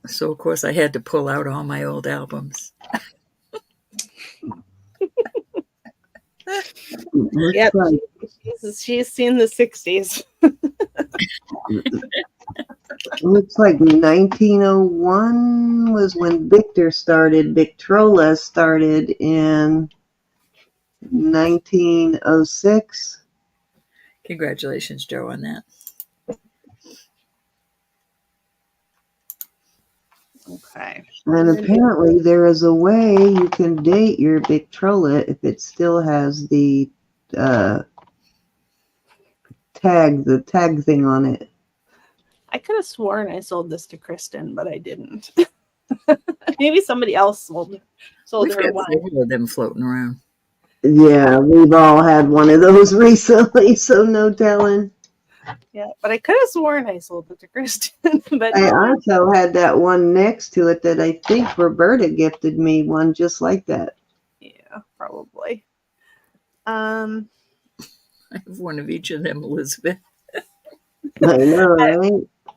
So, of course, I had to pull out all my old albums. Yep, she's seen the 60s. Looks like 1901 was when Victor started. Victrola started in 1906. Congratulations, Joe, on that. Okay. And apparently there is a way you can date your Victrola if it still has the tag thing on it. I could have sworn I sold this to Kristen, but I didn't. Maybe somebody else sold We've her got one. several of them floating around. Yeah, we've all had one of those recently, so no telling. Yeah, but I could have sworn I sold it to Kristen. But I no. also had that one next to it that I think Roberta gifted me one just like that. Yeah, probably. I have one of each of them, Elizabeth. I know, right?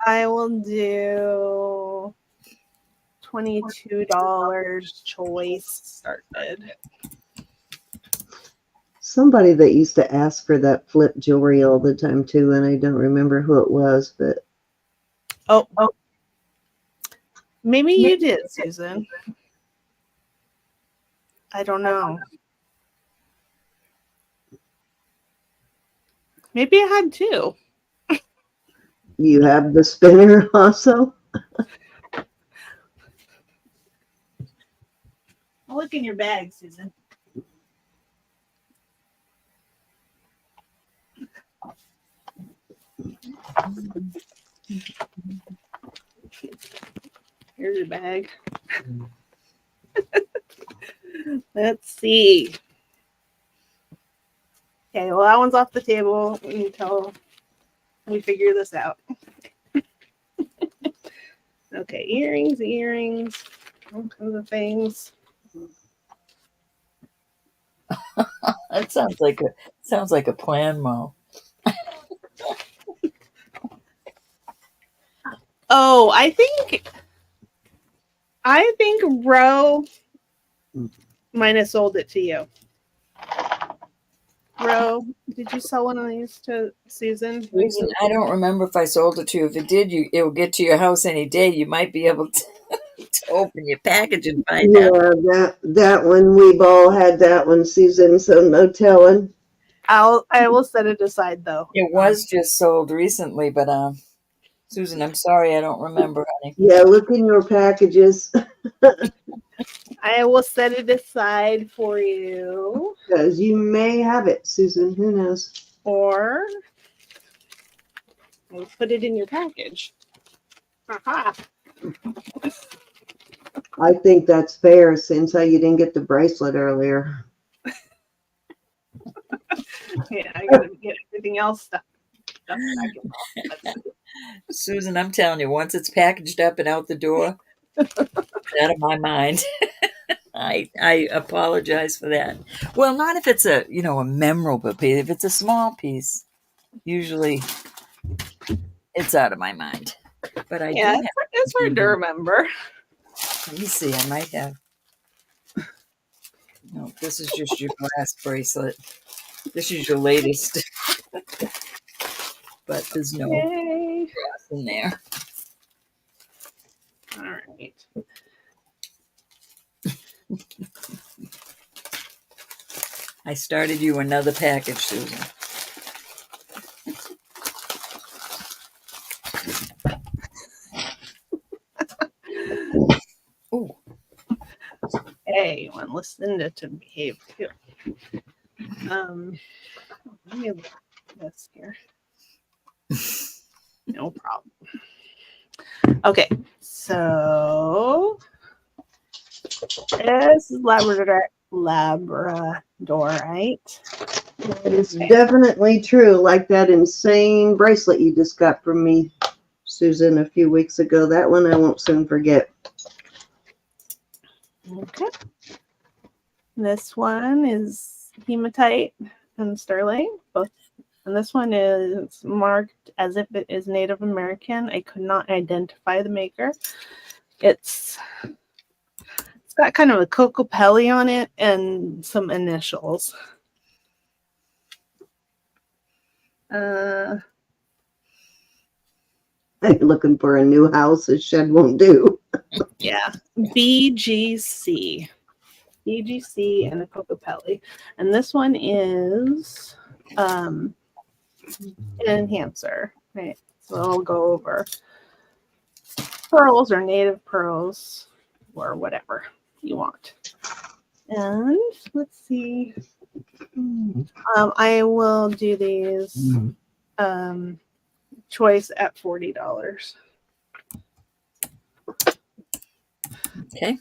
I will do $22 choice started. Somebody that used to ask for that flip jewelry all the time too, and I don't remember who it was, but Oh, maybe you did, Susan. I don't know. Maybe I had two. you have the spinner also? I'll look in your bag, Susan. Here's your bag. Let's see. Okay, well, that one's off the table until we figure this out. Okay, earrings, all kinds of things. That sounds like a plan, Mo. Oh, I think Ro might have sold it to you. Ro, did you sell one of these to Susan? Susan, I don't remember if I sold it to you. If it did, it will get to your house any day. You might be able to, to open your package and find out. Yeah, that one, we've all had that one, Susan, so no telling. I will set it aside though. It was just sold recently, but Susan, I'm sorry, I don't remember, honey. Yeah, look in your packages. I will set it aside for you. Because you may have it, Susan. Who knows? Or I'll put it in your package. Aha. I think that's fair since you didn't get the bracelet earlier. Yeah, I gotta get everything else stuff back in. Susan, I'm telling you, once it's packaged up and out the door, it's out of my mind. I apologize for that. Well, not if it's a memorable piece. If it's a small piece, usually it's out of my mind. But I do have. It's hard to remember. Let me see. I might have. No, this is just your glass bracelet. This is your latest. But there's no Yay. glass in there. All right. I started you another package, Susan. Ooh. Hey, you want Lucinda to behave too. Let me look at this here. No problem. Okay, so this is Labrador, right? It is definitely true. Like that insane bracelet you just got from me, Susan, a few weeks ago. That one I won't soon forget. Okay. This one is hematite and sterling, both. And this one is marked as if it is Native American. I could not identify the maker. It's got kind of a Cocopelli on it and some initials. I'm looking for a new house. A shed won't do. Yeah, BGC and a Cocopelli. And this one is an enhancer, right? So I'll go over pearls or native pearls or whatever you want. And let's see. I will do these choice at $40. Okay.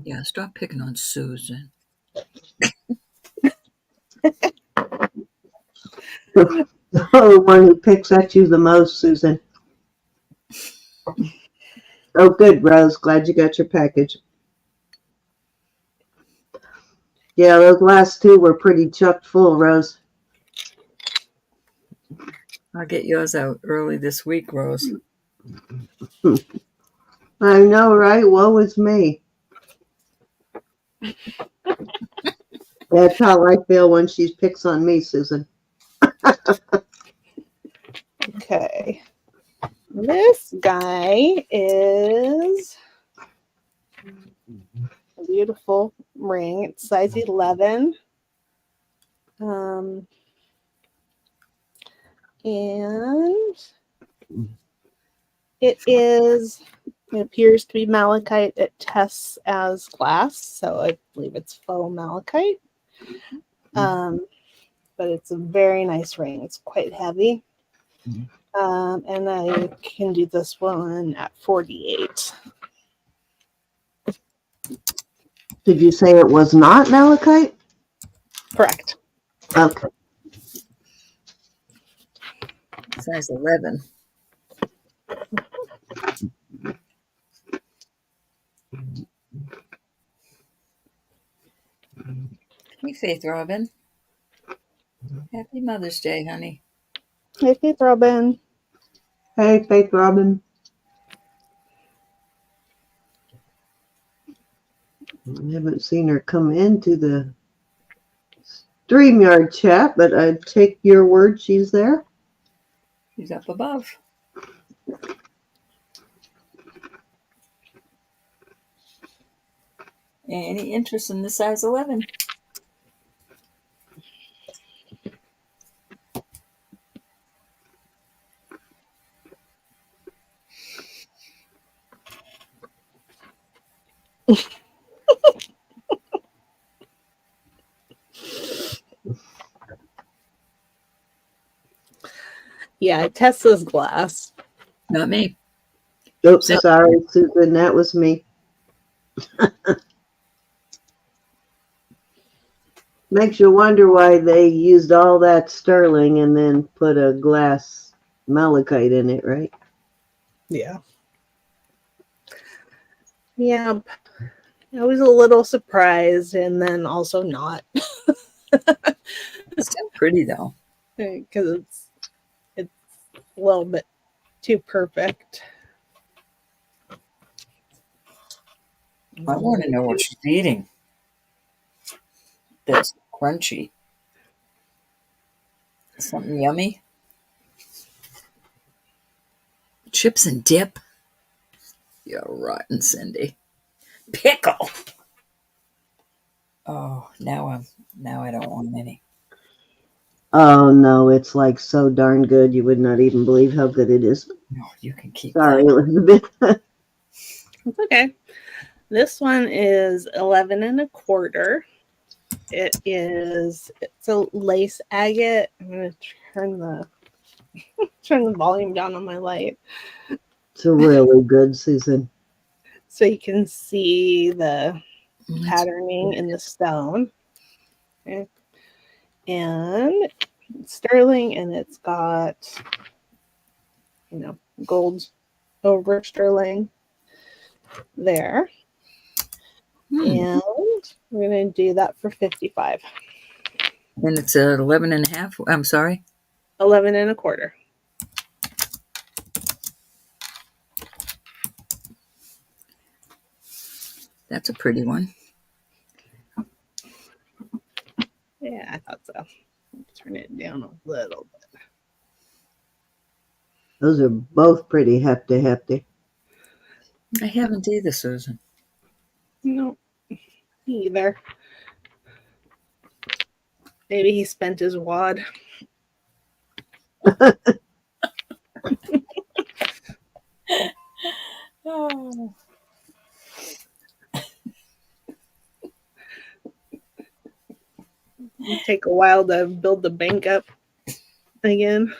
Yeah, stop picking on Susan. The one who picks at you the most, Susan. Oh, good, Rose. Glad you got your package. Yeah, those last two were pretty chucked full, Rose. I'll get yours out early this week, Rose. I know, right? Woe is me. That's how I feel when she picks on me, Susan. Okay. This guy is a beautiful ring. It's size 11. And it appears to be malachite. It tests as glass, so I believe it's faux malachite. But it's a very nice ring. It's quite heavy. And I can do this one at $48. Did you say it was not malachite? Correct. Okay. Size 11. Hey, Faith Robin. Happy Mother's Day, honey. Hey, Faith Robin. Hey, Faith Robin. I haven't seen her come into the StreamYard chat, but I take your word she's there. She's up above. Any interest in the size 11? Yeah, it tests as glass. Not me. Oops, sorry, Susan. That was me. Makes you wonder why they used all that sterling and then put a glass malachite in it, right? Yeah. Yeah. I was a little surprised and then also not. It's still pretty, though. Because it's a little bit too perfect. I want to know what she's eating. That's crunchy. Something yummy. Chips and dip. You're rotten, Cindy. Pickle. Oh, now I don't want any. Oh no, it's like so darn good you would not even believe how good it is. No, you can keep Sorry, that. Elizabeth. It's okay. This one is 11 and a quarter. It's a lace agate. I'm gonna turn the volume down on my light It's really good, Susan. so you can see the patterning in the stone. Okay. And it's sterling, and it's got gold over sterling there. And we're going to do that for $55. And it's 11 and a half. I'm sorry. 11 and a quarter. That's a pretty one. Yeah, I thought so. Turn it down a little bit. Those are both pretty hefty. I haven't either, Susan. No, either. Maybe he spent his wad. Oh. It'll take a while to build the bank up again.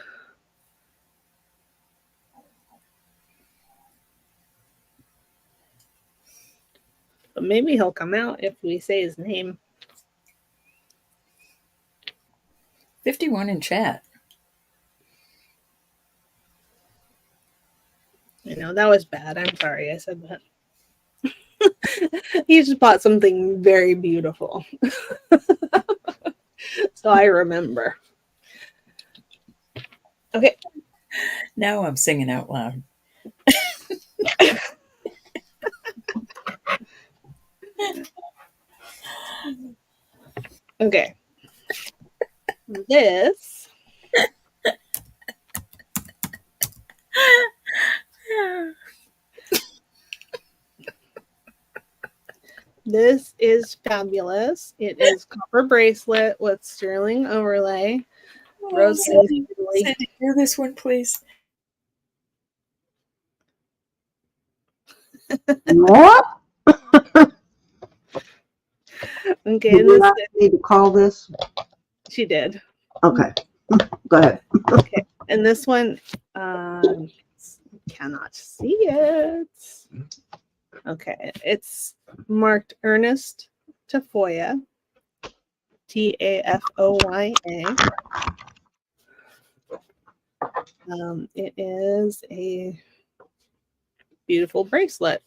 But maybe he'll come out if we say his name. 51 in chat. I know that was bad. I'm sorry I said that. He just bought something very beautiful. So I remember. Okay. Now I'm singing out loud. Okay. This is fabulous. It is copper bracelet with sterling overlay. Rose Sandy, do this one, please. What? Okay, Did you not need to call this? she did. Okay. Go ahead. Okay, and this one, cannot see it. Okay, it's marked Ernest Tafoya, Tafoya. It is a beautiful bracelet,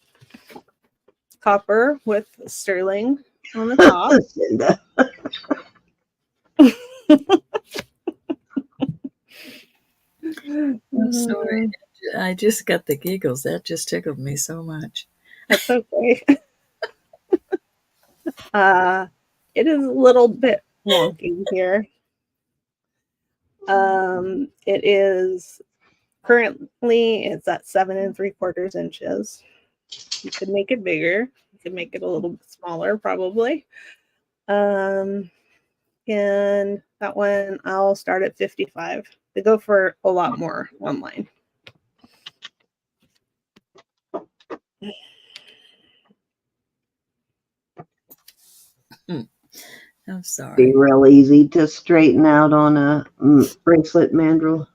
copper with sterling on the top. Cinda. I'm sorry. I just got the giggles. That just tickled me so much. That's okay. It is a little bit wonky here. It is currently it's at 7 3/4 inches. You could make it bigger. You could make it a little bit smaller, probably. And that one I'll start at 55. They go for a lot more online. I'm sorry. Be real easy to straighten out on a bracelet mandrel.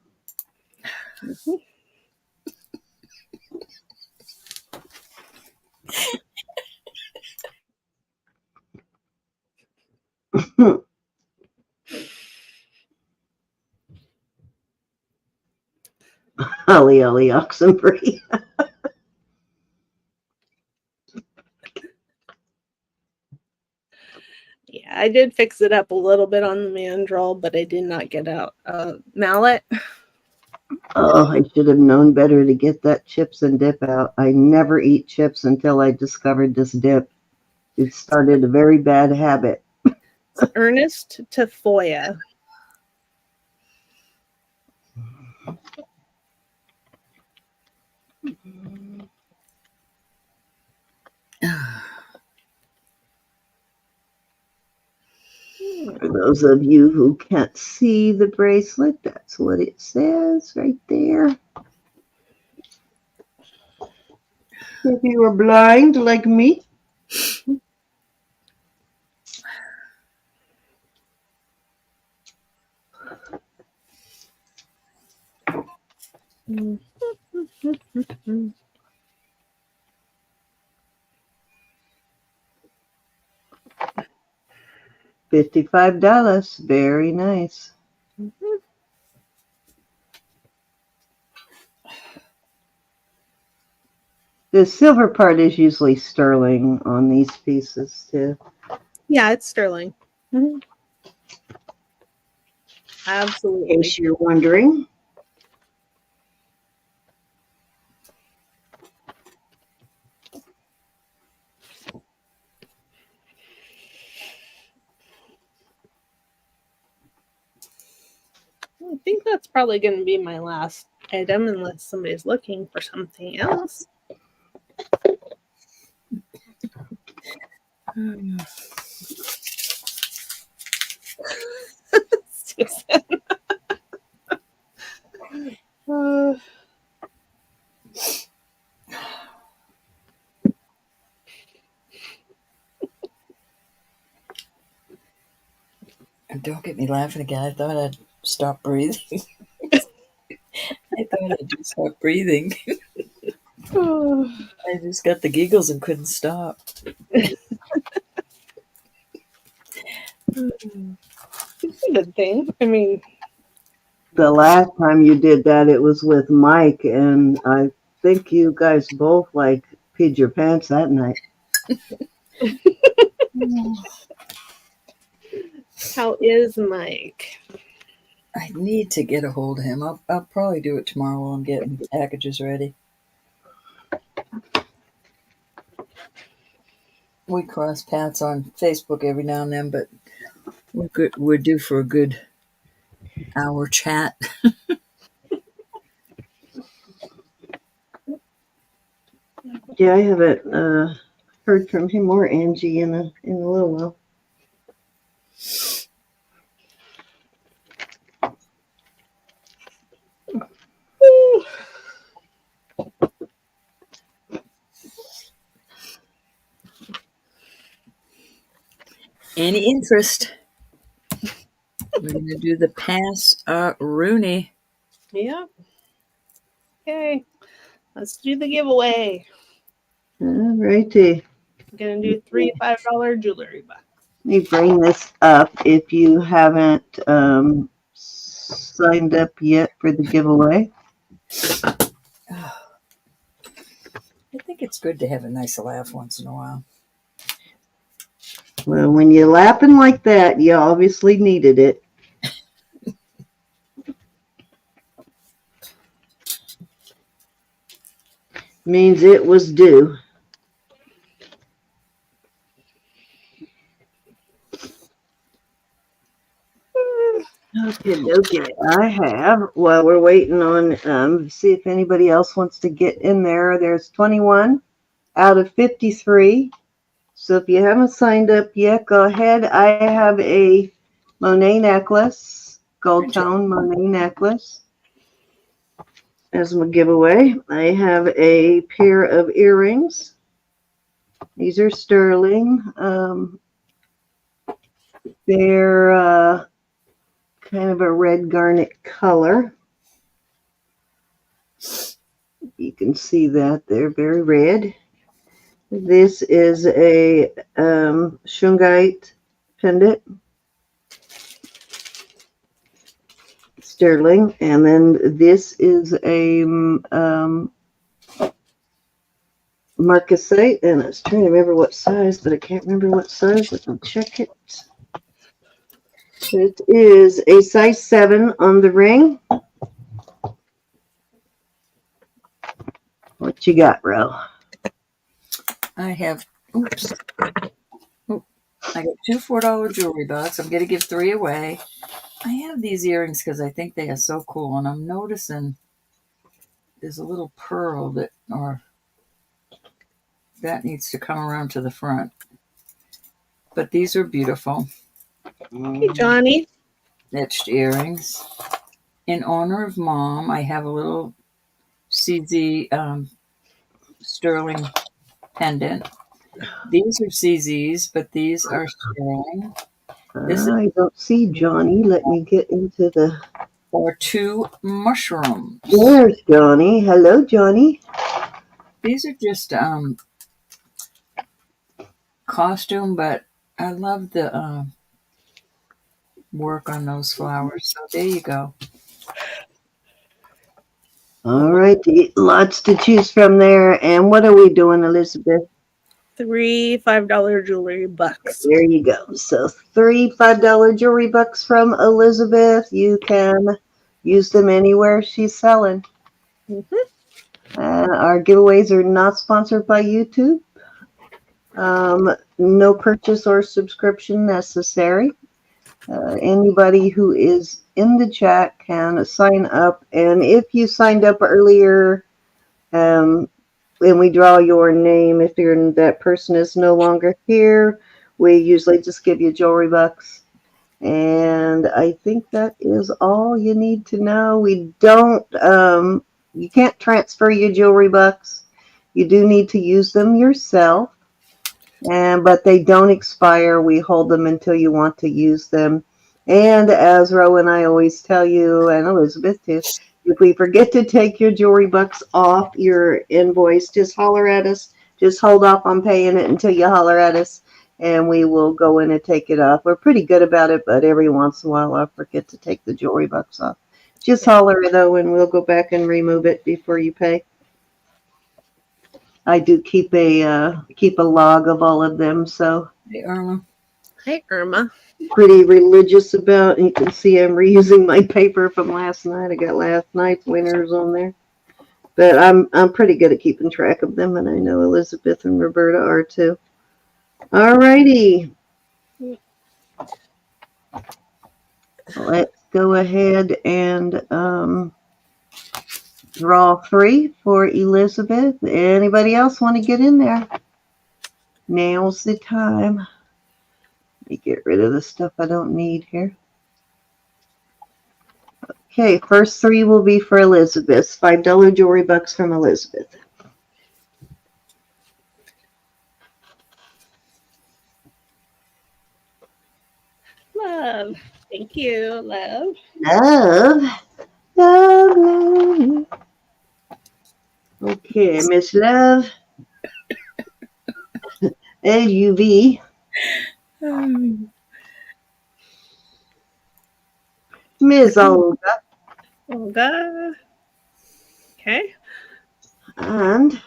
Ollie Oxenfree. Yeah, I did fix it up a little bit on the mandrel, but I did not get out a mallet. Oh, I should have known better to get that chips and dip out. I never eat chips until I discovered this dip. It started a very bad habit. It's Ernest Tafoya. For those of you who can't see the bracelet, that's what it says right there. If you were blind like me. $55. Very nice. The silver part is usually sterling on these pieces too. Yeah, it's sterling. Mm-hmm. Absolutely. In case you're wondering. I think that's probably going to be my last item unless somebody's looking for something else. Susan. Don't get me laughing again. I thought I'd stop breathing. I thought I'd just stop breathing. I just got the giggles and couldn't stop. It's a good thing. I mean, The last time you did that, it was with Mike, and I think you guys both like peed your pants that night. how is Mike? I need to get a hold of him. I'll probably do it tomorrow while I'm getting packages ready. We cross paths on Facebook every now and then, but we're due for a good hour chat. Yeah, I haven't heard from him or Angie in a little while. Any interest? We're going to do the pass Rooney. Yep. Okay. Let's do the giveaway. All righty. I'm gonna do 3 $5 jewelry bucks. Let me bring this up if you haven't signed up yet for the giveaway. I think it's good to have a nice laugh once in a while. Well, when you're laughing like that, you obviously needed it. Means it was due. Okay. I have, while we're waiting on, see if anybody else wants to get in there. There's 21 out of 53. So if you haven't signed up yet, go ahead. I have a Monet necklace, gold tone Monet necklace as my giveaway. I have a pair of earrings. These are sterling. They're kind of a red garnet color. You can see that they're very red. This is a shungite pendant, sterling, and then this is a marcasite, and I was trying to remember what size, but I can't remember what size. Let me check it. It is a size 7 on the ring. What you got, Ro? I have, oops. Oh, I got 2 $4 jewelry bucks. I'm going to give 3 away. I have these earrings because I think they are so cool, and I'm noticing there's a little pearl that needs to come around to the front. But these are beautiful. Hey, Johnny. Etched earrings. In honor of Mom, I have a little CZ sterling pendant. These are CZs, but these are sterling. I don't see Johnny. Let me get into the... Or 2 mushrooms. There's Johnny. Hello, Johnny. These are just costume, but I love the work on those flowers. So there you go. All right, lots to choose from there. And what are we doing, Elizabeth? 3 $5 jewelry bucks. There you go. So 3 $5 jewelry bucks from Elizabeth. You can use them anywhere she's selling. Our giveaways are not sponsored by YouTube. No purchase or subscription necessary. Anybody who is in the chat can sign up. And if you signed up earlier, and we draw your name, if that person is no longer here, we usually just give you jewelry bucks. And I think that is all you need to know. We don't, you can't transfer your jewelry bucks. You do need to use them yourself. But they don't expire. We hold them until you want to use them. And as Ro and I always tell you, and Elizabeth too, if we forget to take your jewelry bucks off your invoice, just holler at us. Just hold off on paying it until you holler at us, and we will go in and take it off. We're pretty good about it, but every once in a while I forget to take the jewelry bucks off. Just holler though, and we'll go back and remove it before you pay. I do keep a log of all of them, so Hey, Irma. Hi, Irma. pretty religious about. You can see I'm reusing my paper from last night. I got last night's winners on there, but I'm pretty good at keeping track of them, and I know Elizabeth and Roberta are too. Alrighty, let's go ahead and draw 3 for Elizabeth. Anybody else want to get in there? Now's the time. Let me get rid of the stuff I don't need here. Okay, first 3 will be for Elizabeth. $5 jewelry bucks from Elizabeth. Love. Thank you, love. Love. Love, love. Okay, Miss Love. LUV. Miss Olga. Olga. Okay. And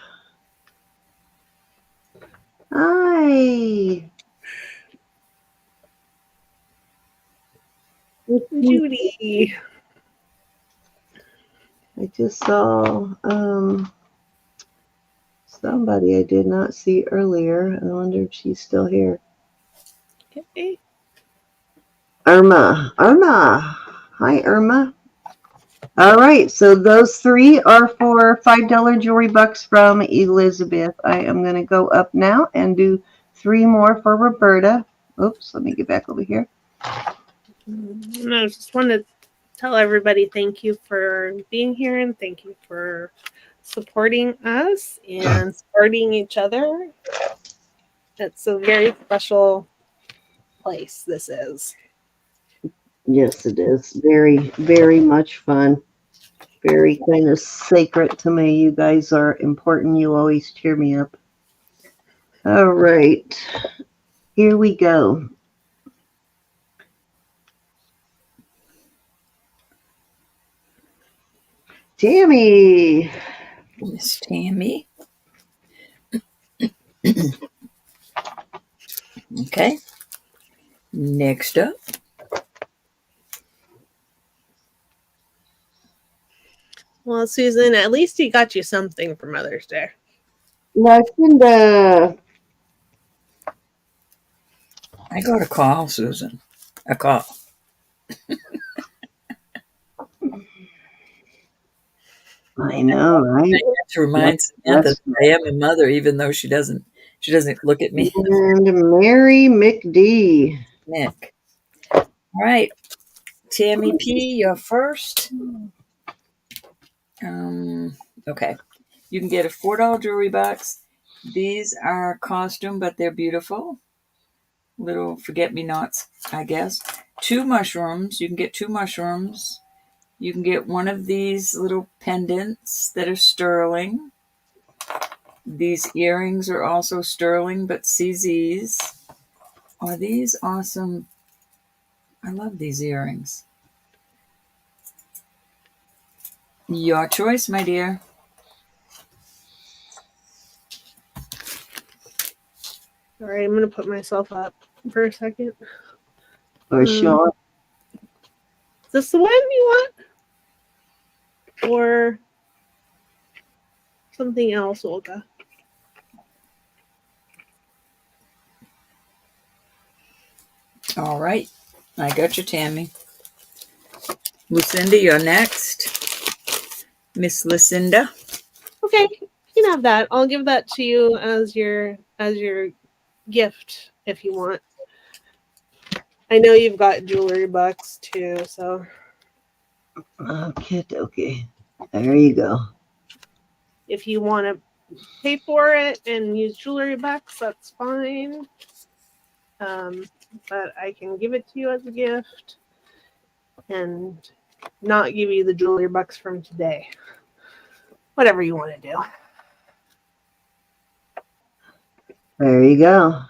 I. Judy. I just saw somebody I did not see earlier. I wonder if she's still here. Okay. Irma. Hi, Irma. All right, so those 3 are for $5 jewelry bucks from Elizabeth. I am going to go up now and do 3 more for Roberta. Oops, let me get back over here. And I just want to tell everybody thank you for being here and thank you for supporting us and supporting each other. It's a very special place, this is. Yes, it is. Very, very much fun. Very kind of sacred to me. You guys are important. You always cheer me up. All right. Here we go. Tammy. Miss Tammy. Okay. Next up. Well, Susan, at least he got you something for Mother's Day. Lucinda. I got a call, Susan. A call. I know, right? To remind Samantha that I am a mother, even though she doesn't look at me. And Mary McD. Nick. All right. Tammy P, you're first. Okay. You can get a $4 jewelry box. These are costume, but they're beautiful. Little forget-me-nots, I guess. 2 mushrooms. You can get 2 mushrooms. You can get one of these little pendants that are sterling. These earrings are also sterling, but CZs. Are these awesome? I love these earrings. Your choice, my dear. All right, I'm going to put myself up for a second. For sure. Is this the one you want? Or something else, Olga? All right. I got you, Tammy. Lucinda, you're next. Miss Lucinda. Okay, you can have that. I'll give that to you as your gift if you want. I know you've got jewelry bucks too, so. Okay. There you go. If you want to pay for it and use jewelry bucks, that's fine. But I can give it to you as a gift. and not give you the jewelry bucks from today. Whatever you want to do. There you go.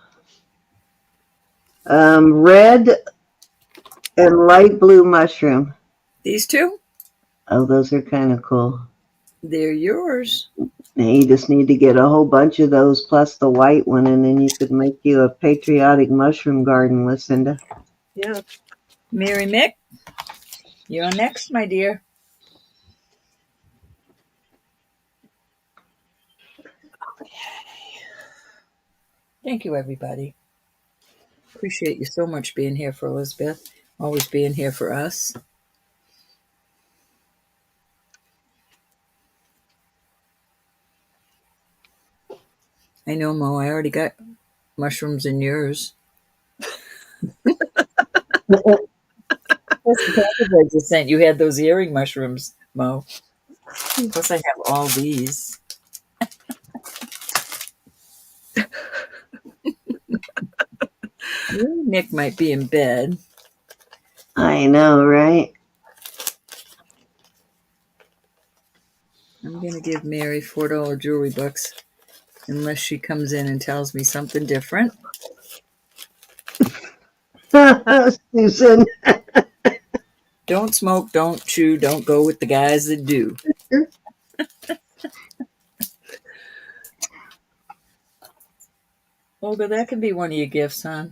Red and light blue mushroom. These two? Oh, those are kind of cool. They're yours. Now you just need to get a whole bunch of those plus the white one, and then you could make you a patriotic mushroom garden, Lucinda. Yeah. Mary Mick, you're next, my dear. Thank you, everybody. Appreciate you so much being here for Elizabeth, always being here for us. I know, Mo, I already got mushrooms in yours. That's the package I just sent. You had those earring mushrooms, Mo. Plus, I have all these. Nick might be in bed. I know, right? I'm going to give Mary $4 jewelry bucks unless she comes in and tells me something different. Susan. Don't smoke, don't chew, don't go with the guys that do. Olga, that could be one of your gifts, huh?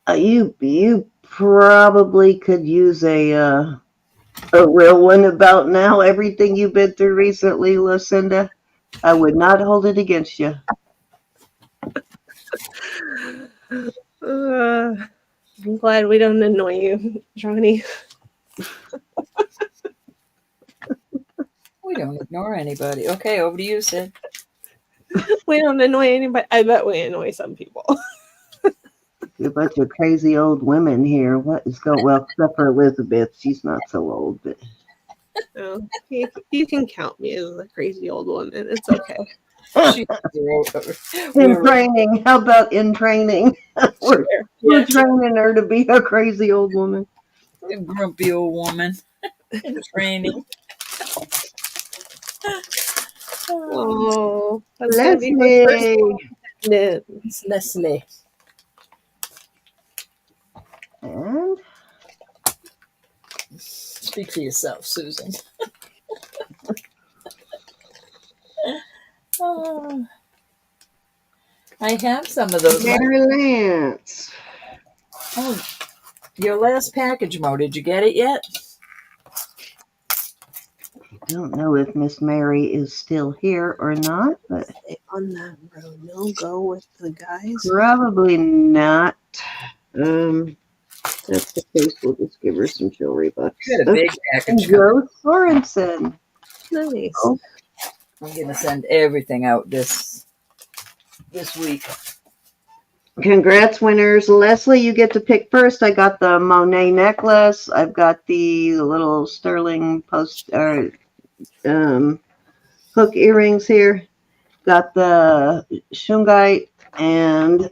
You probably could use a real one about now. Everything you've been through recently, Lucinda, I would not hold it against you. I'm glad we don't annoy you, Johnny. We don't ignore anybody. Okay, over to you, Sid. We don't annoy anybody. I bet we annoy some people. A bunch of crazy old women here. What is going? Well, except for Elizabeth, she's not so old, but No, you can count me as a crazy old one, and it's okay. in training. How about in training? We're training her to be a crazy old woman. A grumpy old woman in training. Oh, that's Leslie. It's Leslie. And speak for yourself, Susan. Oh, I have some of those. Mary Lance. Oh, your last package, Mo. Did you get it yet? I don't know if Miss Mary is still here or not, but on that road, you'll go with the guys. Probably not. That's the case. We'll just give her some jewelry bucks. Got a big package. Joe Sorensen. Nice. Oh. I'm gonna send everything out this week. Congrats, winners. Leslie, you get to pick first. I got the Monet necklace. I've got the little sterling hook earrings here. Got the shungite and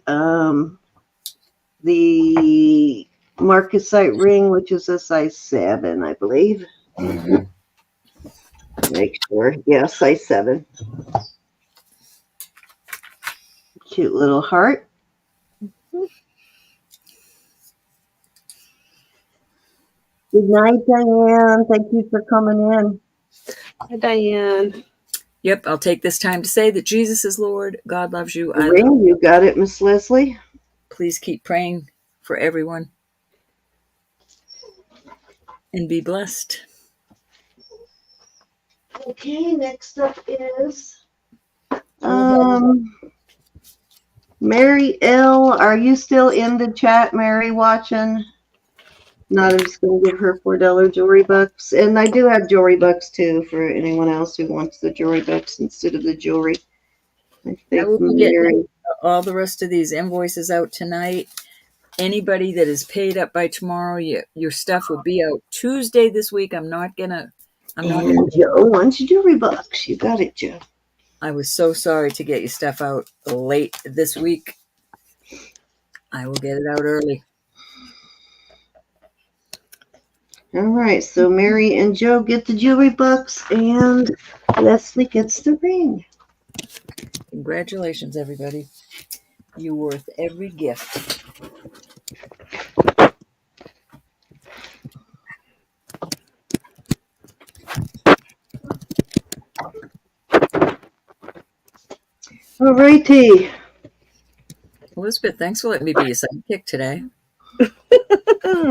the marcasite ring, which is a size 7, I believe. Make sure. Yeah, size 7. Cute little heart. Good night, Diane. Thank you for coming in. Hi, Diane. Yep, I'll take this time to say that Jesus is Lord. God loves you. I Ring, love you. you got it, Miss Leslie. Please keep praying for everyone. And be blessed. Okay, next up is Mary L. Are you still in the chat, Mary, watching? Not, I'm just going to give her $4 jewelry bucks. And I do have jewelry bucks, too, for anyone else who wants the jewelry bucks instead of the jewelry. I think Mary, all the rest of these invoices out tonight. Anybody that is paid up by tomorrow, your stuff will be out Tuesday this week. Joe wants your jewelry bucks. You got it, Joe. I was so sorry to get your stuff out late this week. I will get it out early. All right, so Mary and Joe get the jewelry box, and Leslie gets the ring. Congratulations, everybody. You're worth every gift. All righty. Elizabeth, thanks for letting me be a sidekick today.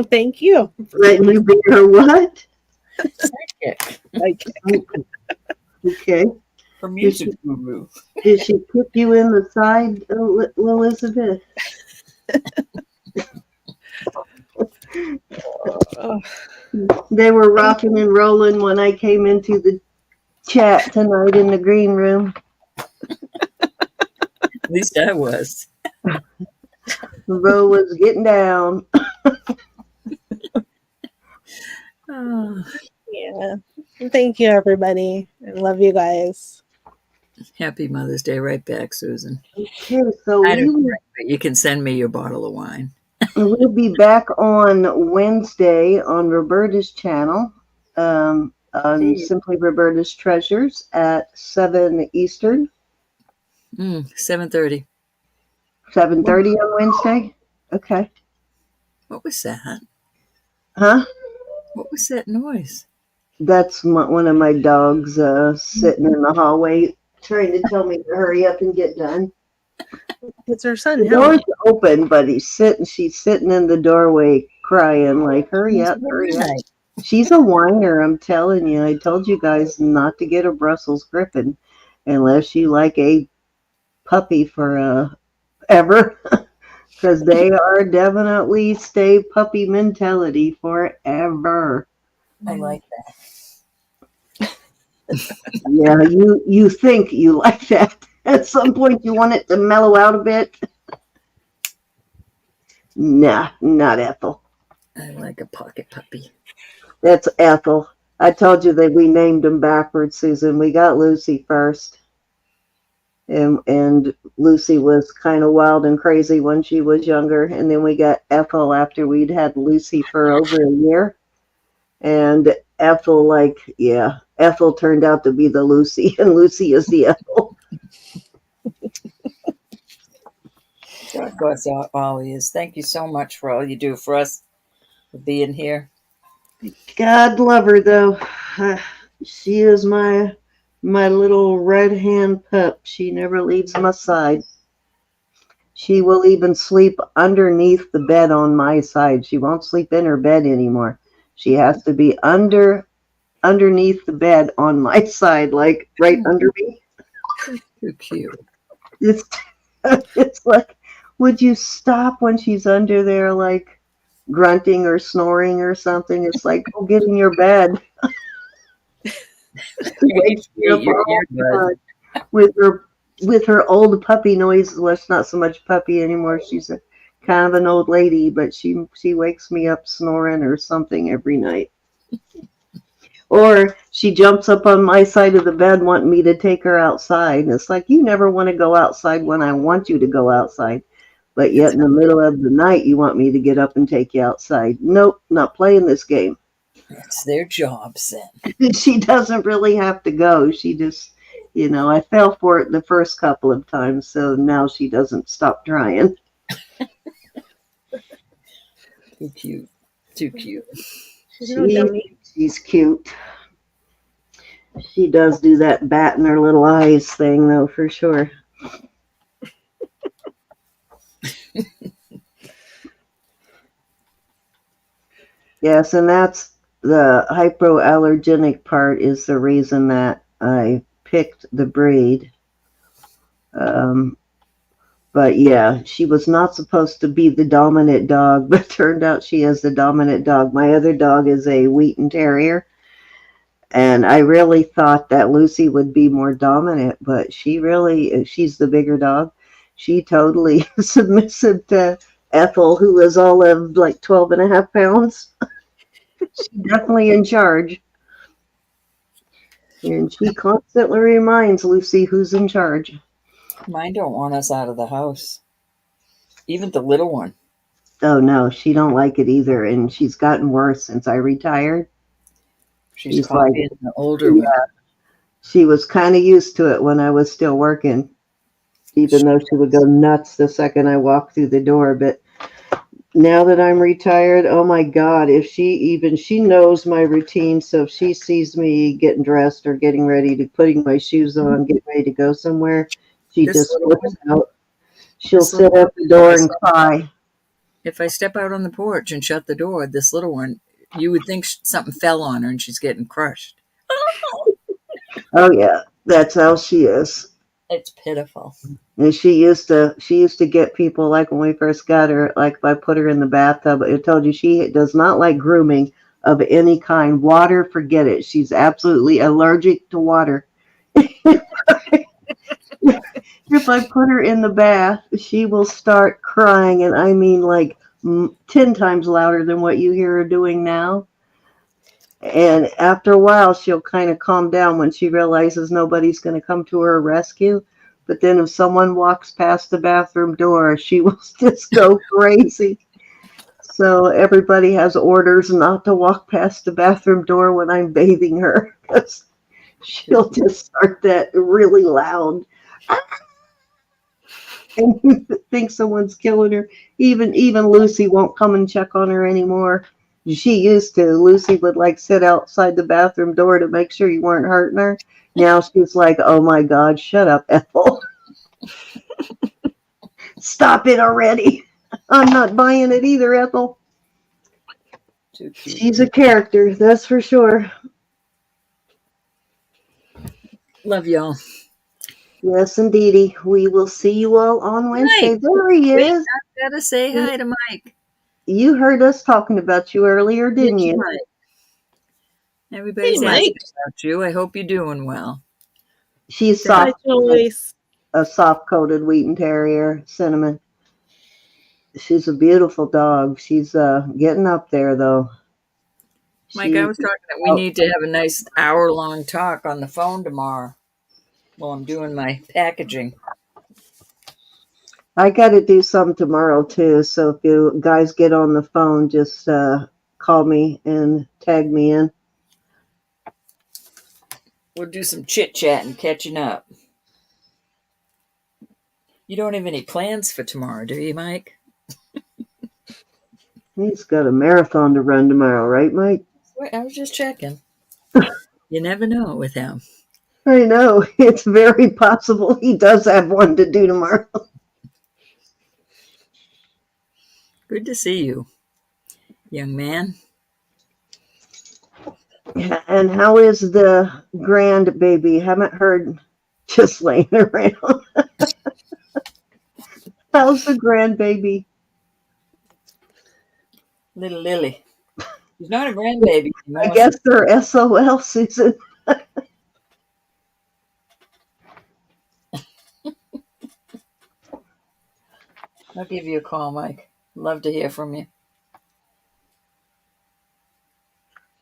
Thank you. Letting you be her what? Sidekick Okay. for music guru. Did she kick you in the side, Elizabeth? Oh, They were rocking and rolling when I came into the chat tonight in the green room. At least I was. Ro was getting down. Oh, yeah. Thank you, everybody. I love you guys. happy Mother's Day right back, Susan. Okay, so I don't drink, but you can send me your bottle of wine. we'll be back on Wednesday on Roberta's channel, on Simply Roberta's Treasures at 7 Eastern. 7:30. 7:30 on Wednesday? Okay. What was that? Huh? What was that noise? That's one of my dogs sitting in the hallway trying to tell me to hurry up and get done. It's her son. The door's open, but she's sitting in the doorway crying like, hurry up, hurry up. She's a whiner, I'm telling you. I told you guys not to get a Brussels Griffin unless you like a puppy for ever, because they are definitely stay puppy mentality forever. I like that. Yeah, you think you like that. At some point you want it to mellow out a bit. Nah, not Ethel. I like a pocket puppy. That's Ethel. I told you that we named them backwards, Susan. We got Lucy first. And Lucy was kind of wild and crazy when she was younger. And then we got Ethel after we'd had Lucy for over a year. And Ethel, Ethel turned out to be the Lucy, and Lucy is the Ethel. God bless all of you. Thank you so much for all you do for us, for being here. God love her, though. She is my little red hand pup. She never leaves my side. She will even sleep underneath the bed on my side. She won't sleep in her bed anymore. She has to be underneath the bed on my side, like right under me. Too cute. It's like, would you stop when she's under there, like grunting or snoring or something? It's like, go get in your bed. With her old puppy noise. Well, it's not so much puppy anymore. She's a kind of an old lady, but she wakes me up snoring or something every night. Or she jumps up on my side of the bed wanting me to take her outside. And it's like, you never want to go outside when I want you to go outside. But yet in the middle of the night, you want me to get up and take you outside. Nope, not playing this game. It's their job, then. She doesn't really have to go. She just, I fell for it the first couple of times. So now she doesn't stop trying. Too cute. Too cute. She's cute. She does do that bat in her little eyes thing, though, for sure. Yes, and that's the hypoallergenic part is the reason that I picked the breed. But yeah, she was not supposed to be the dominant dog, but turned out she is the dominant dog. My other dog is a Wheaten Terrier, and I really thought that Lucy would be more dominant, but she's the bigger dog. She totally is submissive to Ethel, who is all of like 12 and a half pounds. She's definitely in charge. And she constantly reminds Lucy who's in charge. Mine don't want us out of the house. Even the little one. Oh no, she don't like it either, and she's gotten worse since I retired. She's She's like, copying the older one. she was kind of used to it when I was still working, even though she would go nuts the second I walked through the door. But now that I'm retired, oh my God, if she knows my routine. So if she sees me getting dressed or getting ready to putting my shoes on, getting ready to go somewhere, she This just little flips one? out. She'll This little sit at the door and cry. If I step out on the porch and shut the door, this little one, you would think something fell on her and she's getting crushed. Oh yeah, that's how she is. It's pitiful. And she used to get people, like when we first got her, like if I put her in the bathtub, I told you she does not like grooming of any kind. Water, forget it. She's absolutely allergic to water. If I put her in the bath, she will start crying, and I mean like 10 times louder than what you hear her doing now. And after a while, she'll kind of calm down when she realizes nobody's going to come to her rescue. But then if someone walks past the bathroom door, she will just go crazy. So everybody has orders not to walk past the bathroom door when I'm bathing her, because she'll just start that really loud. And you think someone's killing her. Even Lucy won't come and check on her anymore. She used to. Lucy would like sit outside the bathroom door to make sure you weren't hurting her. Now she's like, oh my God, shut up, Ethel. Stop it already. I'm not buying it either, Ethel. Too cute. She's a character, that's for sure. Love y'all. Yes, indeedy. We will see you all on Wednesday. Mike. There he Wait, is. I gotta say hi to Mike. You heard us talking about you earlier, didn't you? Mike? Everybody's Hey, asking Mike. about you. I hope you're doing well. She's Hi, soft, Joyce. a soft-coated Wheaten Terrier, Cinnamon. She's a beautiful dog. She's getting up there, though. Mike, I was talking that we need to have a nice hour-long talk on the phone tomorrow while I'm doing my packaging. I got to do some tomorrow, too. So if you guys get on the phone, just call me and tag me in. We'll do some chit-chat and catching up. You don't have any plans for tomorrow, do you, Mike? He's got a marathon to run tomorrow, right, Mike? Wait, I was just checking. You never know with him. I know. It's very possible he does have one to do tomorrow. Good to see you, young man. And how is the grandbaby? Haven't heard, just laying around. How's the grandbaby? Little Lily. She's not a grandbaby anymore. I guess they're SOL, Susan. I'll give you a call, Mike. Love to hear from you.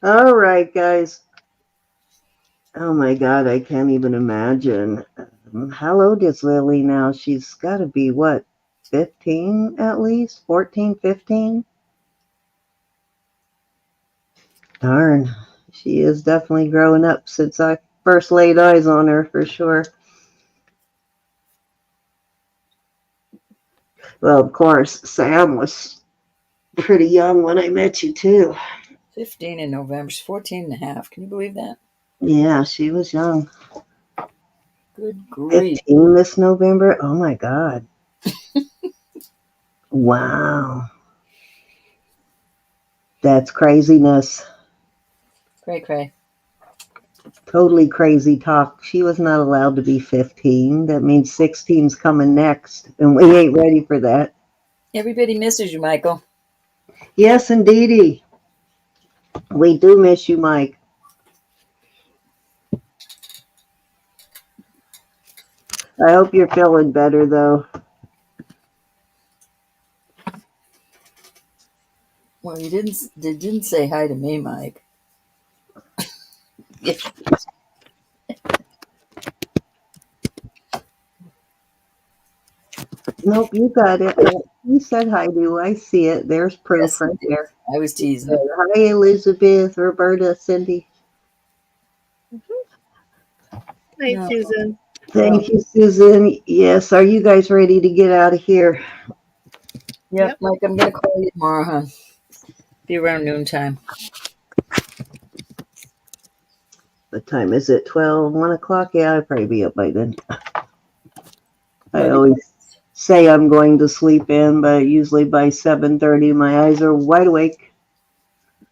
All right, guys. Oh my God, I can't even imagine. How old is Lily now? She's got to be, what, 15 at least? 14, 15? Darn. She is definitely growing up since I first laid eyes on her, for sure. Well, of course, Sam was pretty young when I met you, too. 15 in November. She's 14 and a half. Can you believe that? Yeah, she was young. Good grief. 15 this November? Oh, my God. Wow. That's craziness. Cray. Totally crazy talk. She was not allowed to be 15. That means 16's coming next, and we ain't ready for that. Everybody misses you, Michael. Yes, indeedy. We do miss you, Mike. I hope you're feeling better, though. Well, you didn't say hi to me, Mike. Nope, you got it. He said hi, do I see it? There's proof Yes, right there. I was teasing. Hi, Elizabeth, Roberta, Cindy. Night, No. Susan. Thank you, Susan. Yes, are you guys ready to get out of here? Yep, Mike, I'm going to call you tomorrow, huh? Be around noontime. What time is it? 12, 1 o'clock? Yeah, I'll probably be up by then. I Love you. always say I'm going to sleep in, but usually by 7:30 my eyes are wide awake.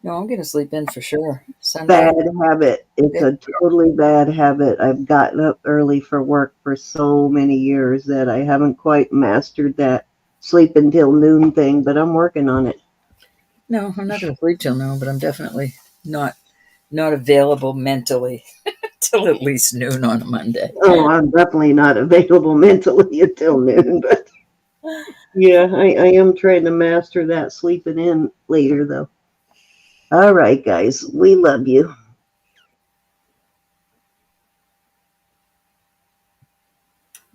No, I'm going to sleep in for sure. Sunday. Bad habit. It's a totally bad habit. I've gotten up early for work for so many years that I haven't quite mastered that sleep until noon thing, but I'm working on it. No, I'm not going to sleep till noon, but I'm definitely not available mentally till at least noon on a Monday. Oh, I'm definitely not available mentally until noon, but yeah, I am trying to master that sleeping in later though. All right, guys, we love you.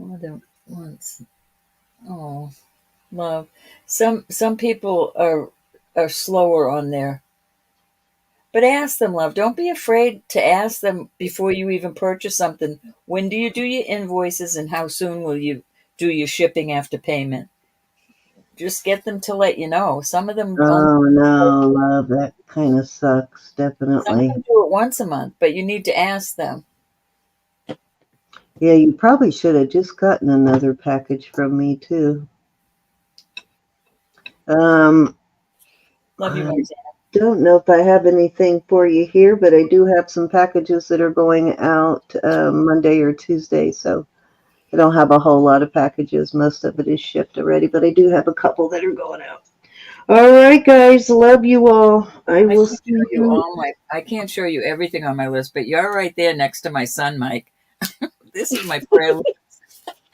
I don't want. Oh, love. Some people are slower on there, but ask them, love. Don't be afraid to ask them before you even purchase something. When do you do your invoices, and how soon will you do your shipping after payment? Just get them to let you know. Some of them Oh no, love, that kind of sucks, do definitely. it once a month, but you need to ask them. Yeah, you probably should have just gotten another package from me too. Love you, I Roxanne. don't know if I have anything for you here, but I do have some packages that are going out Monday or Tuesday, so I don't have a whole lot of packages. Most of it is shipped already, but I do have a couple that are going out. All right, guys, love you all. I will see you. I can't show you everything on my list, but you're right there next to my son, Mike. This is my prayer list.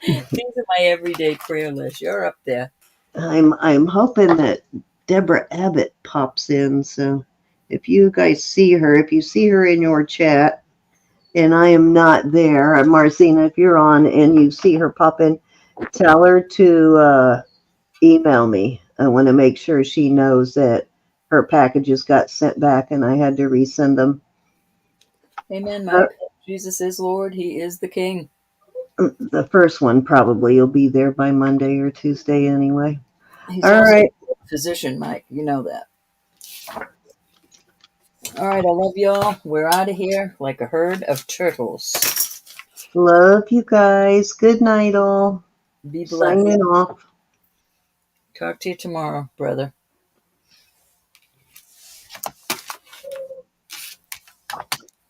These are my everyday prayer list. You're up there. I'm hoping that Deborah Abbott pops in. So if you guys see her, if you see her in your chat, and I am not there, Marcina, if you're on and you see her pop in, tell her to email me. I want to make sure she knows that her packages got sent back and I had to resend them. Amen, Mike. Jesus is Lord. He is the King. The first one probably will be there by Monday or Tuesday anyway. He's All also right. a physician, Mike. You know that. All right, I love y'all. We're out of here like a herd of turtles. Love you guys. Good night, all. Be blessed. Signing off. Talk to you tomorrow, brother.